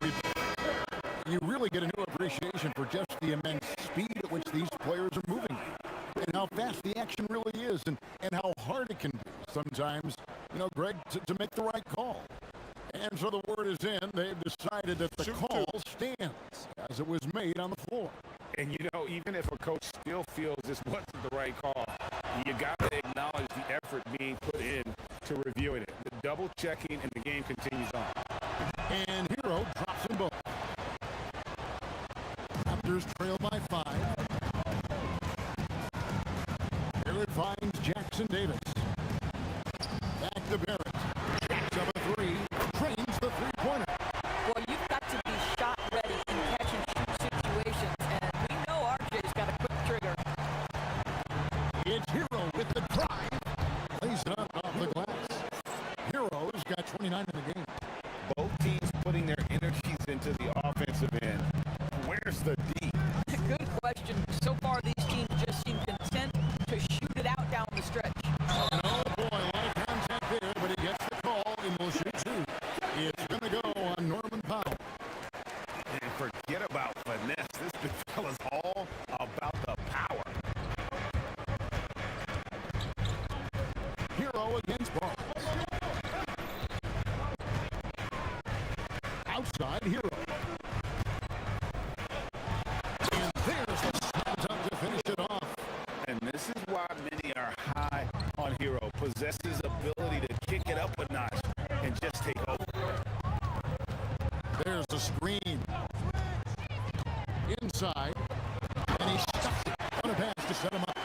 just the immense speed at which these players are moving and how fast the action really is and how hard it can be sometimes, you know, Greg, to make the right call. And so the word is in. They've decided that the call stands as it was made on the floor. And, you know, even if a coach still feels this wasn't the right call, you got to acknowledge the effort being put in to reviewing it. The double checking and the game continues on. And Hero drops them both. Raptors trail by 5. Barrett finds Jackson Davis. Back to Barrett. Jacks up a 3. Trains the three-pointer. Well, you've got to be shot ready in catch-and-shoot situations, and we know RJ's got a quick trigger. It's Hero with the drive. Plays it up off the glass. Hero's got 29 in the game. Both teams putting their energies into the offensive end. Where's the D? Good question. So far, these teams just seem content to shoot it out down the stretch. Oh, boy, a lot of contact there, but he gets the call and will shoot 2. It's going to go on Norman Powell. And forget about finesse. This big fella's all about the power. Hero against Barnes. Outside Hero. And there's the shot to finish it off. And this is why many are high on Hero. Possesses ability to kick it up a notch and just take over. There's the screen. Inside. And he stuck it on a pass to set him up.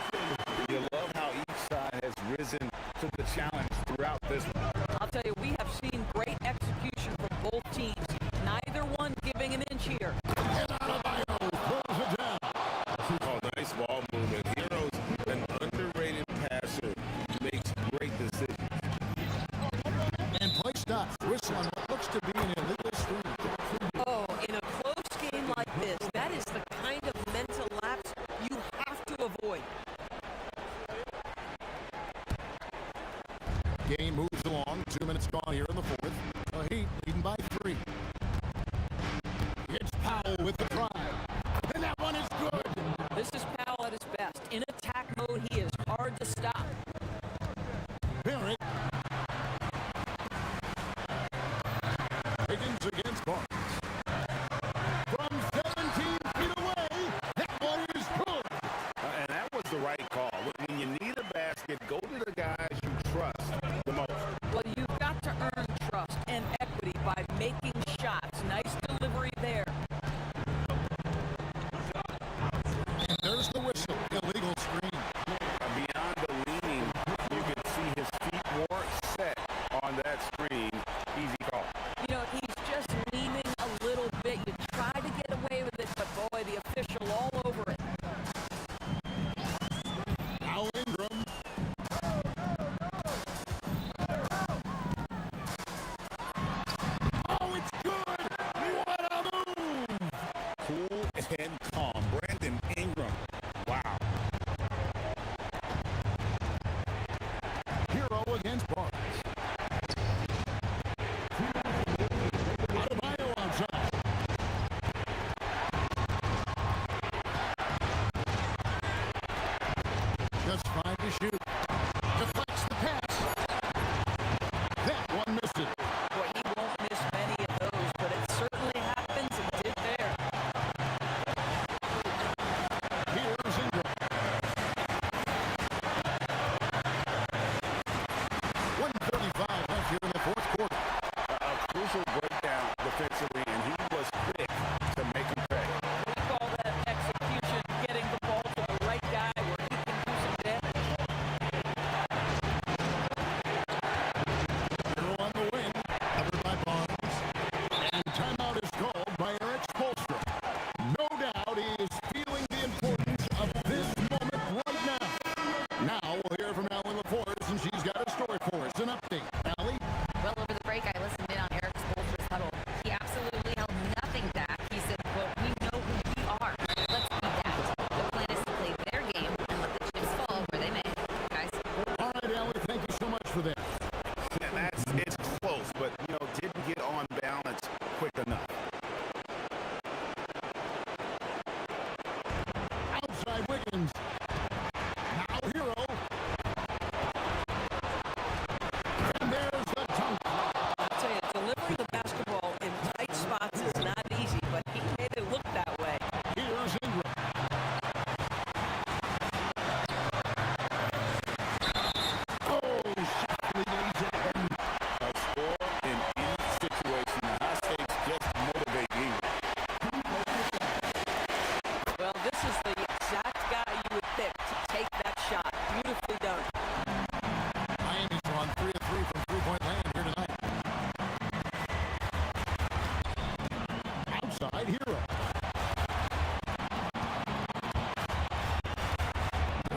You love how each side has risen to the challenge throughout this one. I'll tell you, we have seen great execution from both teams. Neither one giving an inch here. And Adebayo pulls it down. Oh, nice ball movement. Hero's an underrated passer. Makes great decisions. And play stops. Whistle on what looks to be an illegal screen. Oh, in a close game like this, that is the kind of mental lapse you have to avoid. Game moves along. 2 minutes gone here in the fourth. The Heat leading by 3. It's Powell with the drive. And that one is good. This is Powell at his best. In attack mode, he is hard to stop. Barrett. Higgins against Barnes. From 17 feet away, that one is good. And that was the right call. When you need a basket, go to the guys you trust the most. Well, you've got to earn trust and equity by making shots. Nice delivery there. And there's the whistle. Illegal screen. Beyond the leaning, you can see his feet more set on that screen. Easy call. You know, he's just leaning a little bit. You try to get away with it, but boy, the official all over it. Al Ingram. Oh, it's good. What a move. Cool and calm. Brandon Ingram. Wow. Hero against Barnes. Adebayo outside. Just 5 to shoot. Deflects the pass. That one missed it. Boy, he won't miss many of those, but it certainly happens and did there.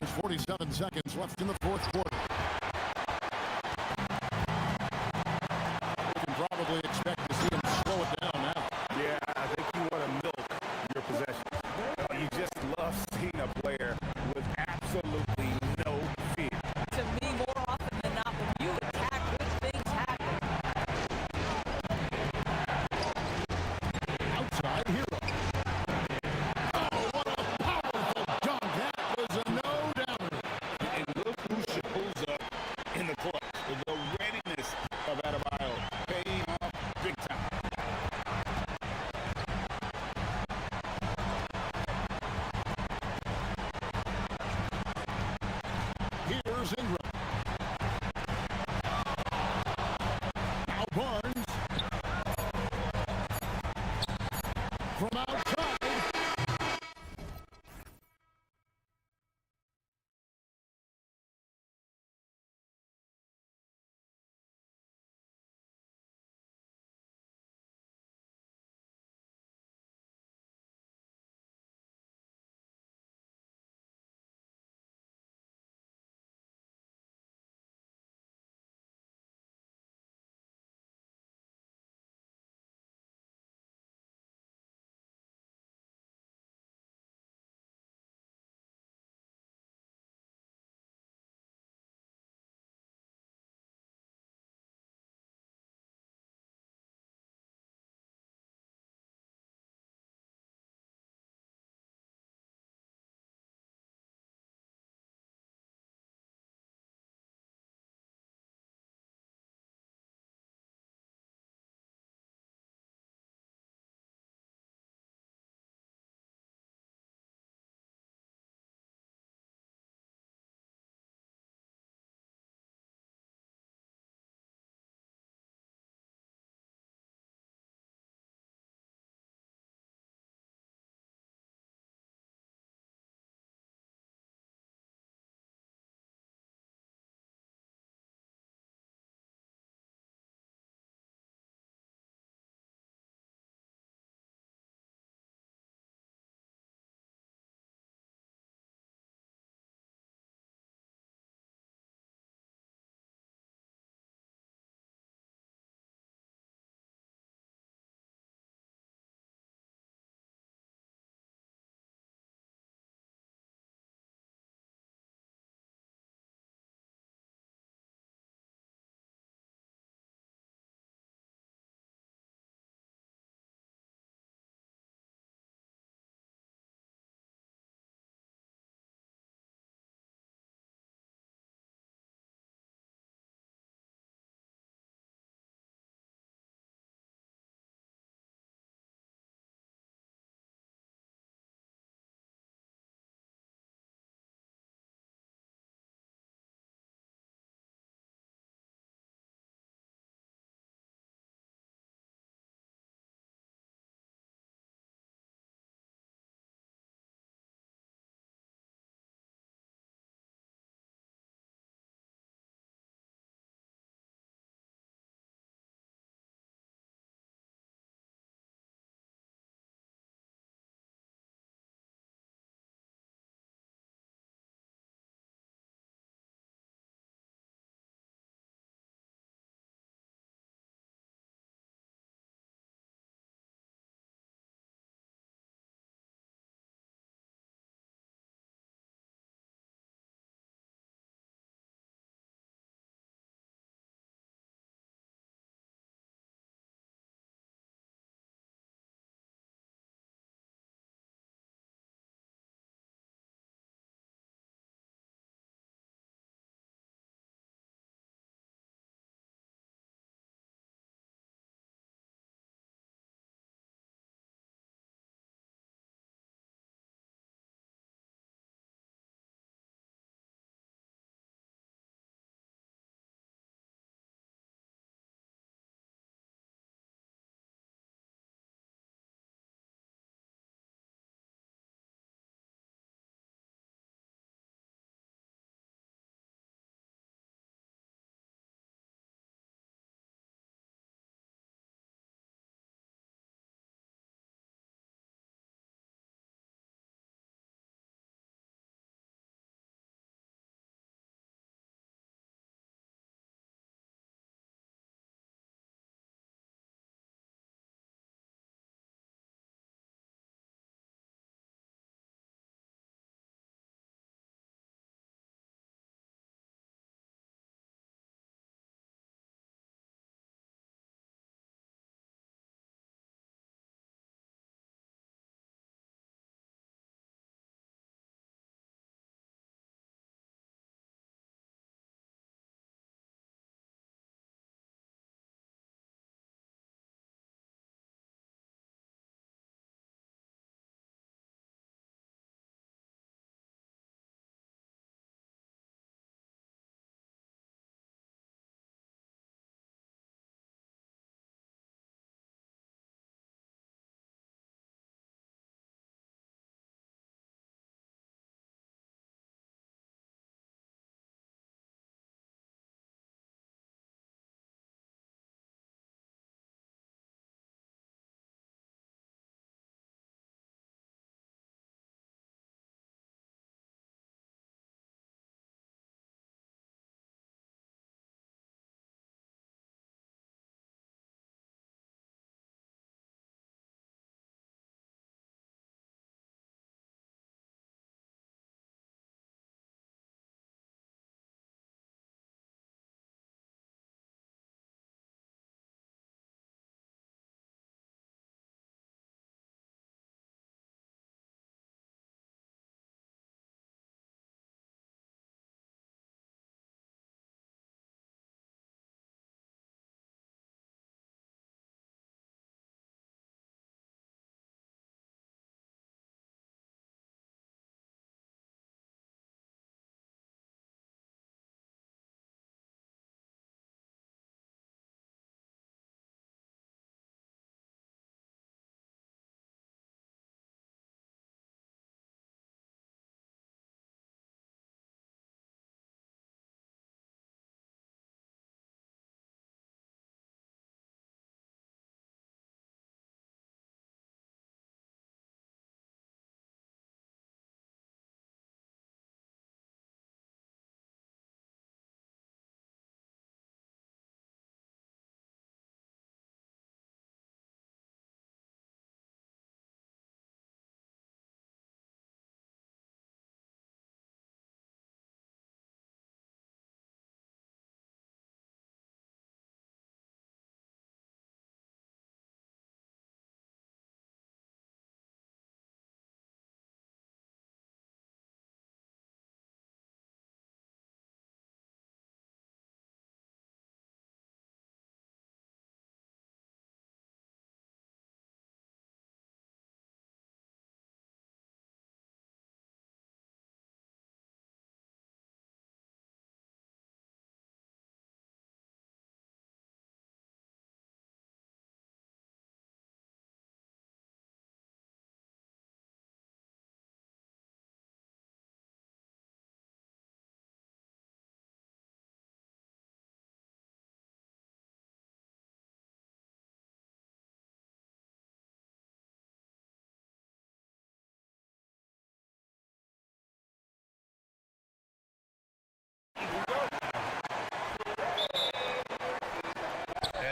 There's 47 seconds left in the fourth quarter. We can probably expect to see them slow it down now. Yeah, I think you want to milk your possession. You just love seeing a player with absolutely no fear. To me, more often than not, when you attack, good things happen. Outside Hero. Oh, what a powerful dunk. That was a no-downer. And look who shows up in the clutch. The readiness of Adebayo paying off big time. Here's Ingram. Now Barnes. From outside.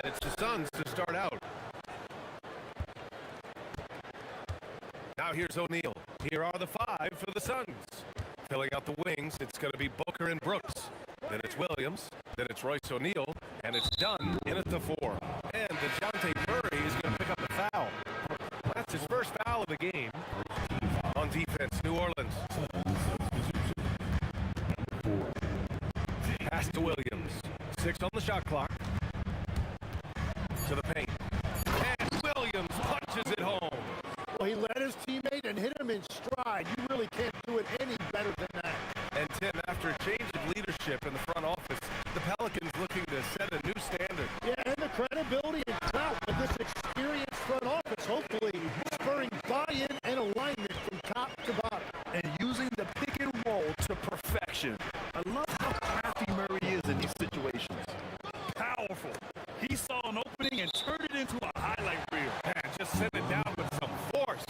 And it's the Suns to start out. Now here's O'Neal. Here are the 5 for the Suns. Filling out the wings, it's going to be Booker and Brooks. Then it's Williams. Then it's Royce O'Neal. And it's Dunn in at the 4. And DeJounte Murray is going to pick up the foul. That's his first foul of the game. On defense, New Orleans. Pass to Williams. 6 on the shot clock. To the paint. And Williams punches it home. Well, he led his teammate and hit him in stride. You really can't do it any better than that. And Tim, after a change of leadership in the front office, the Pelicans looking to set a new standard. Yeah, and the credibility and clout of this experienced front office, hopefully spurring buy-in and alignment from top to bottom. And using the pick and roll to perfection. I love how crafty Murray is in these situations. Powerful. He saw an opening and turned it into a highlight reel. And just sent it down with some force.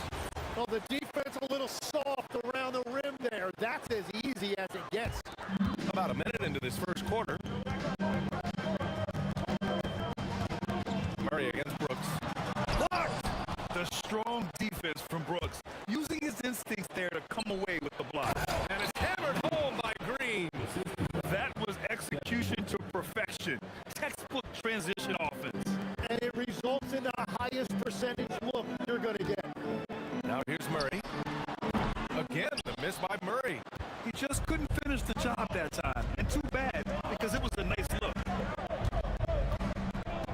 Well, the defense a little soft around the rim there. That's as easy as it gets. About a minute into this first quarter. Murray against Brooks. Blocked! The strong defense from Brooks, using his instincts there to come away with the block. And it's hammered home by Green. That was execution to perfection. Textbook transition offense. And it results in the highest percentage look you're going to get. Now here's Murray. Again, the miss by Murray. He just couldn't finish the job that time. And too bad, because it was a nice look.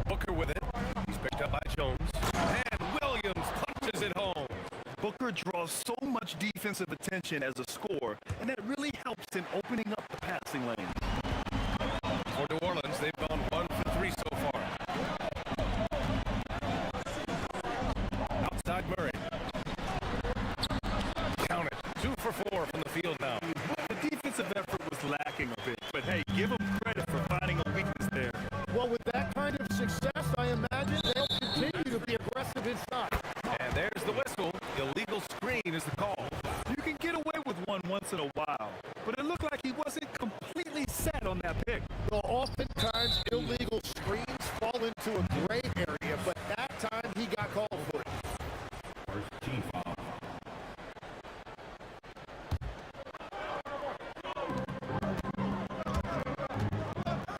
Booker with it. He's picked up by Jones. And Williams punches it home. Booker draws so much defensive attention as a scorer, and that really helps in opening up the passing lane. For New Orleans, they've gone 1 for 3 so far. Outside Murray. Count it. 2 for 4 from the field now. The defensive effort was lacking a bit, but hey, give him credit for finding a weakness there. Well, with that kind of success, I imagine they'll continue to be aggressive inside. And there's the whistle. Illegal screen is the call. You can get away with one once in a while, but it looked like he wasn't completely set on that pick. Well, oftentimes illegal screens fall into a gray area, but that time he got called for it. First team foul.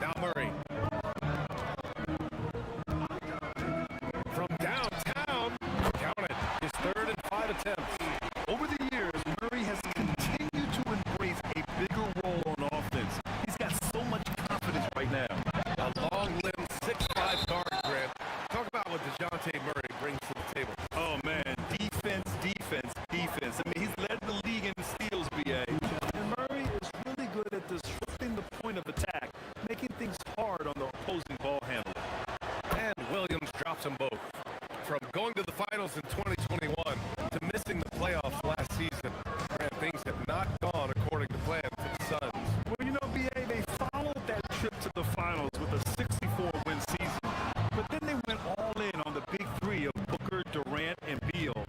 Now Murray. From downtown. Count it. His 3rd and 5 attempts. Over the years, Murray has continued to embrace a bigger role on offense. He's got so much confidence right now. A long-limbed 6'5" guard, Grant. Talk about what DeJounte Murray brings to the table. Oh, man. Defense, defense, defense. I mean, he's led the league in steals, BA. And Murray is really good at disrupting the point of attack, making things hard on the opposing ball handler. And Williams drops them both. From going to the finals in 2021 to missing the playoffs last season, Grant, things have not gone according to plan for the Suns. Well, you know, BA, they followed that trip to the finals with a 64-win season. But then they went all in on the big 3 of Booker, Durant, and Beal.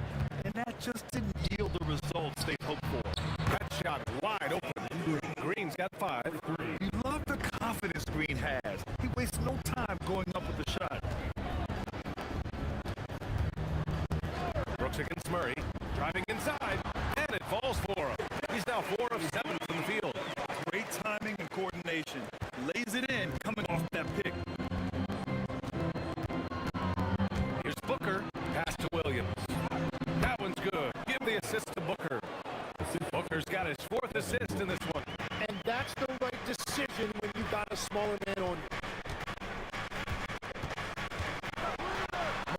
And that just didn't yield the results they hoped for. That shot wide open. Green's got 5. You love the confidence Green has. He wastes no time going up with the shot. Brooks against Murray. Driving inside. And it falls for him. He's now 4 of 7 from the field. Great timing and coordination. Lays it in coming off that pick. Here's Booker. Pass to Williams. That one's good. Give the assist to Booker. Booker's got his 4th assist in this one. And that's the right decision when you got a smaller man on you.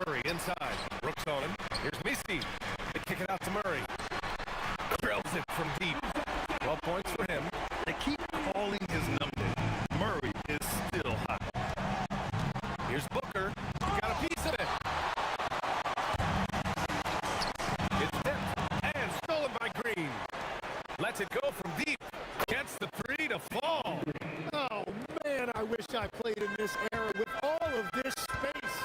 Murray inside. Brooks on him. Here's Missy. They kick it out to Murray. Drills it from deep. 12 points for him. They keep calling his number. Murray is still hot. Here's Booker. He got a piece of it. It's tipped and stolen by Green. Lets it go from deep. Gets the 3 to fall. Oh, man, I wish I played in this era with all of this space.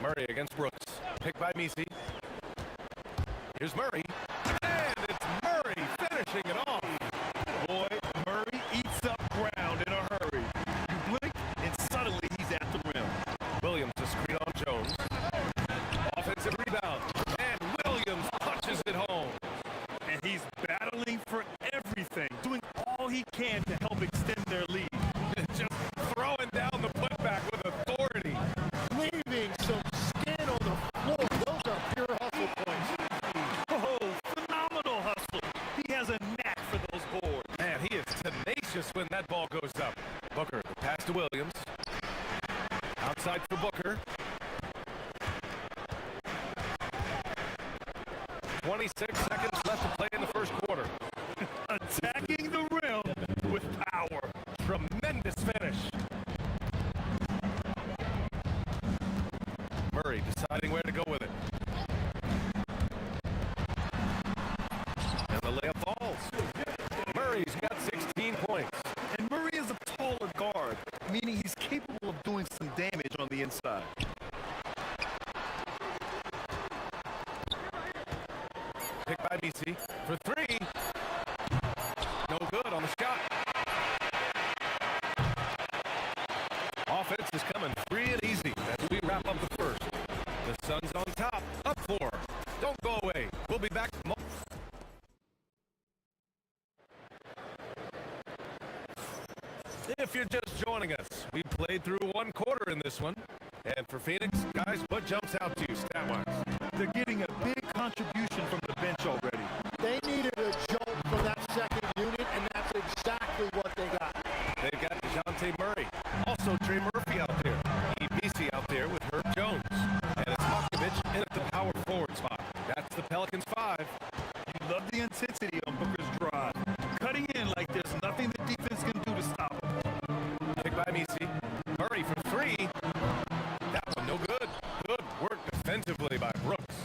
Murray against Brooks. Picked by Misi. Here's Murray. And it's Murray finishing it off. Boy, Murray eats up ground in a hurry. Outside for Booker. 26 seconds left to play in the first quarter. Attacking the rim with power. Tremendous finish. Murray deciding where to go with it. And the layup falls. Murray's got 16 points. And Murray is a taller guard, meaning he's capable of doing some damage on the inside. Pick by BC for three. No good on the shot. Offense is coming free and easy as we wrap up the first. The Suns on top, up 4. Don't go away. We'll be back. If you're just joining us, we played through one quarter in this one. And for Phoenix, guys, what jumps out to you stat-wise? They're getting a big contribution from the bench already. They needed a jolt from that second unit, and that's exactly what they got. They've got DeJounte Murray. Also Trey Murphy out there. EBC out there with Herb Jones. And it's Mokovich in at the power forward spot. That's the Pelicans 5. You love the intensity on Booker's drive. Cutting in like there's nothing the defense can do to stop him. Pick by Misi. Murray for three. That one no good. Good work defensively by Brooks.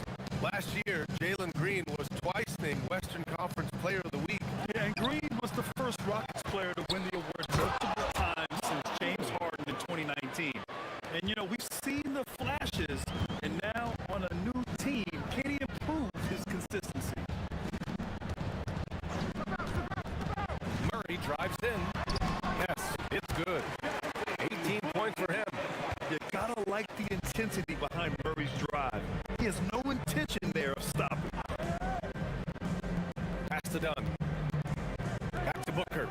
Last year, Jalen Green was twice named Western Conference Player of the Week. Yeah, and Green was the first Rockets player to win the award multiple times since James Harden in 2019. And, you know, we've seen the flashes, and now on a new team, can he improve his consistency? Murray drives in. Yes, it's good. 18 points for him. You gotta like the intensity behind Murray's drive. He has no intention there of stopping. Pass to Dunn. Back to Booker.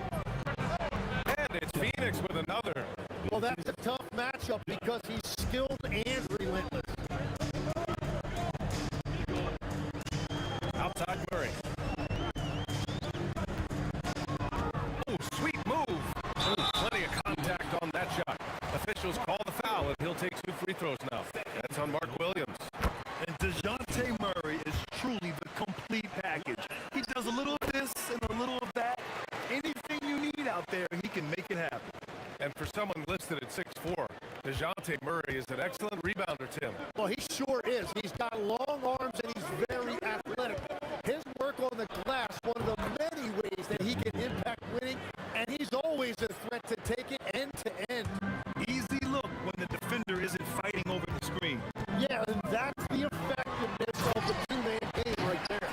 And it's Phoenix with another. Well, that's a tough matchup because he's skilled and relentless. Outside Murray. Oh, sweet move. Oh, plenty of contact on that shot. Officials call the foul, and he'll take 2 free throws now. That's on Mark Williams. And DeJounte Murray is truly the complete package. He does a little of this and a little of that. Anything you need out there, he can make it happen. And for someone listed at 6'4", DeJounte Murray is an excellent rebounder, Tim. Well, he sure is. He's got long arms and he's very athletic. His work on the glass, one of the many ways that he can impact winning, and he's always a threat to take it end to end. Easy look when the defender isn't fighting over the screen. Yeah, and that's the effectiveness of the two-man game right there.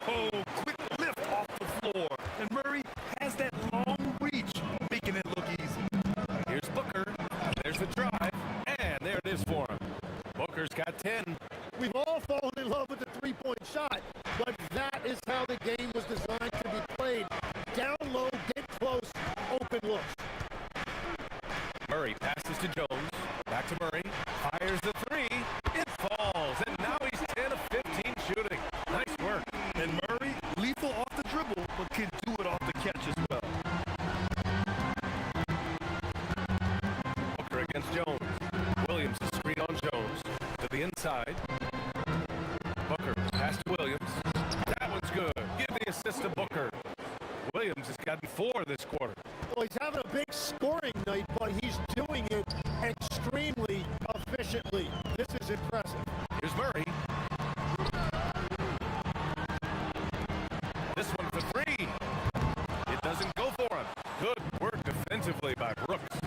Oh, quick lift off the floor. And Murray has that long reach, making it look easy. Here's Booker. There's the drive. And there it is for him. Booker's got 10. We've all fallen in love with the three-point shot, but that is how the game was designed to be played. Down low, get close, open looks. Murray passes to Jones. Back to Murray. Fires the three. It falls. And now he's 10 of 15 shooting. Nice work. And Murray, lethal off the dribble, but can do it off the catch as well. Booker against Jones. Williams is screen on Jones. To the inside. Booker pass to Williams. That one's good. Give the assist to Booker. Williams has gotten 4 this quarter. Well, he's having a big scoring night, but he's doing it extremely efficiently. This is impressive. Here's Murray. This one for three. It doesn't go for him. Good work defensively by Brooks.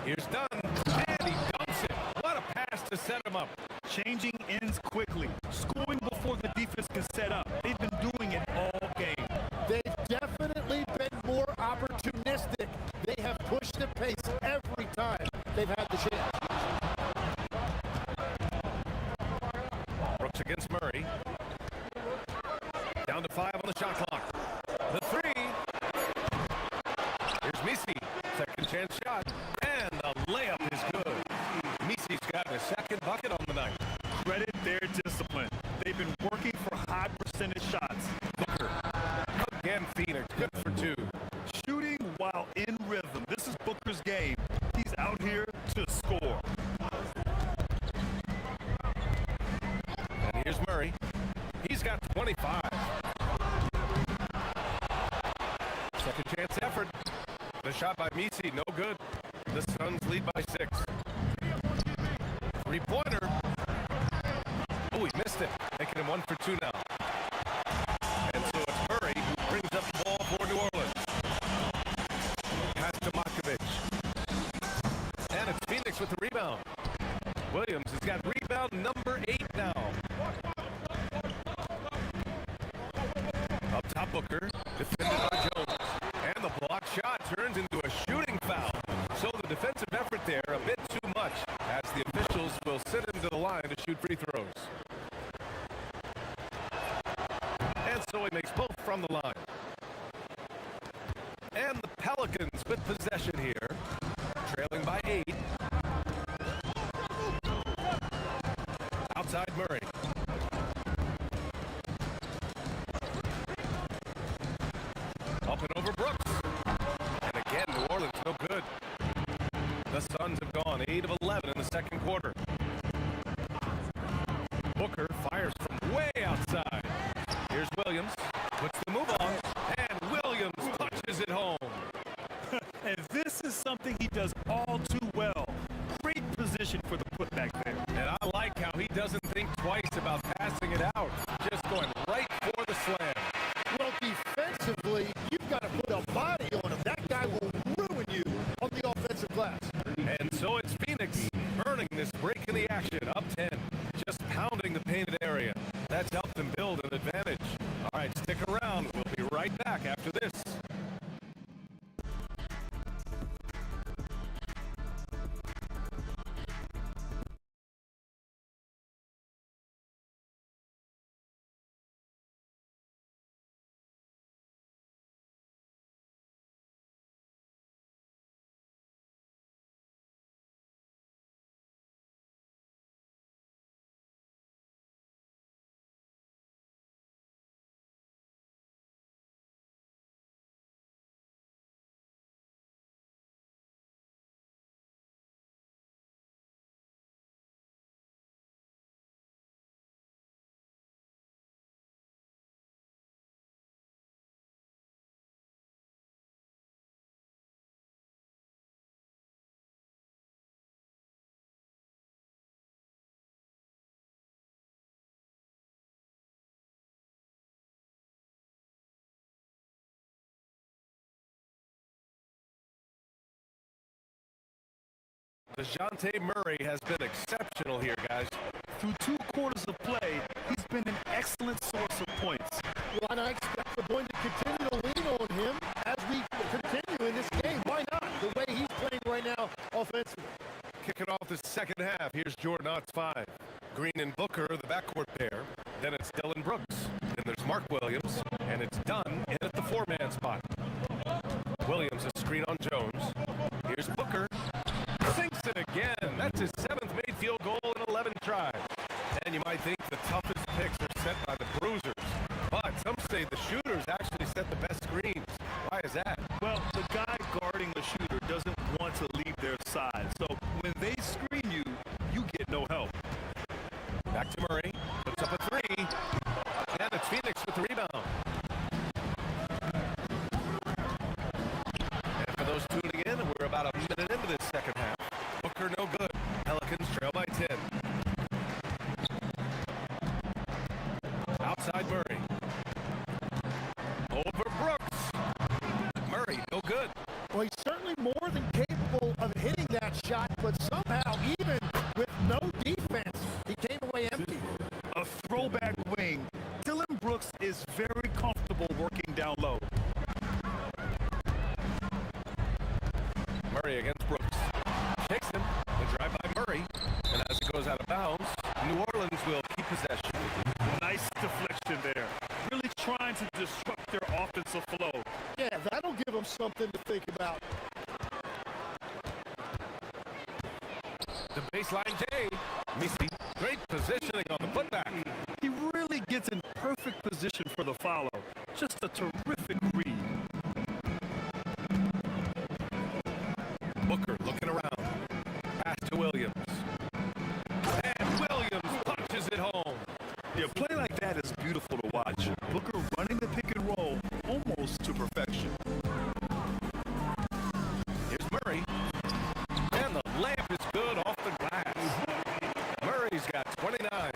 Here's Dunn. And he dumps it. What a pass to set him up. Changing ends quickly. Scoring before the defense can set up. They've been doing it all game. They've definitely been more opportunistic. They have pushed the pace every time they've had the chance. Brooks against Murray. Down to 5 on the shot clock. The three. Here's Misi. Second chance shot. And the layup is good. Misi's got a second bucket on the night. Credit their discipline. They've been working for high percentage shots. Booker. Again, Phoenix. Good for 2. Shooting while in rhythm. This is Booker's game. He's out here to score. Here's Murray. He's got 25. Second chance effort. The shot by Misi, no good. The Suns lead by 6. Three-pointer. Oh, he missed it. Making him 1 for 2 now. And so it's Murray who brings up the ball for New Orleans. Pass to Makovic. And it's Phoenix with the rebound. Williams has got rebound number 8 now. Up top, Booker, defended by Jones. And the block shot turns into a shooting foul. So the defensive effort there a bit too much as the officials will send him to the line to shoot free throws. And so he makes both from the line. And the Pelicans with possession here, trailing by 8. Outside Murray. Up and over Brooks. And again, New Orleans no good. The Suns have gone 8 of 11 in the second quarter. Booker fires from way outside. Here's Williams. Puts the move on. And Williams punches it home. And this is something he does all too well. Great position for the putback there. And I like how he doesn't think twice about passing it out. Just going right for the slam. Well, defensively, you've got to put a body on him. That guy will ruin you on the offensive glass. And so it's Phoenix earning this break in the action, up 10. Just pounding the painted area. That's helped them build an advantage. All right, stick around. We'll be right back after this. DeJounte Murray has been exceptional here, guys. Through 2 quarters of play, he's been an excellent source of points. Well, and I expect we're going to continue to lean on him as we continue in this game. Why not? The way he's playing right now offensively. Kicking off the second half, here's Jordan Ott's 5. Green and Booker, the backcourt pair. Then it's Dylan Brooks. Then there's Mark Williams. And it's Dunn in at the 4-man spot. Williams a screen on Jones. Here's Booker. Sinks it again. That's his 7th made field goal in 11 tries. And you might think the toughest picks are set by the bruisers. But some say the shooters actually set the best screens. Why is that? Well, the guy guarding the shooter doesn't want to leave their side. So when they screen you, you get no help. Back to Murray. Puts up a 3. And it's Phoenix with the rebound. And for those tuning in, we're about a minute into this second half. Booker no good. Pelicans trail by 10. Outside Murray. Over Brooks. Murray no good. Well, he's certainly more than capable of hitting that shot, but somehow, even with no defense, he came away empty. A throwback wing. Dylan Brooks is very comfortable working down low. Murray against Brooks. Takes him. The drive by Murray. And as it goes out of bounds, New Orleans will keep possession. Nice deflection there. Really trying to disrupt their offensive flow. Yeah, that'll give them something to think about. The baseline J. Misi, great positioning on the putback. He really gets in perfect position for the follow. Just a terrific read. Booker looking around. Pass to Williams. And Williams punches it home. Yeah, Yeah, play like that is beautiful to watch. Booker running the pick and roll almost to perfection. Here's Murray. And the layup is good off the glass. Murray's got 29.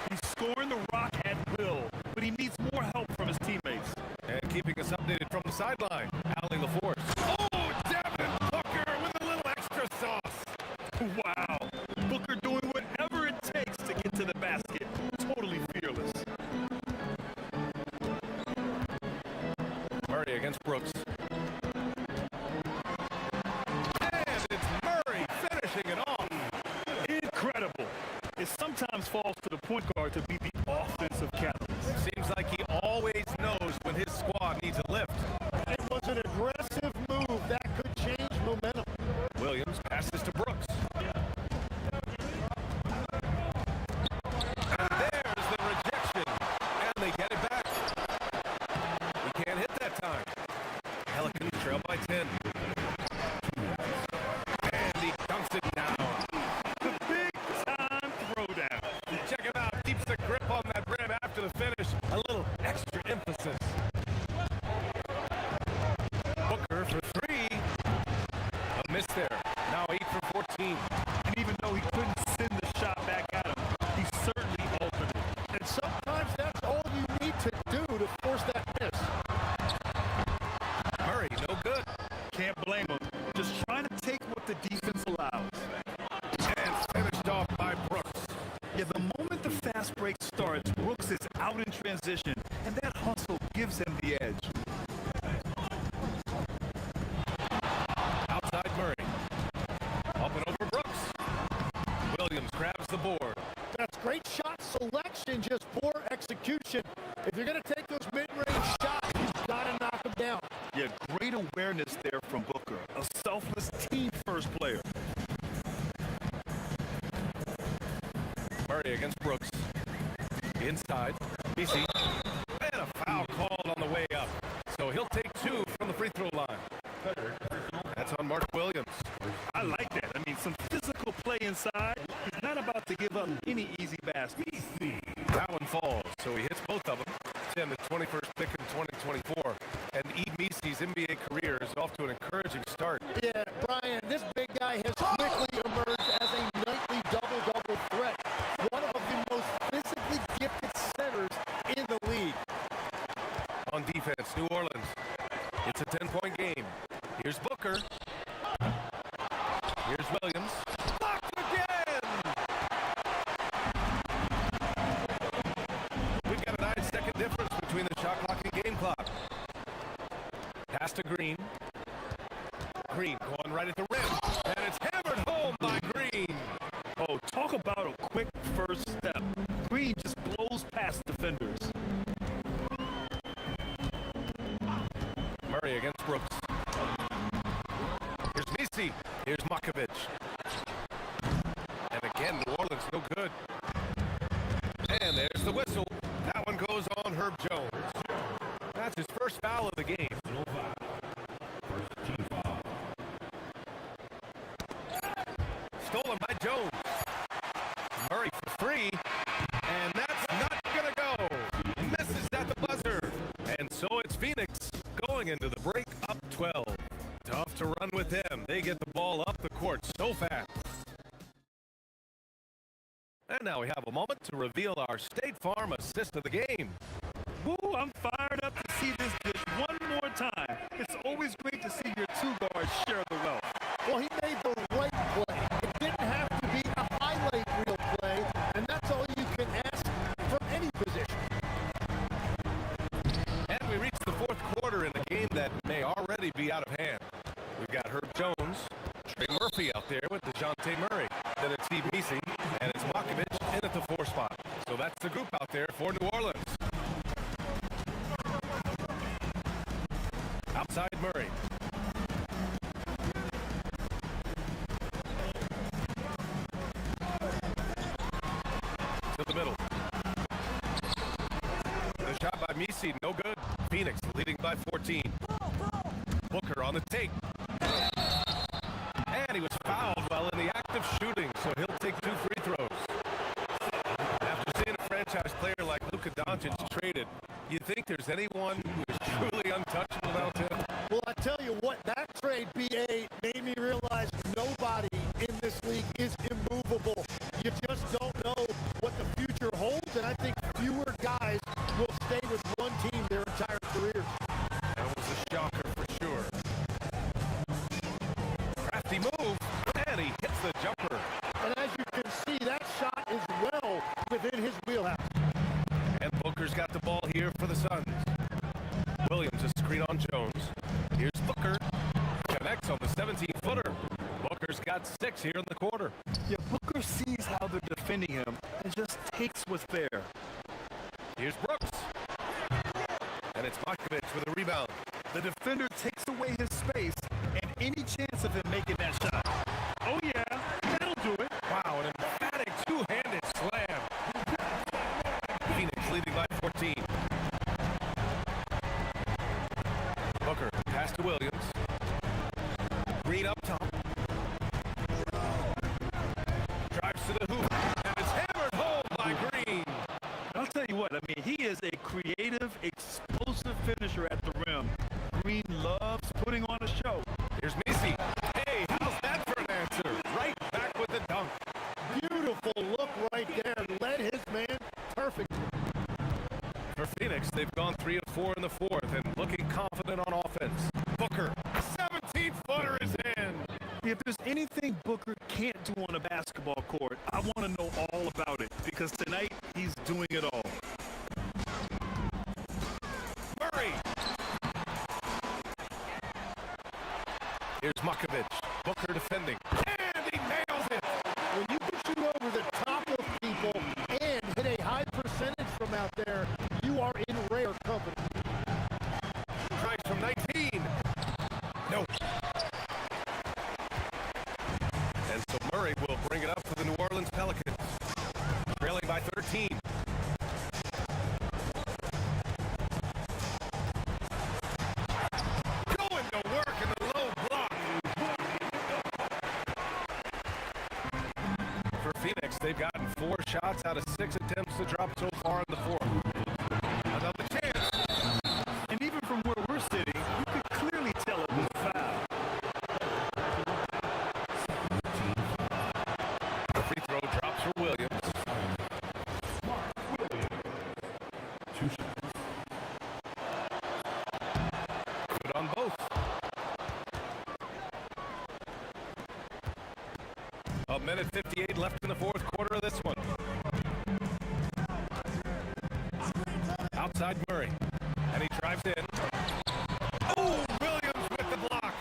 He's scoring the rock at will, but he needs more help from his teammates. And keeping us updated from the sideline, Allie LaForce. Oh, Devin Booker with a little extra sauce. Wow. Booker doing whatever it takes to get to the basket. Totally fearless. Murray against Brooks. And it's Murray finishing it off. Incredible. It sometimes falls to the point guard to be the offensive catalyst. Seems like he always knows when his squad needs a lift. It was an aggressive move that could change momentum. Williams passes to Brooks. And there's the rejection. And they get it back. He can't hit that time. Pelicans trail by 10. And he dunks it down. The big time throwdown. Check him out. Keeps the grip on that rim after the finish. A little extra emphasis. Booker for three. A miss there. Now 8 for 14. And even though he couldn't send the shot back at him, he certainly altered it. And sometimes that's all you need to do to force that miss. Murray, no good. Can't blame him. Just trying to take what the defense allows. And finished off by Brooks. Yeah, the moment the fast break starts, Brooks is out in transition, and that hustle gives him the edge. Outside Murray. Up and over Brooks. Williams grabs the board. That's great shot selection, just poor execution. If you're going to take those mid-range shots, you've got to knock them down. Yeah, great awareness there from Booker, a selfless team-first player. Murray against Brooks. Inside. BC. And a foul called on the way up. So he'll take 2 from the free throw line. That's on Mark Williams. I like that. I mean, some physical play inside. He's not about to give up any easy baskets. That one falls, so he hits both of them. And the 21st pick in 2024. And E. Misi's NBA career is off to an encouraging start. Yeah, Brian, this big guy has quickly emerged as a nightly double-double threat. One of the most physically gifted centers in the league. On defense, New Orleans. It's a 10-point game. Here's Booker. Here's Williams. Blocked again! We've got a 9-second difference between the shot clock and game clock. Pass to Green. Green going right at the rim. And it's hammered home by Green. Oh, talk about a quick first step. Green just blows past defenders. Murray against Brooks. Here's Misi. Here's Makovich. And again, New Orleans no good. And there's the whistle. That one goes on Herb Jones. That's his first foul of the game. Stolen by Jones. Murray for three. And that's not going to go. Misses at the buzzer. And so it's Phoenix going into the break up 12. Tough to run with them. They get the ball up the court so fast. And now we have a moment to reveal our State Farm assist of the game. Ooh, I'm fired up to see this dish one more time. It's always great to see your two guards share the wealth. Well, he made the right play. It didn't have to be a highlight reel play, and that's all you can ask from any position. And we reach the fourth quarter in a game that may already be out of hand. We've got Herb Jones, Trey Murphy out there with DeJounte Murray. Then it's Steve Misi, and it's Makovich in at the 4 spot. So that's the group out there for New Orleans. Outside Murray. To the middle. The shot by Misi, no good. Phoenix leading by 14. Booker on the take. And he was fouled while in the act of shooting, so he'll take 2 free throws. After seeing a franchise player like Luka Doncic traded. You think there's anyone who is truly untouchable now, Tim? Well, I tell you what, that trade, BA, made me realize nobody in this league is immovable. You just don't know what the future holds, and I think fewer guys will stay with one team their entire careers. That was a shocker for sure. Crafty move, and he hits the jumper. And as you can see, that shot is well within his wheelhouse. And Booker's got the ball here for the Suns. Williams a screen on Jones. Here's Booker. Connects on the 17-footer. Booker's got 6 here in the quarter. Yeah, Booker sees how they're defending him and just takes what's there. Here's Brooks. And it's Markovic with a rebound. The defender takes away his space and any chance of him making that shot. Oh yeah, that'll do it. Wow, an emphatic two-handed slam. Phoenix leading by 14. Booker pass to Williams. Green up top. Drives to the hoop and is hammered home by Green. I'll tell you what, I mean, he is a creative, explosive finisher at the rim. Green loves putting on a show. Here's Missy. Hey, how's that for an answer? Right back with the dunk. Beautiful look right there. Led his man perfectly. For Phoenix, they've gone 3 of 4 in the fourth and looking confident on offense. Booker, 17-footer is in. If there's anything Booker can't do on a basketball court, I want to know all about it because tonight he's doing it all. Murray. Here's Markovic. Booker defending. And he nails it. When you can shoot over the top of people and hit a high percentage from out there, you are in rare company. Tries from 19. No. And so Murray will bring it up for the New Orleans Pelicans. Trailing by 13. Going to work in the low block. For Phoenix, they've gotten 4 shots out of 6 attempts to drop so far in the fourth. Another chance. And even from where we're sitting, you could clearly tell it was a foul. The free throw drops for Williams. 2 shots. Good on both. A minute 58 left in the fourth quarter of this one. Outside Murray. And he drives in. Oh, Williams with the block.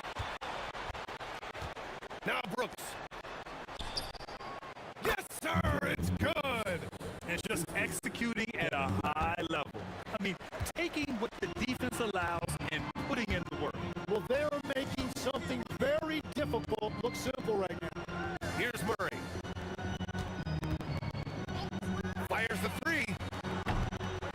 Now Brooks. Yes, sir, it's good. And just executing at a high level. I mean, taking what the defense allows and putting in the work. Well, they're making something very difficult look simple right now. Here's Murray. Fires the 3.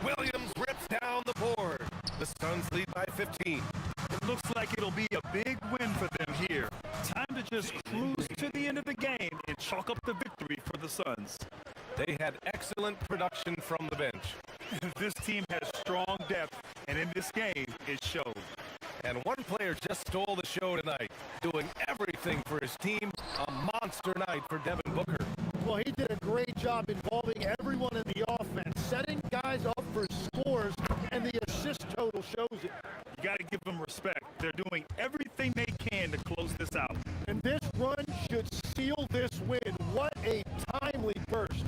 Williams rips down the board. The Suns lead by 15. It looks like it'll be a big win for them here. Time to just cruise to the end of the game and chalk up the victory for the Suns. They had excellent production from the bench. This team has strong depth, and in this game, it showed. And one player just stole the show tonight, doing everything for his team. A monster night for Devin Booker. Well, he did a great job involving everyone in the offense, setting guys up for scores, and the assist total shows it. You got to give them respect. They're doing everything they can to close this out. And this run should seal this win. What a timely burst.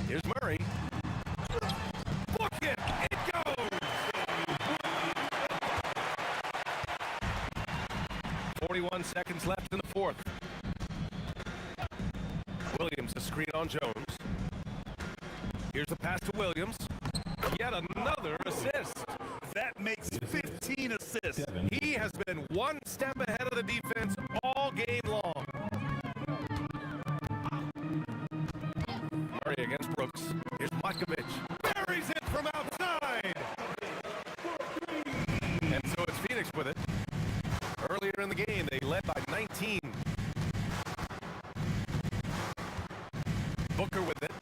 Here's Murray. Book it! It goes! 41 seconds left in the fourth. Williams a screen on Jones. Here's the pass to Williams. Yet another assist. That makes 15 assists. He has been one step ahead of the defense all game long. Murray against Brooks. Here's Markovic. Buries it from outside. And so it's Phoenix with it. Earlier in the game, they led by 19. Booker with it.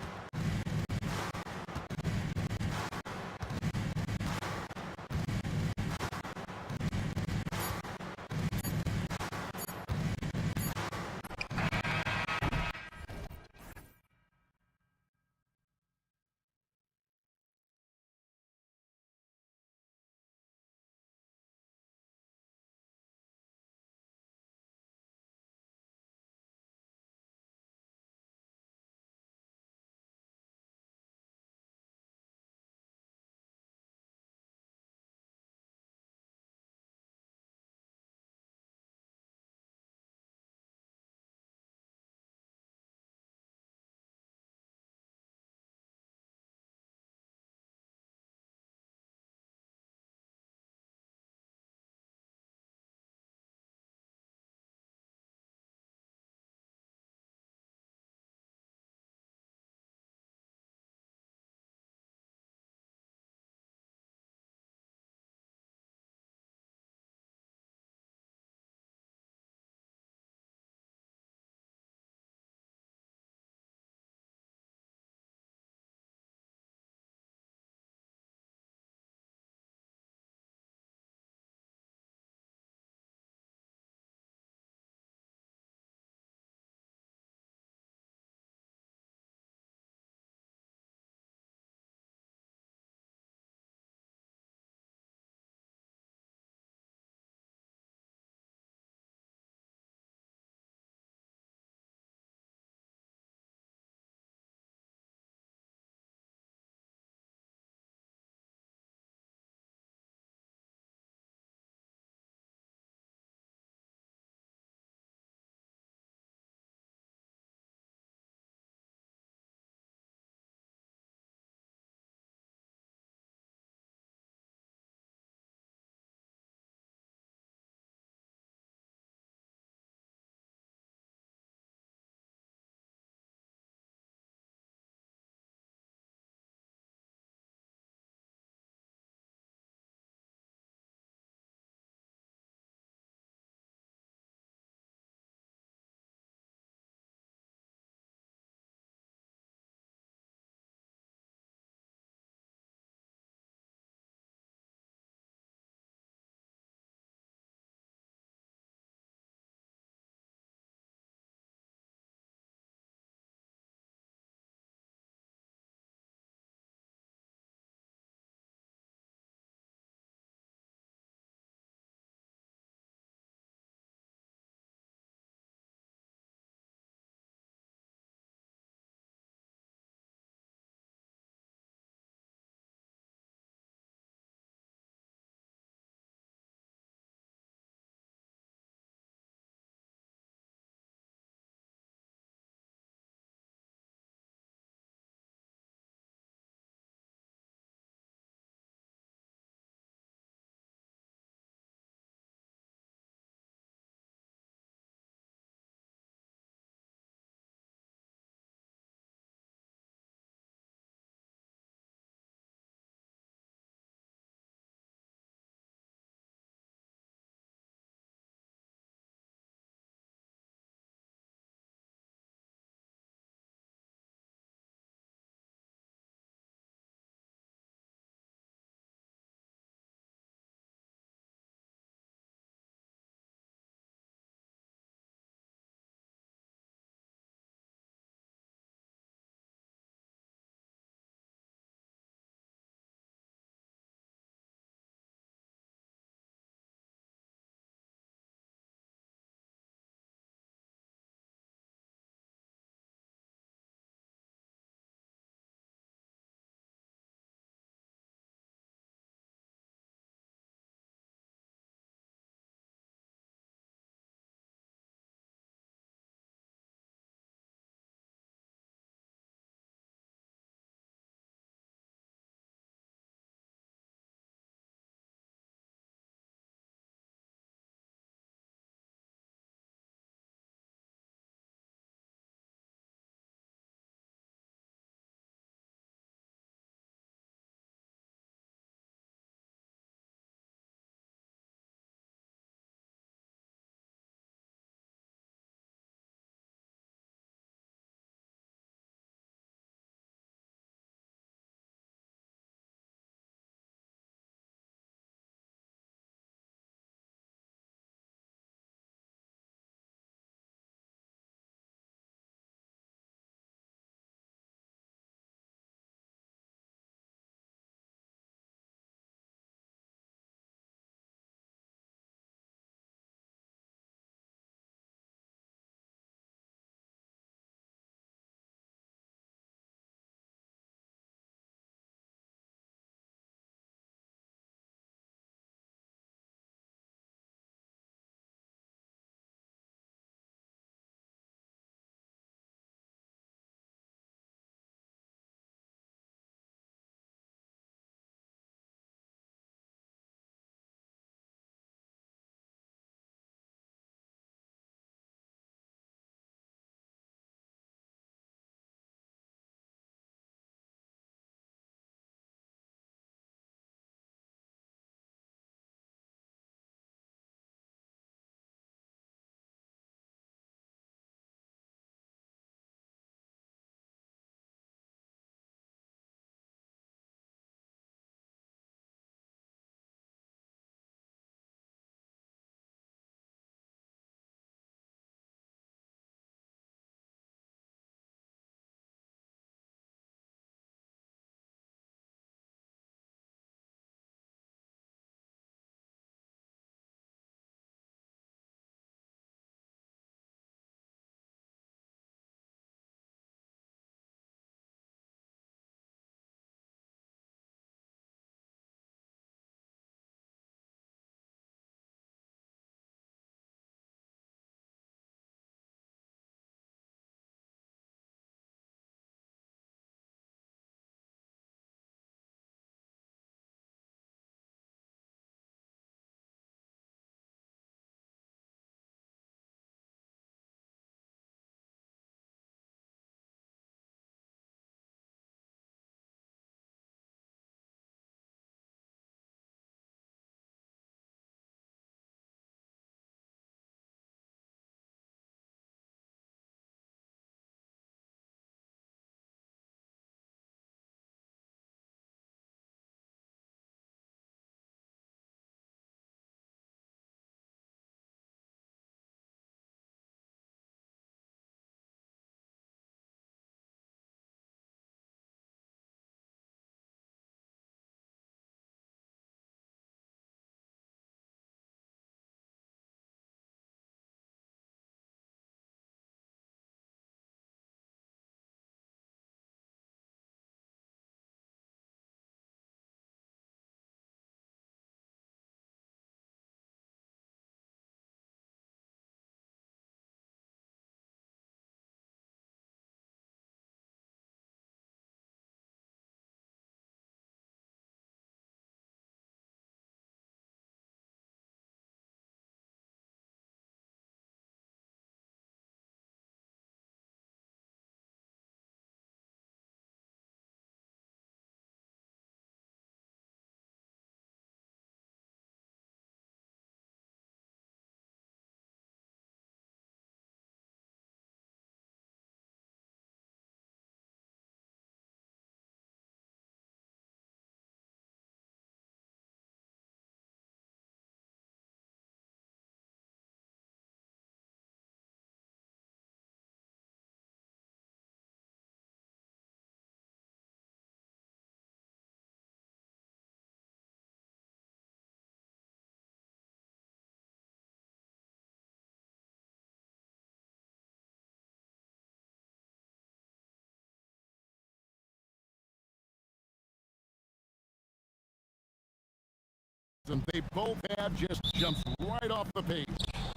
they both have just jumps right off the page.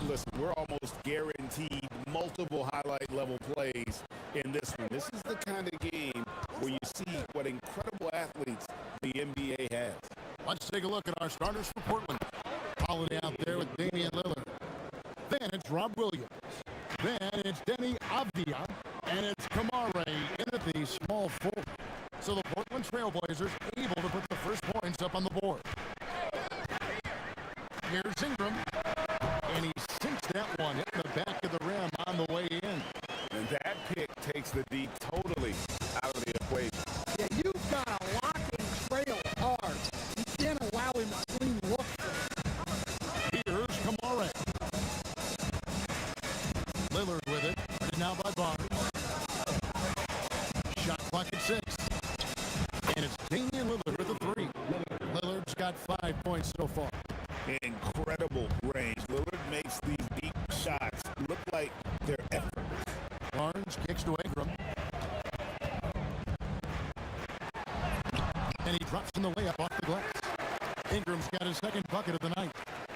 Listen, we're almost guaranteed multiple highlight level plays in this one. This is the kind of game where you see what incredible athletes the NBA has. Let's take a look at our starters for Portland. Holiday out there with Damian Lillard. Then it's Rob Williams. Then it's Denny Avdia. And it's Kamare in at the small forward. So the Portland Trailblazers able to put the first points up on the board. Here's Ingram. And he sinks that one hitting the back of the rim on the way in. And that pick takes the D totally out of the equation. Yeah, you've got to lock and trail hard. You can't allow him to clean look. Here's Kamare. Lillard with it. And now by Barnes. Shot clock at 6. And it's Damian Lillard with the 3. Lillard's got 5 points so far. Incredible range. Lillard makes these deep shots look like they're effortless. Barnes kicks to Ingram. And he drops in the layup off the glass. Ingram's got his second bucket of the night.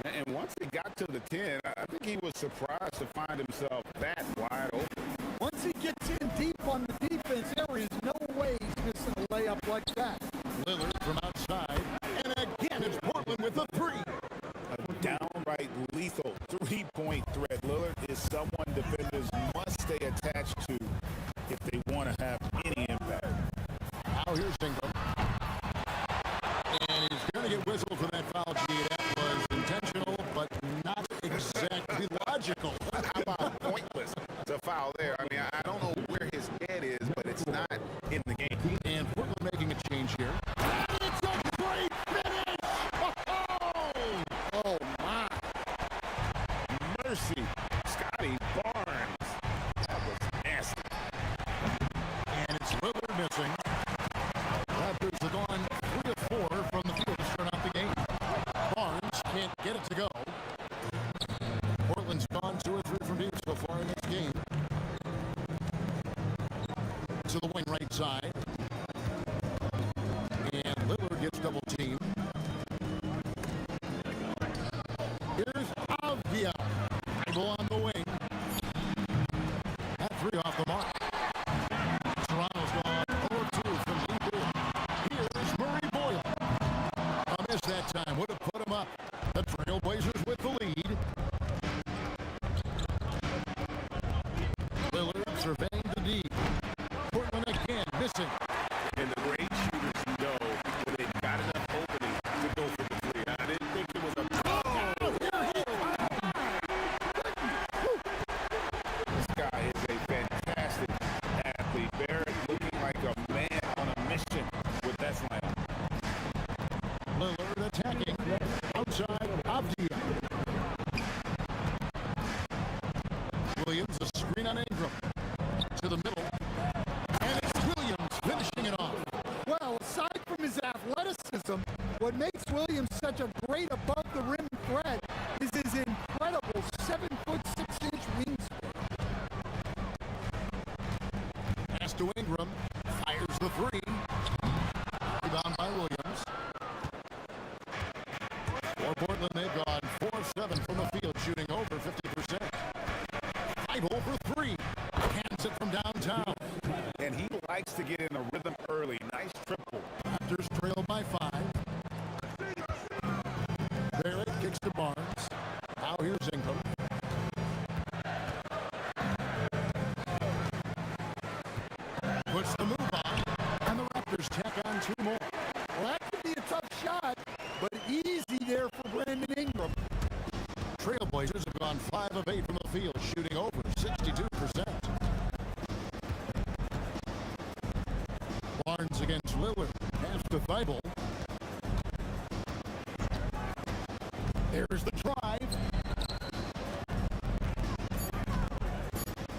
And once he got to the 10, I think he was surprised to find himself that wide open. Once he gets in deep on the defense, there is no way he's missing a layup like that. Lillard from outside. And again, it's Portland with the 3. A downright lethal three-point threat. Lillard is someone defenders must stay attached to if they want to have any impact. Now here's Ingram. And he's going to get whistled for that foul. That was intentional, but not exactly logical. How about pointless to foul there? I mean, I don't know where his head is, but it's not in the game. And Portland making a change here. It's a great finish! Oh, my. Mercy. Scotty Barnes. That was nasty. And it's Lillard missing. Raptors have gone 3 of 4 from the field to start out the game. Barnes can't get it to go. Portland's gone 2 or 3 from deep so far in this game. To the wing right side. And Lillard gets double teamed. Here's Avdia. Dribble on the wing. That 3 off the mark. Toronto's gone 4-2 from deep. Here's Murray Boyle. A miss that time. Would have put him up. The Trailblazers with the lead. Lillard surveying the D. Portland again missing. And the great shooters know when they've got enough opening to go for the 3. I didn't think it was a... This guy is a fantastic athlete. Barrett looking like a man on a mission with that slam. Lillard attacking. Outside Avdia. Williams, a screen on Ingram. To the middle. And it's Williams finishing it off. Well, aside from his athleticism, what makes Williams such a great above-the-rim threat is his incredible 7'6" wingspan. Pass to Ingram. Fires the 3. Rebound by Williams. For Portland, they've gone 4 of 7 from the field, shooting over 50%. 5 over 3. Hands it from downtown. And he likes to get in a rhythm early. Nice triple. Raptors trail by 5. Barrett kicks to Barnes. Now here's Ingram. Puts the move on. And the Raptors tack on 2 more. Well, that could be a tough shot, but easy there for Brandon Ingram. Trailblazers have gone 5 of 8 from the field, shooting over 62%. Barnes against Lillard. Pass to Thibault. There's the drive.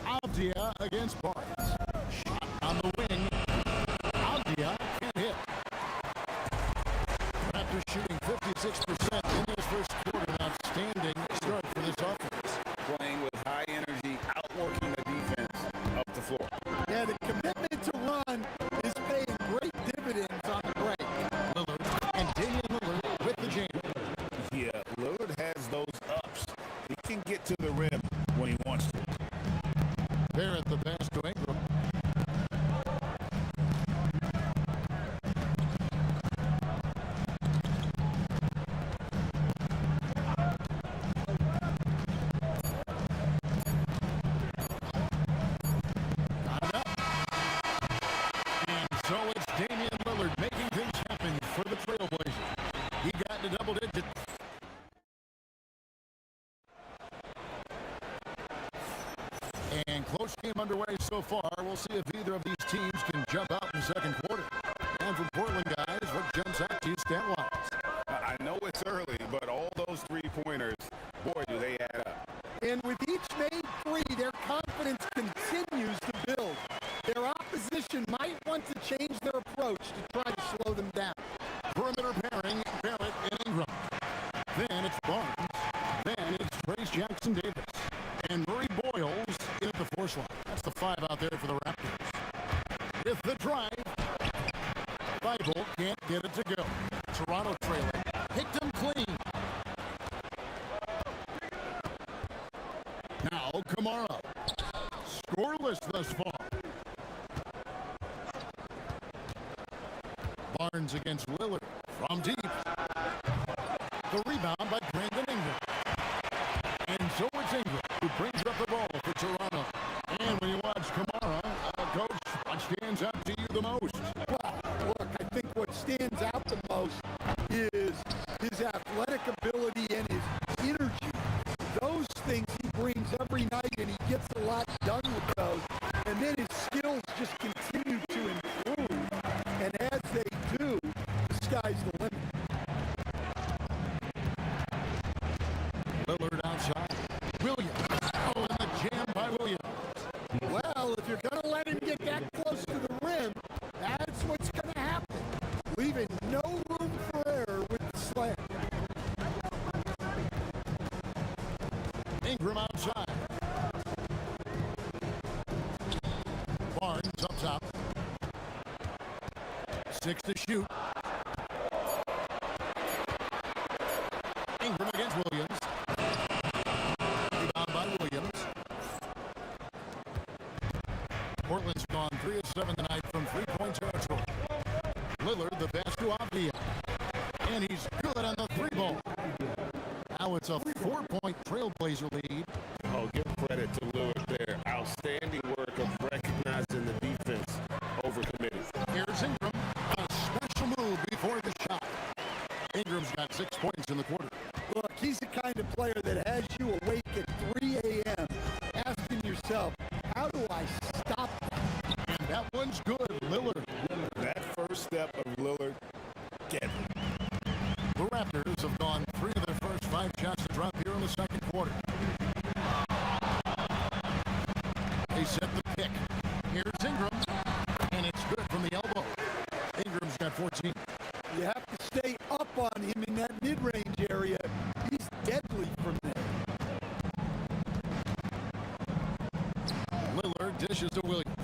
Avdia against Barnes. Shot on the wing. Avdia can't hit. Raptors shooting 56% in this first quarter. An outstanding start for this offense. Playing with high energy, outworking the defense up the floor. Yeah, the commitment to run is paying great dividends on the break. Lillard and Damian Lillard with the jam. get to the rim when he wants to. Barrett the pass to Ingram. Got it up. And so it's Damian Lillard making things happen for the Trailblazers. He got into double digits. And close game underway so far. We'll see if either of these teams can jump out in the second quarter. And from Portland, guys, what jumps out to you stat-wise? I know it's early, but all those three-pointers, boy, do they add up. And with each made three, their confidence continues to build. Their opposition might want to change their approach to try to slow them down. Perimeter pairing, Barrett and Ingram. Then it's Barnes. Then it's Trace Jackson-Davis. And Murray Boyles in at the force line. That's the five out there for the Raptors. With the drive, Bible can't get it to go. Toronto trailing. Picked him clean. Now Kamara. Scoreless thus far. Barnes against Lillard from deep. The rebound by Brandon Ingram. And so it's Ingram who brings up the ball for Toronto. And when you watch Kamara, Coach, what stands out to you the most? Well, look, I think what stands out the most is his athletic ability and his energy. Those things he brings every night, and he gets a lot done with those. And then his skills just continue to improve. And as they do, the sky's the limit. Lillard outside. Williams. Oh, and the jam by Williams. Well, if you're going to let him get that close to the rim, that's what's going to happen. Leaving no room for error with the slam. Ingram outside. Barnes up top. 6 to shoot. Ingram against Williams. Rebound by Williams. Portland's gone 3 of 7 tonight from three-point territory. Lillard the pass to Avdia. And he's good on the three ball. Now it's a 4-point Trailblazer lead. Oh, give credit to Lillard there. Outstanding work of recognizing the defense over committing. Here's Ingram. A special move before the shot. Ingram's got 6 points in the quarter. Look, he's the kind of player that has you awake at 3 a.m. asking yourself, how do I stop that? And that one's good, Lillard. That first step of Lillard, get it. The Raptors have gone 3 of their first 5 shots to drop here in the second quarter. They set the pick. Here's Ingram. And it's good from the elbow. Ingram's got 14. You have to stay up on him in that mid-range area. He's deadly from there. Lillard dishes to Williams.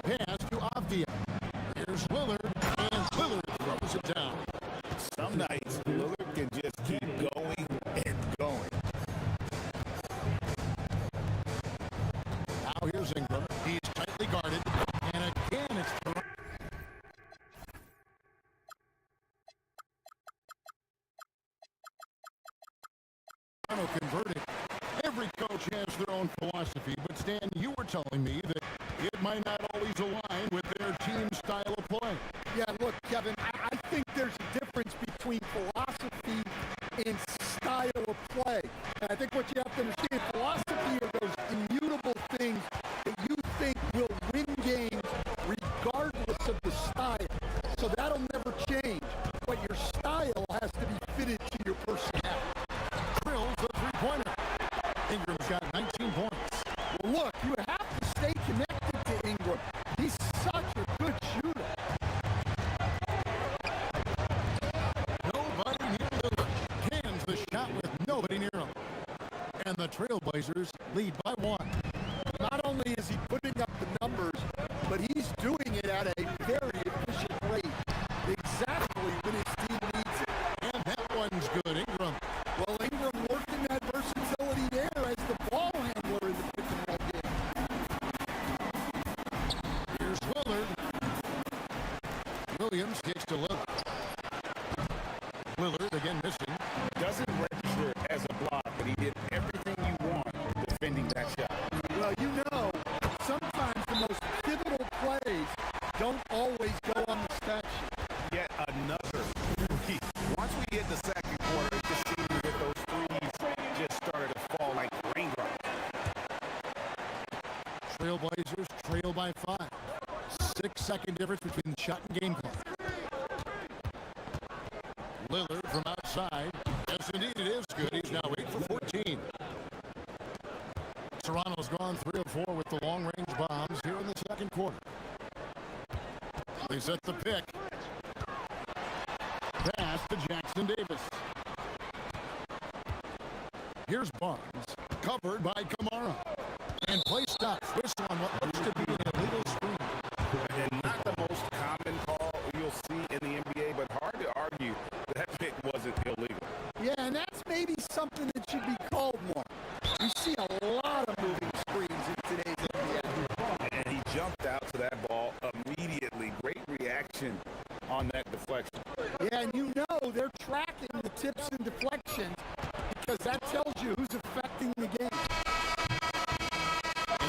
Pass to Avdia. Here's Lillard, and Lillard throws it down. Some nights, Lillard can just keep going and going. Now here's Ingram. He's tightly guarded. And again, it's Toronto converted. Every coach has their own philosophy, but Stan, you were telling me that it might not always align with their team style of play. Yeah, look, Kevin, I think there's a difference between philosophy and style of play. And I think what you have to understand, philosophy are those immutable things that you think will win games regardless of the style. So that'll never change. But your style has to be fitted to your personality. Drills a three-pointer. Ingram's got 19 points. Well, look, you have to stay connected to Ingram. He's such a good shooter. Nobody near Lillard. Cans the shot with nobody near him. And the Trailblazers lead by 1. Not only is he putting up the numbers, but he's doing it at a very efficient rate. Exactly when his team needs it. And that one's good. Ingram. Well, Ingram Williams kicks to Lillard. Lillard again missing. Doesn't register as a block, but he did everything you want defending that shot. Well, you know, sometimes the most pivotal plays don't always go on the stat sheet. Yet another three. Once we hit the second quarter, it just seemed as if those threes just started to fall like raindrops. Trailblazers trail by 5. 6-second difference between the shot and game clock. Lillard from outside. Yes, indeed, it is good. He's now 8 for 14. Toronto's gone 3 of 4 with the long-range bombs here in the second quarter. They set the pick. Pass to Jackson Davis. Here's Barnes, covered by Kamara. And play stops. Whistle on what looks to be an illegal screen. And not the most common call you'll see in the NBA, but hard to argue that pick wasn't illegal. Yeah, and that's maybe something that should be called more. We see a lot of moving screens in today's NBA. And he jumped out to that ball immediately. Great reaction on that deflection. Yeah, and you know they're tracking the tips and deflections because that tells you who's affecting the game.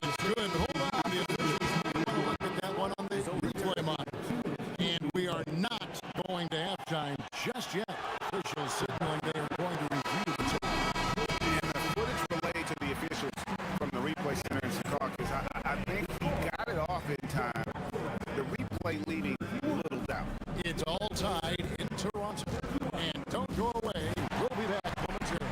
It's good. Hold on. The officials want to look at that one on the replay monitor. And we are not going to halftime just yet. Officials signaling they are going to review the tape. And the footage relayed to the officials from the replay center in Chicago, I think he got it off in time. The replay leaving little doubt. It's all tied in Toronto. And don't go away. We'll be back momentarily.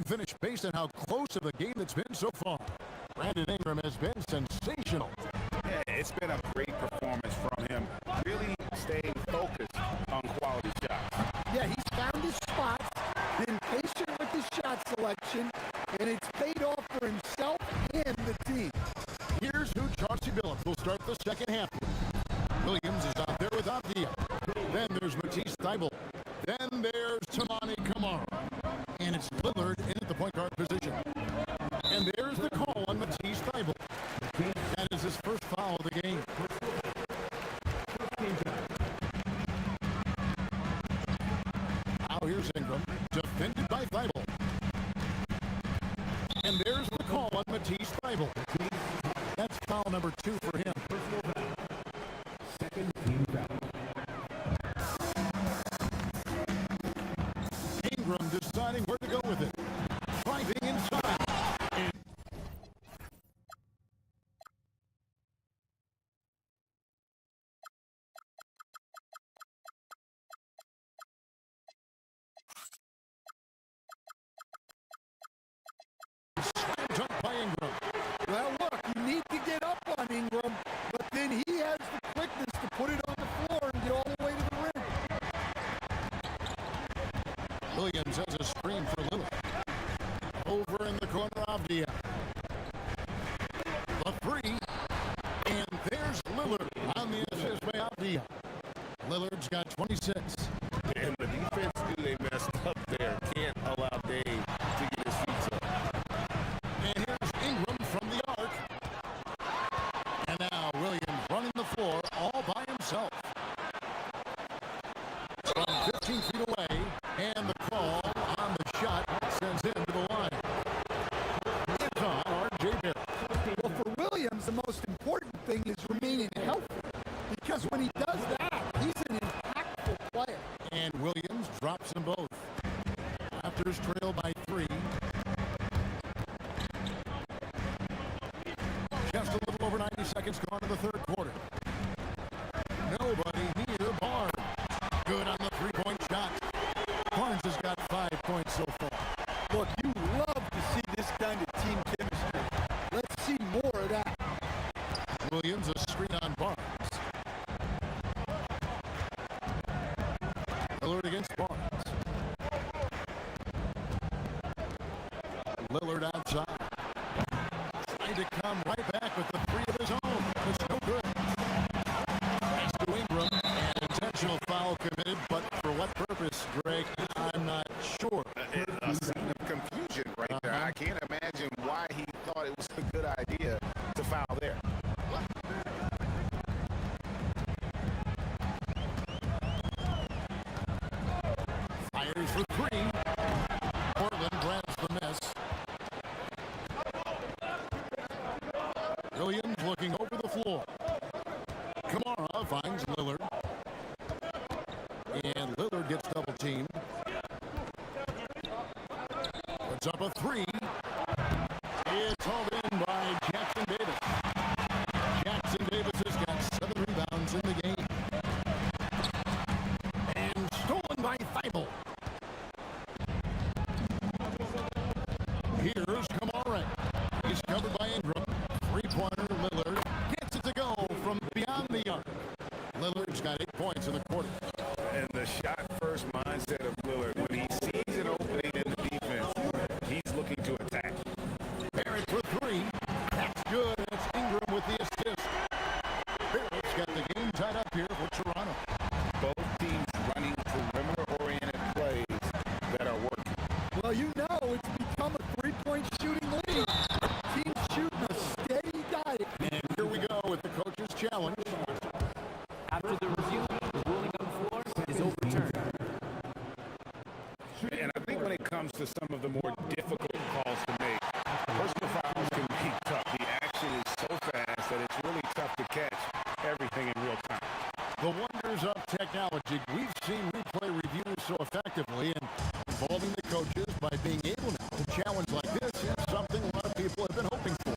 Finish based on how close of a game it's been so far. Brandon Ingram has been sensational. Yeah, it's been a great performance from him. Really staying focused on quality shots. Yeah, he's found his spots, been patient with his shot selection, and it's paid off for himself and the team. Here's who Chauncey Billups will start the second half with. Williams is out there with Avdia. Then there's Matisse Thybulle. Then there's Tamani Kamara. And it's Lillard in at the point guard position. And there's the call on Matisse Thybulle. That is his first foul of the game. Now here's Ingram, defended by Thybulle. And there's the call on Matisse Thybulle. That's foul number 2 for him. Second team foul. Ingram deciding where to go with it. Driving inside. And slam dunk by Ingram. Well, look, you need to get up on Ingram, but then he has the quickness to put it on the floor and get all the way to the rim. Williams has a screen for Lillard. Over in the corner of the three. And there's Lillard on the assist by Avdia. Lillard's got 26. And the defense knew they messed up there. Can't allow Dave to get his feet up. And here's Ingram from the arc. And now Williams running the floor all by himself. From 15 feet away. And the call on the shot sends him to the line. It's on R.J. Barrett. Well, for Williams, the most thing is remaining healthy. Because when he does that, he's an impactful player. And Williams drops them both. Raptors trail by 3. Just a little over 90 seconds gone in the third quarter. Nobody near Barnes. Good on the three-point shot. Barnes has got 5 points so far. Look, you love to see this kind of team chemistry. Let's see more of that. Williams a screen on Barnes. Lillard against Barnes. Lillard outside. Trying to come right back with the 3 of his own. It's no good. Pass to Ingram. An intentional foul committed, but for what purpose, Greg? I'm not sure. A scene of confusion right there. I can't imagine why he thought it was a good idea to foul there. Fires for 3. Portland grabs the miss. Williams looking over the floor. Kamara finds Lillard. And Lillard gets double teamed. Puts up a 3. It's hauled in by Jackson Davis. Jackson Davis has got 7 rebounds in the game. And stolen by Thibault. Here's Kamara. He's covered by Ingram. 3-pointer, Lillard gets it to go from beyond the arc. Lillard's got 8 points in the quarter. And the shot-first mindset of Lillard, when he sees an opening in the defense, he's looking to attack. Barrett for 3. That's good. It's Ingram with the assist. Barrett's got the game tied up here for Toronto. Both teams running perimeter-oriented plays that are working. Well, you know, it's become a 3-point shooting league. Teams shooting a steady diet. And here we go with the coach's challenge. After the review, the ruling on the floor is overturned. And I think when it comes to some of the more difficult calls to make, personal fouls can be tough. The action is so fast that it's really tough to catch everything in real time. The wonders of technology. We've seen replay reviews so effectively, and involving the coaches by being able now to challenge like this is something a lot of people have been hoping for.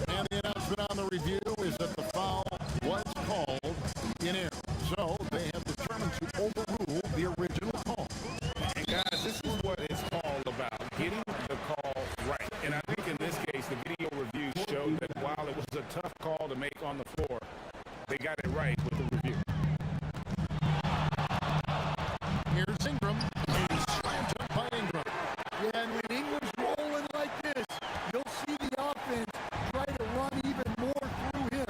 And the announcement on the review is that the foul was called in error. So they have determined to overrule the original call. And guys, this is what it's all about, getting the call right. And I think in this case, the video review showed that while it was a tough call to make on the floor, they got it right with the review. Here's Ingram. He's slammed up by Ingram. Yeah, and when Ingram's rolling like this, you'll see the offense try to run even more through him.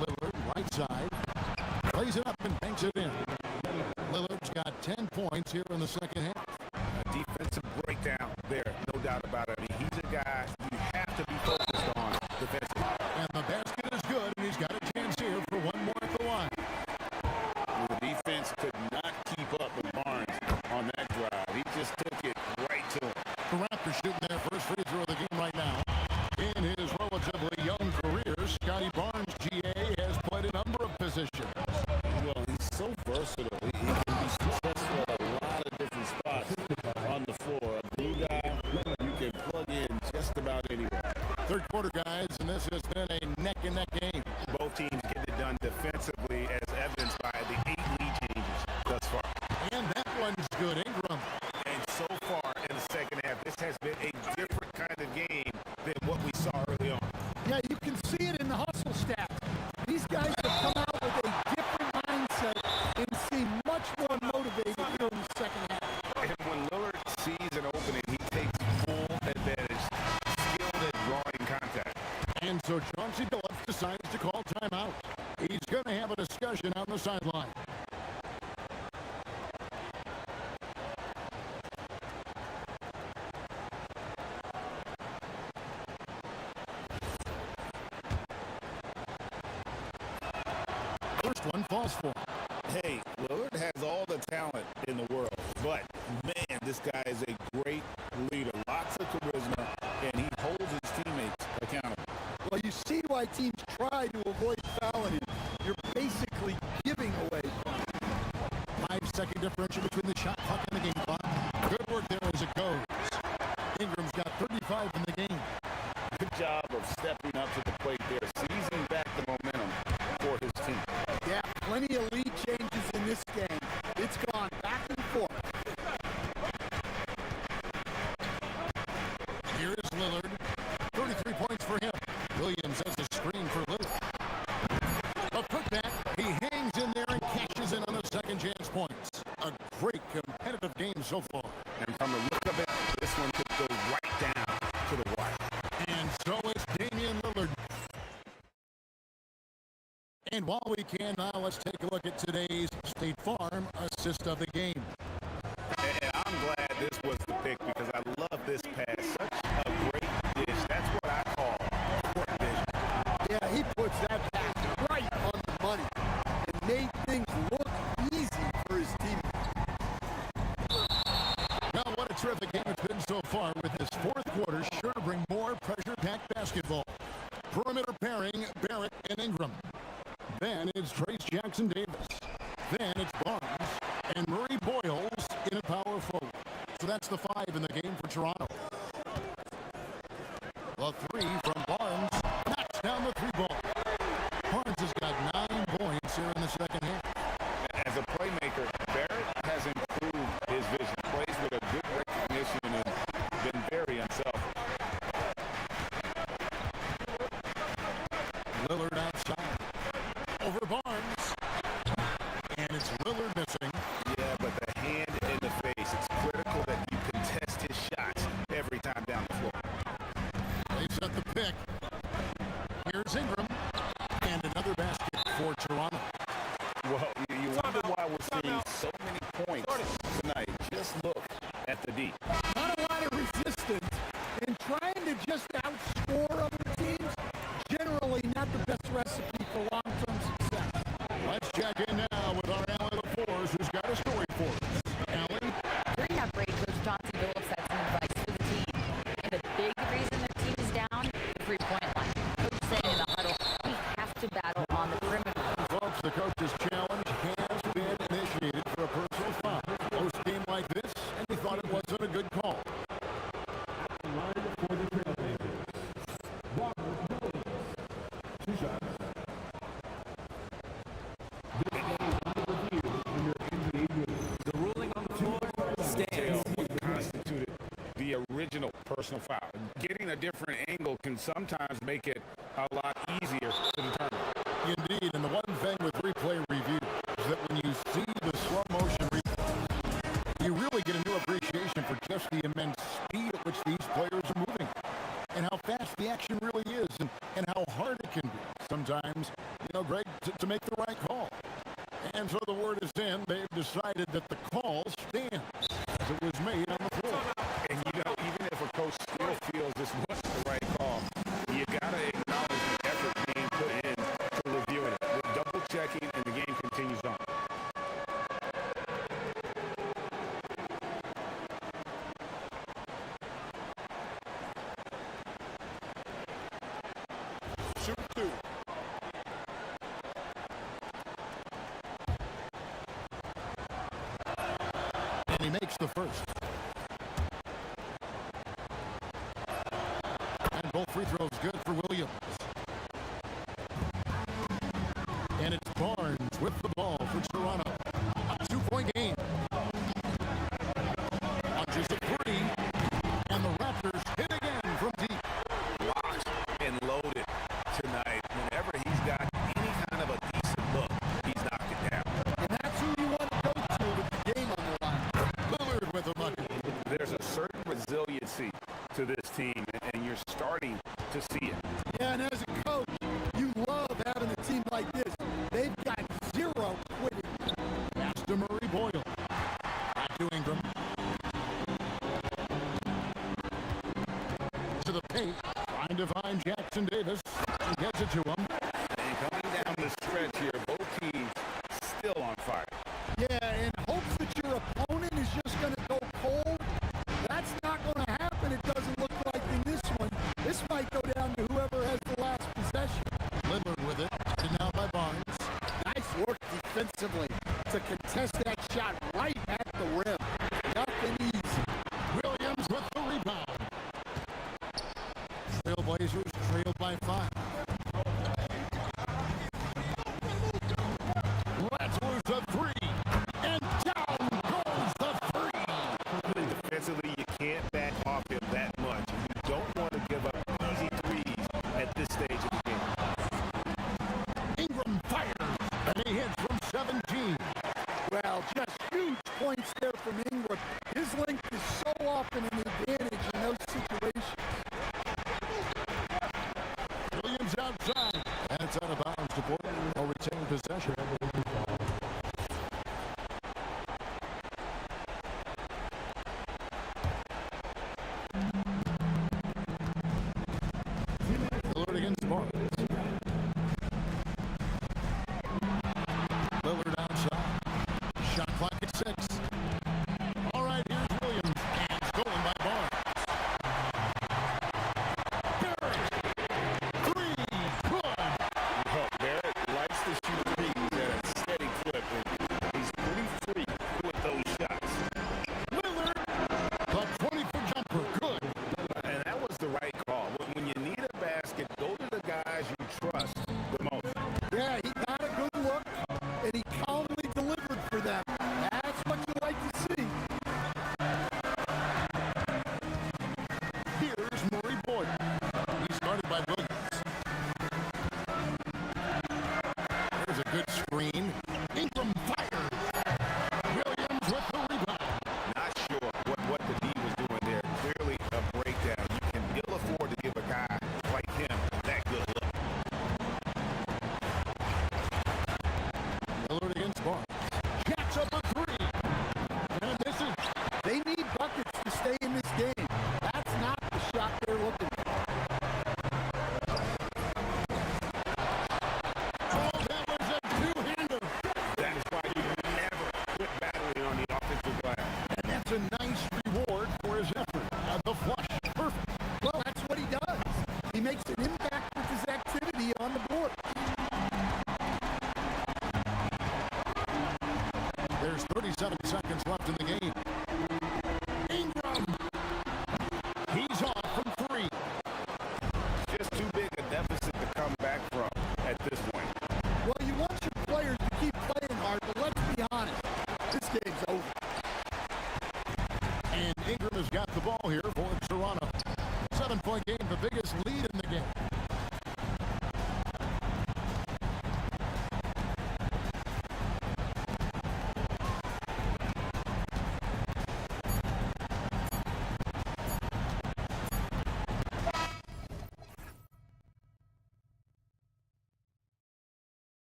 Lillard, right side, plays it up and banks it in. Lillard's got 10 points here in the second half. A defensive breakdown there, no doubt about it. I mean, he's a guy you have to be focused on defensively. And the basket is good, and he's got a chance here for one more at the line. The defense could not keep up with Barnes on that drive. He just took it right to him. The Raptors shooting their first free throw of the game right now. In his relatively young career, Scotty Barnes, GA, has played a number of positions. Well, he's so versatile. He can be successful at a lot of different spots on the floor. A blue guy, you can plug in just about anywhere. Third quarter, guys, and this has been a neck-and-neck game. Both teams getting it done defensively, as evidenced by the 8 lead changes thus far. And that one's good. Ingram. And so far in the second half, this has been a different kind of game than what we saw early on. Yeah, you can see it in the hustle stats. These guys have come out with a different mindset and seem much more motivated here in the second half. And when Lillard sees an opening, he takes full advantage, skilled at drawing contact. And so Chauncey Billups decides to call timeout. He's going to have a discussion on the sideline. First one falls for him. Hey, Lillard has all the talent in the world, but man, this guy is a great leader. Lots of charisma, and he holds his teammates Well, you see why teams try to avoid fouling him. You're basically giving away. 5-second differential between the shot clock and the game clock. Good work there as it goes. Ingram's got 35 in the game. Good job of stepping up to the plate there, seizing back the momentum for his team. Yeah, plenty of lead changes in this game. It's gone back and forth. Here is Lillard. 33 points for him. Williams has a screen for Lillard. A putback. He hangs in there and cashes in on the second chance points. A great competitive game so far. And from the look of it, this one could go right down to the wire. And so is Damian Lillard. And while we can now, let's take a look at today's State Farm assist of the game. And I'm glad this was the pick because I love this pass. Such a great dish. That's what I call court vision. Yeah, he puts that pass right on the money. It made things look easy for his team. Now, what a terrific game it's been so far, with this fourth quarter sure to bring more pressure-packed basketball. Perimeter pairing, Barrett and Ingram. Then it's Trace Jackson-Davis. Then it's Barnes and Murray Boyles in a power forward. So that's the 5 in the game for Toronto. The 3 from Barnes knocks down the 3 ball. Barnes has got 9 points here in the second half. As a playmaker, Barrett has improved his vision. Plays with a good recognition and been very unselfish. Lillard outside. Over Barnes. And it's Lillard missing. Yeah, but the hand in the face, it's critical that you contest his shots every time down the floor. They set the pick. Here's Ingram. And another basket for Toronto. Well, you wonder why we're seeing so many points tonight. Just look at the D. Not a lot of resistance, and trying to just outscore other teams, generally not the best recipe for long-term success. Let's check in now with our Allie LaForce, who's got a story for us. Allie? During that break, Coach Chauncey Billups had some advice for the team. And a big reason their team is down, the three-point line. Coach saying in the huddle, we have to battle on the perimeter. Folks, the coach's challenge has been initiated for a personal foul. Post-game like this, and he thought it wasn't a good call. Line for the Trailblazers. Walker Williams. 2 shots. This game under review under NBA rules. The ruling on the floor stands. What constituted the original personal foul. Getting a different angle can sometimes make it a lot easier to determine. Indeed, and the one thing with replay review is that when you see the slow motion replay, you really get a new appreciation for just the immense speed at which these players are moving and how fast the action really is and how hard it can be sometimes, Greg, to make the right call. And so the word is in. They've decided that the call stands as it was made on the floor. And even if a coach still feels this wasn't the right call, you got to acknowledge the effort being put in to reviewing it. We're double checking and the game continues on. Shoot 2. And he makes the first. And both free throws good for Williams. And it's Barnes with the ball for Toronto. A 2-point game. Launches a 3. And the Raptors hit again from deep. Locked and loaded tonight. Whenever he's got any kind of a decent look, he's knocked it down. And that's who you want to go to with the game on the line. Lillard with the money. There's a certain resiliency to this team, and you're starting to see it. Yeah, and as a coach, you love having a team like this. They've got 0 quitting. Pass to Murray Boyle. Back to Ingram. To the paint. Trying to find Jackson-Davis. He gets it to him. And coming down the stretch here, both teams still on fire. Yeah, and hopes that your opponent is just going to go cold. That's not going to happen. It doesn't look like in this one. This might go down to whoever has the last defensively to contest that shot right at the rim. Nothing easy. Williams with the rebound. Trailblazers trailed by 5. Let's lose the 3. And down goes the 3. Defensively, you can't back off him that much. You don't want to give up easy threes at this stage of the game. Ingram fires, and he hits from 17. Well, just huge points there from Ingram. His length is so often an advantage in those situations. Williams outside. And it's out of bounds to Portland. Or retain possession. Lillard against Barnes. Lillard outside. Shot clock at 6. All right, here's Williams. And stolen by Barnes. Barrett. 3. Good. Oh, Barrett likes to shoot threes at a steady clip, and he's pretty free with those shots. Lillard. The 20-foot jumper. Good. And that was the right call. When you need a basket, go to the guys you trust the most. Yeah, he got a good look, and he calmly delivered for them. That's what you like to see. Here's Murray Boyd. He started by Williams. There's a good screen. Ingram fires. Williams with the rebound. Not sure what the D was doing there. Clearly a breakdown. You can ill afford to give a guy like him that good look. Lillard against Barnes. Jacks up a 3. And misses. They need buckets to stay in this game. That's not the shot they're looking for. Oh, that was a two-hander. That is why you never quit battling on the offensive glass. And that's a nice reward for his effort. The flush. Perfect. Well, that's what he does. He makes an impact with his activity on the board. There's 37 seconds left in the game. Ingram. He's off from 3. Just too big a deficit to come back from at this point. Well, you want your players to keep playing hard, but let's be honest. This game's over. And Ingram has got the ball here for Toronto. 7-point game, the biggest lead in the game.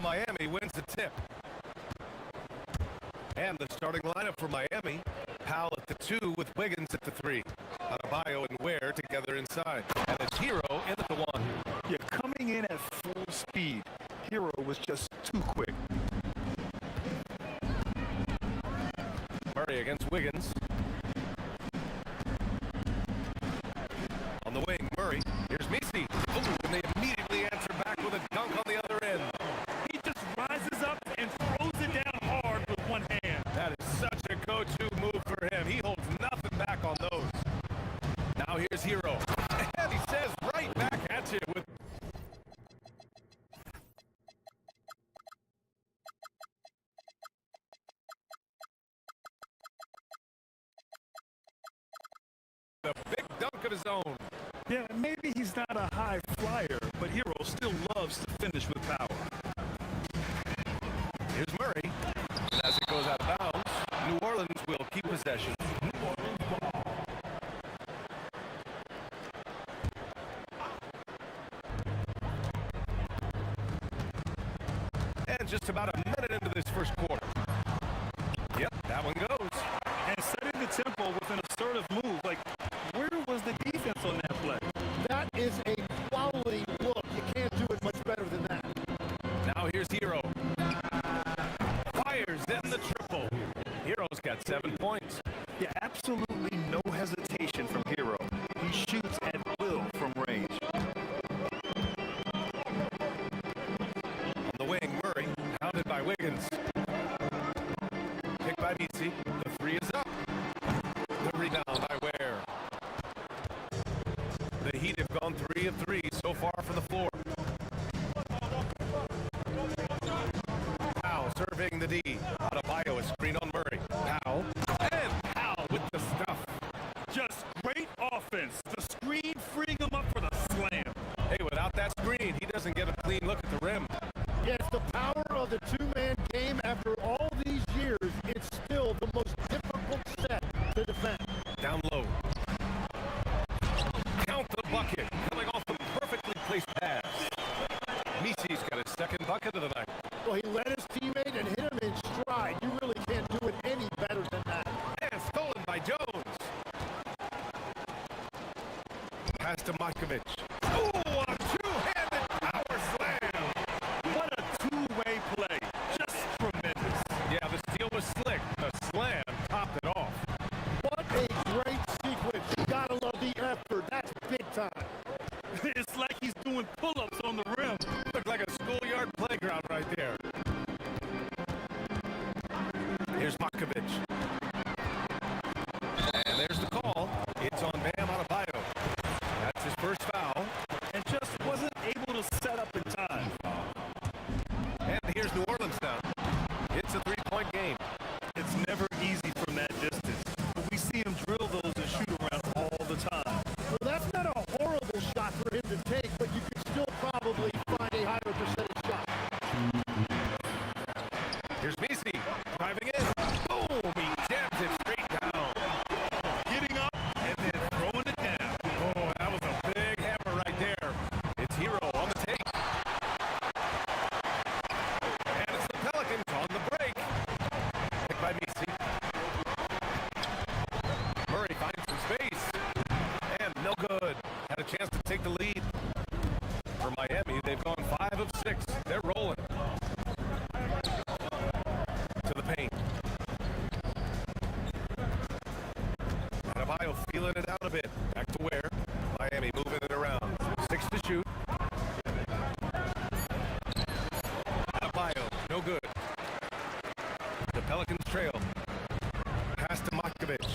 Miami wins the tip. And the starting lineup for Miami, Powell at the 2 with Wiggins at the 3. Adebayo and Ware together inside. And it's Hero in at the 1. Yeah, coming in at full speed, Hero was just too quick. Murray against Wiggins. On the wing, Murray. Here's Messi. Oh, and they immediately answer back with a dunk on the other end. He just rises up and throws it down hard with one hand. That is such a go-to move for him. He holds nothing back on those. Now here's Hero. And he says right back at you with... a big dunk of his own. Yeah, maybe he's not a high flyer, but Hero still loves to finish with power. Here's Murray. As it goes out of bounds, New Orleans will keep possession. And just about a minute into this first quarter. Yep, that one goes. And setting the tempo with an assertive move. Like, where was the defense on that play? That is a quality look. You can't do it much better than that. Now here's Hero. Fires in the triple. Hero's got 7 points. Yeah, absolutely no hesitation from Hero. He shoots at will from range. On the wing, Murray, pounded by Wiggins. Picked by Messi. The 3 is up. The rebound by Ware. The Heat have gone 3 of 3 so far from the floor. Powell serving the D. Adebayo, a screen on Murray. Powell. And Powell with the stuff. Just great offense. The screen freeing him up for the slam. Hey, without that screen, he doesn't get a clean look at the rim. Yes, the power of the two-man game after all these years, it's still the most difficult set to defend. Down low. Count the bucket. Coming off a perfectly placed pass. Messi's got his second bucket of the night. Well, he led his teammate and hit him in stride. You really can't do it any better than that. And stolen by Jones. Pass to Markovic. Oh, a two-handed power slam. What a two-way play. Just tremendous. Yeah, the steal was slick. The slam topped it off. What a great sequence. You gotta love the effort. That's big time. It's like he's doing pull-ups on the rim. Looked like a schoolyard playground right there. Here's Markovic. And there's the call. It's on Bam Adebayo. That's his first foul. And just wasn't able to set up in time. And here's New Orleans now. It's a three-point game. It's never easy from that distance. But we see him drill those and shoot around all the time. Well, that's not a horrible shot for him to take, but you could still probably find a higher percentage shot. Here's Messi driving in. Boom! He jams it straight down. Getting up and then throwing it down. Oh, that was a big hammer right there. It's Hero on the take. And it's the Pelicans on the break. Picked by Messi. Murray finds some space. And no good. Had a chance to take the lead. For Miami, they've gone 5 of 6. They're rolling. To the paint. Adebayo feeling it out a bit. Back to Ware. Miami moving it around. 6 to shoot. Adebayo, no good. The Pelicans trail. Pass to Markovic.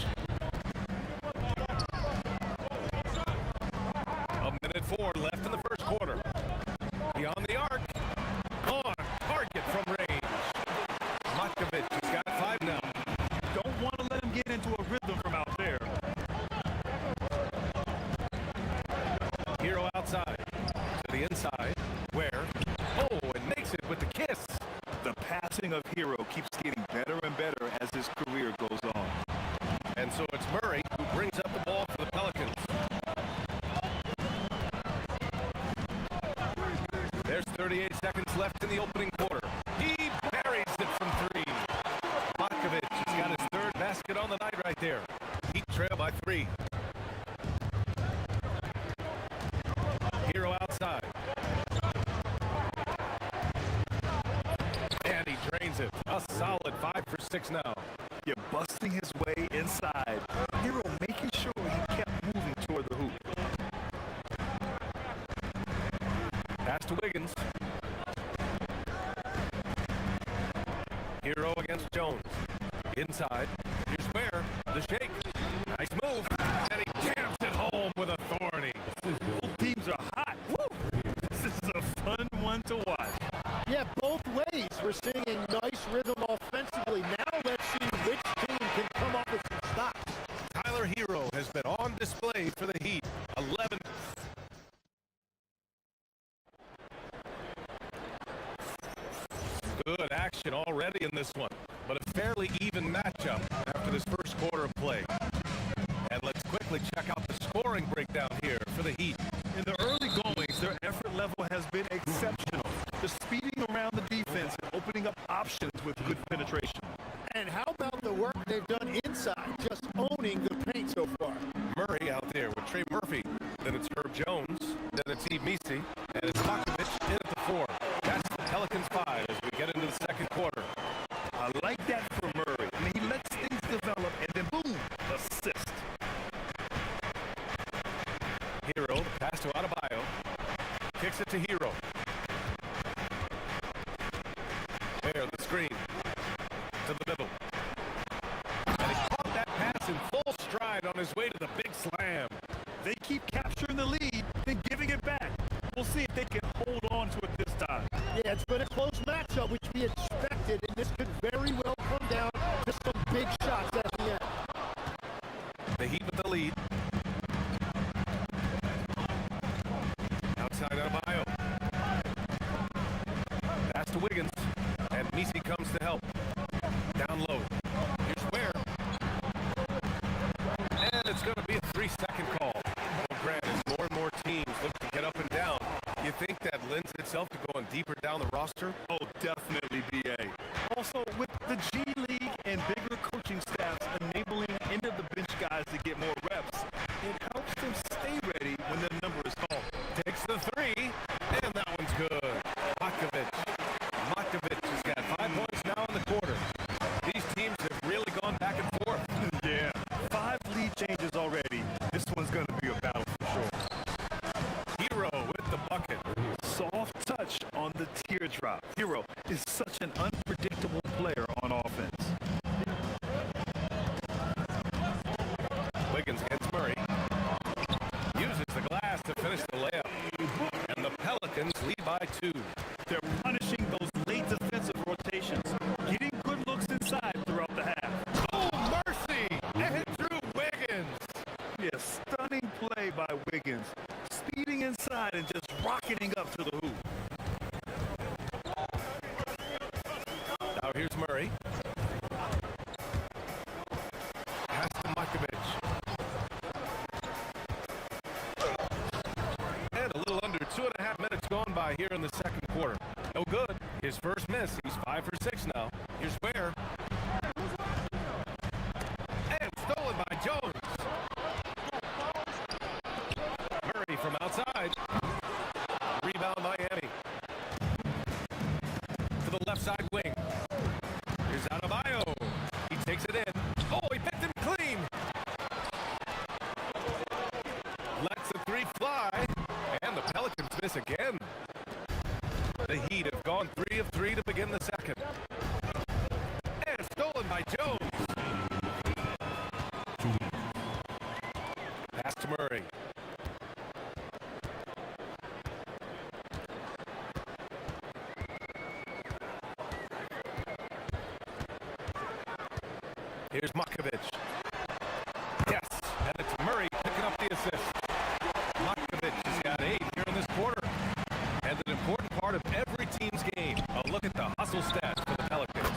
A minute 4 left in the first quarter. Beyond the arc. On target from range. Markovic has got 5 now. Don't want to let him get into a rhythm from out there. Hero outside. To the inside. Where? Oh, and makes it with the kiss. The passing of Hero keeps getting better and better as his career goes on. And so it's Murray who brings up the ball for the Pelicans. There's 38 seconds left in the opening quarter. three. Hero outside. And he drains it. A solid 5 for 6 now. You're busting his way inside. Hero making sure he kept moving toward the hoop. Pass to Wiggins. Hero against Jones. Inside. Here's Ware. The shake. Nice move. And he jams it home with authority. Both teams are hot. Woo! This is a fun one to watch. Yeah, both ways. We're seeing a nice rhythm offensively. Now let's see which team can come up with some stops. Tyler Hero has been on display for the Heat. 11. Good action already in this one, but a fairly even matchup after this first quarter of play. And let's quickly check out the scoring breakdown here for the Heat. In the early goings, their effort level has been exceptional. They're speeding around the defense and opening up options with good penetration. And how about the work they've done inside, just owning the paint so far? Murray out there with Trey Murphy. Then it's Herb Jones. Then it's Steve Misi. And it's Makovich in at the 4. That's the Pelicans 5 as we get into the second quarter. I like that for Murray. I mean, he lets things develop and then boom, assist. Hero, the pass to Adebayo. Kicks it to Hero. There, the screen. To the middle. And he caught that pass in full stride on his way to the big slam. They keep capturing the lead, then giving it back. We'll see if they can hold on to it this time. Yeah, it's been a close matchup, which we expected, and this could very well come down to some big shots at the end. The Heat with the lead. Outside Adebayo. Pass to Wiggins. And Misi comes to help. Down low. Here's Ware. And it's going to be a 3-second call. Well, Grant, as more and more teams look to get up and down, you think that lends itself to going deeper down the roster? Oh, definitely, BA. Also, with the G League and bigger coaching staffs enabling end-of-the-bench guys to get more reps, it helps them stay ready when the number is called. Takes the 3, and that one's good. Makovich has got 5 points now in the quarter. These teams have really gone back and forth. Yeah, 5 lead changes already. This one's going to be a battle for sure. Hero with the bucket. Soft touch on the teardrop. Hero is such an unpredictable player on offense. Wiggins against Murray. Uses the glass to finish the layup. And the Pelicans lead by 2. They're punishing those late defensive rotations, getting good looks inside throughout the half. Oh, mercy! Andrew Wiggins! Yeah, stunning play by Wiggins. Speeding inside and just rocketing up to the hoop. Now here's Murray. Pass to Makovich. And a little under 2.5 minutes gone by here in the second quarter. No good. His first miss. He's 5 for 6 now. Here's Ware. And stolen by Jones. Murray from outside. Rebound Miami. To the left side wing. Here's Adebayo. He takes it in. Oh, he picked him clean. Lets the 3 fly. And the Pelicans miss again. The Heat have gone 3 of 3 to begin the second. And stolen by Jones. Pass to Murray. Here's Makovich. Yes, and it's Murray picking up the assist. Makovich has got 8 here in this quarter. And an important part of every team's game. A look at the hustle stats for the Pelicans.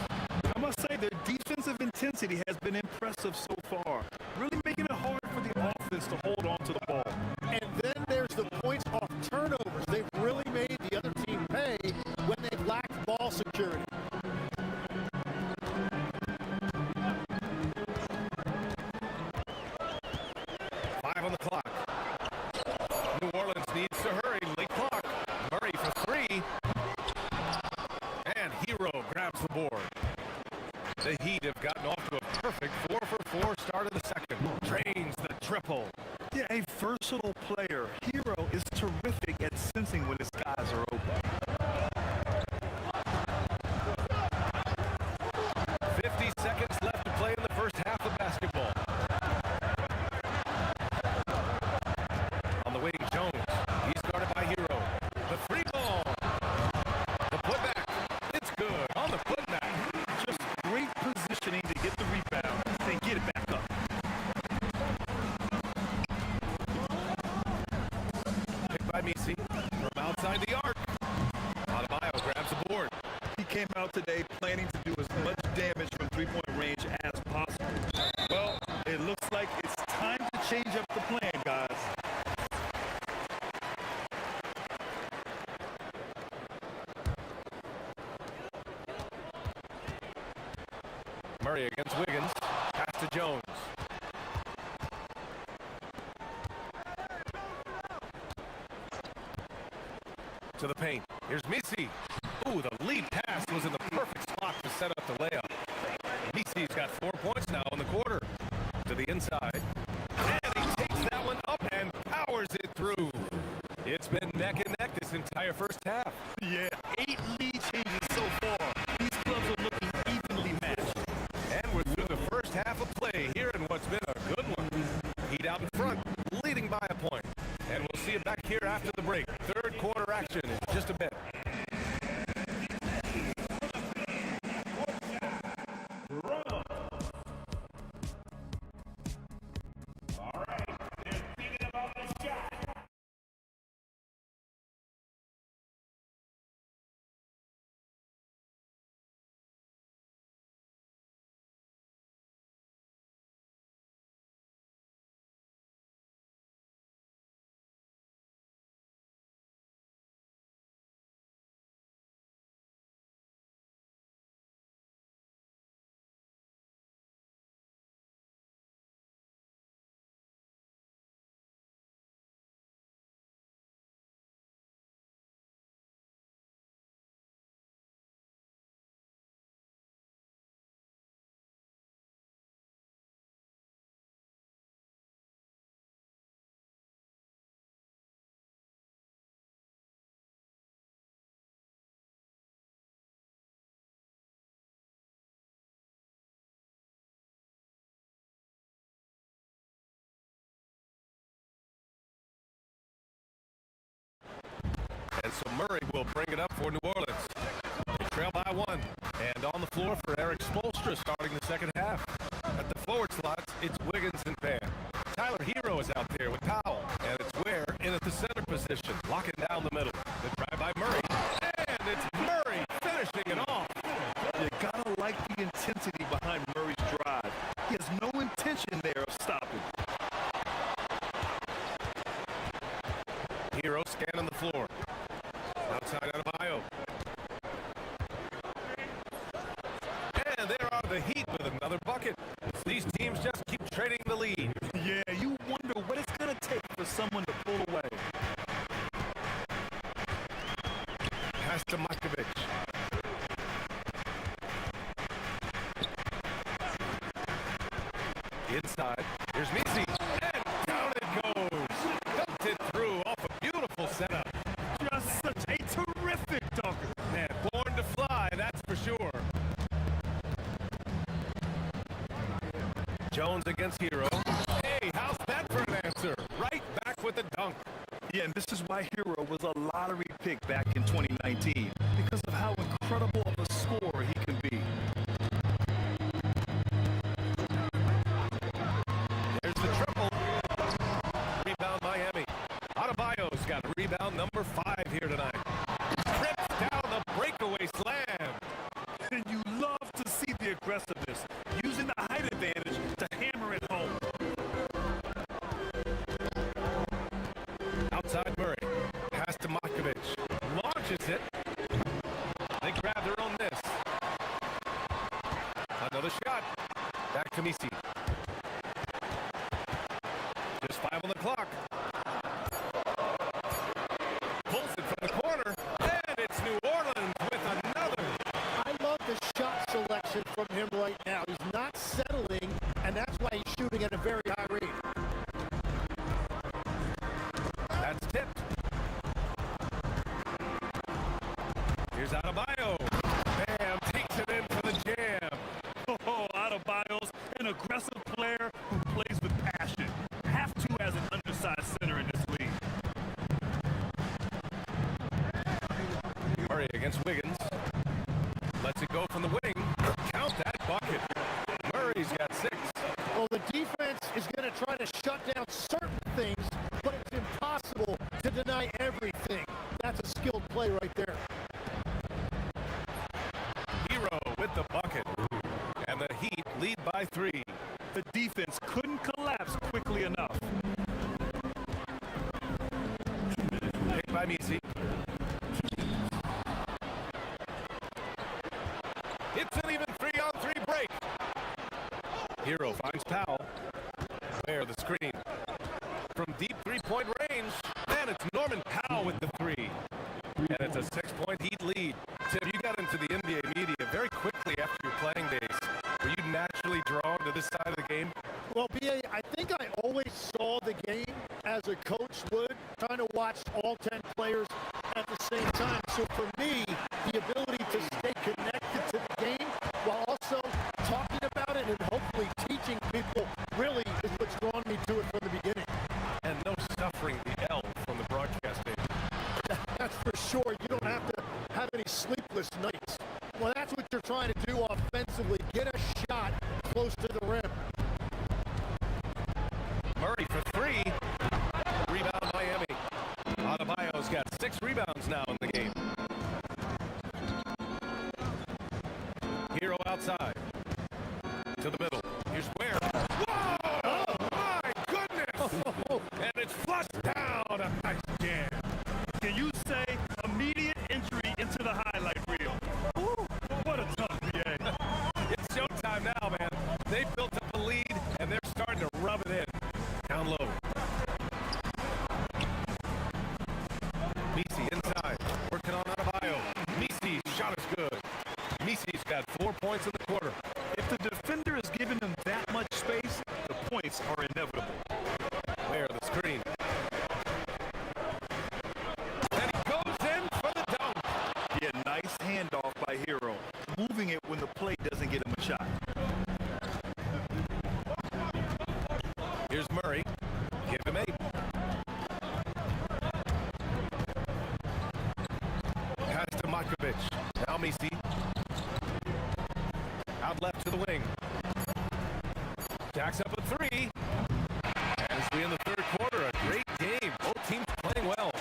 I must say their defensive intensity has been impressive so far, really making it hard for the offense to hold on to the ball. And then there's the points off turnovers. They've really made the other team pay when they've lacked ball security. today planning to do as much damage from three-point range as possible. Well, it looks like it's time to change up the plan, guys. Murray against Wiggins. Pass to Jones. To the paint. Here's Misi. Ooh, the lead pass was in the perfect spot to set up the layup. Misi's got 4 points now in the quarter. To the inside. And he takes that one up and powers it through. It's been neck and neck this entire first half. Yeah, 8 lead changes so far. These clubs are looking evenly matched. And we're through the first half of play here in what's been a good one. Heat out in front, leading by a point. And we'll see it back here after the break. Third quarter action in just a bit. And so Murray will bring it up for New Orleans. They trail by 1. And on the floor for Eric Spoelstra starting the second half. At the forward slots, it's Wiggins and Bam. Tyler Hero is out there with Powell. And it's Ware in at the center position, locking down the middle. The drive by Murray. And it's Murray finishing it off. You gotta like the intensity behind Murray's drive. He has no intention there of stopping. Hero scanning the floor. Outside Adebayo. And there are the Heat with another bucket. These teams just keep trading the lead. Yeah, you wonder what it's going to take for someone to pull away. Pass to Markovic. Inside. Here's Misi. And down it goes. Dumped it through off a beautiful setup. Just such a terrific dunker. Man, born to fly, that's for sure. Jones against Hero. Hey, how's that for an answer? Right back with the dunk. Yeah, and this is why Hero was a lottery pick back in 2019, because of how incredible of a scorer he can be. There's the triple. Rebound Miami. Adebayo's got rebound number 5 here tonight. Trips down the breakaway slam. And you love to see the aggressiveness, using the height advantage to hammer it home. Outside Murray. Pass to Markovic. Launches it. They grab their own miss. Another shot. Back to Misi. Just 5 on the clock. Pulls it from the corner. And it's New Orleans with another. I love the shot selection from him right now. He's not settling, and that's why he's shooting at a very high rate. That's tipped. Here's Adebayo. Bam, takes it in for the jam. Oh, Adebayo's an aggressive player who plays with passion. Have to as an undersized center in this league. Murray against Wiggins. Lets it go from the wing. Count that bucket. Murray's got 6. Well, the defense is going to try to shut down certain things, but it's impossible to deny everything. That's a skilled play right there. by 3. The defense couldn't collapse quickly enough. Picked by Misi. It's an even 3-on-3 break. Hero finds Powell. There, the screen. From deep three-point range, and it's Norman Powell with the 3. And it's a 6-point Heat lead. Tim, you got into the NBA media very quickly after your playing days. Were you naturally drawn to this side of the game? Well, B.A., I think I always saw the game as a coach would, trying to watch all 10 players at the same time. So for me, the ability to stay connected to the game while also talking about it and hopefully teaching people really is what's drawn me to it from the beginning. And no suffering the L from the broadcasting. That's for sure. You don't have to have any sleepless nights. Well, that's what you're trying to do offensively. Get a shot close to the rim. Murray for 3. Rebound Miami. Adebayo's got 6 rebounds now in the game. Hero outside. To the middle. Here's Ware. Whoa! Oh, my goodness! And it's flushed down. A nice jam. Can you say immediate entry into the highlight reel? Ooh, what a tough BA. It's showtime now, man. They built up a lead, and they're starting to rub it in. Down low. Misi inside. Working on Adebayo. Misi's shot is good. Misi's got 4 points in the quarter. If the defender is giving them that much space, the points are inevitable. There, the screen. And he goes in for the dunk. Yeah, nice handoff by Hero, moving it when the play doesn't get him a shot. Here's Murray. Give him 8. Pass to Makovic. Now Misi. Out left to the wing. Jacks up a 3. As we in the third quarter, a great game. Both teams playing well.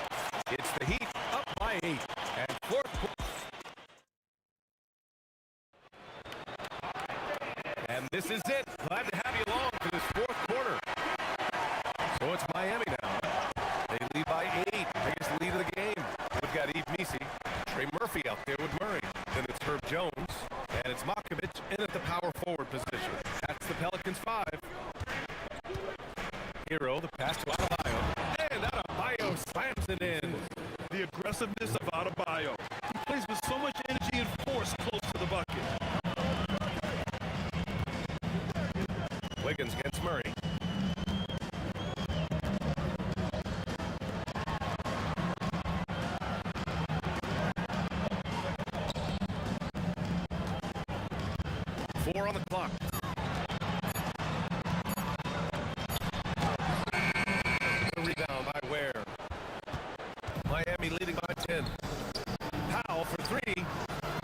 It's the Heat up by 8. And fourth quarter. And this is it. Glad to have you along for this fourth quarter. So it's Miami now. They lead by 8. Biggest lead of the game. We've got Yves Misi. Trey Murphy out there with Murray. Then it's Herb Jones. And it's Makovic in at the power forward position. That's the Pelicans 5. Hero, the pass to Adebayo. And Adebayo slams it in. The aggressiveness of Adebayo. He plays with so much energy and force close to the bucket. Wiggins against Murray. Four on the clock. The rebound by Ware. Miami leading by 10. Powell for 3.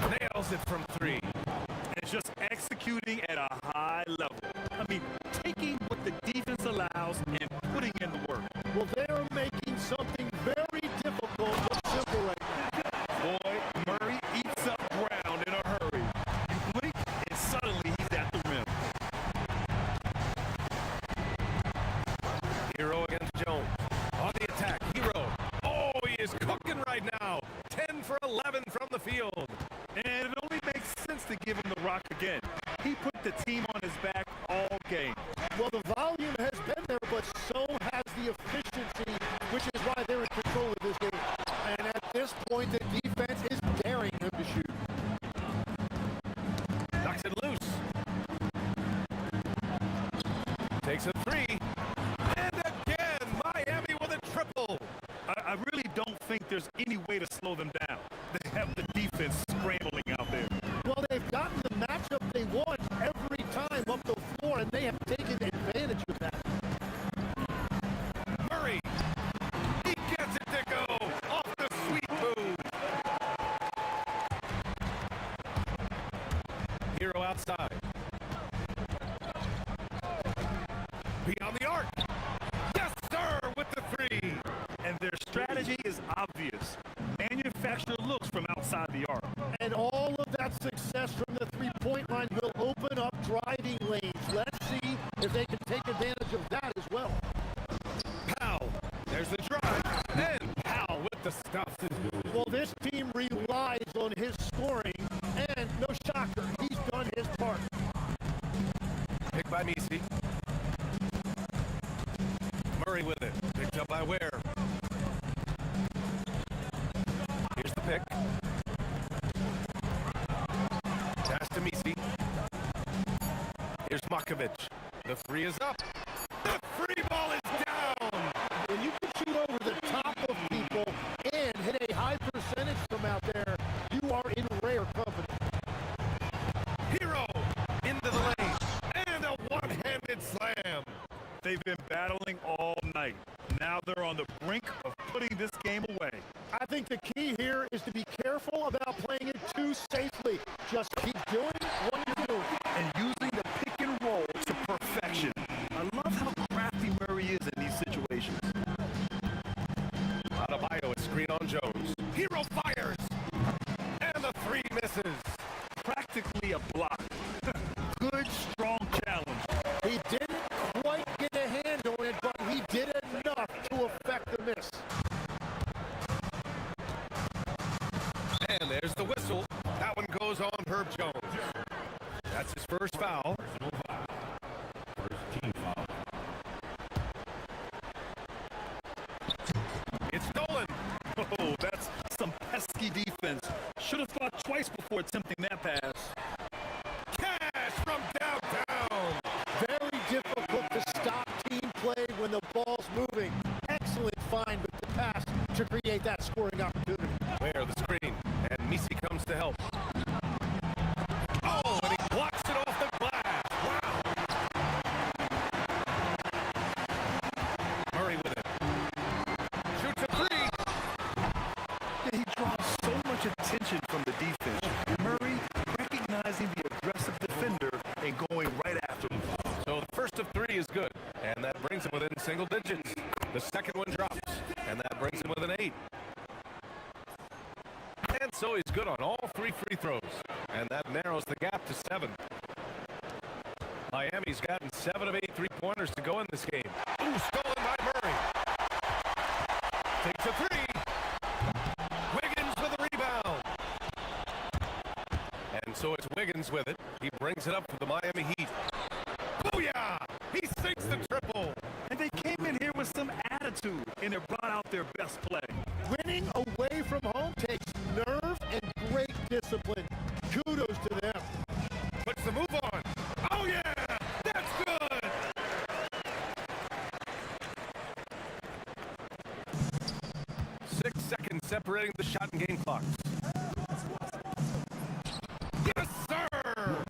Nails it from 3. And just executing at a high level. I mean, taking what the defense allows and putting in the work. Well, they're making something very difficult look simple right now. Boy, Murray eats up ground in a hurry. You blink, and suddenly he's at the rim. Hero against Jones. On the attack, Hero. Oh, he is cooking right now. 10 for 11 from the field. And it only makes sense to give him the rock again. He put the team on his back all game. Well, the volume has been there, but so has the efficiency, which is why they're in control of this game. And at this point, the defense is daring him to shoot. Knocks it loose. Takes a 3. And again, Miami with a triple. I really don't think there's any way to slow them down. They have the defense scrambling out there. Well, they've gotten the matchup they want every time up the floor, and they have taken advantage of that. Murray. He gets it to go. Off the sweet move. Hero outside. Beyond the arc. Yes, sir, with the 3. And their strategy is obvious. Manufacture looks from outside the arc. And all of that success from the three-point line will open up driving lanes because they can take advantage of that as well. Powell, there's the drive, and Powell with the stuff. Well, this team relies on his scoring, and no shocker, he's done his part. Picked by Misi. Murray with it. Picked up by Ware. Here's the pick. Pass to Misi. Here's Makovic. The three is up. The free ball is down. When you can shoot over the top of people and hit a high percentage from out there, you are in rare company. Hero into the lane. And a one-handed slam. They've been battling all night. Now they're on the brink of putting this game away. I think the key here is to be careful about playing it too safely. Just keep doing what you're doing. And using the pick and roll to perfection. I love how crafty Murray is in these situations. Adebayo is screen on Jones. Hero fires. And the three misses. Practically a block. Good, strong challenge. He didn't quite get a hand on it, but he did enough to affect the miss. And there's the whistle. That one goes on Herb Jones. That's his first foul. First team foul. It's stolen. Oh, that's some pesky defense. Should have thought twice before attempting that pass. Cash from downtown. Very difficult to stop team play when the ball's moving. Excellent find with the pass to create that scoring opportunity. Where the screen. And Misi comes to help. Oh, and he blocks it off the glass. Wow. Murray with it. Shoots a three. He draws so much attention from the defense. Murray recognizing the aggressive defender and going right after him. So the first of three is good, and that brings him within single digits. The second one drops, and that brings him within 8. And so he's good on all 3 free throws, and that narrows the gap to 7. Miami's gotten 7 of 8 three-pointers to go in this game. Ooh, stolen by Murray. Takes a three. Wiggins with a rebound. And so it's Wiggins with it. He brings it up for the Miami Heat. Booyah! He sinks the triple. And they came in here with some attitude, and they brought out their best play. Winning away from home takes nerve and great discipline. Kudos to them. Puts the move on. Oh, yeah! That's good! 6 seconds separating the shot and game clocks. Yes, sir!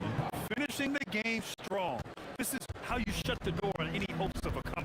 Finishing the game strong. This is how you shut the door on any hopes of a comeback.